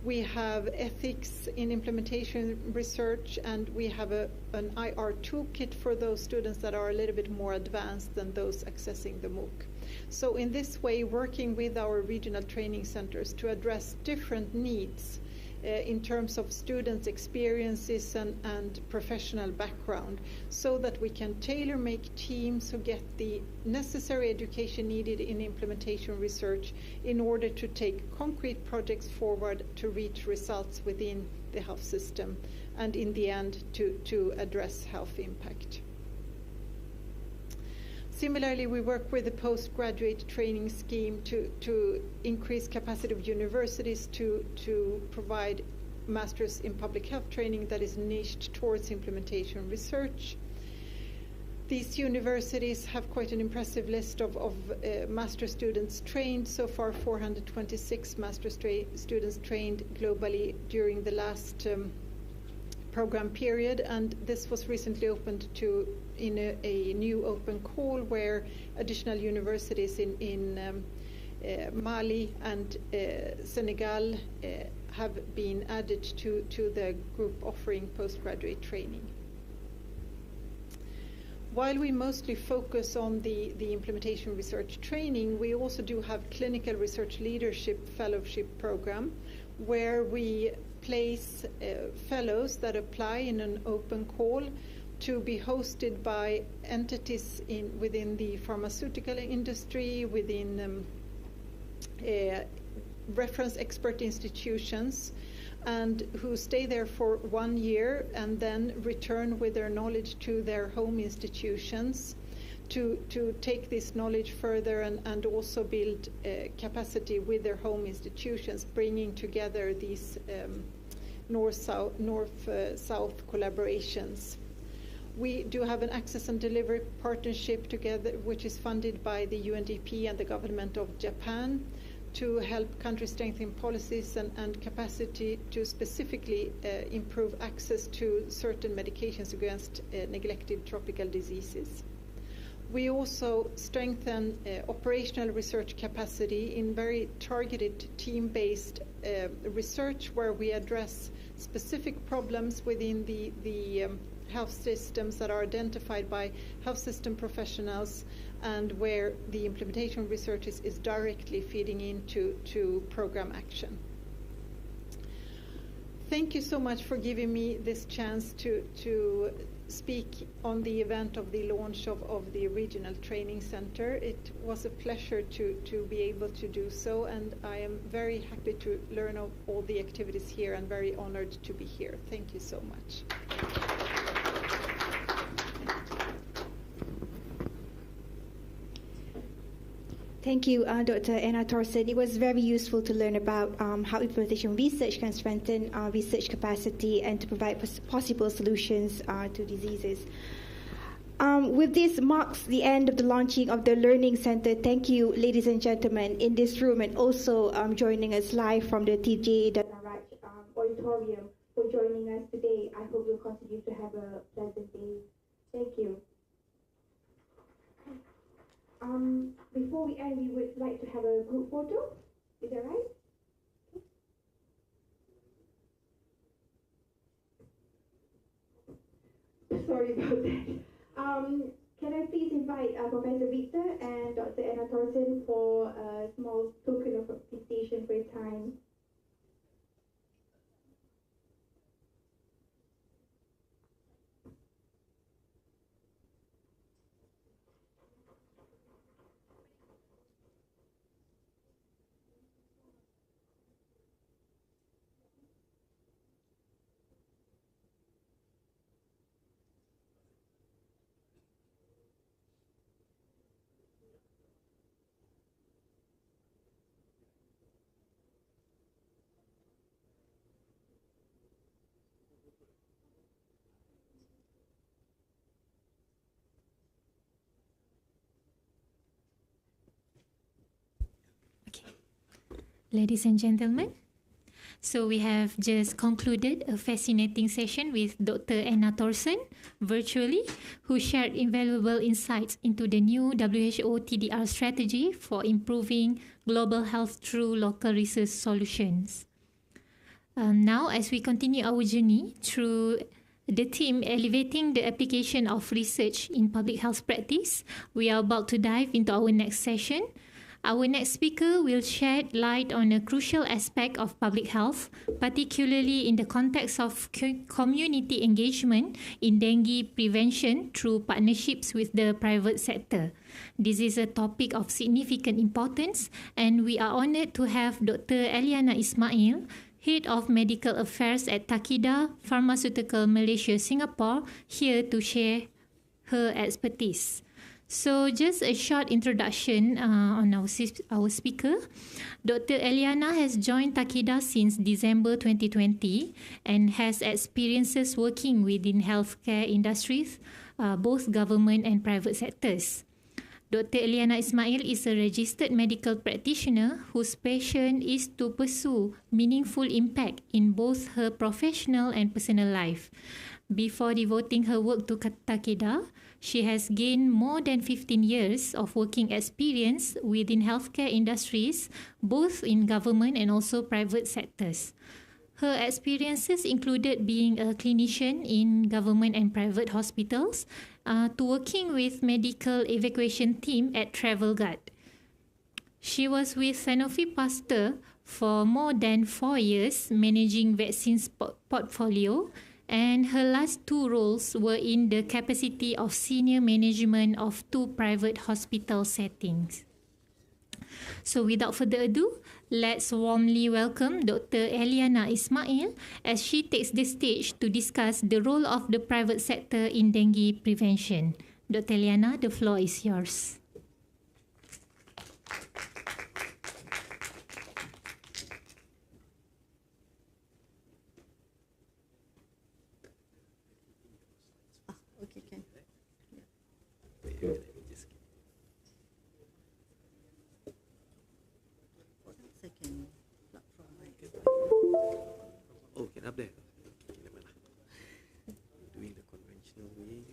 We have ethics in implementation research, and we have an IR toolkit for those students that are a little bit more advanced than those accessing the MOOC. So in this way, working with our regional training centers to address different needs in terms of students' experiences and professional background, so that we can tailor-make teams who get the necessary education needed in implementation research in order to take concrete projects forward to reach results within the health system, and in the end to address health impact. Similarly, we work with the postgraduate training scheme to increase capacity of universities to provide Masters in Public Health training that is niched towards implementation research. These universities have quite an impressive list of master students trained. So far, 426 master students trained globally during the last program period, and this was recently opened in a new open call where additional universities in Mali and Senegal have been added to the group offering postgraduate training. While we mostly focus on the implementation research training, we also do have clinical research leadership fellowship program where we place fellows that apply in an open call to be hosted by entities within the pharmaceutical industry, within reference expert institutions, and who stay there for 1 year and then return with their knowledge to their home institutions to take this knowledge further and also build capacity with their home institutions, bringing together these north-south collaborations. We do have an access and delivery partnership together, which is funded by the UNDP and the government of Japan, to help countries strengthen policies and capacity to specifically improve access to certain medications against neglected tropical diseases. We also strengthen operational research capacity in very targeted team-based research where we address specific problems within the health systems that are identified by health system professionals and where the implementation research is directly feeding into program action. Thank you so much for giving me this chance to speak on the event of the launch of the Regional Training Center. It was a pleasure to be able to do so, and I am very happy to learn of all the activities here and very honored to be here. Thank you so much. Thank you, Dr. Anna Thorsen. It was very useful to learn about how implementation research can strengthen research capacity and to provide possible solutions to diseases. With this marks the end of the launching of the Learning Center. Thank you, ladies and gentlemen, in this room and also joining us live from the TJ Danaraj Auditorium for joining us today. I hope you'll continue to have a pleasant day. Thank you. Before we end, we would like to have a group photo. Is that right? Okay. Sorry about that. Can I please invite Professor Victor and Dr. Anna Thorsen for a small token of appreciation for your time? Ladies and gentlemen, so we have just concluded a fascinating session with Dr. Anna Thorsen virtually, who shared invaluable insights into the new WHO TDR strategy for improving global health through local research solutions. Now, as we continue our journey through the theme elevating the application of research in public health practice, we are about to dive into our next session. Our next speaker will shed light on a crucial aspect of public health, particularly in the context of community engagement in dengue prevention through partnerships with the private sector. This is a topic of significant importance, and we are honored to have Dr. Eliana Ismail, Head of Medical Affairs at Takeda Pharmaceutical Malaysia Singapore, here to share her expertise. So just a short introduction on our speaker. Dr. Eliana has joined Takeda since December 2020 and has experiences working within healthcare industries, both government and private sectors. Dr. Eliana Ismail is a registered medical practitioner whose passion is to pursue meaningful impact in both her professional and personal life. Before devoting her work to Takeda, she has gained more than 15 years of working experience within healthcare industries, both in government and also private sectors. Her experiences included being a clinician in government and private hospitals, to working with medical evacuation team at Travel Guard. She was with Sanofi Pasteur for more than 4 years, managing vaccines portfolio, and her last 2 roles were in the capacity of senior management of 2 private hospital settings. So without further ado, let's warmly welcome Dr. Eliana Ismail as she takes the stage to discuss the role of the private sector in dengue prevention. Dr. Eliana, the floor is yours. Okay, can. Oh, get up there. Doing the conventional way.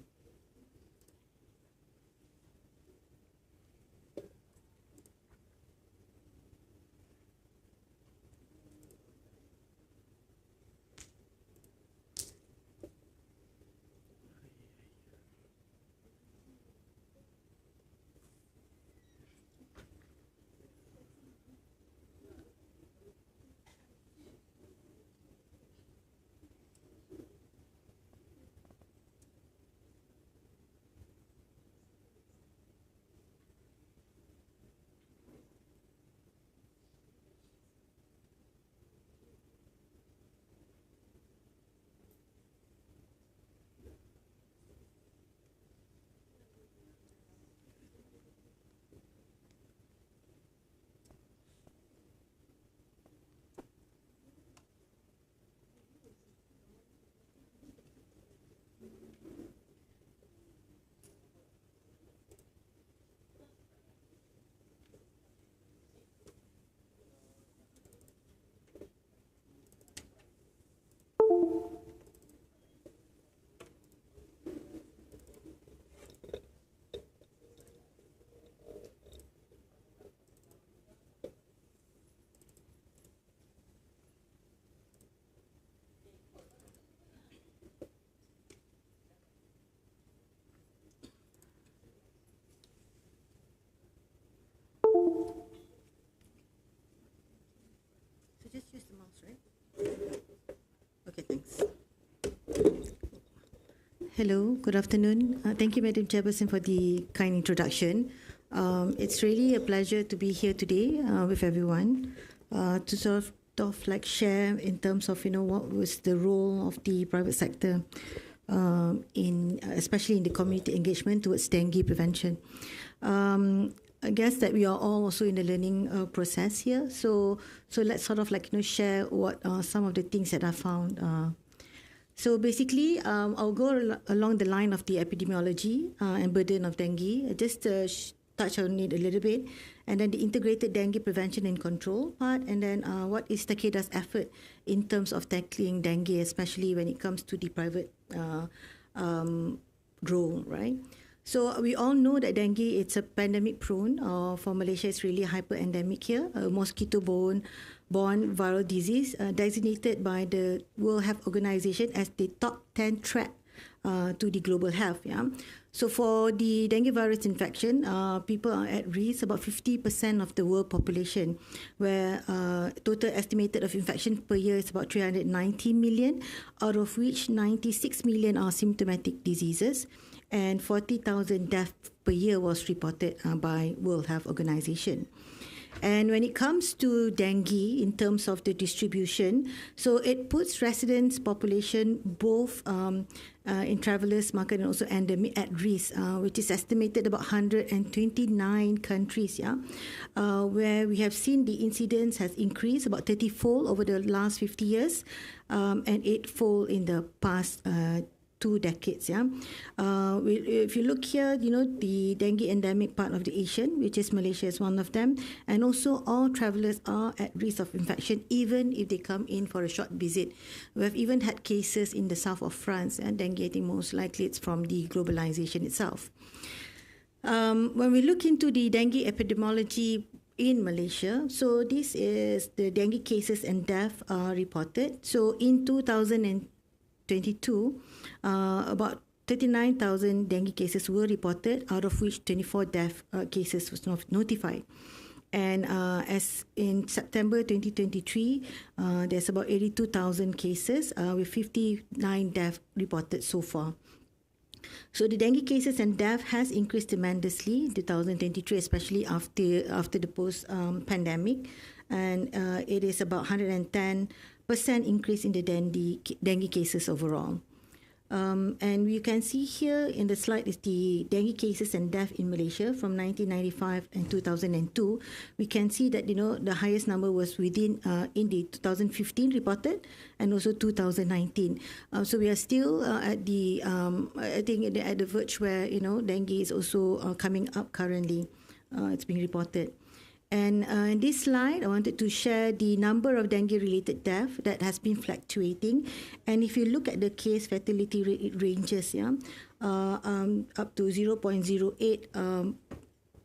So just use the mouse, right? Okay, thanks. Hello, good afternoon. Thank you, Madam Chairperson, for the kind introduction. It's really a pleasure to be here today with everyone to sort of like share in terms of what was the role of the private sector in especially in the community engagement towards dengue prevention. I guess that we are all also in the learning process here. So let's sort of like share what some of the things that I found. So basically, I'll go along the line of the epidemiology and burden of dengue. Just touch on it a little bit, and then the integrated dengue prevention and control part, and then what is Takeda's effort in terms of tackling dengue, especially when it comes to the private role, right? So we all know that dengue, it's a pandemic prone. For Malaysia, it's really hyper-endemic here. A mosquito-borne viral disease designated by the World Health Organization as the top 10 threat to the global health. Yeah. So for the dengue virus infection, people are at risk, about 50% of the world population, where total estimated of infection per year is about 390 million, out of which 96 million are symptomatic diseases, and 40,000 deaths per year was reported by World Health Organization. And when it comes to dengue, in terms of the distribution, so it puts residents' population both in travelers market and also endemic at risk, which is estimated about 129 countries, where we have seen the incidence has increased about 30-fold over the last 50 years and 8-fold in the past 2 decades. If you look here, the dengue endemic part of the Asian, which is Malaysia, is one of them, and also all travelers are at risk of infection even if they come in for a short visit. We have even had cases in the south of France, and dengue, I think most likely it's from the globalization itself. When we look into the dengue epidemiology in Malaysia, so this is the dengue cases and death reported. So in 2022, about 39,000 dengue cases were reported, out of which 24 death cases was notified. And as in September 2023, there's about 82,000 cases with 59 deaths reported so far. So the dengue cases and death has increased tremendously in 2023, especially after the post-pandemic. And it is about 110% increase in the dengue cases overall. And you can see here in the slide is the dengue cases and death in Malaysia from 1995 and 2002. We can see that the highest number was within in the 2015 reported and also 2019. So we are still at the I think at the verge where dengue is also coming up currently. It's being reported. And in this slide, I wanted to share the number of dengue-related deaths that has been fluctuating. And if you look at the case fatality ranges, up to 0.08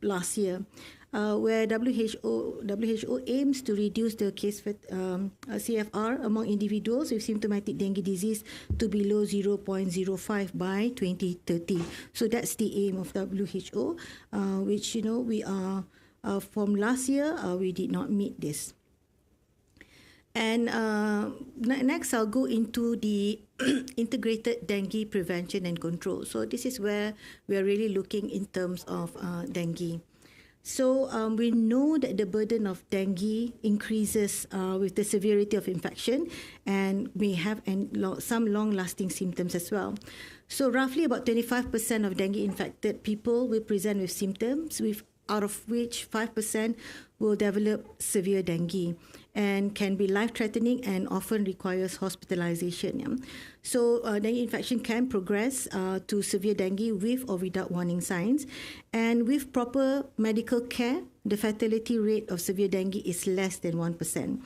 last year, where WHO aims to reduce the case CFR among individuals with symptomatic dengue disease to below 0.05 by 2030. So that's the aim of WHO, which we are. From last year, we did not meet this. And next, I'll go into the integrated dengue prevention and control. So this is where we are really looking in terms of dengue. So we know that the burden of dengue increases with the severity of infection and may have some long-lasting symptoms as well. So roughly about 25% of dengue-infected people will present with symptoms, out of which 5% will develop severe dengue and can be life-threatening and often requires hospitalization. So dengue infection can progress to severe dengue with or without warning signs. And with proper medical care, the fatality rate of severe dengue is less than 1%.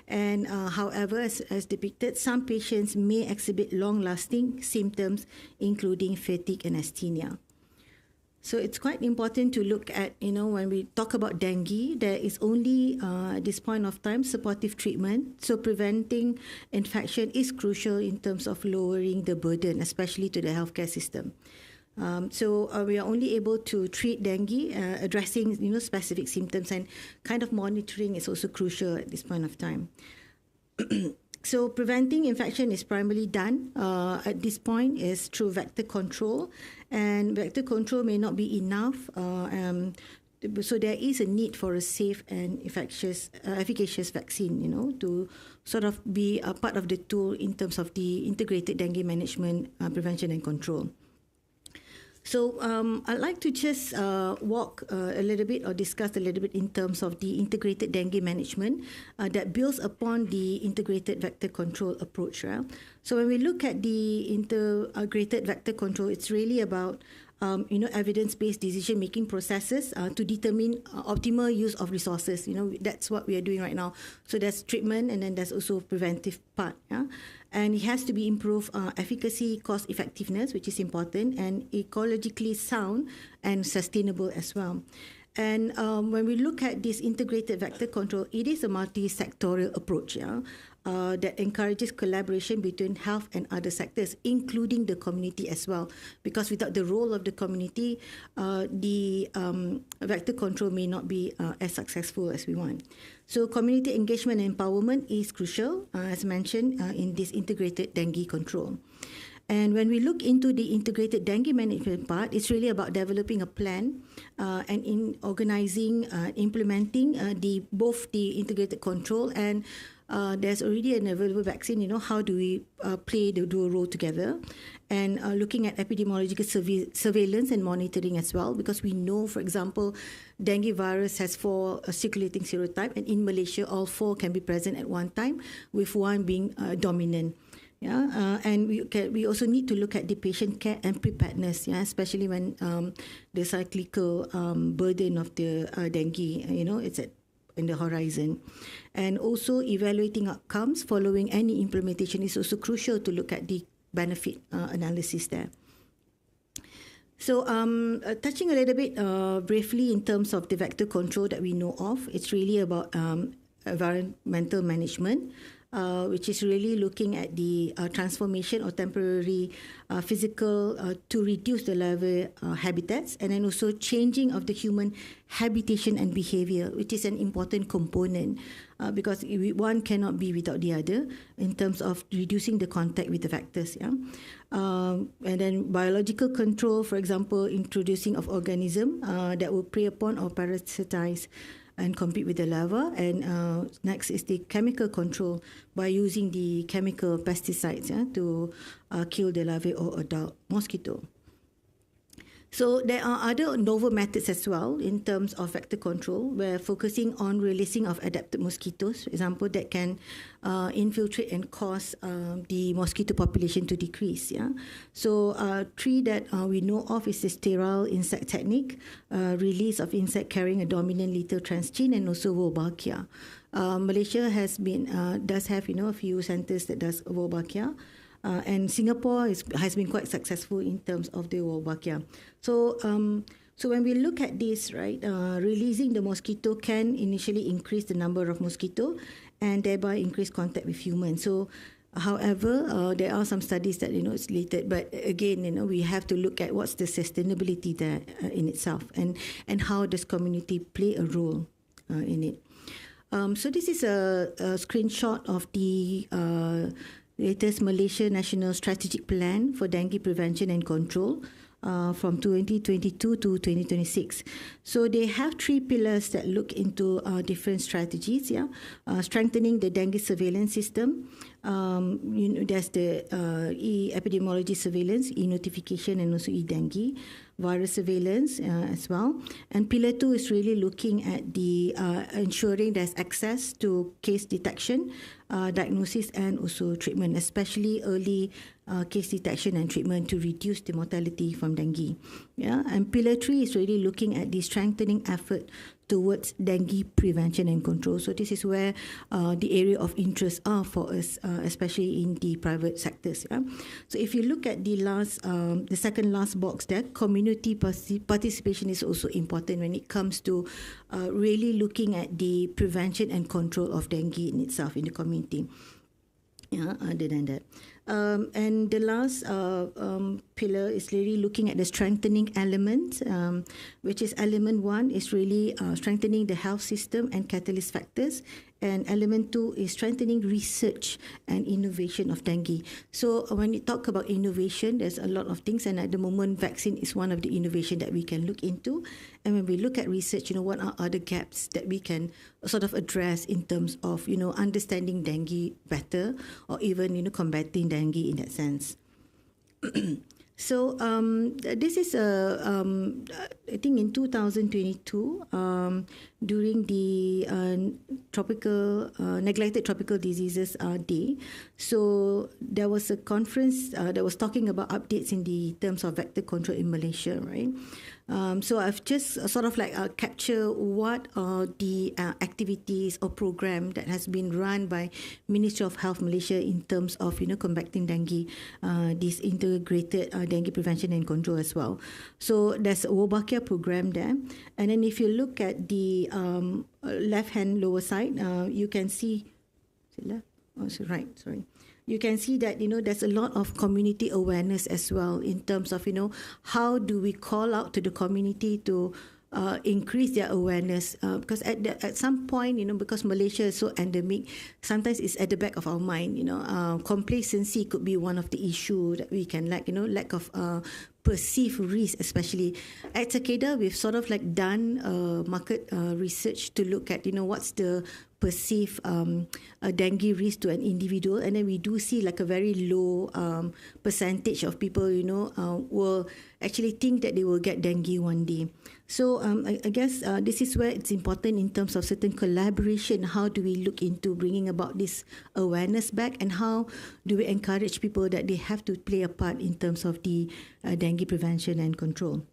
And however, as depicted, some patients may exhibit long-lasting symptoms, including fatigue and asthenia. So it's quite important to look at, when we talk about dengue, there is only, at this point of time, supportive treatment. So preventing infection is crucial in terms of lowering the burden, especially to the healthcare system. So we are only able to treat dengue, addressing, specific symptoms, and kind of monitoring is also crucial at this point of time. So preventing infection is primarily done at this point is through vector control, and vector control may not be enough. So there is a need for a safe and efficacious vaccine, to sort of be a part of the tool in terms of the integrated dengue management, prevention and control. So I'd like to just walk a little bit or discuss a little bit in terms of the integrated dengue management that builds upon the integrated vector control approach. Right? So when we look at the integrated vector control, it's really about evidence-based decision-making processes to determine optimal use of resources. That's what we are doing right now. So there's treatment, and then there's also preventive part. And it has to be improved efficacy, cost effectiveness, which is important, and ecologically sound and sustainable as well. And when we look at this integrated vector control, it is a multi-sectorial approach that encourages collaboration between health and other sectors, including the community as well. Because without the role of the community, the vector control may not be as successful as we want. So community engagement and empowerment is crucial, as mentioned, in this integrated dengue control. And when we look into the integrated dengue management part, it's really about developing a plan and in organizing, implementing both the integrated control and there's already an available vaccine. How do we play the dual role together? And looking at epidemiological surveillance and monitoring as well, because we know, for example, dengue virus has 4 circulating serotype, and in Malaysia, all 4 can be present at one time, with one being dominant. And we also need to look at the patient care and preparedness, especially when the cyclical burden of the dengue, it's in the horizon. And also evaluating outcomes following any implementation is also crucial to look at the benefit analysis there. So touching a little bit briefly in terms of the vector control that we know of, it's really about environmental management, which is really looking at the transformation or temporary physical to reduce the larval habitats, and then also changing of the human habitation and behavior, which is an important component because one cannot be without the other in terms of reducing the contact with the vectors. And then biological control, for example, introducing of organism that will prey upon or parasitize and compete with the larva. And next is the chemical control by using the chemical pesticides to kill the larvae or adult mosquito. So there are other novel methods as well in terms of vector control. We're focusing on releasing of adapted mosquitoes, for example, that can infiltrate and cause the mosquito population to decrease. So 3 that we know of is the sterile insect technique, release of insect carrying a dominant lethal transgene, and also Wolbachia. Malaysia does have a few centers that does Wolbachia. And Singapore has been quite successful in terms of the Wolbachia. So when we look at this, right, releasing the mosquito can initially increase the number of mosquito and thereby increase contact with humans. So, however, there are some studies that it's related, but again, we have to look at what's the sustainability there in itself, and how does community play a role in it. So this is a screenshot of the latest Malaysia National Strategic Plan for Dengue Prevention and Control from 2022 to 2026. So they have 3 pillars that look into different strategies. Strengthening the dengue surveillance system. There's the epidemiology surveillance, e-notification, and also e-dengue. Virus surveillance as well. And pillar 2 is really looking at the ensuring there's access to case detection, diagnosis, and also treatment, especially early case detection and treatment to reduce the mortality from dengue. And pillar 3 is really looking at the strengthening effort towards dengue prevention and control. So this is where the area of interest are for us, especially in the private sectors. So if you look at the second last box there, community participation is also important when it comes to really looking at the prevention and control of dengue in itself in the community. Other than that. And the last pillar is really looking at the strengthening element, which is element 1 is really strengthening the health system and catalyst factors. And element 2 is strengthening research and innovation of dengue. So when you talk about innovation, there's a lot of things. And at the moment, vaccine is one of the innovation that we can look into. And when we look at research, what are other gaps that we can sort of address in terms of, understanding dengue better, or even, combating dengue in that sense. So this is I think in 2022 during the neglected tropical diseases day. So there was a conference that was talking about updates in the terms of vector control in Malaysia, right? So I've just sort of capture what are the activities or program that has been run by Ministry of Health Malaysia in terms of combating dengue, this integrated dengue prevention and control as well. So there's a Wolbachia program there, and then if you look at the left hand lower side, you can see. Is it left? Oh, so right. Sorry. You can see that there's a lot of community awareness as well in terms of how do we call out to the community to increase their awareness, because at some point, because Malaysia is so endemic, sometimes it's at the back of our mind. Complacency could be one of the issue that we can lack of perceived risk, especially at Takeda. We've sort of done market research to look at what's the perceived dengue risk to an individual, and then we do see a very low percentage of people will actually think that they will get dengue one day. So I guess this is where it's important in terms of certain collaboration. How do we look into bringing about this awareness back, and how do we encourage people that they have to play a part in terms of the dengue prevention and control?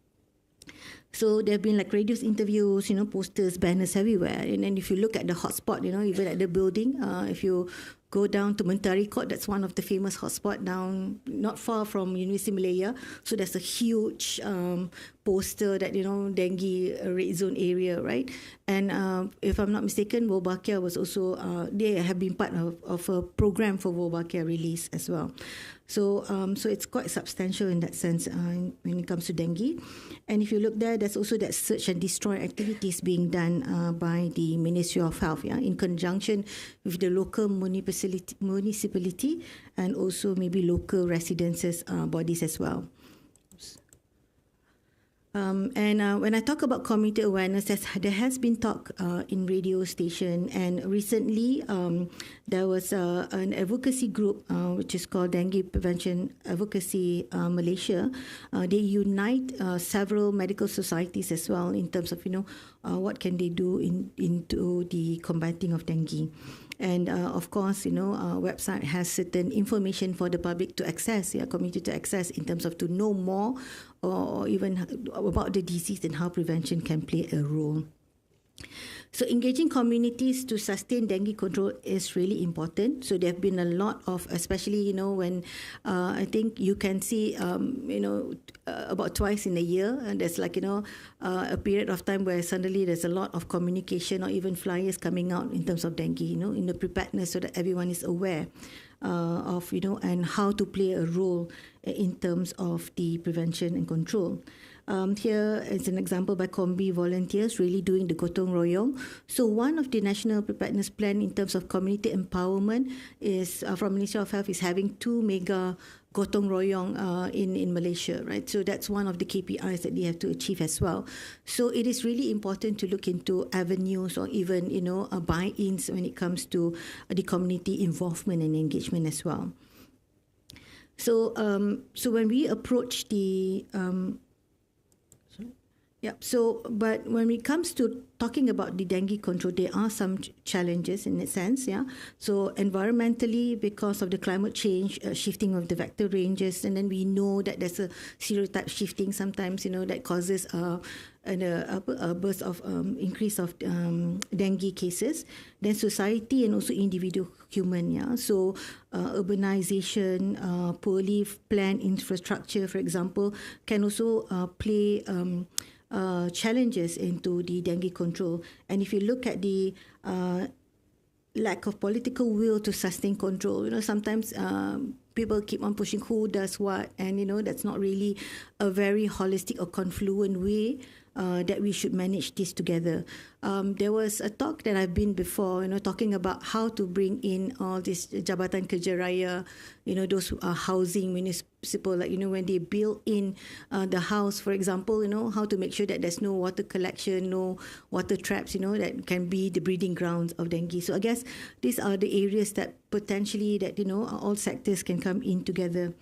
So there have been radio interviews, posters, banners everywhere. And then if you look at the hotspot, even at the building, if you go down to Mentari Court, that's one of the famous hotspot down not far from University Malaya. So there's a huge poster that, dengue red zone area, right? And if I'm not mistaken, Wolbachia was also, they have been part of a program for Wolbachia release as well. So it's quite substantial in that sense when it comes to dengue. And if you look there, there's also that search and destroy activities being done by the Ministry of Health, in conjunction with the local municipality and also maybe local residences bodies as well. And when I talk about community awareness, there has been talk in radio station, and recently there was an advocacy group which is called Dengue Prevention Advocacy Malaysia. They unite several medical societies as well in terms of what can they do into the combating of dengue. And of course, our website has certain information for the public to access, community to access in terms of to know more or even about the disease and how prevention can play a role. So engaging communities to sustain dengue control is really important. So there have been a lot of, especially, when I think you can see, about twice in a year, and there's a period of time where suddenly there's a lot of communication or even flyers coming out in terms of dengue, in the preparedness, so that everyone is aware of, and how to play a role in terms of the prevention and control. Here is an example by Kombi volunteers really doing the gotong royong. So one of the national preparedness plan in terms of community empowerment is from Ministry of Health is having 2 mega gotong royong in Malaysia, right? So that's one of the KPIs that they have to achieve as well. So it is really important to look into avenues or even buy-ins when it comes to the community involvement and engagement as well. So when we approach the but when it comes to talking about the dengue control, there are some challenges in that sense, So environmentally, because of the climate change, shifting of the vector ranges, and then we know that there's a serotype shifting sometimes, that causes a burst of increase of dengue cases. Then society and also individual human, So urbanization, poorly planned infrastructure, for example, can also play challenges into the dengue control. And if you look at the lack of political will to sustain control, sometimes people keep on pushing who does what, and that's not really a very holistic or confluent way that we should manage this together. There was a talk that I've been before, talking about how to bring in all this Jabatan Kerja Raya, those housing municipal, when they build in the house, for example, how to make sure that there's no water collection, no water traps, that can be the breeding grounds of dengue. So I guess these are the areas that potentially that, all sectors can come in together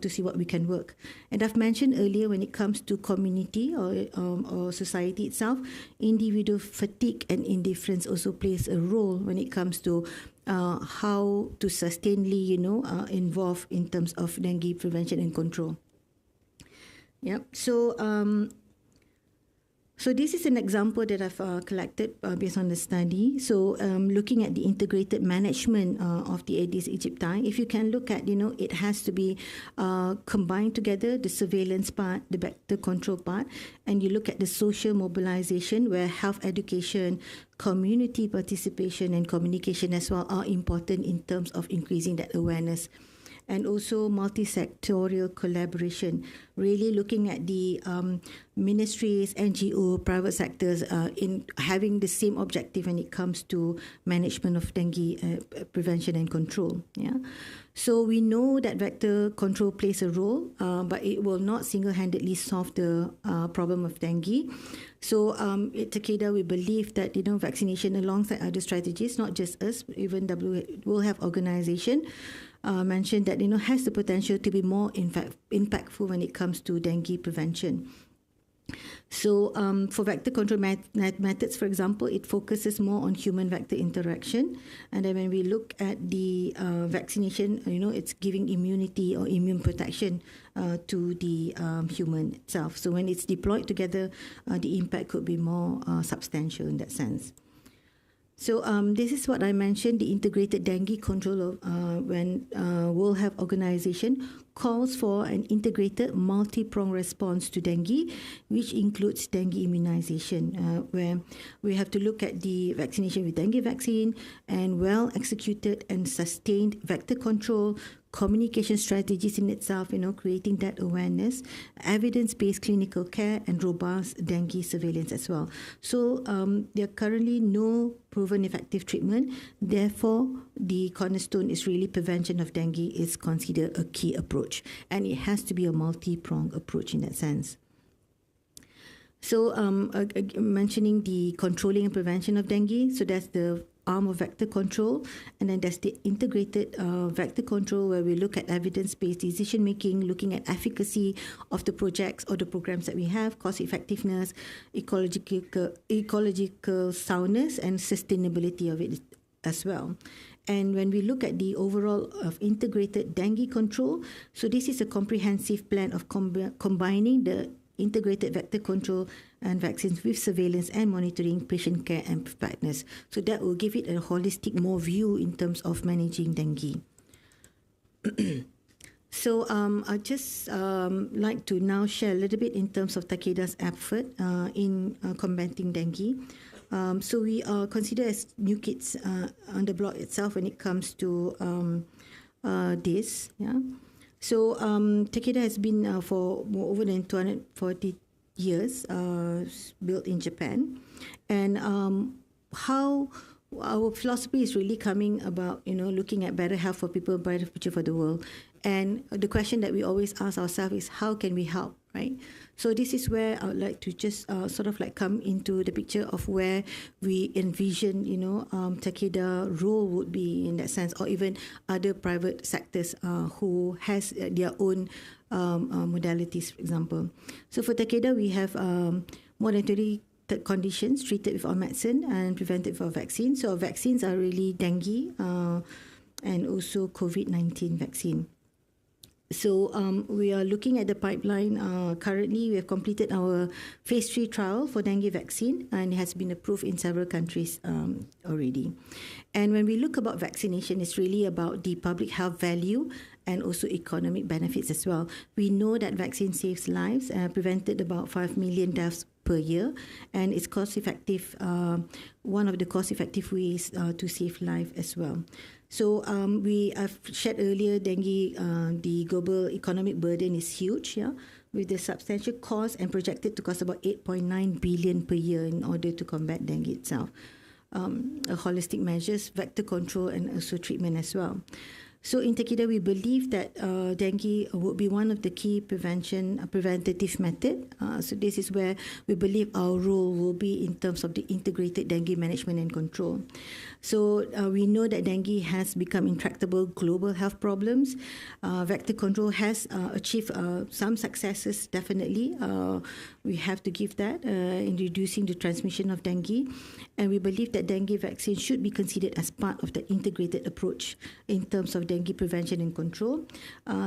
to see what we can work. And I've mentioned earlier, when it comes to community or society itself, individual fatigue and indifference also plays a role when it comes to how to sustainably, involve in terms of dengue prevention and control. Yep. So this is an example that I've collected based on the study. So looking at the integrated management of the Aedes aegypti, if you can look at, it has to be combined together, the surveillance part, the vector control part, and you look at the social mobilization where health education, community participation and communication as well are important in terms of increasing that awareness. and also multi-sectorial collaboration, really looking at the ministries, NGO, private sectors in having the same objective when it comes to management of dengue prevention and control. Yeah. So we know that vector control plays a role, but it will not single-handedly solve the problem of dengue. So at Takeda, we believe that vaccination alongside other strategies, not just us, even World Health Organization, mentioned that has the potential to be more impactful when it comes to dengue prevention. So for vector control methods, for example, it focuses more on human-vector interaction. And then when we look at the vaccination, it's giving immunity or immune protection to the human itself. So when it's deployed together, the impact could be more substantial in that sense. So this is what I mentioned, the integrated dengue control of when World Health Organization calls for an integrated multi-pronged response to dengue, which includes dengue immunization, where we have to look at the vaccination with dengue vaccine and well-executed and sustained vector control, communication strategies in itself, creating that awareness, evidence-based clinical care, and robust dengue surveillance as well. So there are currently no proven effective treatment. Therefore, the cornerstone is really prevention of dengue is considered a key approach, and it has to be a multi-pronged approach in that sense. So mentioning the controlling and prevention of dengue, so that's the arm of vector control, and then there's the integrated vector control where we look at evidence-based decision-making, looking at efficacy of the projects or the programs that we have, cost effectiveness, ecological soundness, and sustainability of it as well. And when we look at the overall of integrated dengue control, so this is a comprehensive plan of combining the integrated vector control and vaccines with surveillance and monitoring, patient care and preparedness. So that will give it a holistic more view in terms of managing dengue. So I just like to now share a little bit in terms of Takeda's effort in combating dengue. So we are considered as new kids on the block itself when it comes to this. Yeah. So Takeda has been for more over than 240 years, built in Japan, and how our philosophy is really coming about, looking at better health for people, better future for the world. And the question that we always ask ourselves is, how can we help, right? So this is where I would like to just sort of like come into the picture of where we envision, Takeda role would be in that sense, or even other private sectors who has their own modalities, for example. So for Takeda, we have more than 20 conditions treated with our medicine and prevented with our vaccine. So our vaccines are really dengue and also COVID-19 vaccine. So we are looking at the pipeline. Currently, we have completed our phase 3 trial for dengue vaccine, and it has been approved in several countries already. And when we look about vaccination, it's really about the public health value and also economic benefits as well. We know that vaccine saves lives, prevented about 5 million deaths per year, and it's cost-effective, one of the cost-effective ways to save life as well. So we have shared earlier, dengue, the global economic burden is huge, yeah, with the substantial cost and projected to cost about 8.9 billion per year in order to combat dengue itself. Holistic measures, vector control, and also treatment as well. So in Takeda, we believe that dengue would be one of the key preventative method. So this is where we believe our role will be in terms of the integrated dengue management and control. So we know that dengue has become intractable global health problems. Vector control has achieved some successes, definitely. We have to give that in reducing the transmission of dengue. And we believe that dengue vaccine should be considered as part of the integrated approach in terms of dengue prevention and control,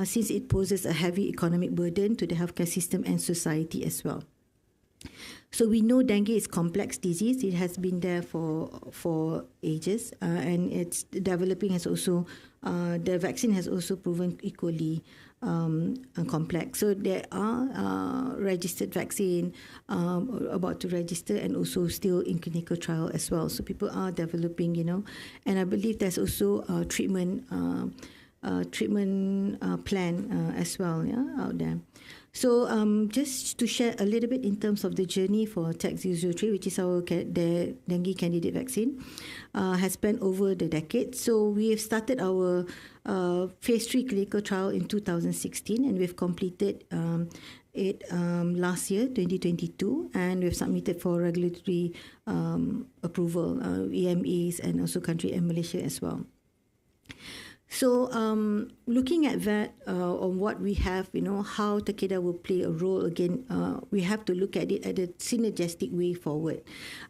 since it poses a heavy economic burden to the healthcare system and society as well. So we know dengue is complex disease. It has been there for ages, and it's developing has also, the vaccine has also proven equally complex. So there are registered vaccine about to register and also still in clinical trial as well. So people are developing, and I believe there's also treatment treatment plan as well, out there. So just to share a little bit in terms of the journey for TAC-003, which is our dengue candidate vaccine, has spanned over the decade. So we have started our phase 3 clinical trial in 2016, and we've completed it last year, 2022, and we've submitted for regulatory approval, EMAs, and also country and Malaysia as well. So looking at that, on what we have, how Takeda will play a role again, we have to look at it at a synergistic way forward.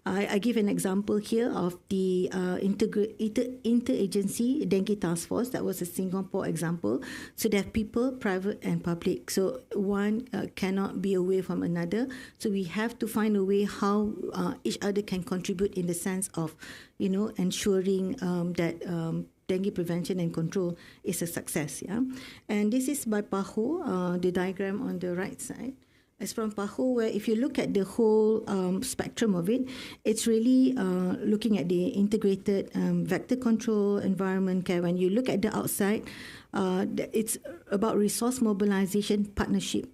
I give an example here of the interagency dengue task force. That was a Singapore example. So they have people, private and public. So one cannot be away from another. So we have to find a way how each other can contribute in the sense of, ensuring that dengue prevention and control is a success. And this is by PAHO, the diagram on the right side. It's from PAHO, where if you look at the whole spectrum of it, it's really looking at the integrated vector control, environment care. When you look at the outside, it's about resource mobilization, partnership,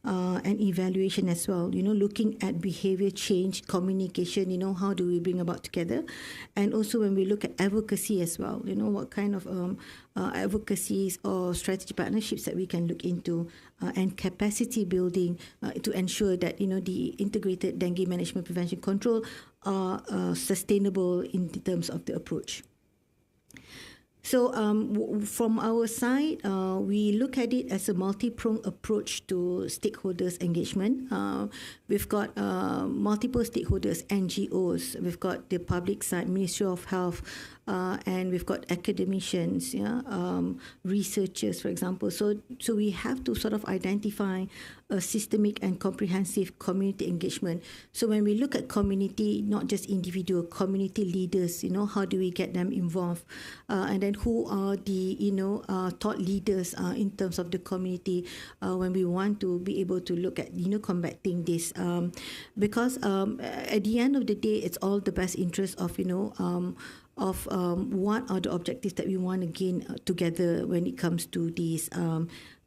and evaluation as well, looking at behavior change, communication, how do we bring about together. And also when we look at advocacy as well, what kind of advocacies or strategy partnerships that we can look into, and capacity building to ensure that, the integrated dengue management prevention control are sustainable in terms of the approach. So from our side, we look at it as a multi-pronged approach to stakeholders engagement. We've got multiple stakeholders, NGOs. We've got the public side, Ministry of Health, and we've got academicians, researchers, for example. So we have to sort of identify a systemic and comprehensive community engagement. So when we look at community, not just individual, community leaders, how do we get them involved? And then who are the, thought leaders in terms of the community when we want to be able to look at, combating this. Because at the end of the day, it's all the best interest of, what are the objectives that we want to gain together when it comes to these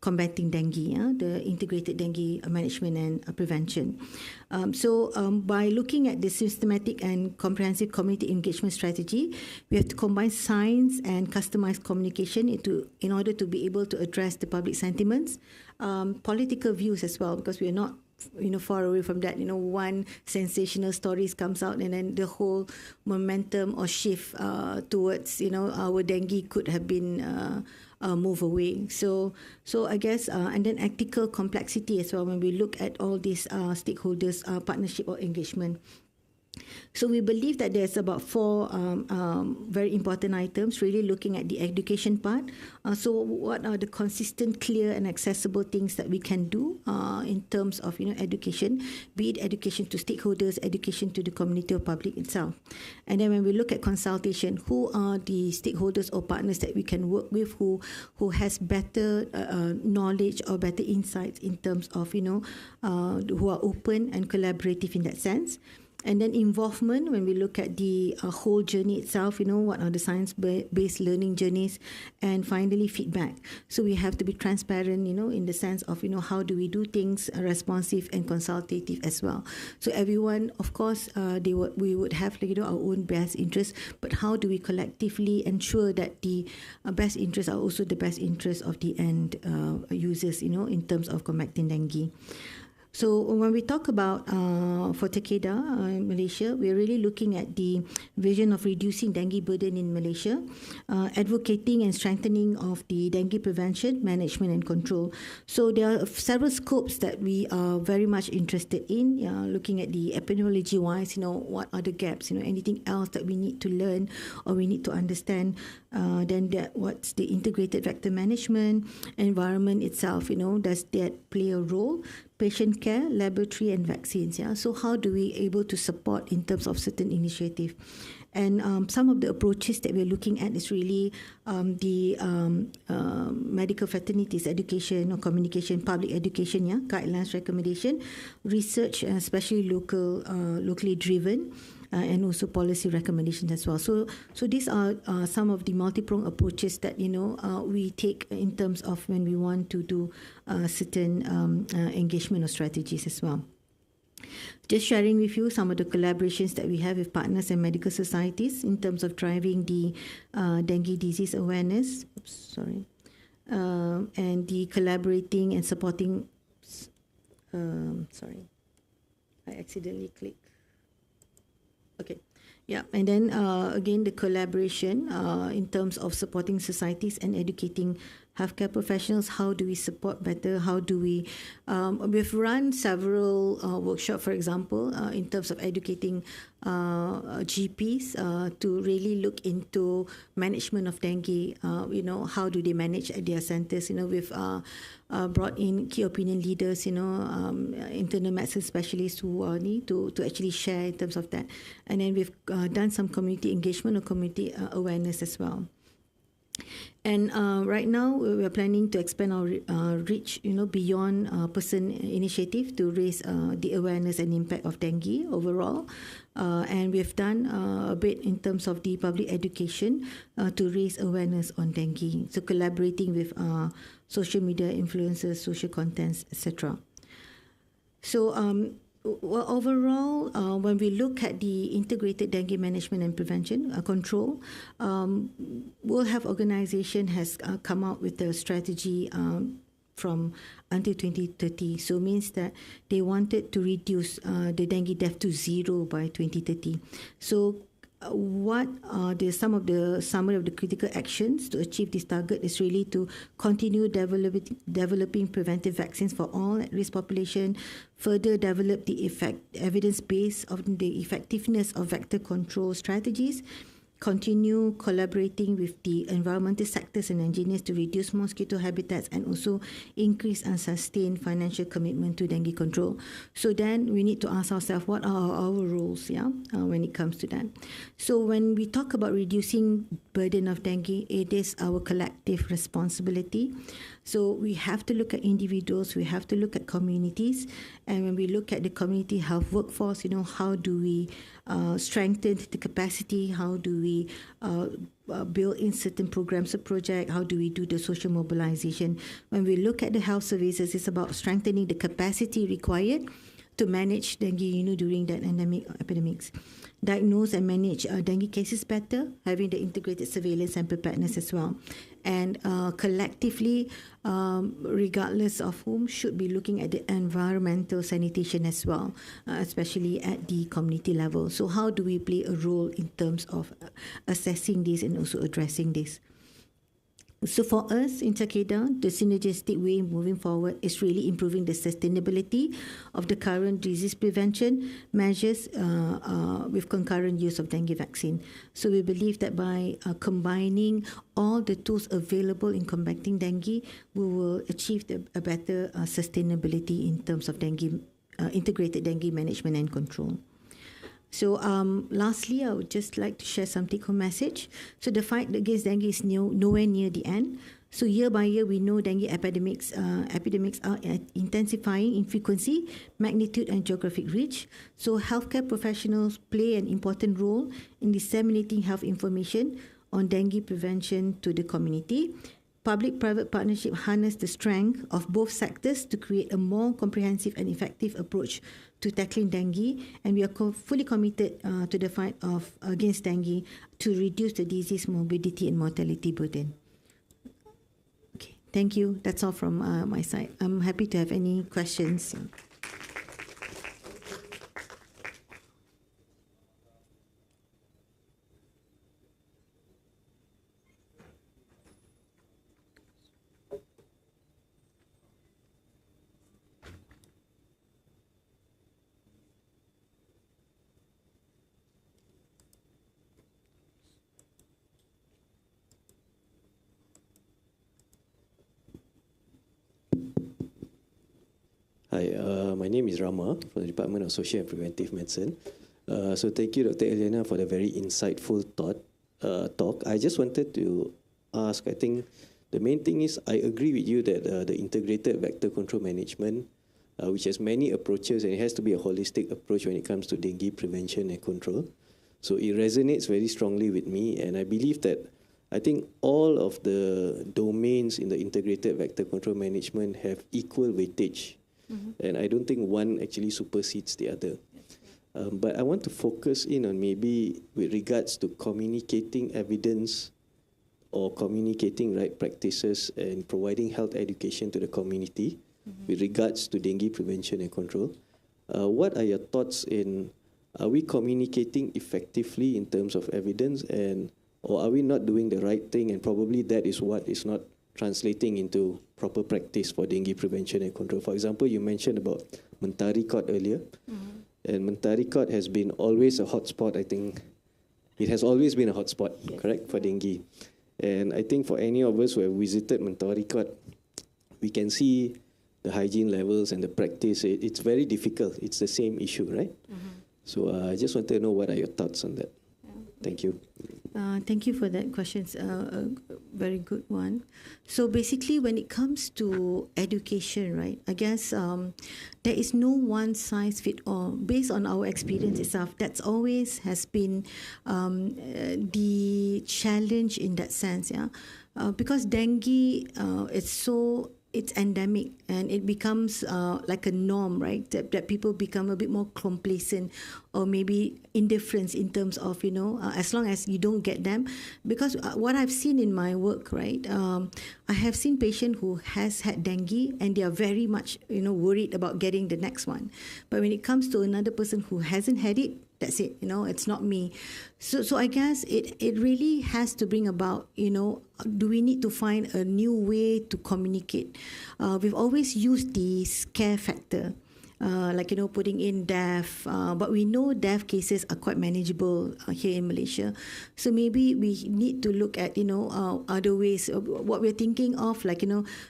combating dengue, the integrated dengue management and prevention. So by looking at the systematic and comprehensive community engagement strategy, we have to combine science and customized communication in order to be able to address the public sentiments, political views as well, because we are not far away from that. One sensational stories comes out and then the whole momentum or shift towards, our dengue could have been move away. So I guess, and then ethical complexity as well when we look at all these stakeholders, partnership or engagement. So we believe that there's about 4 very important items, really looking at the education part. So what are the consistent, clear and accessible things that we can do in terms of education, be it education to stakeholders, education to the community or public itself. And then when we look at consultation, who are the stakeholders or partners that we can work with who has better knowledge or better insights in terms of, who are open and collaborative in that sense. And then involvement, when we look at the whole journey itself, what are the science-based learning journeys, and finally feedback. So we have to be transparent, in the sense of, how do we do things responsive and consultative as well. So everyone, of course, we would have, our own best interests, but how do we collectively ensure that the best interests are also the best interests of the end users, in terms of combating dengue. So when we talk about for Takeda in Malaysia, we're really looking at the vision of reducing dengue burden in Malaysia, advocating and strengthening of the dengue prevention, management and control. So there are several scopes that we are very much interested in, looking at the epidemiology-wise, what are the gaps, anything else that we need to learn or we need to understand. Then what's the integrated vector management, environment itself, does that play a role? Patient care, laboratory and vaccines. So how do we able to support in terms of certain initiative? And some of the approaches that we're looking at is really the medical fraternities education or communication, public education, guidelines, recommendation, research, especially locally driven. And also policy recommendations as well. So these are some of the multi-pronged approaches that we take in terms of when we want to do certain engagement or strategies as well. Just sharing with you some of the collaborations that we have with partners and medical societies in terms of driving the dengue disease awareness. And the collaborating and supporting. I accidentally clicked. Okay. Yeah, and then again, the collaboration in terms of supporting societies and educating healthcare professionals. How do we support better? How do we... we've run several workshops, for example, in terms of educating GPs to really look into management of dengue. How do they manage at their centres? We've brought in key opinion leaders, internal medicine specialists who need to actually share in terms of that. And then we've done some community engagement or community awareness as well. And right now, we're planning to expand our reach, beyond person initiative to raise the awareness and impact of dengue overall. And we've done a bit in terms of the public education to raise awareness on dengue. So collaborating with social media influencers, social contents, etc. So overall, when we look at the integrated dengue management and prevention control, World Health Organization has come out with a strategy from until 2030. So means that they wanted to reduce the dengue death to 0 by 2030. So what are some of the summary of the critical actions to achieve this target is really to continue developing preventive vaccines for all at-risk population, further develop the evidence base of the effectiveness of vector control strategies, continue collaborating with the environmental sectors and engineers to reduce mosquito habitats, and also increase and sustain financial commitment to dengue control. So then we need to ask ourselves, what are our roles, when it comes to that? So when we talk about reducing burden of dengue, it is our collective responsibility. So we have to look at individuals, we have to look at communities, and when we look at the community health workforce, how do we strengthen the capacity, how do we build in certain programs or projects, how do we do the social mobilization. When we look at the health services, it's about strengthening the capacity required to manage dengue during that epidemics. Diagnose and manage dengue cases better, having the integrated surveillance and preparedness as well. And collectively, regardless of whom, should be looking at the environmental sanitation as well, especially at the community level. So how do we play a role in terms of assessing this and also addressing this? So for us in Takeda, the synergistic way moving forward is really improving the sustainability of the current disease prevention measures with concurrent use of dengue vaccine. So we believe that by combining all the tools available in combating dengue, we will achieve a better sustainability in terms of dengue, integrated dengue management and control. So lastly, I would just like to share some take-home message. So the fight against dengue is nowhere near the end. So year by year, we know dengue epidemics are intensifying in frequency, magnitude, and geographic reach. So healthcare professionals play an important role in disseminating health information on dengue prevention to the community. Public-private partnership harness the strength of both sectors to create a more comprehensive and effective approach to tackling dengue, and we are fully committed to the fight against dengue to reduce the disease morbidity and mortality burden. Okay, thank you. That's all from my side. I'm happy to have any questions. Hi, my name is Rama from the Department of Social and Preventive Medicine. So thank you, Dr. Eliana, for the very insightful talk. I just wanted to ask, I think the main thing is I agree with you that the integrated vector control management, which has many approaches, and it has to be a holistic approach when it comes to dengue prevention and control. So it resonates very strongly with me, and I believe that I think all of the domains in the integrated vector control management have equal weightage. And I don't think one actually supersedes the other. But I want to focus in on maybe with regards to communicating evidence or communicating right practices and providing health education to the community with regards to dengue prevention and control. What are your thoughts in, are we communicating effectively in terms of evidence, and or are we not doing the right thing, and probably that is what is not translating into proper practice for dengue prevention and control? For example, you mentioned about Mentari Court earlier. And Mentari Court has been always a hotspot, I think. It has always been a hotspot, correct, for dengue. And I think for any of us who have visited Mentari Court, we can see the hygiene levels and the practice. It's very difficult. It's the same issue, right? So I just want to know what are your thoughts on that. Thank you. Thank you for that question. It's a very good one. So basically, when it comes to education, right, I guess there is no one size fit all. Based on our experience itself, that's always has been the challenge in that sense, yeah. Because dengue it's endemic, and it becomes like a norm, right? That people become a bit more complacent or maybe indifferent in terms of, as long as you don't get them. Because what I've seen in my work, right, I have seen patients who has had dengue and they are very much, worried about getting the next one. But when it comes to another person who hasn't had it, that's it, it's not me. So I guess it really has to bring about, do we need to find a new way to communicate? We've always used the scare factor, like, putting in deaf, but we know deaf cases are quite manageable here in Malaysia. So maybe we need to look at, other ways. What we're thinking of, like,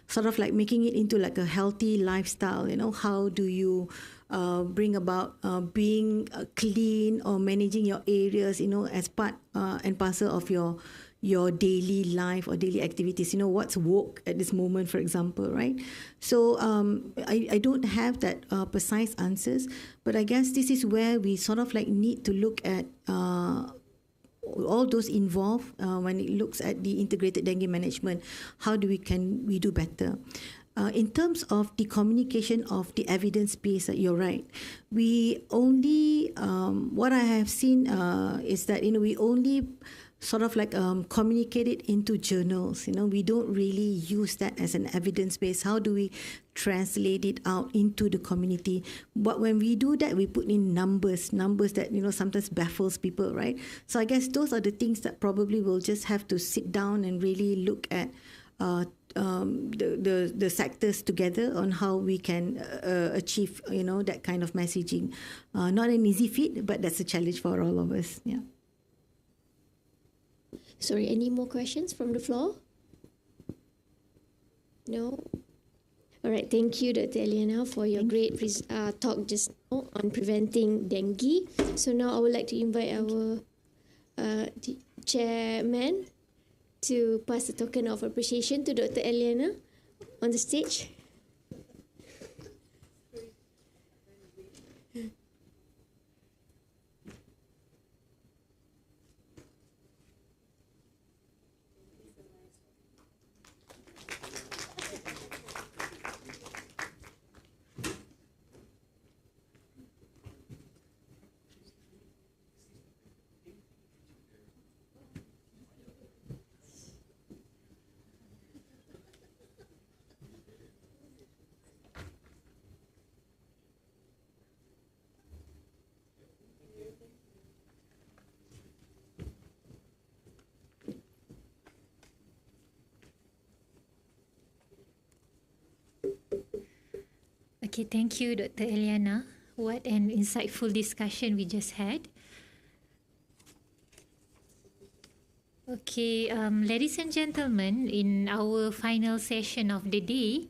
sort of like making it into like a healthy lifestyle, how do you bring about being clean or managing your areas, as part and parcel of your daily life or daily activities. What's woke at this moment, for example, right? So I don't have that precise answers, but I guess this is where we sort of like need to look at all those involved when it looks at the integrated dengue management. How do we do better? In terms of the communication of the evidence base, you're right. We only, what I have seen is that, we only sort of like communicate it into journals. We don't really use that as an evidence base. How do we translate it out into the community? But when we do that, we put in numbers that, sometimes baffles people, right? So I guess those are the things that probably we'll just have to sit down and really look at the sectors together on how we can achieve, that kind of messaging. Not an easy feat, but that's a challenge for all of us. Yeah. Sorry, any more questions from the floor? No? All right, thank you, Dr. Eliana, for your great talk just now on preventing dengue. So now I would like to invite our chairman to pass a token of appreciation to Dr. Eliana on the stage. Okay, thank you, Dr. Eliana. What an insightful discussion we just had. Okay, ladies and gentlemen, in our final session of the day,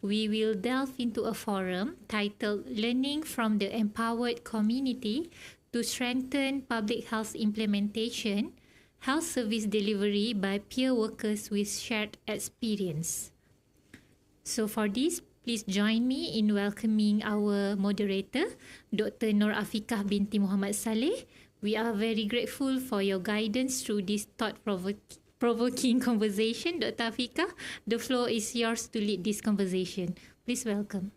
we will delve into a forum titled Learning from the Empowered Community to strengthen public health implementation, health service delivery by peer workers with shared experience. So for this, please join me in welcoming our moderator, Dr. Nur Afiqah binti Muhammad Saleh. We are very grateful for your guidance through this thought-provoking conversation. Dr. Afiqah, the floor is yours to lead this conversation. Please welcome.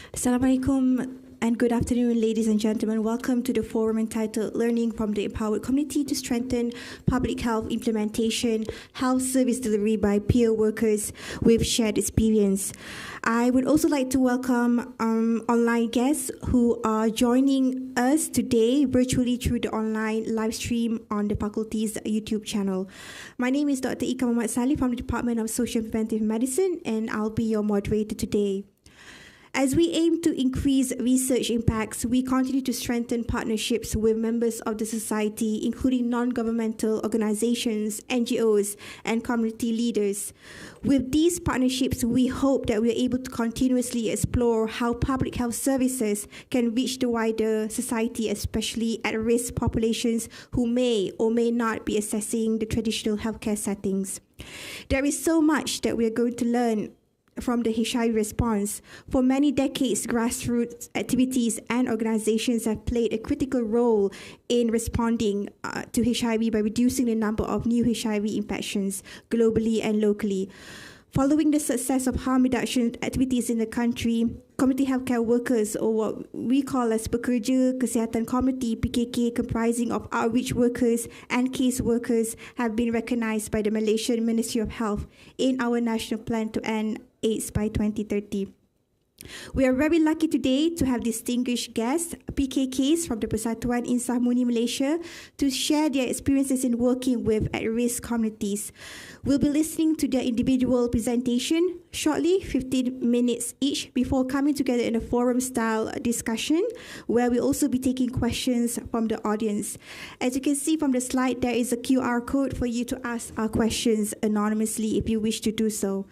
Assalamualaikum and good afternoon, ladies and gentlemen. Welcome to the forum entitled Learning from the Empowered Community to Strengthen Public Health Implementation, Health Service Delivery by Peer Workers with Shared Experience. I would also like to welcome online guests who are joining us today virtually through the online live stream on the faculty's YouTube channel. My name is Dr. Ika Muhammad Saleh from the Department of Social and Preventive Medicine, and I'll be your moderator today. As we aim to increase research impacts, we continue to strengthen partnerships with members of the society, including non-governmental organizations, NGOs, and community leaders. With these partnerships, we hope that we are able to continuously explore how public health services can reach the wider society, especially at-risk populations who may or may not be accessing the traditional healthcare settings. There is so much that we are going to learn from the HIV response. For many decades, grassroots activities and organizations have played a critical role in responding to HIV by reducing the number of new HIV infections globally and locally. Following the success of harm reduction activities in the country, community healthcare workers, or what we call as Pekerja Kesihatan Community, PKK, comprising of outreach workers and case workers, have been recognized by the Malaysian Ministry of Health in our national plan to end AIDS by 2030. We are very lucky today to have distinguished guests, PKKs from the Persatuan Insaf Muni Malaysia, to share their experiences in working with at-risk communities. We'll be listening to their individual presentation shortly, 15 minutes each, before coming together in a forum-style discussion, where we'll also be taking questions from the audience. As you can see from the slide, there is a QR code for you to ask our questions anonymously if you wish to do so.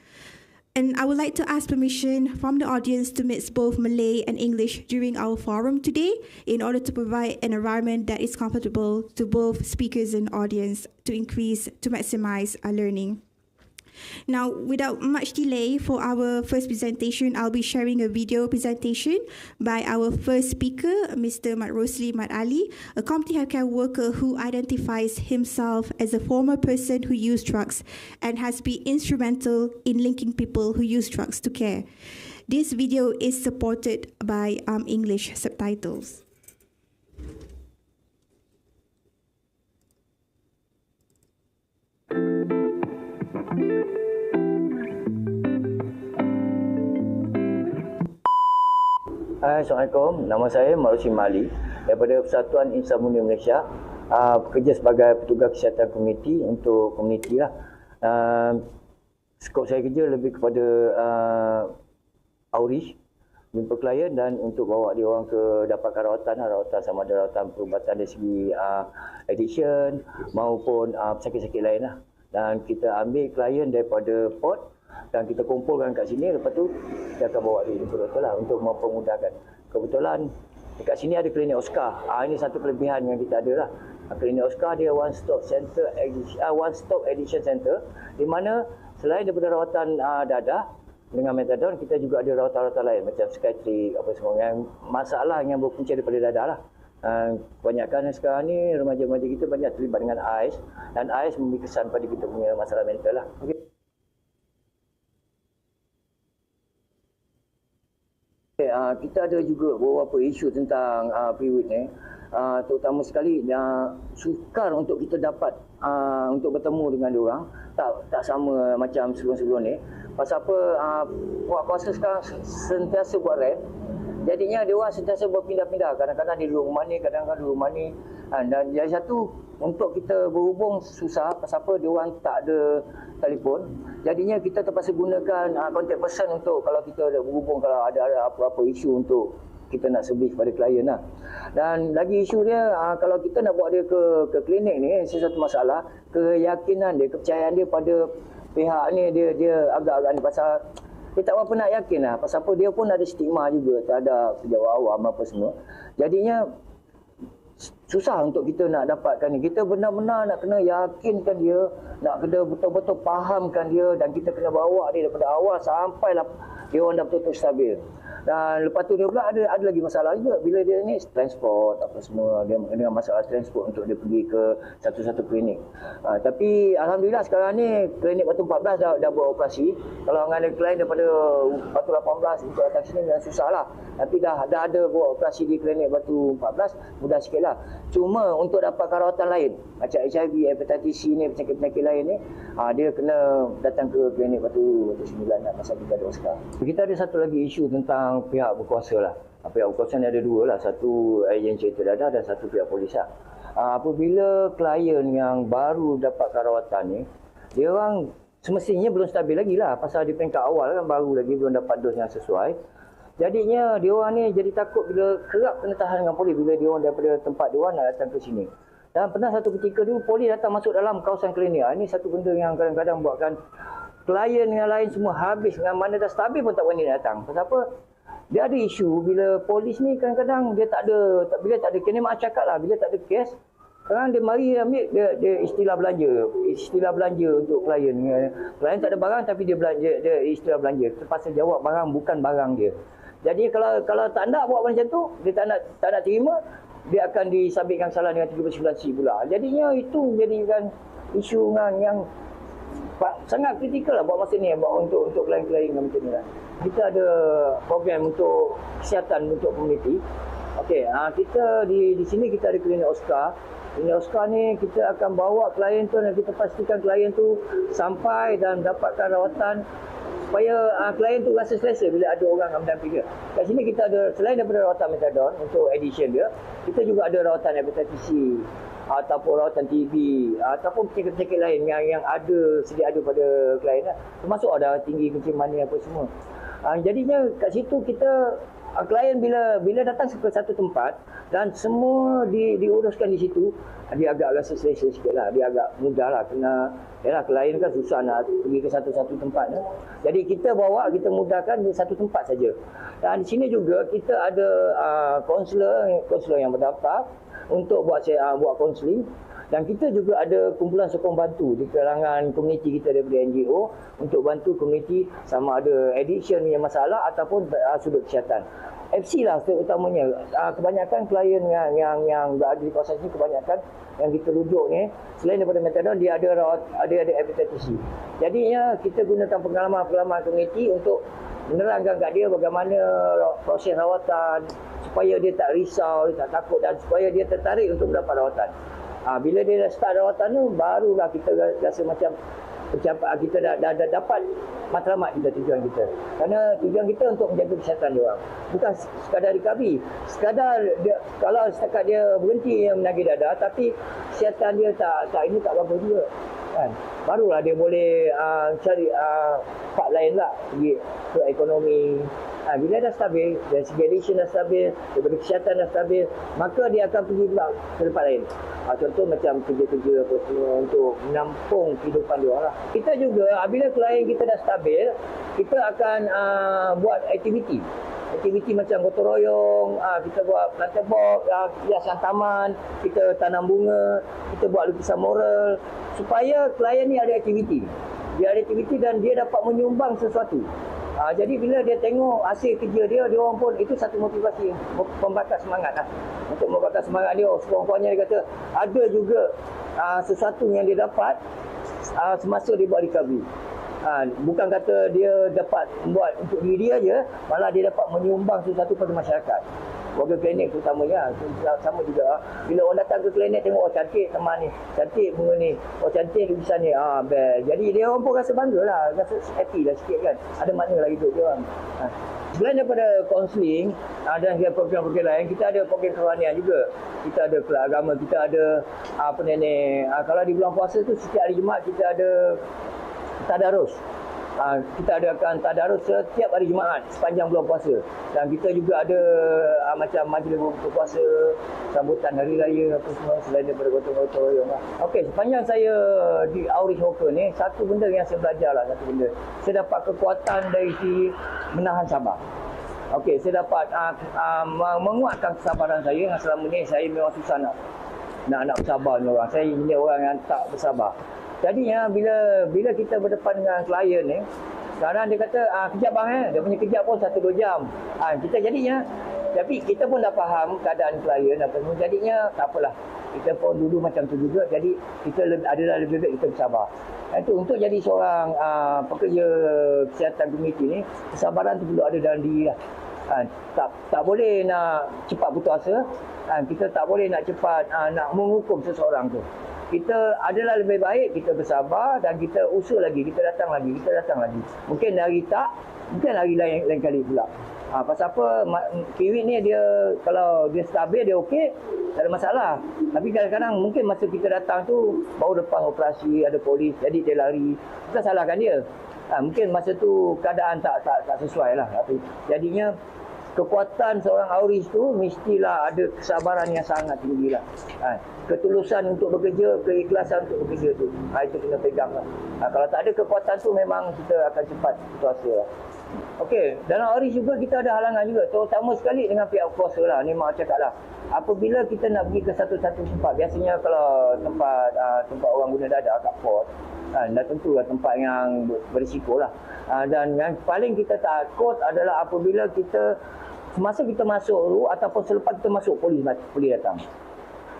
And I would like to ask permission from the audience to mix both Malay and English during our forum today in order to provide an environment that is comfortable to both speakers and audience to maximize our learning. Now, without much delay, for our first presentation, I'll be sharing a video presentation by our first speaker, Mr. Mat Rosli Mat Ali, a community healthcare worker who identifies himself as a former person who used drugs and has been instrumental in linking people who use drugs to care. This video is supported by English subtitles. Hai, Assalamualaikum. Nama saya Mat Rosli Mat Ali daripada Persatuan Insaf Muni Malaysia. Bekerja sebagai petugas kesihatan komuniti untuk komuniti lah. Skop saya kerja lebih kepada outreach, jumpa klien dan untuk bawa dia orang ke dapatkan rawatan sama ada rawatan perubatan dari segi addiction maupun sakit-sakit lain lah. Dan kita ambil klien daripada port dan kita kumpulkan kat sini, lepas tu kita akan bawa dia jumpa doktor lah untuk mempermudahkan. Kebetulan dekat sini ada klinik Oscar. Ini satu kelebihan yang kita ada lah. Klinik Oscar dia one stop addiction center, di mana selain daripada rawatan dadah dengan metadon, kita juga ada rawatan-rawatan lain macam psikiatrik apa semua yang masalah yang berpunca daripada dadah lah. Kebanyakan sekarang ni remaja-remaja kita banyak terlibat dengan AIS dan AIS memberi kesan pada kita punya masalah mental lah. Okay. Kita ada juga beberapa isu tentang pre-week ni. Terutama sekali sukar untuk kita dapat untuk bertemu dengan diorang, tak sama macam sebelum-sebelum ni. Pasal apa, buat kuasa sekarang sentiasa buat rap. Jadinya diorang sentiasa berpindah-pindah. Kadang-kadang di rumah ni, kadang-kadang di rumah ni. Dan jadi satu, untuk kita berhubung susah. Pasal apa, diorang tak ada telefon. Jadinya kita terpaksa gunakan contact person untuk kalau kita ada berhubung, kalau ada apa-apa isu untuk kita nak servis pada klien lah. Dan lagi isu dia, kalau kita nak bawa dia ke klinik ni, sesuatu masalah, keyakinan dia, kepercayaan dia pada pihak ni, dia agak-agak ni pasal dia tak berapa nak yakin lah. Pasal apa, dia pun ada stigma juga terhadap pejabat awam apa semua. Jadinya susah untuk kita nak dapatkan ni. Kita benar-benar nak kena yakinkan dia, nak kena betul-betul fahamkan dia, dan kita kena bawa dia daripada awal sampailah dia orang dah betul-betul stabil. Dan lepas tu dia pula ada lagi masalah juga bila dia ni transport apa semua, dia dengan masalah transport untuk dia pergi ke satu-satu klinik. Tapi alhamdulillah sekarang ni klinik Batu 14 dah beroperasi. Kalau ada klien daripada Batu 18 untuk datang sini memang susah lah. Tapi dah ada beroperasi di klinik Batu 14, mudah sikit lah. Cuma untuk dapatkan rawatan lain macam HIV, hepatitis C ni, penyakit-penyakit lain ni, dia kena datang ke klinik Batu 9 lah, pasal kita ada Oscar. Kita ada satu lagi isu tentang pihak berkuasa lah. Pihak berkuasa ni ada dua lah. Satu agensi terdadah dan satu pihak polis lah. Apabila klien yang baru dapatkan rawatan ni, dia orang semestinya belum stabil lagi lah. Pasal di peringkat awal kan, baru lagi belum dapat dos yang sesuai. Jadinya dia orang ni jadi takut bila kerap kena tahan dengan polis bila dia orang daripada tempat dia orang nak datang ke sini. Dan pernah satu ketika dulu polis datang masuk dalam kawasan klinik. Ini satu benda yang kadang-kadang buatkan klien yang lain semua habis, dengan mana dah stabil pun tak berani datang. Pasal apa? Dia ada isu bila polis ni kadang-kadang dia tak ada, bila tak ada, kena mak cakap lah, bila tak ada kes, sekarang dia mari ambil dia istilah belanja untuk klien. Klien tak ada barang tapi dia belanja, dia istilah belanja. Terpaksa jawab barang bukan barang dia. Jadi kalau tak nak buat macam tu, dia tak nak terima, dia akan disabitkan salah dengan 39C pula. Jadinya itu menjadikan isu yang sangat kritikal lah buat masa ni, untuk klien-klien macam ni lah. Kita ada program untuk kesihatan untuk komuniti. Okey, kita di sini kita ada klinik Oscar. Klinik Oscar ni kita akan bawa klien tu dan kita pastikan klien tu sampai dan dapatkan rawatan supaya klien tu rasa selesa bila ada orang yang mendampingi dia. Kat sini kita ada, selain daripada rawatan metadon untuk addiction dia, kita juga ada rawatan hepatitis C ataupun rawatan TB ataupun penyakit-penyakit lain yang sedia ada pada klien lah. Termasuk ada tinggi kencing manis apa semua. Jadinya kat situ kita klien bila datang ke satu tempat dan semua diuruskan di situ, dia agak rasa selesa sikit lah. Dia agak mudah lah. Kena, yalah, klien kan susah nak pergi ke satu-satu tempat. Jadi kita bawa, kita mudahkan di satu tempat saja. Dan di sini juga kita ada kaunselor yang berdaftar untuk buat kaunseling. Dan kita juga ada kumpulan sokong bantu di kalangan komuniti kita daripada NGO untuk bantu komuniti sama ada addiction yang masalah ataupun sudut kesihatan. FC lah terutamanya. Kebanyakan klien yang berada di kawasan ini, kebanyakan yang kita rujuk ni, selain daripada metadon, dia ada hepatitis C. Jadinya kita gunakan pengalaman-pengalaman komuniti untuk menerangkan kat dia bagaimana proses rawatan supaya dia tak risau, dia tak takut dan supaya dia tertarik untuk mendapat rawatan. Bila dia dah start rawatan tu, barulah kita rasa macam kita dah dapat matlamat kita, tujuan kita. Kerana tujuan kita untuk menjaga kesihatan dia orang. Bukan sekadar recovery. Kalau setakat dia berhenti menagih dadah, tapi kesihatan dia tak bagus juga. Kan? Barulah dia boleh cari part lain lah, pergi ke ekonomi. Bila dah stabil, dari segi addiction dah stabil, daripada kesihatan dah stabil, maka dia akan pergi pula ke tempat lain. Contoh macam kerja-kerja apa semua untuk menampung kehidupan dia orang lah. Kita juga, bila klien kita dah stabil, kita akan buat aktiviti. Aktiviti macam gotong royong, kita buat planter box, hiasan taman, kita tanam bunga, kita buat lukisan moral, supaya klien ni ada aktiviti. Dia ada aktiviti dan dia dapat menyumbang sesuatu. Jadi bila dia tengok hasil kerja dia orang pun, itu satu motivasi, pembakar semangat lah. Untuk membakar semangat dia, sekurang-kurangnya dia kata, ada juga sesuatu yang dia dapat semasa dia buat recovery. Bukan kata dia dapat buat untuk diri dia je, malah dia dapat menyumbang sesuatu pada masyarakat. Warga klinik terutamanya sama juga. Bila orang datang ke klinik tengok, oh cantik teman ni, cantik bunga ni, oh cantik lukisan ni, best. Jadi dia orang pun rasa bangga lah, rasa happy lah sikit kan. Ada makna lah hidup dia orang. Selain daripada kaunseling dan program-program lain, kita ada program kerohanian juga. Kita ada kelab agama, kita ada kalau di bulan puasa tu setiap hari Jumaat kita ada tadarus. Kita adakan tadarus setiap hari Jumaat sepanjang bulan puasa. Dan kita juga ada macam majlis berpuasa, sambutan hari raya apa semua selain daripada gotong-gotong royong lah. Okey, sepanjang saya di Outreach Worker ni, satu benda yang saya belajar lah, satu benda. Saya dapat kekuatan dari menahan sabar. Okey, saya dapat menguatkan kesabaran saya yang selama ni saya memang susah nak bersabar dengan orang. Saya ni orang yang tak bersabar. Jadinya bila kita berdepan dengan klien ni, sekarang dia kata kejap bang dia punya kejap pun 1-2 jam. Kita jadinya, tapi kita pun dah faham keadaan klien apa semua, jadinya tak apalah. Kita pun dulu macam tu juga, jadi kita adalah lebih baik kita bersabar. Itu untuk jadi seorang pekerja kesihatan komuniti ni, kesabaran tu perlu ada dalam diri lah. Tak boleh nak cepat putus asa, kita tak boleh nak cepat nak menghukum seseorang tu. Kita adalah lebih baik kita bersabar dan kita usaha lagi, kita datang lagi. Mungkin hari tak, mungkin hari lain kali pula. Pasal apa, kiwit ni dia kalau dia stabil, dia okey, tak ada masalah. Tapi kadang-kadang mungkin masa kita datang tu baru lepas operasi, ada polis, jadi dia lari. Kita salahkan dia. Mungkin masa tu keadaan tak sesuai lah. Jadinya kekuatan seorang auris tu mestilah ada kesabaran yang sangat tinggi lah. Ketulusan untuk bekerja, keikhlasan untuk bekerja tu, itu kena pegang lah. Kalau tak ada kekuatan tu memang kita akan cepat putus asa lah. Okey, dalam auris juga kita ada halangan juga, terutama sekali dengan pihak kuasa lah. Ni mak cakap lah, apabila kita nak pergi ke satu-satu tempat, biasanya kalau tempat orang guna dadah kat port, dah tentu lah tempat yang berisiko lah. Dan yang paling kita takut adalah apabila semasa kita masuk tu ataupun selepas kita masuk, polis datang.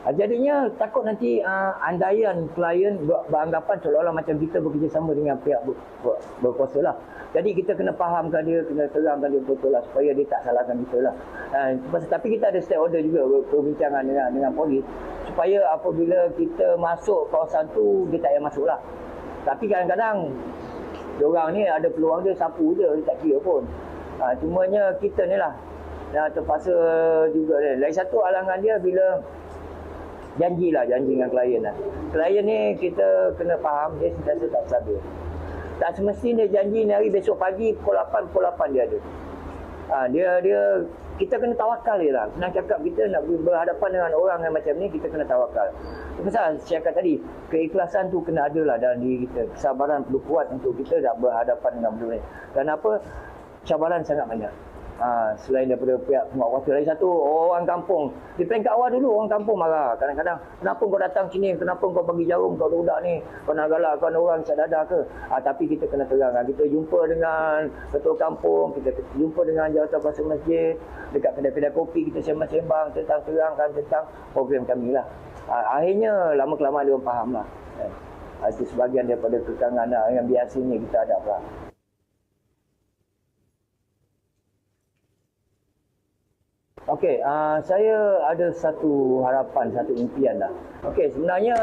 Jadinya takut nanti andaian klien beranggapan seolah-olah macam kita bekerjasama dengan pihak berkuasa lah. Jadi kita kena fahamkan dia, kena terangkan dia betul lah supaya dia tak salahkan kita lah. Tapi kita ada stakeholder juga perbincangan dengan polis supaya apabila kita masuk kawasan tu, dia tak payah masuk lah. Tapi kadang-kadang diorang ni ada peluang dia sapu je, dia tak kira pun. Cumanya kita ni lah terpaksa juga dia. Lagi satu halangan dia bila janji dengan klien lah. Klien ni kita kena faham dia sentiasa tak stabil. Tak semestinya dia janji ni hari besok pagi pukul 8 dia ada. Dia kita kena tawakal dia lah. Senang cakap, kita nak berhadapan dengan orang yang macam ni, kita kena tawakal. Pasal saya cakap tadi, keikhlasan tu kena ada lah dalam diri kita. Kesabaran perlu kuat untuk kita nak berhadapan dengan benda ni. Kenapa? Cabaran sangat banyak. Selain daripada pihak penguatkuasa, lagi satu orang kampung. Di peringkat awal dulu orang kampung marah. Kadang-kadang, kenapa kau datang sini, kenapa kau bagi jarum kau budak ni, kau nak galakkan orang sak dadah ke? Tapi kita kena terangkan. Kita jumpa dengan ketua kampung, kita jumpa dengan jawatan kuasa masjid, dekat kedai-kedai kopi, kita sembang-sembang terangkan tentang program kami lah. Akhirnya lama-kelamaan dia orang faham lah. Itu sebahagian daripada kekangan yang biasanya kita hadap lah. Okey, saya ada satu harapan, satu impian lah. Okey, sebenarnya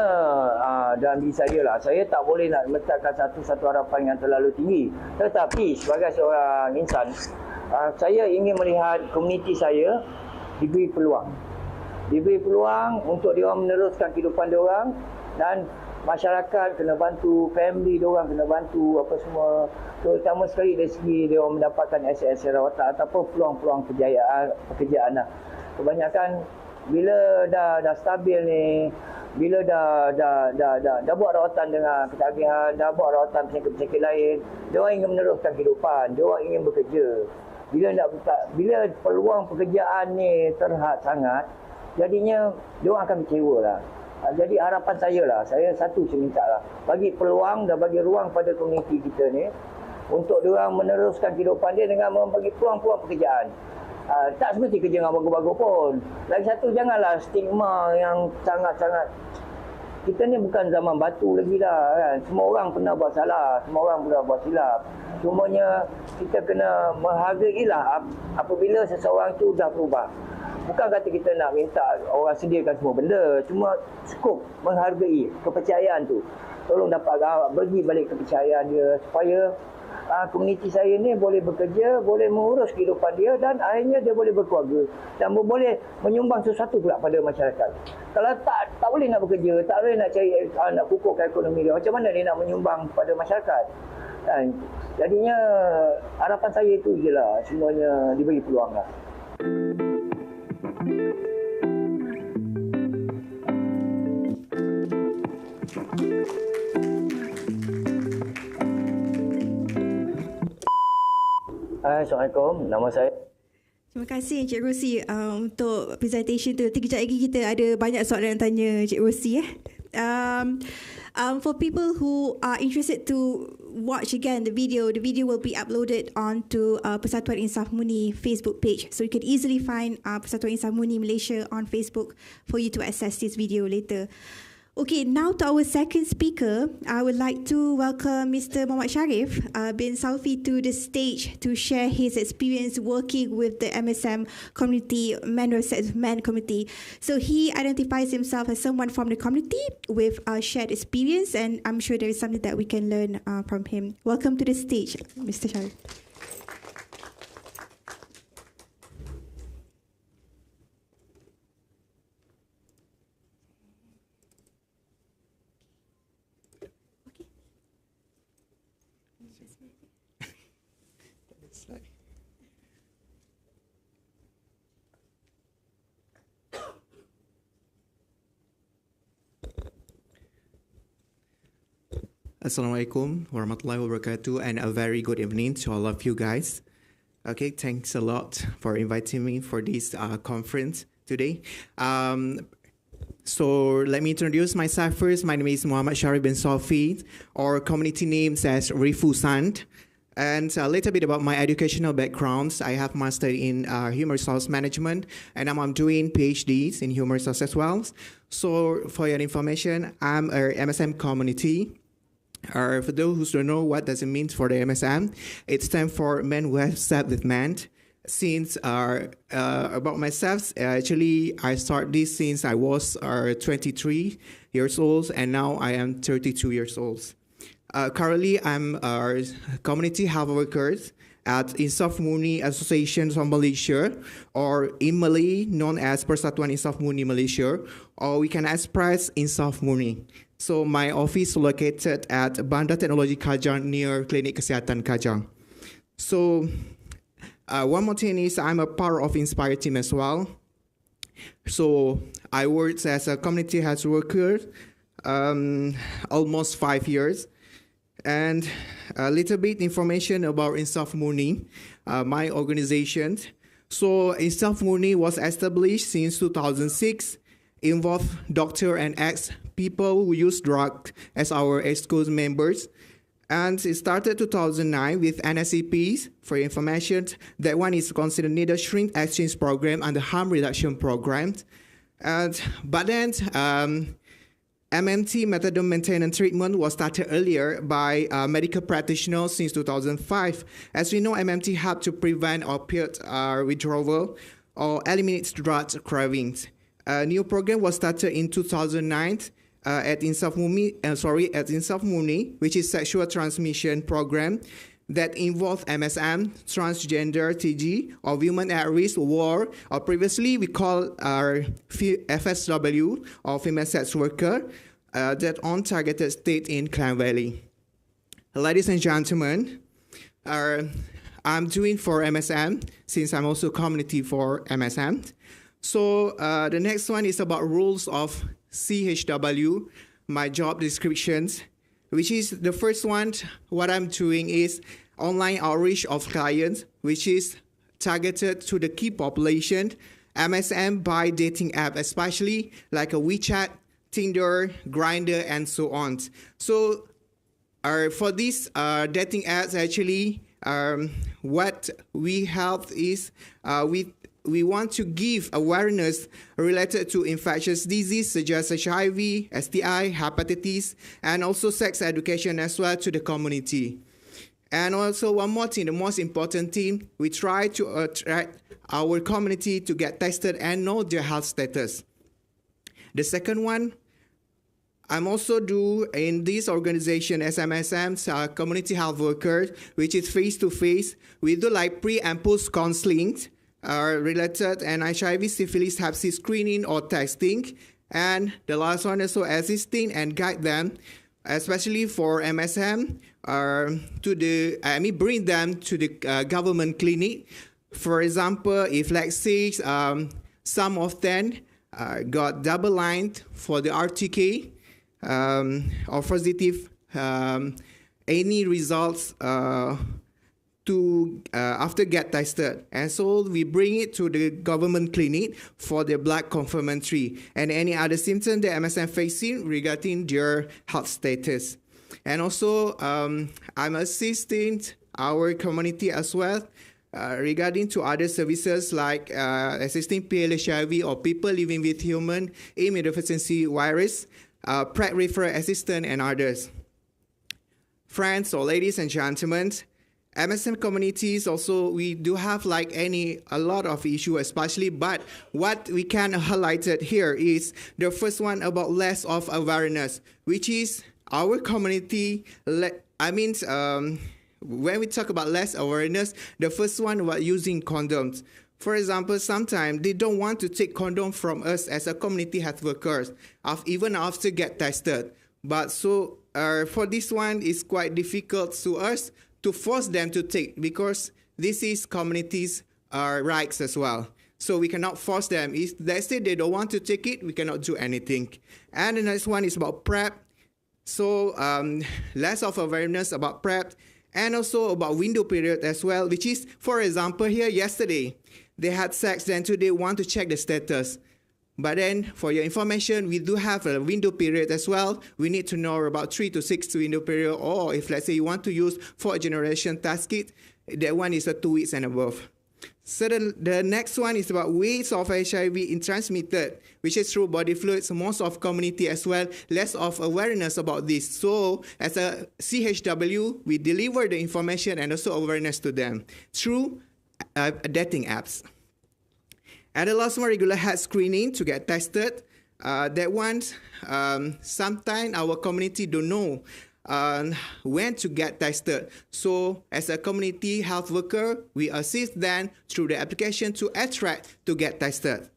dalam diri saya lah, saya tak boleh nak letakkan satu harapan yang terlalu tinggi. Tetapi sebagai seorang insan, saya ingin melihat komuniti saya diberi peluang. Diberi peluang untuk diorang meneruskan kehidupan diorang, dan masyarakat kena bantu, family diorang kena bantu, apa semua. Terutama sekali dari segi dia orang mendapatkan aset-aset rawatan ataupun peluang-peluang pekerjaan lah. Kebanyakan bila dah stabil ni, bila dah buat rawatan dengan ketagihan, dah buat rawatan penyakit-penyakit lain, dia orang ingin meneruskan kehidupan, dia orang ingin bekerja. Bila peluang pekerjaan ni terhad sangat, jadinya dia orang akan kecewa lah. Jadi harapan saya lah, saya minta lah, bagi peluang dan bagi ruang pada komuniti kita ni untuk diorang meneruskan kehidupan dia dengan membagi peluang-peluang pekerjaan. Tak semesti kerja dengan bagus-bagus pun. Lagi satu, janganlah stigma yang sangat-sangat kita ni bukan zaman batu lagi lah kan. Semua orang pernah buat salah, semua orang pernah buat silap. Cumanya kita kena menghargailah apabila seseorang tu dah berubah. Bukan kata kita nak minta orang sediakan semua benda, cuma cukup menghargai kepercayaan tu. Tolong dapat bagi balik kepercayaan dia supaya komuniti saya ni boleh bekerja, boleh mengurus kehidupan dia dan akhirnya dia boleh berkeluarga dan boleh menyumbang sesuatu pula pada masyarakat. Kalau tak boleh nak bekerja, tak boleh nak cari nak kukuhkan ekonomi dia, macam mana dia nak menyumbang kepada masyarakat? Dan jadinya harapan saya itu je lah, semuanya diberi peluang lah. Assalamualaikum, nama saya. Terima kasih Encik Rosi untuk presentation tu. Nanti kejap lagi kita ada banyak soalan yang tanya Encik Rosi. For people who are interested to watch again the video will be uploaded onto Persatuan Insaf Muni Facebook page. So you can easily find Persatuan Insaf Muni Malaysia on Facebook for you to access this video later. Okay, now to our second speaker, I would like to welcome Mr. Muhammad Sharif bin Salfi to the stage to share his experience working with the MSM community, Men community. So he identifies himself as someone from the community with a shared experience, and I'm sure there is something that we can learn from him. Welcome to the stage, Mr. Sharif. Assalamualaikum warahmatullahi wabarakatuh, and a very good evening to all of you guys. Okay, thanks a lot for inviting me for this conference today. So let me introduce myself first. My name is Muhammad Sharif bin Salfi, or community names as Rifusan. And a little bit about my educational backgrounds. I have mastered in human resource management, and I'm doing PhDs in human resource as well. So for your information, I'm a MSM community. For those who don't know what does it mean for the MSM, it stands for Men Who Have Slept with Men. Since about myself, actually I started this since I was 23 years old, and now I am 32 years old. Currently, I'm a community health worker at Insaf Muni Association of Malaysia, or in Malay known as Persatuan Insaf Muni Malaysia, or we can express Insaf Muni. So my office located at Bandar Teknologi Kajang near Klinik Kesihatan Kajang. So one more thing is I'm a part of Inspire team as well. So I worked as a community health worker almost 5 years. And a little bit information about Insaf Muni, my organization. So Insaf Muni was established since 2006, involved doctor and ex-people who use drugs as our ex-school members. And it started 2009 with NSCPs. For information, that one is considered neither shrink exchange program and the harm reduction program. But then MMT, methadone maintenance treatment, was started earlier by medical practitioners since 2005. As we know, MMT helped to prevent opiate withdrawal or eliminate drug cravings. A new program was started in 2009 at Insaf Muni, which is sexual transmission program that involve MSM, transgender, TG, or women at risk war, or previously we call our FSW, or female sex worker, that on targeted state in Klang Valley. Ladies and gentlemen, I'm doing for MSM, since I'm also community for MSM. So the next one is about rules of CHW, my job descriptions, which is the first one. What I'm doing is online outreach of clients, which is targeted to the key population, MSM by dating app, especially like a WeChat, Tinder, Grindr, and so on. So for these dating apps, actually, what we help is with we want to give awareness related to infectious disease such as HIV, STI, hepatitis, and also sex education as well to the community. And also one more thing, the most important thing, we try to attract our community to get tested and know their health status. The second one, I'm also do in this organization, SMSM, community health workers, which is face-to-face. We do like pre and post counseling related and HIV, syphilis, hep C screening or testing. And the last one also assisting and guide them, especially for MSM, bring them to the government clinic. For example, if let's say some of them got double lined for the RTK or positive any results after get tested, and so we bring it to the government clinic for the blood confirmatory and any other symptom that MSM facing regarding their health status. And also I'm assisting our community as well regarding to other services like assisting PLHIV or people living with human immunodeficiency virus, PrEP referral assistant, and others. Friends or ladies and gentlemen, MSM communities also, we do have like a lot of issues especially, but what we can highlight it here is the first one about less of awareness, which is our community, when we talk about less awareness, the first one about using condoms. For example, sometimes they don't want to take condom from us as a community health workers, even after get tested. But so for this one, it's quite difficult to us to force them to take, because this is communities' rights as well. So we cannot force them. If they say they don't want to take it, we cannot do anything. And the next one is about PrEP. So less of awareness about PrEP, and also about window period as well, which is, for example, here yesterday, they had sex, then today want to check the status. But then, for your information, we do have a window period as well. We need to know about 3 to 6 window period, or if let's say you want to use 4th generation test kit, that one is 2 weeks and above. So the next one is about ways of HIV in transmitted, which is through body fluids. Most of community as well, less of awareness about this. So as a CHW, we deliver the information and also awareness to them through dating apps. And the last one, regular health screening to get tested. That one, sometimes our community don't know when to get tested. So as a community health worker, we assist them through the application to attract to get tested.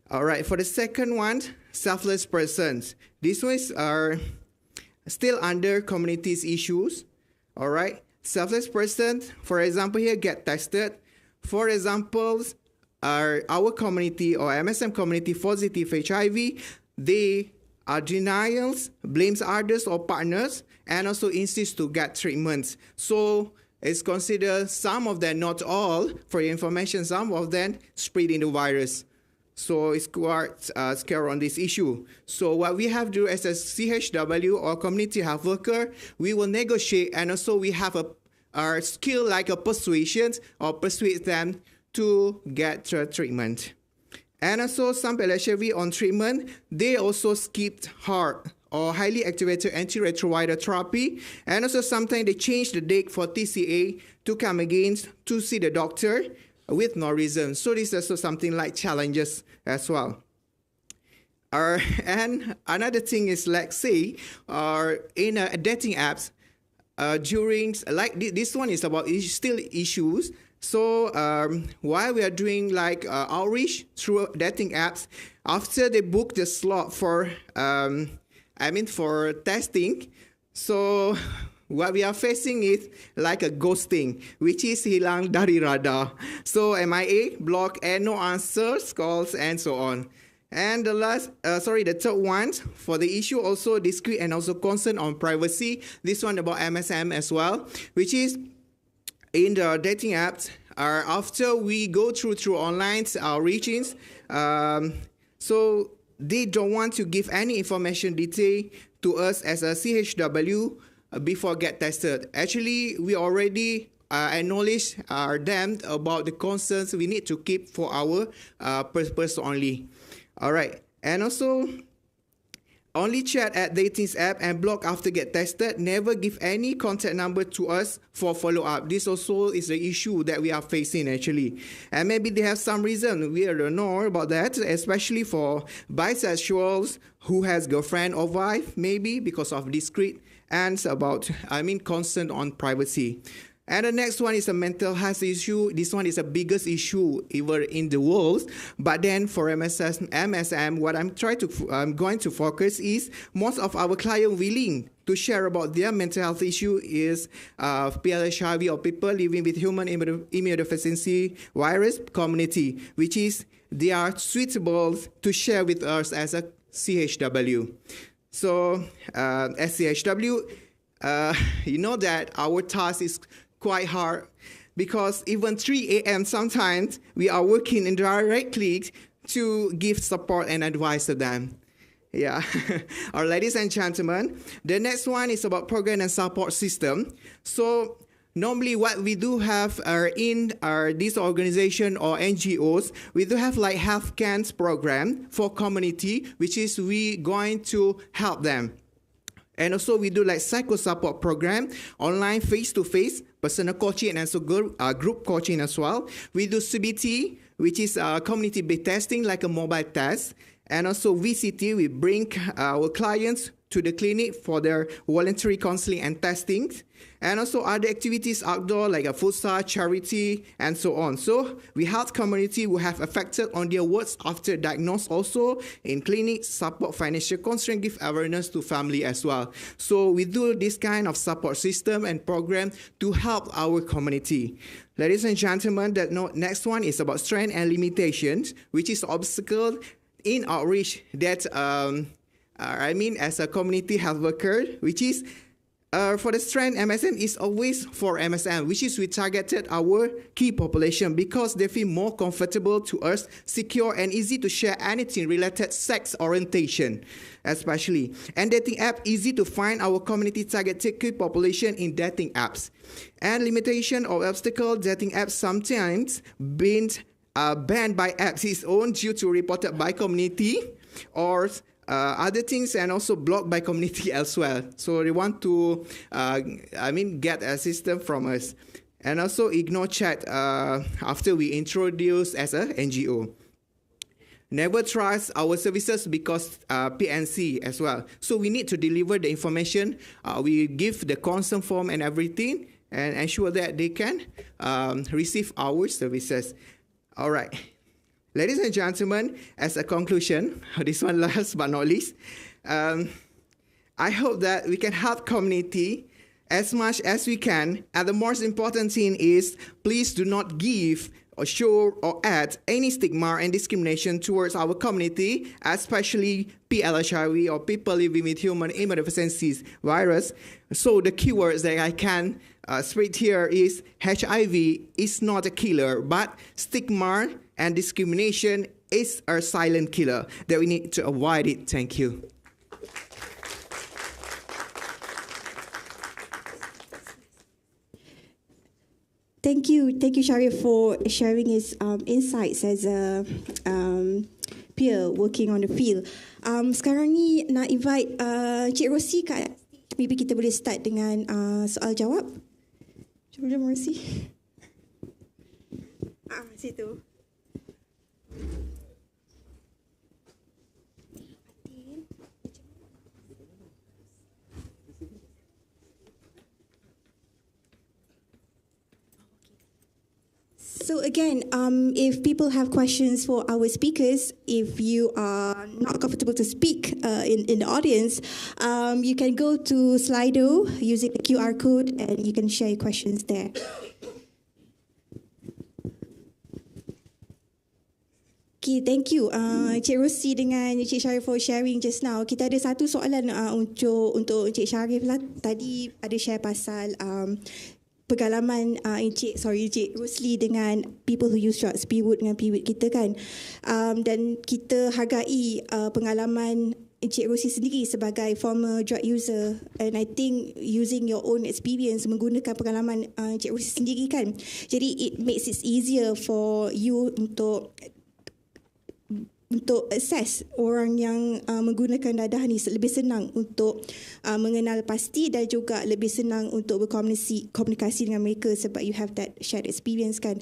All right, for the second one, selfless persons. These ones are still under communities issues. All right, selfless persons, for example, here get tested. For example, our community or MSM community positive HIV, they are denials, blames others or partners, and also insist to get treatments. So it's considered some of them, not all, for your information, some of them spreading the virus. So it's quite scary on this issue. So what we have to do as a CHW or community health worker, we will negotiate, and also we have our skill like a persuasion or persuade them to get treatment. And also some PLHIV on treatment, they also skipped hard or highly activated antiretroviral therapy. And also sometimes they change the date for TCA to come again to see the doctor with no reason. So this is also something like challenges as well. And another thing is, let's say, in dating apps, during, like this one is about still issues. So while we are doing like outreach through dating apps, after they book the slot for, for testing, so what we are facing is like a ghosting, which is hilang dari radar. So MIA, block, and no answers, calls, and so on. And the third one, for the issue also discreet and also concern on privacy. This one about MSM as well, which is in the dating apps, after we go through online outreachings, so they don't want to give any information detail to us as a CHW before get tested. Actually, we already acknowledge them about the concerns we need to keep for our purpose only. All right. And also, only chat at datings app and block after get tested. Never give any contact number to us for follow-up. This also is the issue that we are facing actually. And maybe they have some reason. We don't know about that, especially for bisexuals who has girlfriend or wife, maybe because of discreet and about, concern on privacy. And the next one is a mental health issue. This one is the biggest issue ever in the world. But then for MSM, what I'm going to focus is most of our clients willing to share about their mental health issue is PLH/HIV or people living with human immunodeficiency virus community, which is they are suitable to share with us as a CHW. So as CHW, you know that our task is quite hard because even 3 a.m. sometimes we are working indirectly to give support and advice to them. Yeah. All right, ladies and gentlemen, the next one is about program and support system. So normally what we do have in this organization or NGOs, we do have like health camps program for community, which is we going to help them. And also we do like psycho support program, online face-to-face, personal coaching and also group coaching as well. We do CBT, which is community-based testing like a mobile test. And also VCT, we bring our clients to the clinic for their voluntary counseling and testing. And also other activities outdoor like a futsal, charity, and so on. So we help community who have affected on their wards after diagnosis also in clinic, support financial constraint, give awareness to family as well. So we do this kind of support system and program to help our community. Ladies and gentlemen, the next one is about strength and limitations, which is obstacle in outreach that as a community health worker, which is for the strength MSM is always for MSM, which is we targeted our key population because they feel more comfortable to us, secure and easy to share anything related sex orientation, especially. And dating app easy to find our community targeted key population in dating apps. And limitation or obstacle dating apps sometimes been banned by apps its own due to reported by community or other things and also blocked by community as well. So they want to, get assistance from us. And also ignore chat after we introduce as a NGO. Never trust our services because PNC as well. So we need to deliver the information. We give the consent form and everything and ensure that they can receive our services. All right. Ladies and gentlemen, as a conclusion, this one last but not least, I hope that we can help community as much as we can. And the most important thing is, please do not give or show or add any stigma and discrimination towards our community, especially PLH/HIV or people living with human immunodeficiency virus. So the keywords that I can spread here is HIV is not a killer, but stigma and discrimination is a silent killer that we need to avoid it. Thank you. Thank you, Sharif, for sharing his insights as a peer working on the field. Sekarang ni nak invite Cik Rosie kat. Maybe kita boleh start dengan soal jawab. Jom Rosie. Situ. So again, if people have questions for our speakers, if you are not comfortable to speak in the audience, you can go to Slido using the QR code and you can share your questions there. Okay, thank you Cik Rosie dengan Cik Sharif for sharing just now. Kita ada satu soalan untuk Cik Sharif lah. Tadi ada share pasal pengalaman Cik Rosli dengan people who use drugs, PWOD dengan PWID kita kan. Dan kita hargai pengalaman Encik Rosie sendiri sebagai former drug user, and I think using your own experience, menggunakan pengalaman Encik Rosie sendiri kan, jadi it makes it easier for you untuk assess orang yang menggunakan dadah ni, lebih senang untuk mengenal pasti dan juga lebih senang untuk berkomunikasi dengan mereka sebab you have that shared experience kan.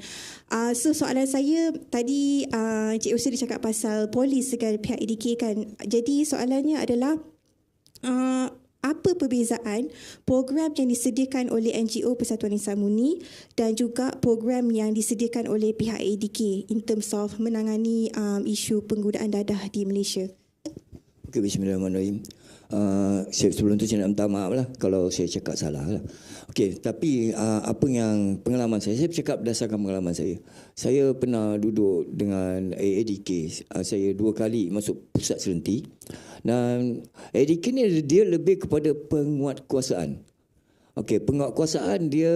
So soalan saya tadi, Encik Rosie dia cakap pasal polis dengan pihak EDK kan. Jadi soalannya adalah apa perbezaan program yang disediakan oleh NGO Persatuan Insan Murni dan juga program yang disediakan oleh pihak ADK in terms of menangani isu penggunaan dadah di Malaysia? Okay, bismillahirrahmanirrahim. Sebelum tu saya nak minta maaf lah kalau saya cakap salah lah. Okey, tapi apa yang pengalaman saya bercakap berdasarkan pengalaman saya. Saya pernah duduk dengan ADK. Saya 2 kali masuk pusat serenti. Dan ADK ni dia lebih kepada penguatkuasaan. Okey, penguatkuasaan dia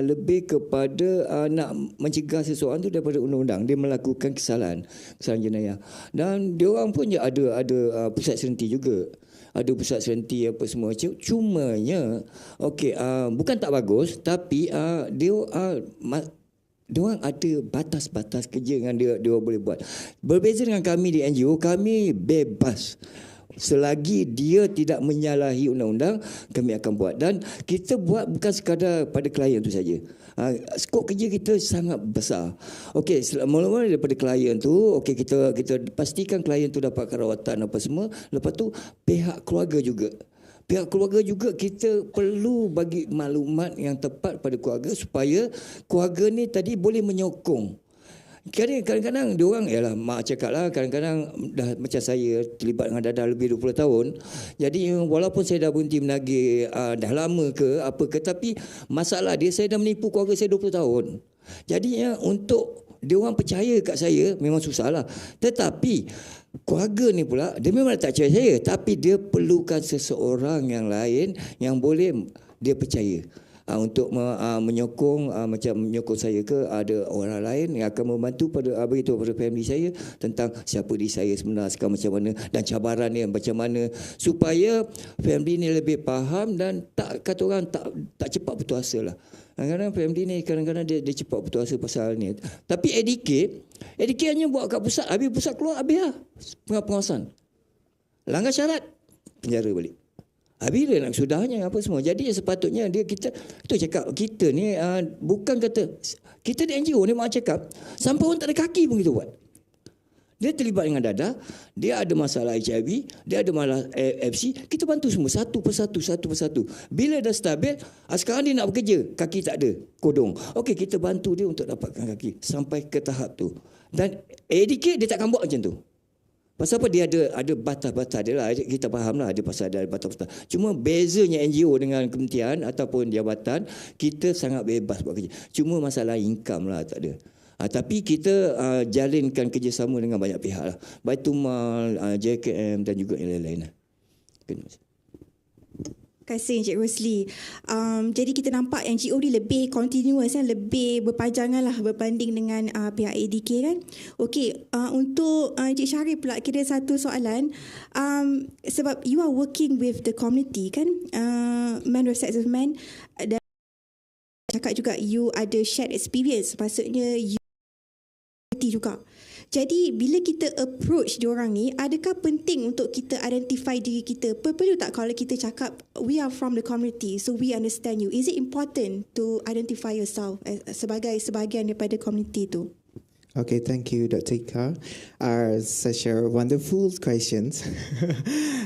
lebih kepada nak mencegah seseorang tu daripada undang-undang dia melakukan kesalahan jenayah. Dan dia orang pun ada pusat serenti juga. Ada pusat serenti apa semua. Cumanya okey, bukan tak bagus, tapi dia orang ada batas-batas kerja yang dia boleh buat. Berbeza dengan kami di NGO, kami bebas. Selagi dia tidak menyalahi undang-undang, kami akan buat. Dan kita buat bukan sekadar pada klien tu saja. Skop kerja kita sangat besar. Okey, mula-mula daripada klien tu, okey, kita pastikan klien tu dapat rawatan apa semua. Lepas tu pihak keluarga juga. Pihak keluarga juga kita perlu bagi maklumat yang tepat pada keluarga supaya keluarga ni tadi boleh menyokong. Kadang-kadang diorang, yalah mak cakap lah, kadang-kadang dah macam saya terlibat dengan dadah lebih 20 tahun. Jadi walaupun saya dah berhenti menagih dah lama ke apa ke, tapi masalah dia saya dah menipu keluarga saya 20 tahun. Jadi untuk diorang percaya kat saya memang susah lah. Tetapi keluarga ni pula dia memang tak percaya saya, tapi dia perlukan seseorang yang lain yang boleh dia percaya. Untuk menyokong macam menyokong saya ke, ada orang lain yang akan membantu beritahu pada family saya tentang siapa diri saya sebenar sekarang macam mana dan cabaran dia macam mana supaya family ni lebih faham dan tak kata orang tak cepat putus asa lah. Kadang-kadang family ni kadang-kadang dia cepat putus asa pasal ni. Tapi ADK hanya buat kat pusat, habis pusat keluar habis lah pengawasan. Langgar syarat penjara balik. Bila nak sudahnya apa semua. Jadi sepatutnya kita cakap kita ni bukan kata kita di NGO ni mak cakap sampai orang tak ada kaki pun kita buat. Dia terlibat dengan dadah, dia ada masalah HIV, dia ada masalah FC, kita bantu semua satu persatu. Bila dah stabil, sekarang dia nak bekerja, kaki tak ada, kodong. Okey, kita bantu dia untuk dapatkan kaki sampai ke tahap tu. Dan ADK dia takkan buat macam tu. Pasal apa? Dia ada batas-batas dia lah. Kita faham lah ada pasal ada batas-batas. Cuma bezanya NGO dengan kementerian ataupun jabatan, kita sangat bebas buat kerja. Cuma masalah income lah tak ada. Tapi kita jalinkan kerjasama dengan banyak pihak lah. Baitumal, JKM dan juga yang lain-lain lah. Terima kasih. Terima kasih Encik Rosli. Jadi kita nampak NGO ni lebih continuous, lebih berpanjangan lah berbanding dengan pihak ADK kan. Okey, untuk Encik Syarif pula kira satu soalan. Sebab you are working with the community kan, man with sex of man, dan cakap juga you ada shared experience, maksudnya you juga. Jadi bila kita approach diorang ni, adakah penting untuk kita identify diri kita? Perlu tak kalau kita cakap we are from the community, so we understand you? Is it important to identify yourself sebagai sebahagian daripada community tu? Okay, thank you, Dr. Ika. Such a wonderful questions.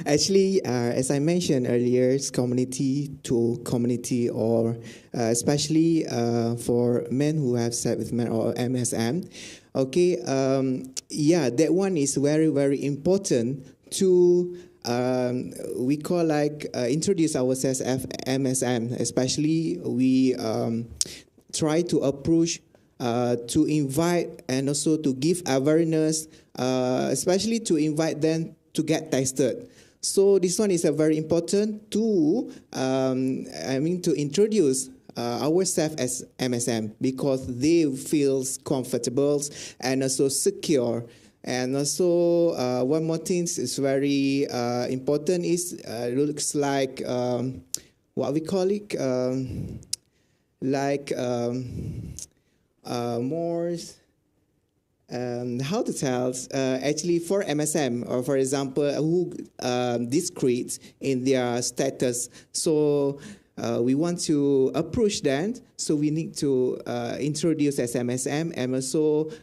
Actually, as I mentioned earlier, it's community to community, or especially for men who have sex with men or MSM. Okay, that one is very, very important to we call introduce ourselves as MSM. Especially we try to approach to invite and also to give awareness, especially to invite them to get tested. So this one is a very important to to introduce ourselves as MSM, because they feel comfortable and also secure And also, one more thing is very important is looks like what we call it, like more. How to tell? Actually, for MSM, or for example, who discreet in their status. So we want to approach that. So we need to introduce as MSM, and also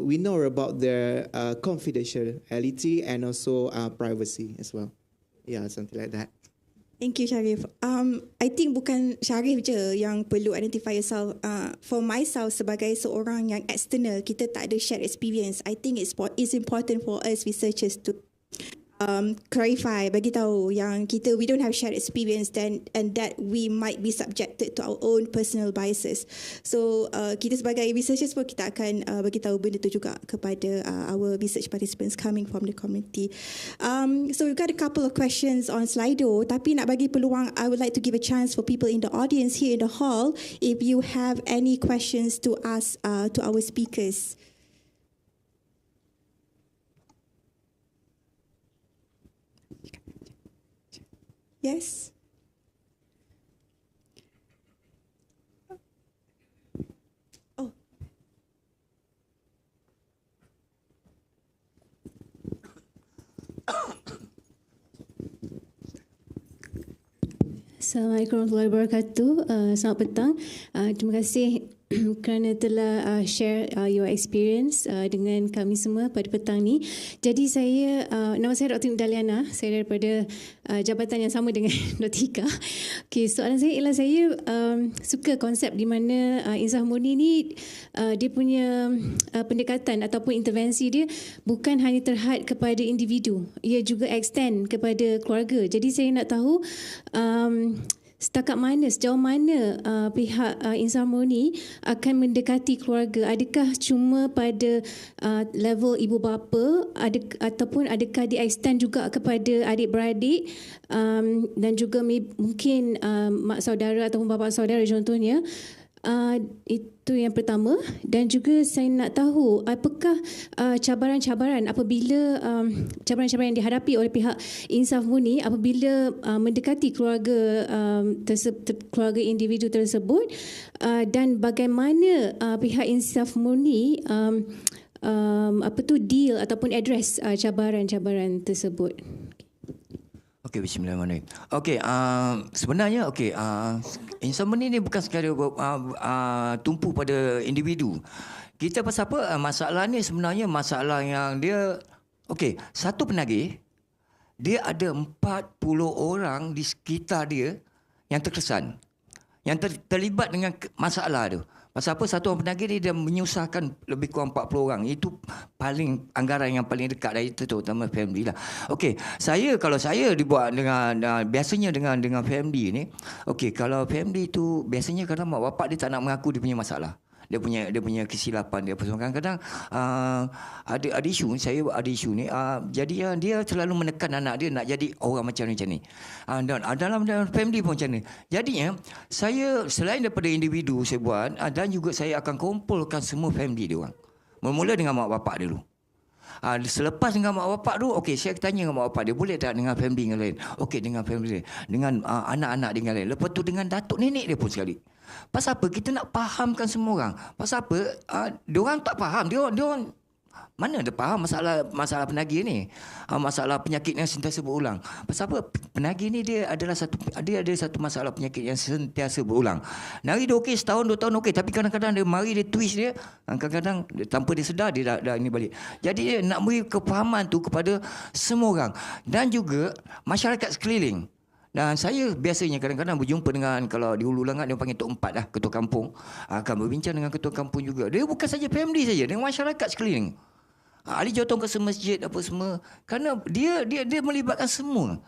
we know about their confidentiality and also privacy as well. Yeah, something like that. Thank you, Sharif. I think bukan Sharif je yang perlu identify yourself. For myself, sebagai seorang yang external, kita tak ada shared experience. I think it's important for us researchers to clarify, bagi tahu yang we don't have shared experience and that we might be subjected to our own personal biases. So kita sebagai researchers pun kita akan bagi tahu benda tu juga kepada our research participants coming from the community. So we've got a couple of questions on Slido, tapi nak bagi peluang, I would like to give a chance for people in the audience here in the hall if you have any questions to ask to our speakers. Yes. Oh. Assalamualaikum warahmatullahi wabarakatuh. Selamat petang. Terima kasih kerana telah share your experience dengan kami semua pada petang ni. Jadi saya, nama saya Dr. Daliana, saya daripada jabatan yang sama dengan Dr. Ika. Okay, soalan saya ialah saya suka konsep di mana insaf murni ni dia punya pendekatan ataupun intervensi dia bukan hanya terhad kepada individu, ia juga extend kepada keluarga. Jadi saya nak tahu sejauh mana pihak insaf murni akan mendekati keluarga? Adakah cuma pada level ibu bapa ataupun adakah di extend juga kepada adik-beradik dan juga mungkin mak saudara ataupun bapa saudara contohnya? Itu yang pertama. Dan juga saya nak tahu apakah cabaran-cabaran apabila cabaran-cabaran yang dihadapi oleh pihak insaf murni apabila mendekati keluarga keluarga individu tersebut, dan bagaimana pihak insaf murni deal ataupun address cabaran-cabaran tersebut. Okey, bismillahirrahmanirrahim. Okey, sebenarnya insaf murni ni bukan sekadar tumpu pada individu. Kita pasal apa? Masalah ni sebenarnya masalah yang dia satu penagih dia ada 40 orang di sekitar dia yang terkesan, yang terlibat dengan masalah tu. Pasal apa? Satu orang penagih dia menyusahkan lebih kurang 40 orang. Itu paling anggaran yang paling dekat dari itu, terutama family lah. Kalau saya dibuat dengan biasanya dengan family ni, kalau family tu biasanya kadang mak bapak dia tak nak mengaku dia punya masalah. Dia punya kesilapan dia. Kadang-kadang ada isu, saya ada isu ni. Jadi dia selalu menekan anak dia nak jadi orang macam ni. Dan dalam family pun macam ni. Jadinya saya selain daripada individu saya buat, dan juga saya akan kumpulkan semua family dia orang. Bermula dengan mak bapak dia dulu. Selepas dengan mak bapak tu, saya tanya dengan mak bapak dia, boleh tak dengan family yang lain? Dengan family dia, dengan anak-anak dia yang lain. Lepas tu dengan datuk nenek dia pun sekali. Pasal apa? Kita nak fahamkan semua orang. Pasal apa? Diorang tak faham. Diorang mana ada faham masalah penagih ni? Masalah penyakit yang sentiasa berulang. Pasal apa? Penagih ni dia ada satu masalah penyakit yang sentiasa berulang. Nari dia setahun, 2 tahun tapi kadang-kadang dia mari dia twist dia. Kadang-kadang tanpa dia sedar dia dah ini balik. Jadi dia nak beri kefahaman tu kepada semua orang dan juga masyarakat sekeliling. Dan saya biasanya kadang-kadang berjumpa dengan, kalau di Hulu Langat dia panggil Tok 4 lah, ketua kampung. Akan berbincang dengan ketua kampung juga. Dia bukan saja family saja, dengan masyarakat sekeliling. Ahli jawatan kuasa masjid apa semua. Kerana dia melibatkan semua.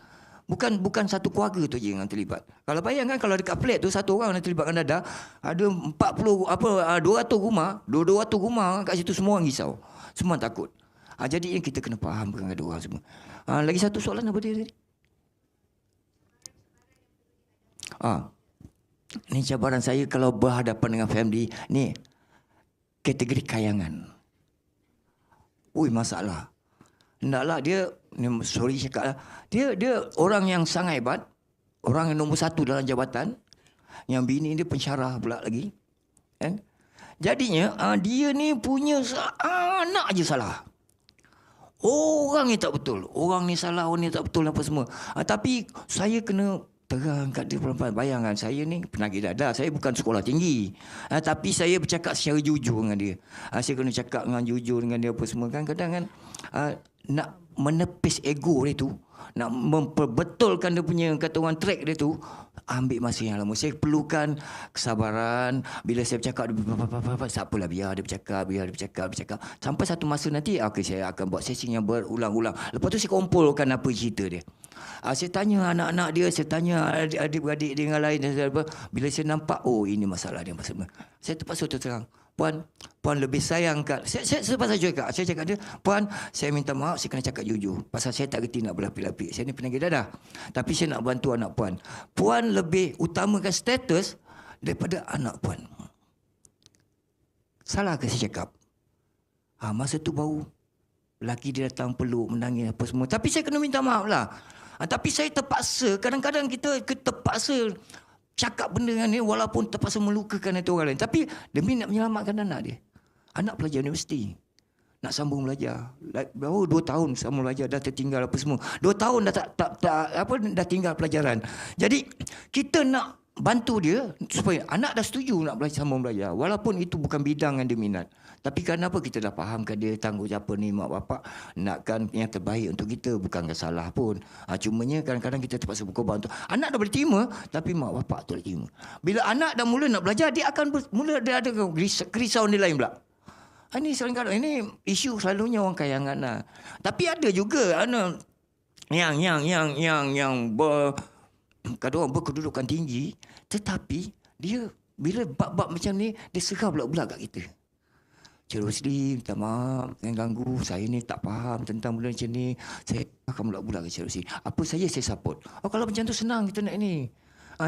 Bukan satu keluarga tu je yang terlibat. Kalau bayangkan kalau dekat flat tu satu orang yang terlibatkan dadah, ada 200 rumah, 200 rumah kat situ, semua orang risau. Semua takut. Jadi kita kena fahamkan ada orang semua. Lagi satu soalan apa dia tadi? Ni cabaran saya kalau berhadapan dengan family ni, kategori kayangan. masalah. Hendaklah dia, sorry cakap lah, dia orang yang sangat hebat, orang yang nombor 1 dalam jabatan, yang bini dia pensyarah pula lagi. Kan? Jadinya dia ni punya anak je salah. Orang ni tak betul. Orang ni salah, orang ni tak betul apa semua. Tapi saya kena terang kat dia pelan-pelan. Bayangkan saya ni penagih dada. Saya bukan sekolah tinggi. Tapi saya bercakap secara jujur dengan dia. Saya kena cakap dengan jujur dengan dia apa semua. Kadang-kadang kan nak menepis ego dia tu, nak memperbetulkan dia punya kata orang track dia tu, ambil masa yang lama. Saya perlukan kesabaran. Bila saya bercakap, tak apalah, biar dia bercakap. Sampai satu masa nanti, saya akan buat sesi yang berulang-ulang. Lepas tu saya kumpulkan apa cerita dia. Saya tanya anak-anak dia, saya tanya adik-beradik dia yang lain. Bila saya nampak, ini masalah dia. Saya terpaksa terang. Puan lebih sayang kat saya pasal cakap. Saya cakap dia, Puan, saya minta maaf, saya kena cakap jujur. Pasal saya tak reti nak berlapik-lapik. Saya ni penagih dadah. Tapi saya nak bantu anak Puan. Puan lebih utamakan status daripada anak Puan. Salah ke saya cakap? Masa tu baru lelaki dia datang peluk, menangis apa semua. Tapi saya kena minta maaf lah. Tapi saya terpaksa, kadang-kadang kita terpaksa cakap benda dengan dia walaupun terpaksa melukakan hati orang lain. Tapi demi nak menyelamatkan anak dia. Anak pelajar universiti. Nak sambung belajar. Baru 2 tahun sambung belajar, dah tertinggal apa semua. 2 tahun dah tinggal pelajaran. Jadi kita nak bantu dia supaya anak dah setuju nak sambung belajar. Walaupun itu bukan bidang yang dia minat. Tapi kenapa kita dah fahamkan dia tanggungjawab ni mak bapak nakkan yang terbaik untuk kita, bukan salah pun. Cumanya kadang-kadang kita terpaksa berkorban untuk anak dah boleh terima, tapi mak bapak tak boleh terima. Bila anak dah mula nak belajar, dia akan mula dia ada kerisauan dia lain pula. Ini kadang-kadang ini isu selalunya orang kayangan lah. Tapi ada juga yang kata orang berkedudukan tinggi, tetapi dia bila bab-bab macam ni dia serah pula kat kita. Cik Rosli, minta maaf, jangan ganggu. Saya ni tak faham tentang benda macam ni. Saya akan bulat-bulat ke Cik Rosli. Apa saja saya support. Kalau macam tu senang kita nak ni.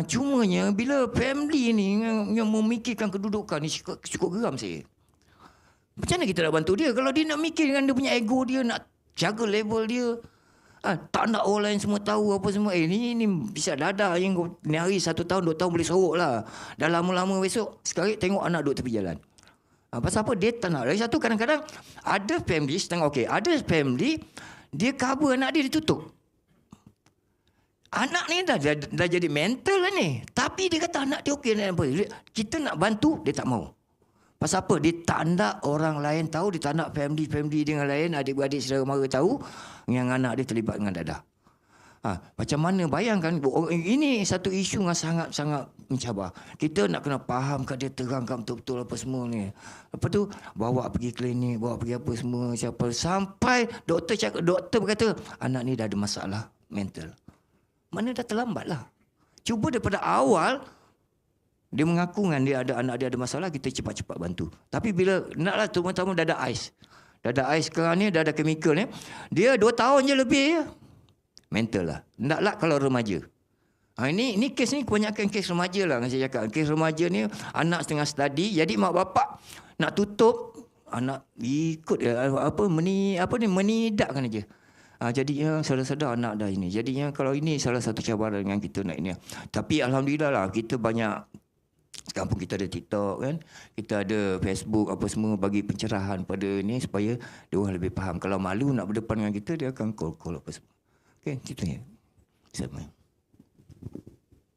Cumanya bila family ni yang memikirkan kedudukan ni cukup geram saya. Macam mana kita nak bantu dia? Kalau dia nak mikir dengan dia punya ego dia, nak jaga level dia. Tak nak orang lain semua tahu apa semua. Ni bisa dadah yang ni hari 1 tahun 2 tahun boleh sorok lah. Dah lama-lama besok sekali tengok anak duduk tepi jalan. Pasal apa? Dia tak nak. Lagi satu, kadang-kadang ada family setengah okey. Ada family dia cover anak dia tutup. Anak ni dah jadi mental lah ni. Tapi dia kata anak dia okey. Kita nak bantu, dia tak mau. Pasal apa? Dia tak nak orang lain tahu. Dia tak nak family dia dengan lain, adik-beradik saudara mara tahu yang anak dia terlibat dengan dadah. Macam mana, bayangkan, ini satu isu yang sangat-sangat mencabar. Kita nak kena faham kat dia, terangkan betul-betul apa semua ni. Lepas tu bawa pergi klinik, bawa pergi apa semua, siapa, sampai doktor berkata anak ni dah ada masalah mental. Mana dah terlambat lah. Cuba daripada awal dia mengaku dengan dia ada anak dia ada masalah, kita cepat-cepat bantu. Tapi bila naklah terutama dah ada ais. Dah ada ais sekarang ni, dah ada chemical ni. Dia 2 tahun je lebih ya. Mental lah. Naklah kalau remaja. Ini kes ni kebanyakan kes remaja lah. Saya cakap kes remaja ni anak setengah study, jadi mak bapak nak tutup anak ikut menidakkan aja. Jadinya sadar-sadar anak dah ini. Jadinya kalau ini salah satu cabaran yang kita nak ini. Tapi alhamdulillah lah kita banyak. Sekarang pun kita ada TikTok kan, kita ada Facebook apa semua bagi pencerahan pada ni supaya dia orang lebih faham. Kalau malu nak berdepan dengan kita, dia akan call apa semua. Okey, itu ya.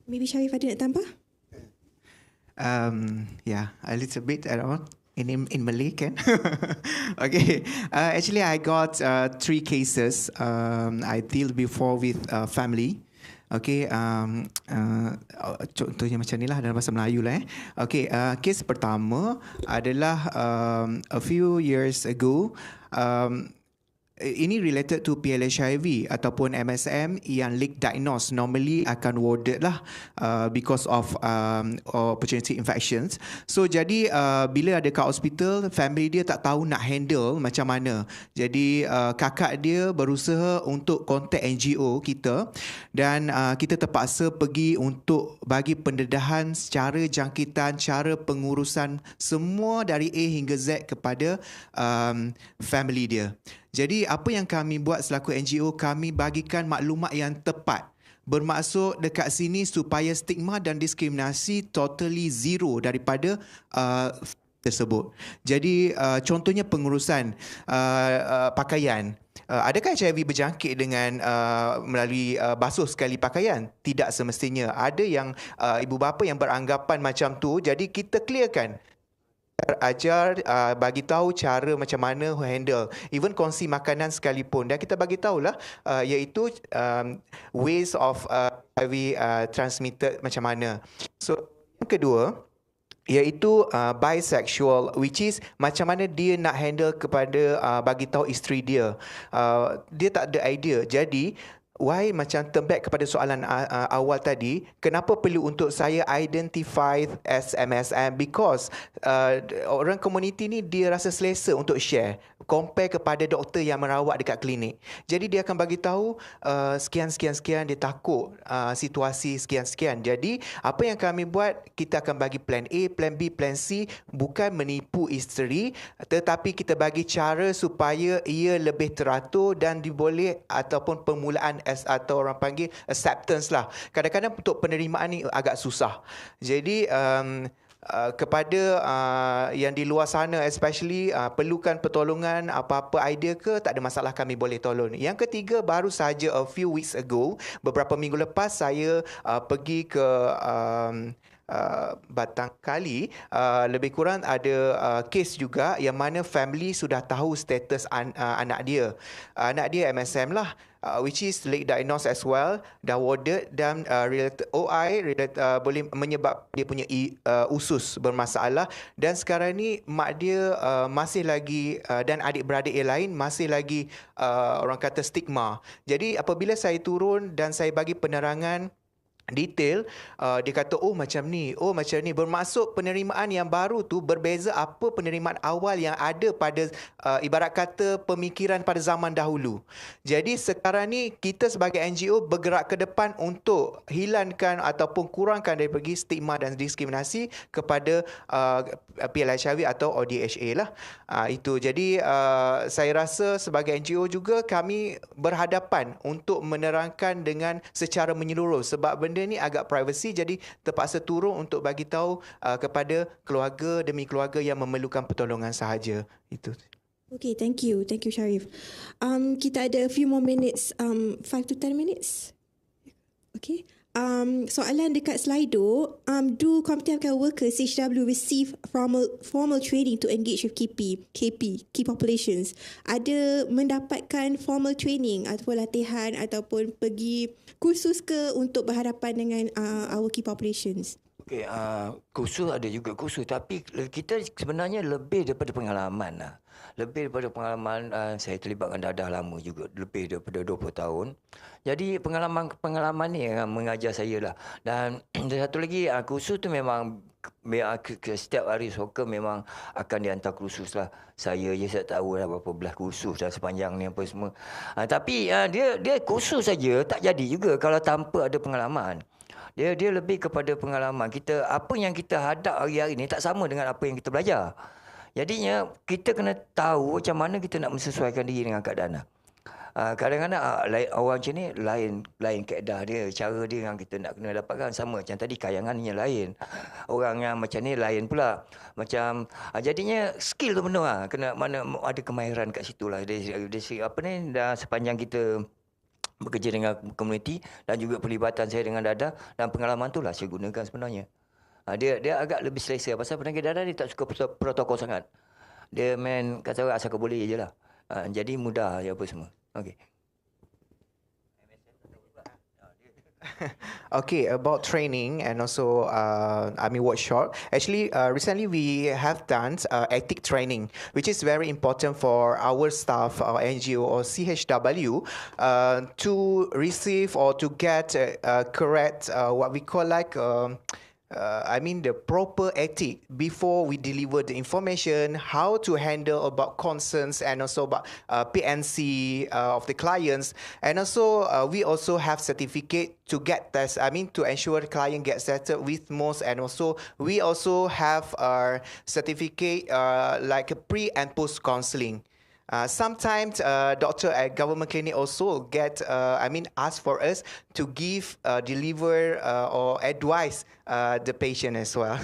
Maybe Sharif ada nak tambah? Yeah, a little bit around in Malay kan. Okay, actually I got 3 cases. I deal before with family. Okay, contohnya macam ni lah dalam bahasa Melayu lah. Okay, kes pertama adalah a few years ago, ini related to PLHIV ataupun MSM yang leak diagnosed normally akan warded lah because of opportunity infections. So jadi bila ada kat hospital, family dia tak tahu nak handle macam mana. Jadi kakak dia berusaha untuk contact NGO kita dan kita terpaksa pergi untuk bagi pendedahan secara jangkitan, cara pengurusan semua dari A hingga Z kepada family dia. Jadi apa yang kami buat selaku NGO, kami bagikan maklumat yang tepat. Bermaksud dekat sini supaya stigma dan diskriminasi totally zero daripada tersebut. Jadi contohnya pengurusan pakaian. Adakah HIV berjangkit dengan melalui basuh sekali pakaian? Tidak semestinya. Ada yang ibu bapa yang beranggapan macam tu, jadi kita clearkan. Ajar, bagi tahu cara macam mana handle even kongsi makanan sekalipun, dan kita bagi tahulah iaitu ways of HIV transmitted macam mana. So yang kedua iaitu bisexual, which is macam mana dia nak handle kepada bagi tahu isteri dia. Dia tak ada idea. Jadi why macam turn back kepada soalan awal tadi, kenapa perlu untuk saya identify as MSM? Because orang komuniti ni dia rasa selesa untuk share compare kepada doktor yang merawat dekat klinik. Jadi dia akan bagi tahu sekian, dia takut situasi sekian. Jadi apa yang kami buat, kita akan bagi plan A, plan B, plan C, bukan menipu isteri, tetapi kita bagi cara supaya ia lebih teratur dan diboleh ataupun permulaan atau orang panggil acceptance lah. Kadang-kadang untuk penerimaan ni agak susah. Jadi kepada yang di luar sana especially perlukan pertolongan apa-apa idea ke, tak ada masalah, kami boleh tolong. Yang ketiga, baru saja a few weeks ago, beberapa minggu lepas saya pergi ke Batang Kali, lebih kurang ada kes juga yang mana family sudah tahu status anak dia. Anak dia MSM lah, which is late diagnosed as well, dah warded dan related OI boleh menyebab dia punya usus bermasalah, dan sekarang ni mak dia masih lagi dan adik-beradik yang lain masih lagi orang kata stigma. Jadi apabila saya turun dan saya bagi penerangan detail, dia kata macam ni, bermaksud penerimaan yang baru tu berbeza apa penerimaan awal yang ada pada ibarat kata pemikiran pada zaman dahulu. Jadi sekarang ni kita sebagai NGO bergerak ke depan untuk hilangkan ataupun kurangkan daripada stigma dan diskriminasi kepada PLHIV atau ODHA lah. Itu. Jadi saya rasa sebagai NGO juga kami berhadapan untuk menerangkan dengan secara menyeluruh, sebab benda ni agak privacy, jadi terpaksa turun untuk bagi tahu kepada keluarga demi keluarga yang memerlukan pertolongan sahaja. Itu. Okay, thank you Sharif. Kita ada a few more minutes, 5 to 10 minutes. Okay. Soalan dekat Slido, do community healthcare workers CHW receive formal training to engage with key populations? Ada mendapatkan formal training ataupun latihan ataupun pergi kursus ke untuk berhadapan dengan our key populations? Okey, kursus ada juga kursus, tapi kita sebenarnya lebih daripada pengalaman lah. Lebih daripada pengalaman, saya terlibat dengan Dadah lama juga, lebih daripada 20 tahun. Jadi pengalaman ni yang mengajar saya lah. Dan satu lagi, kursus tu memang setiap hari sokong memang akan dihantar kursus lah. Saya tak tahu lah berapa belas kursus dah sepanjang ni apa semua. Tapi dia kursus saja tak jadi juga kalau tanpa ada pengalaman. Dia lebih kepada pengalaman. Apa yang kita hadap hari-hari ni tak sama dengan apa yang kita belajar. Jadinya kita kena tahu macam mana kita nak menyesuaikan diri dengan keadaan. Kadang-kadang orang macam ni lain kaedah dia, cara dia yang kita nak kena dapatkan sama. Macam tadi kayangannya lain. Orang yang macam ni lain pula. Macam jadinya skill tu penuh lah. Kena mana ada kemahiran kat situ lah. Dah sepanjang kita bekerja dengan komuniti dan juga pelibatan saya dengan Dadah, dan pengalaman tu lah saya gunakan sebenarnya. Dia agak lebih selesa pasal penagih Dadah dia tak suka protokol sangat. Dia main kata asal kau boleh je lah. Jadi mudah je apa semua. Okey. Okay, about training and also, workshop. Actually, recently we have done ethic training, which is very important for our staff, our NGO or CHW, to receive or to get correct what we call like. The proper ethic before we deliver the information, how to handle about concerns and also about PNC of the clients. And also, we also have certificate to get test, to ensure the client gets tested with most. And also, we also have our certificate like a pre and post counseling. Sometimes doctor at government clinic also ask for us to give, deliver or advise the patient as well.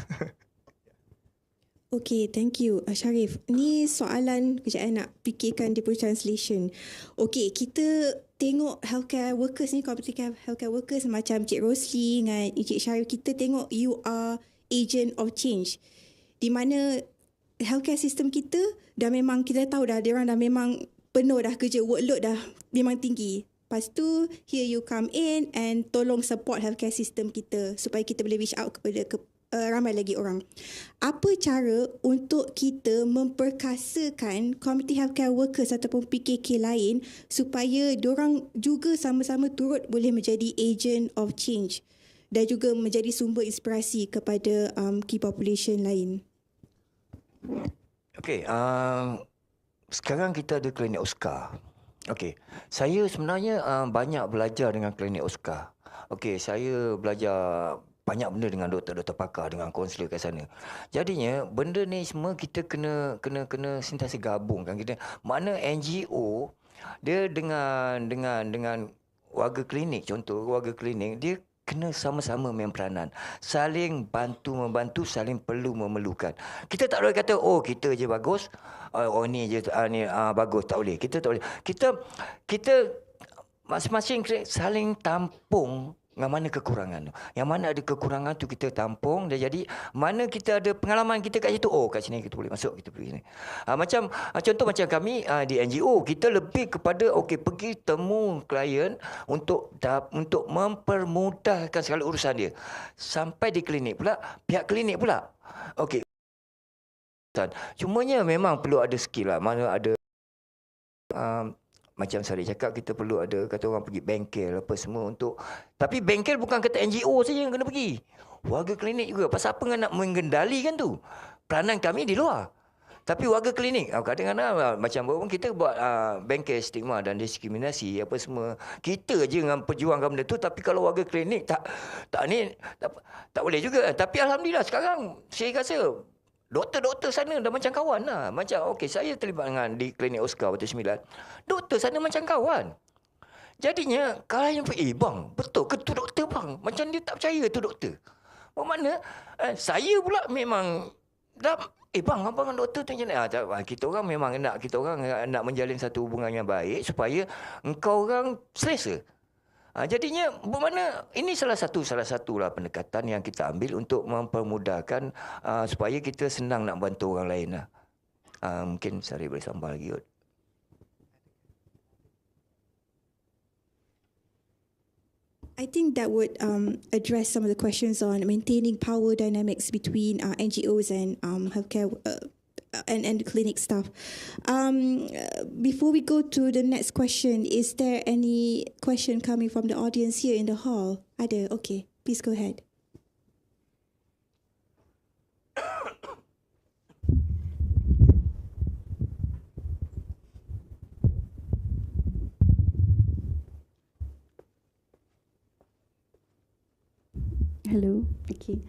Okay, thank you, Sharif. Ni soalan kejap nak fikirkan dia punya translation. Okay, kita tengok healthcare workers ni, community healthcare workers macam Cik Rosli dengan Encik Sharif, kita tengok you are agent of change. Di mana healthcare system kita dah memang kita tahu dah dia orang dah memang penuh dah kerja, workload dah memang tinggi. Lepas tu here you come in and tolong support healthcare system kita supaya kita boleh reach out kepada ramai lagi orang. Apa cara untuk kita memperkasakan community healthcare workers ataupun PKK lain supaya diorang juga sama-sama turut boleh menjadi agent of change dan juga menjadi sumber inspirasi kepada key population lain? Okey, sekarang kita ada klinik Oscar. Okey, saya sebenarnya banyak belajar dengan klinik Oscar. Okey, saya belajar banyak benda dengan doktor-doktor pakar, dengan konselor kat sana. Jadinya benda ni semua kita kena sentiasa gabungkan. Kita mana NGO dia dengan warga klinik, contoh warga klinik dia kena sama-sama main peranan. Saling bantu-membantu, saling perlu memerlukan. Kita tak boleh kata, oh kita je bagus, oh ni je bagus. Tak boleh. Kita tak boleh. Kita masing-masing saling tampung dengan mana kekurangan tu. Yang mana ada kekurangan tu kita tampung. Dan jadi mana kita ada pengalaman kita kat situ, oh kat sini kita boleh masuk, kita pergi sini. Contoh macam kami di NGO, kita lebih kepada pergi temu klien untuk mempermudahkan segala urusan dia. Sampai di klinik pula, pihak klinik pula. Okey. Cumanya memang perlu ada skill lah. Mana ada macam saya cakap, kita perlu ada, kata orang pergi bengkel apa semua untuk. Tapi bengkel bukan kata NGO saja yang kena pergi. Warga klinik juga. Pasal apa nak mengendalikan tu? Peranan kami di luar. Tapi warga klinik, kadang-kadang macam kita buat bengkel stigma dan diskriminasi apa semua. Kita je yang perjuangkan benda tu. Tapi kalau warga klinik tak boleh juga. Tapi alhamdulillah sekarang saya rasa doktor-doktor sana dah macam kawan lah. Macam, saya terlibat dengan di klinik Oscar waktu 9. Doktor sana macam kawan. Jadinya, kalau yang bang, betul ke tu doktor bang? Macam dia tak percaya tu doktor. Bermakna, saya pula memang dah, bang, abang dengan doktor tu macam mana? Kita orang memang nak menjalin satu hubungan yang baik supaya engkau orang selesa. Jadinya bermakna ini salah satu lah pendekatan yang kita ambil untuk mempermudahkan supaya kita senang nak bantu orang lain lah. Mungkin saya boleh sambal lagi. I think that would address some of the questions on maintaining power dynamics between NGOs and healthcare and clinic staff. Before we go to the next question, is there any question coming from the audience here in the hall? Ada? Okay, please go ahead. Hello. Okay.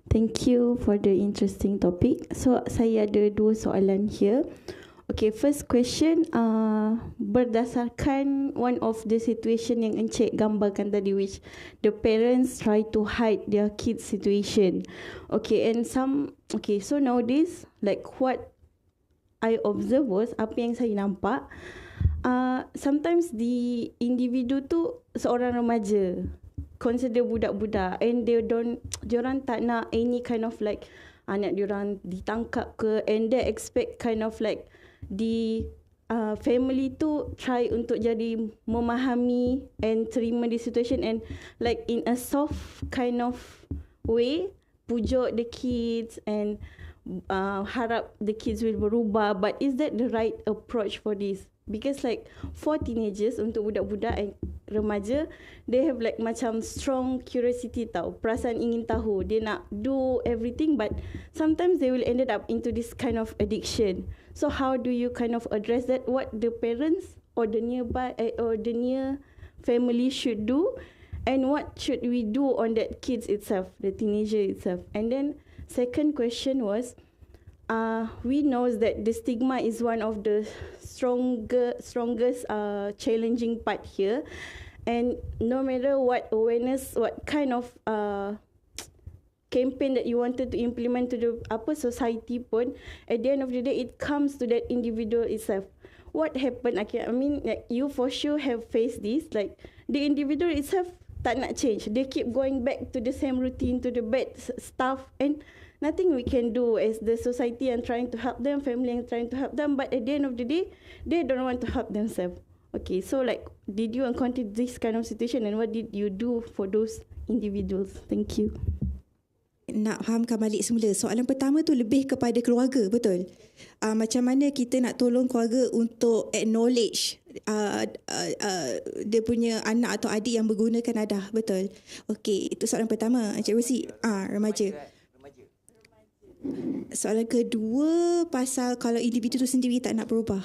Thank you for the interesting topic. So, saya ada 2 soalan here. Okay, first question, berdasarkan one of the situation yang Encik gambarkan tadi, which the parents try to hide their kids' situation. Okay, and so nowadays, like what I observe was, apa yang saya nampak, sometimes the individu tu seorang remaja, consider budak-budak, and diorang tak nak any kind of anak diorang ditangkap ke, and they expect kind of family tu try untuk jadi memahami and terima the situation and like in a soft kind of way pujuk the kids and harap the kids will berubah. But is that the right approach for this? Because like for teenagers, untuk budak-budak and remaja, they have like macam strong curiosity tau, perasaan ingin tahu, dia nak do everything, but sometimes they will ended up into this kind of addiction. So how do you kind of address that? What the parents or the nearby or the near family should do, and what should we do on that kids itself, the teenager itself? And then second question was, we know that the stigma is one of the strongest challenging part here, and no matter what awareness, what kind of campaign that you wanted to implement to the society pun, at the end of the day it comes to that individual itself. What happened? I mean, like, you for sure have faced this, like the individual itself tak nak change, they keep going back to the same routine, to the bad stuff, and nothing we can do as the society and trying to help them, family and trying to help them, but at the end of the day, they don't want to help themselves. Okay, so like, did you encounter this kind of situation and what did you do for those individuals? Thank you. Nak fahamkan balik semula. Soalan pertama tu lebih kepada keluarga, betul? Macam mana kita nak tolong keluarga untuk acknowledge dia punya anak atau adik yang menggunakan dadah, betul? Okey, itu soalan pertama. Encik Rosi, remaja. Soalan kedua pasal kalau individu tu sendiri tak nak berubah.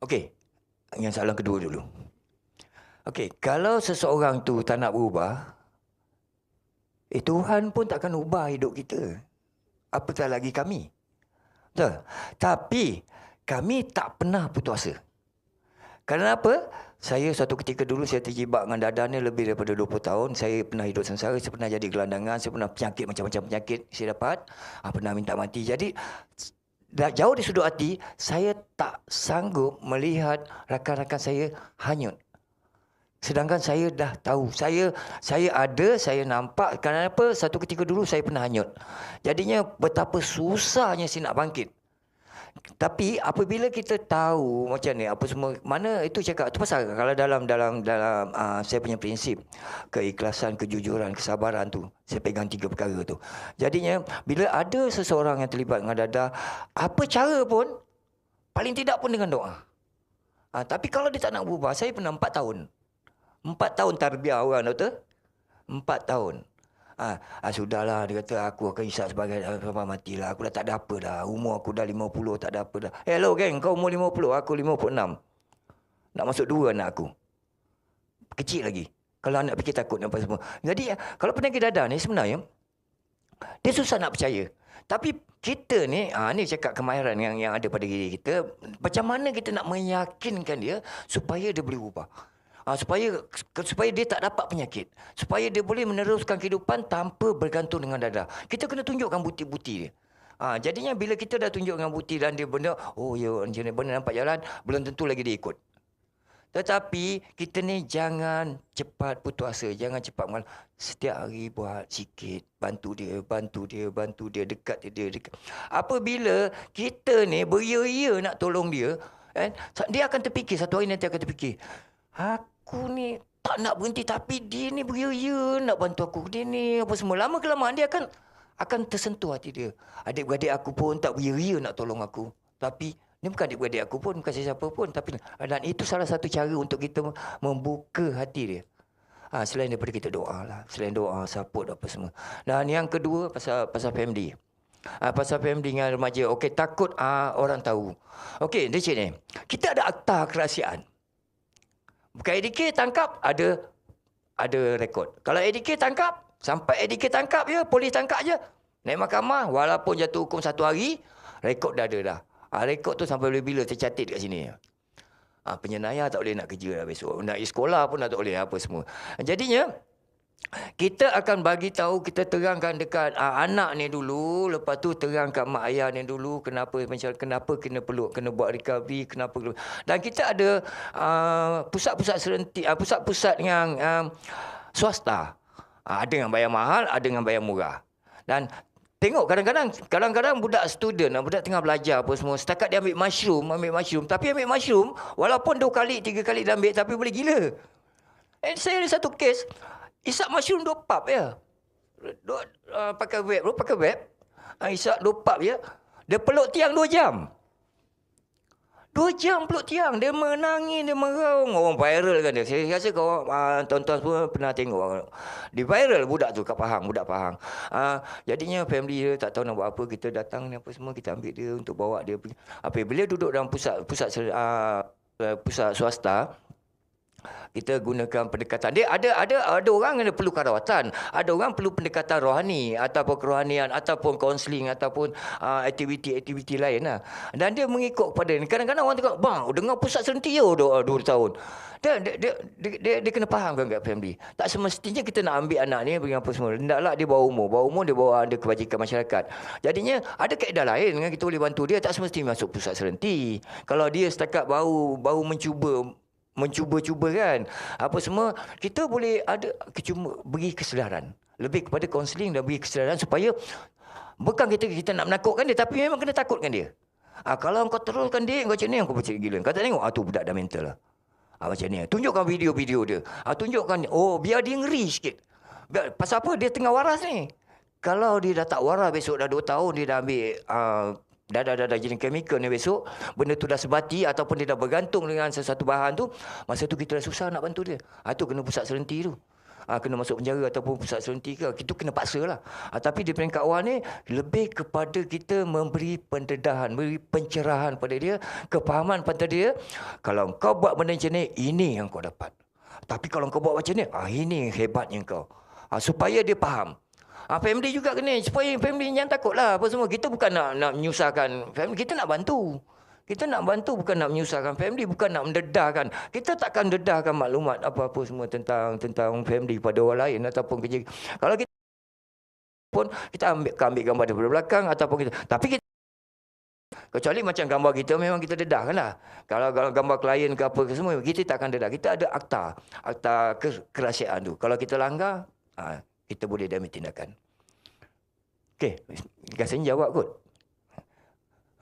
Okey, yang soalan kedua dulu. Okey, kalau seseorang tu tak nak berubah, Tuhan pun takkan ubah hidup kita. Apatah lagi kami. Betul? Tapi kami tak pernah putus asa. Kenapa? Saya suatu ketika dulu saya terjebak dengan dadah ni lebih daripada 20 tahun. Saya pernah hidup sengsara, saya pernah jadi gelandangan, saya pernah penyakit, macam-macam penyakit saya dapat. Pernah minta mati. Jadi jauh di sudut hati, saya tak sanggup melihat rakan-rakan saya hanyut. Sedangkan saya dah tahu, saya nampak. Kenapa? Satu ketika dulu saya pernah hanyut. Jadinya betapa susahnya saya nak bangkit. Tapi apabila kita tahu macam ni, apa semua, mana itu cakap, itu pasal kalau dalam saya punya prinsip, keikhlasan, kejujuran, kesabaran tu, saya pegang 3 perkara tu. Jadinya bila ada seseorang yang terlibat dengan dadah, apa cara pun, paling tidak pun dengan doa. Tapi kalau dia tak nak berubah, saya pernah 4 tahun. 4 tahun tarbiyah orang, doktor. 4 tahun. Sudahlah, dia kata aku akan hisap sebagai matilah. Aku dah tak ada apa dah. Umur aku dah 50, tak ada apa dah. Hello geng, kau umur 50, aku 56. Nak masuk 2 anak aku. Kecil lagi. Kalau anak fikir takut apa semua. Jadi kalau penyakit dadah ni sebenarnya, dia susah nak percaya. Tapi kita ni, ni cakap kemahiran yang ada pada diri kita. Macam mana kita nak meyakinkan dia supaya dia boleh ubah. Supaya dia tak dapat penyakit. Supaya dia boleh meneruskan kehidupan tanpa bergantung dengan dadah. Kita kena tunjukkan bukti-bukti dia. Jadinya bila kita dah tunjukkan bukti dan dia benda, oh ya, benda nampak jalan, belum tentu lagi dia ikut. Tetapi kita ni jangan cepat putus asa. Jangan cepat mengalah. Setiap hari buat sikit. Bantu dia, dekat dia. Apabila kita ni beria-ia nak tolong dia, dia akan terfikir, satu hari nanti akan terfikir, aku ni tak nak berhenti tapi dia ni beria-ia nak bantu aku. Dia ni apa semua. Lama kelamaan dia akan tersentuh hati dia. Adik-beradik aku pun tak beria-ia nak tolong aku. Tapi ni bukan adik-beradik aku pun, bukan siapa pun. Dan itu salah satu cara untuk kita membuka hati dia. Selain daripada kita doa lah. Selain doa, support apa semua. Dan yang kedua pasal family. Pasal family dengan remaja. Okey, takut orang tahu. Okey, dia cik ni. Kita ada akta kerahsiaan. Bukan ADK tangkap, ada rekod. Kalau ADK tangkap, sampai ADK tangkap je, polis tangkap je. Naik mahkamah, walaupun jatuh hukum 1 hari, rekod dah ada dah. Rekod tu sampai bila tercatat kat sini. Penyenayah tak boleh nak kerja dah besok. Nak pergi sekolah pun dah tak boleh apa semua. Jadinya, kita akan bagi tahu, kita terangkan dekat anak ni dulu, lepas tu terangkan mak ayah ni dulu kenapa kena buat recovery, kenapa. Dan kita ada pusat-pusat yang swasta. Ada yang bayar mahal, ada yang bayar murah. Dan Tengok kadang-kadang budak student, budak tengah belajar apa semua, setakat dia ambil mushroom, tapi ambil mushroom walaupun 2 kali 3 kali dia ambil tapi boleh gila. Saya ada satu kes, isap mushroom 2 pap ya. Pakai web, isap 2 pap ya. Dia peluk tiang 2 jam. 2 jam peluk tiang. Dia menangis, dia meraung. Orang viral kan dia. Saya rasa tuan-tuan semua pernah tengok. Di viral budak tu kat Pahang, budak Pahang. Jadinya family dia tak tahu nak buat apa. Kita datang ni apa semua, kita ambil dia untuk bawa dia pergi. Apabila duduk dalam pusat swasta, kita gunakan pendekatan. Dia ada orang yang perlu rawatan, ada orang perlu pendekatan rohani ataupun kerohanian ataupun kaunseling ataupun aktiviti lain lah. Dan dia mengikut kepada ni. Kadang-kadang orang tengok, bang, dengar pusat serenti 2 tahun. Dia kena fahamkan kat family. Tak semestinya kita nak ambil anak ni bagi apa semua. Hendaklah dia bawa umur dia bawa ada kebajikan masyarakat. Jadinya ada kaedah lain yang kita boleh bantu dia. Tak semestinya masuk pusat serenti. Kalau dia setakat baru mencuba kan apa semua, kita boleh ada cuma beri kesedaran, lebih kepada kaunseling dan beri kesedaran supaya bukan kita nak menakutkan dia, tapi memang kena takutkan dia. Kalau kau teruskan dia macam ni, kau macam gila. Kau tak tengok tu budak dah mental lah. Macam ni, tunjukkan video-video dia, tunjukkan biar dia ngeri sikit. Pasal apa? Dia tengah waras ni. Kalau dia dah tak waras, besok dah 2 tahun dia dah ambil dah jenis chemical ni, besok benda tu dah sebati ataupun dia dah bergantung dengan sesuatu bahan tu, masa tu kita dah susah nak bantu dia. Tu kena pusat serenti tu. Kena masuk penjara ataupun pusat serenti ke, itu kena paksa lah. Tapi di peringkat awal ni lebih kepada kita memberi pendedahan, beri pencerahan pada dia, kepahaman pada dia. Kalau kau buat benda macam ni, ini yang kau dapat. Tapi kalau kau buat macam ni, ini hebatnya kau. Supaya dia faham. Family juga kena, supaya family jangan takut lah apa semua. Kita bukan nak menyusahkan family, kita nak bantu. Kita nak bantu, bukan nak menyusahkan family, bukan nak mendedahkan. Kita takkan dedahkan maklumat apa-apa semua tentang family pada orang lain ataupun kerja. Kalau kita pun kita ambil gambar daripada belakang ataupun kita, tapi kita kecuali macam gambar kita memang kita dedahkan lah. Kalau gambar klien ke apa ke semua, kita takkan dedah. Kita ada akta kerahsiaan tu. Kalau kita langgar, kita boleh ambil tindakan. Okey, rasanya jawab kot.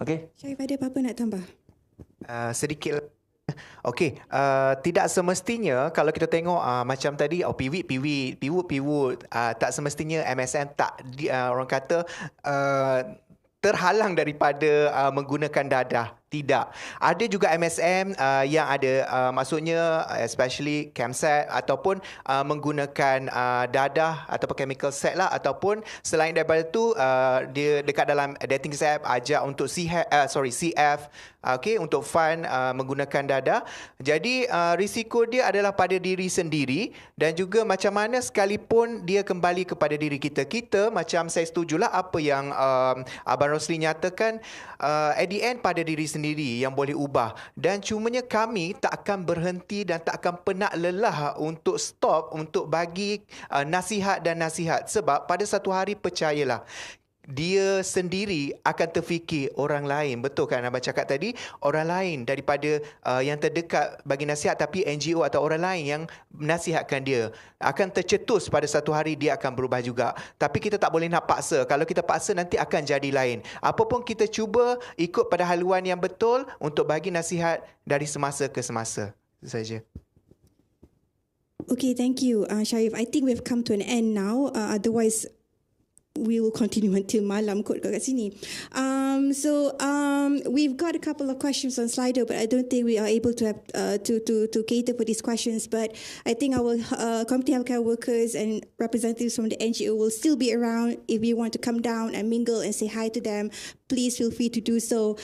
Okey. Syarif, ada apa-apa nak tambah? Sedikit. Okey, tidak semestinya kalau kita tengok macam tadi piwut, tak semestinya MSM orang kata terhalang daripada menggunakan dadah. Tidak. Ada juga MSM yang ada maksudnya especially chemset ataupun menggunakan dadah ataupun chemical set lah, ataupun selain daripada tu dia dekat dalam dating set ajak untuk CF untuk fund menggunakan dadah. Jadi risiko dia adalah pada diri sendiri dan juga macam mana sekalipun dia kembali kepada diri kita. Kita macam saya setujulah apa yang Abang Rosli nyatakan, at the end pada diri sendiri yang boleh ubah, dan cumanya kami tak akan berhenti dan tak akan pernah lelah untuk stop untuk bagi nasihat dan nasihat, sebab pada satu hari percayalah dia sendiri akan terfikir orang lain. Betul kan Abang cakap tadi, orang lain daripada yang terdekat bagi nasihat, tapi NGO atau orang lain yang nasihatkan dia akan tercetus pada satu hari dia akan berubah juga. Tapi kita tak boleh nak paksa. Kalau kita paksa nanti akan jadi lain. Apapun kita cuba ikut pada haluan yang betul untuk bagi nasihat dari semasa ke semasa. Itu saja. Okay, thank you, Syarif. I think we've come to an end now. Otherwise, we will continue until malam kot kat sini. We've got a couple of questions on Slido, but I don't think we are able to have to cater for these questions. But I think our community healthcare workers and representatives from the NGO will still be around. If you want to come down and mingle and say hi to them, please feel free to do so.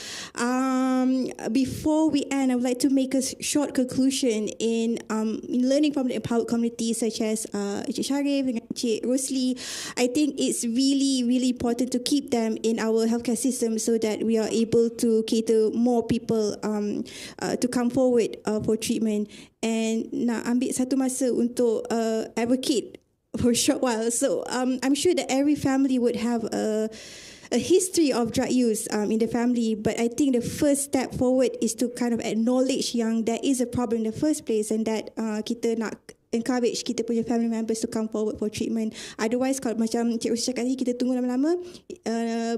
Before we end, I would like to make a short conclusion in learning from the empowered community such as Encik Syarif and Encik Rosli. I think it's really, really important to keep them in our healthcare system so that we are able to cater more people to come forward for treatment, and nak ambil satu masa untuk advocate for a short while. So I'm sure that every family would have a history of drug use in the family, but I think the first step forward is to kind of acknowledge yang there is a problem in the first place, and that kita nak encourage kita punya family members to come forward for treatment. Otherwise, kalau macam Cik Rosi cakap tadi, kita tunggu lama-lama,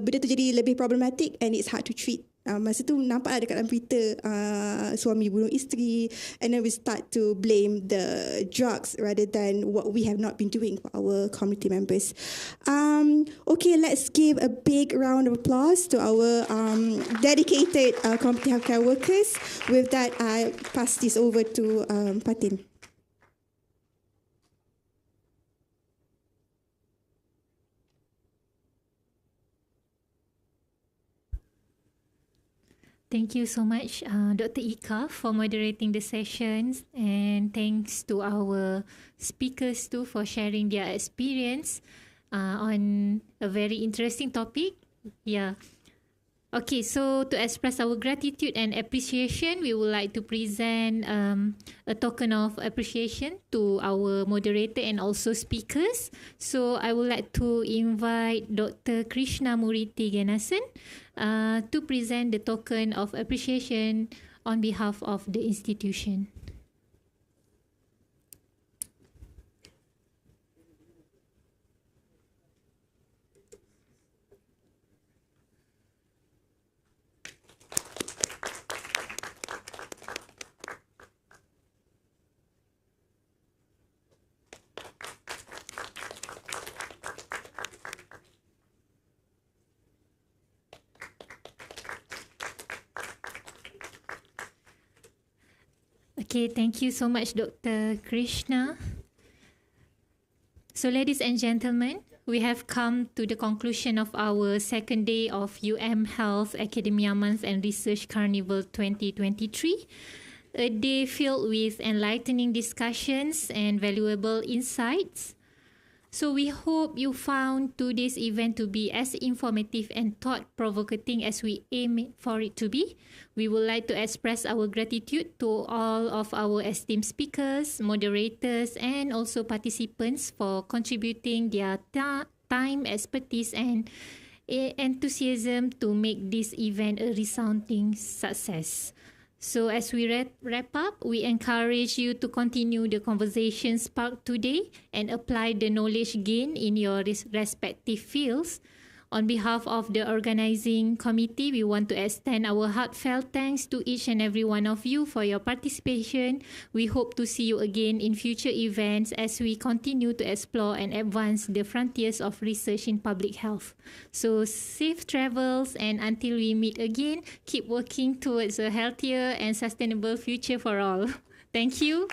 benda tu jadi lebih problematic and it's hard to treat. Masa tu nampak ada dekat dalam berita suami bunuh isteri, and then we start to blame the drugs rather than what we have not been doing for our community members. Okay, let's give a big round of applause to our dedicated community healthcare workers. With that, I pass this over to Patin. Thank you so much, Dr. Ika, for moderating the sessions, and thanks to our speakers too for sharing their experience on a very interesting topic. Yeah. Okay, so to express our gratitude and appreciation, we would like to present a token of appreciation to our moderator and also speakers. So I would like to invite Dr. Krishna Murthy Ganesan to present the token of appreciation on behalf of the institution. Okay, thank you so much, Dr. Krishna. So, ladies and gentlemen, we have come to the conclusion of our second day of Health Academia Month and Research Carnival 2023. A day filled with enlightening discussions and valuable insights. So we hope you found today's event to be as informative and thought-provoking as we aim for it to be. We would like to express our gratitude to all of our esteemed speakers, moderators, and also participants for contributing their time, expertise, and enthusiasm to make this event a resounding success. So as we wrap up, we encourage you to continue the conversation sparked today and apply the knowledge gained in your respective fields. On behalf of the organizing committee, we want to extend our heartfelt thanks to each and every one of you for your participation. We hope to see you again in future events as we continue to explore and advance the frontiers of research in public health. So safe travels, and until we meet again, keep working towards a healthier and sustainable future for all. Thank you.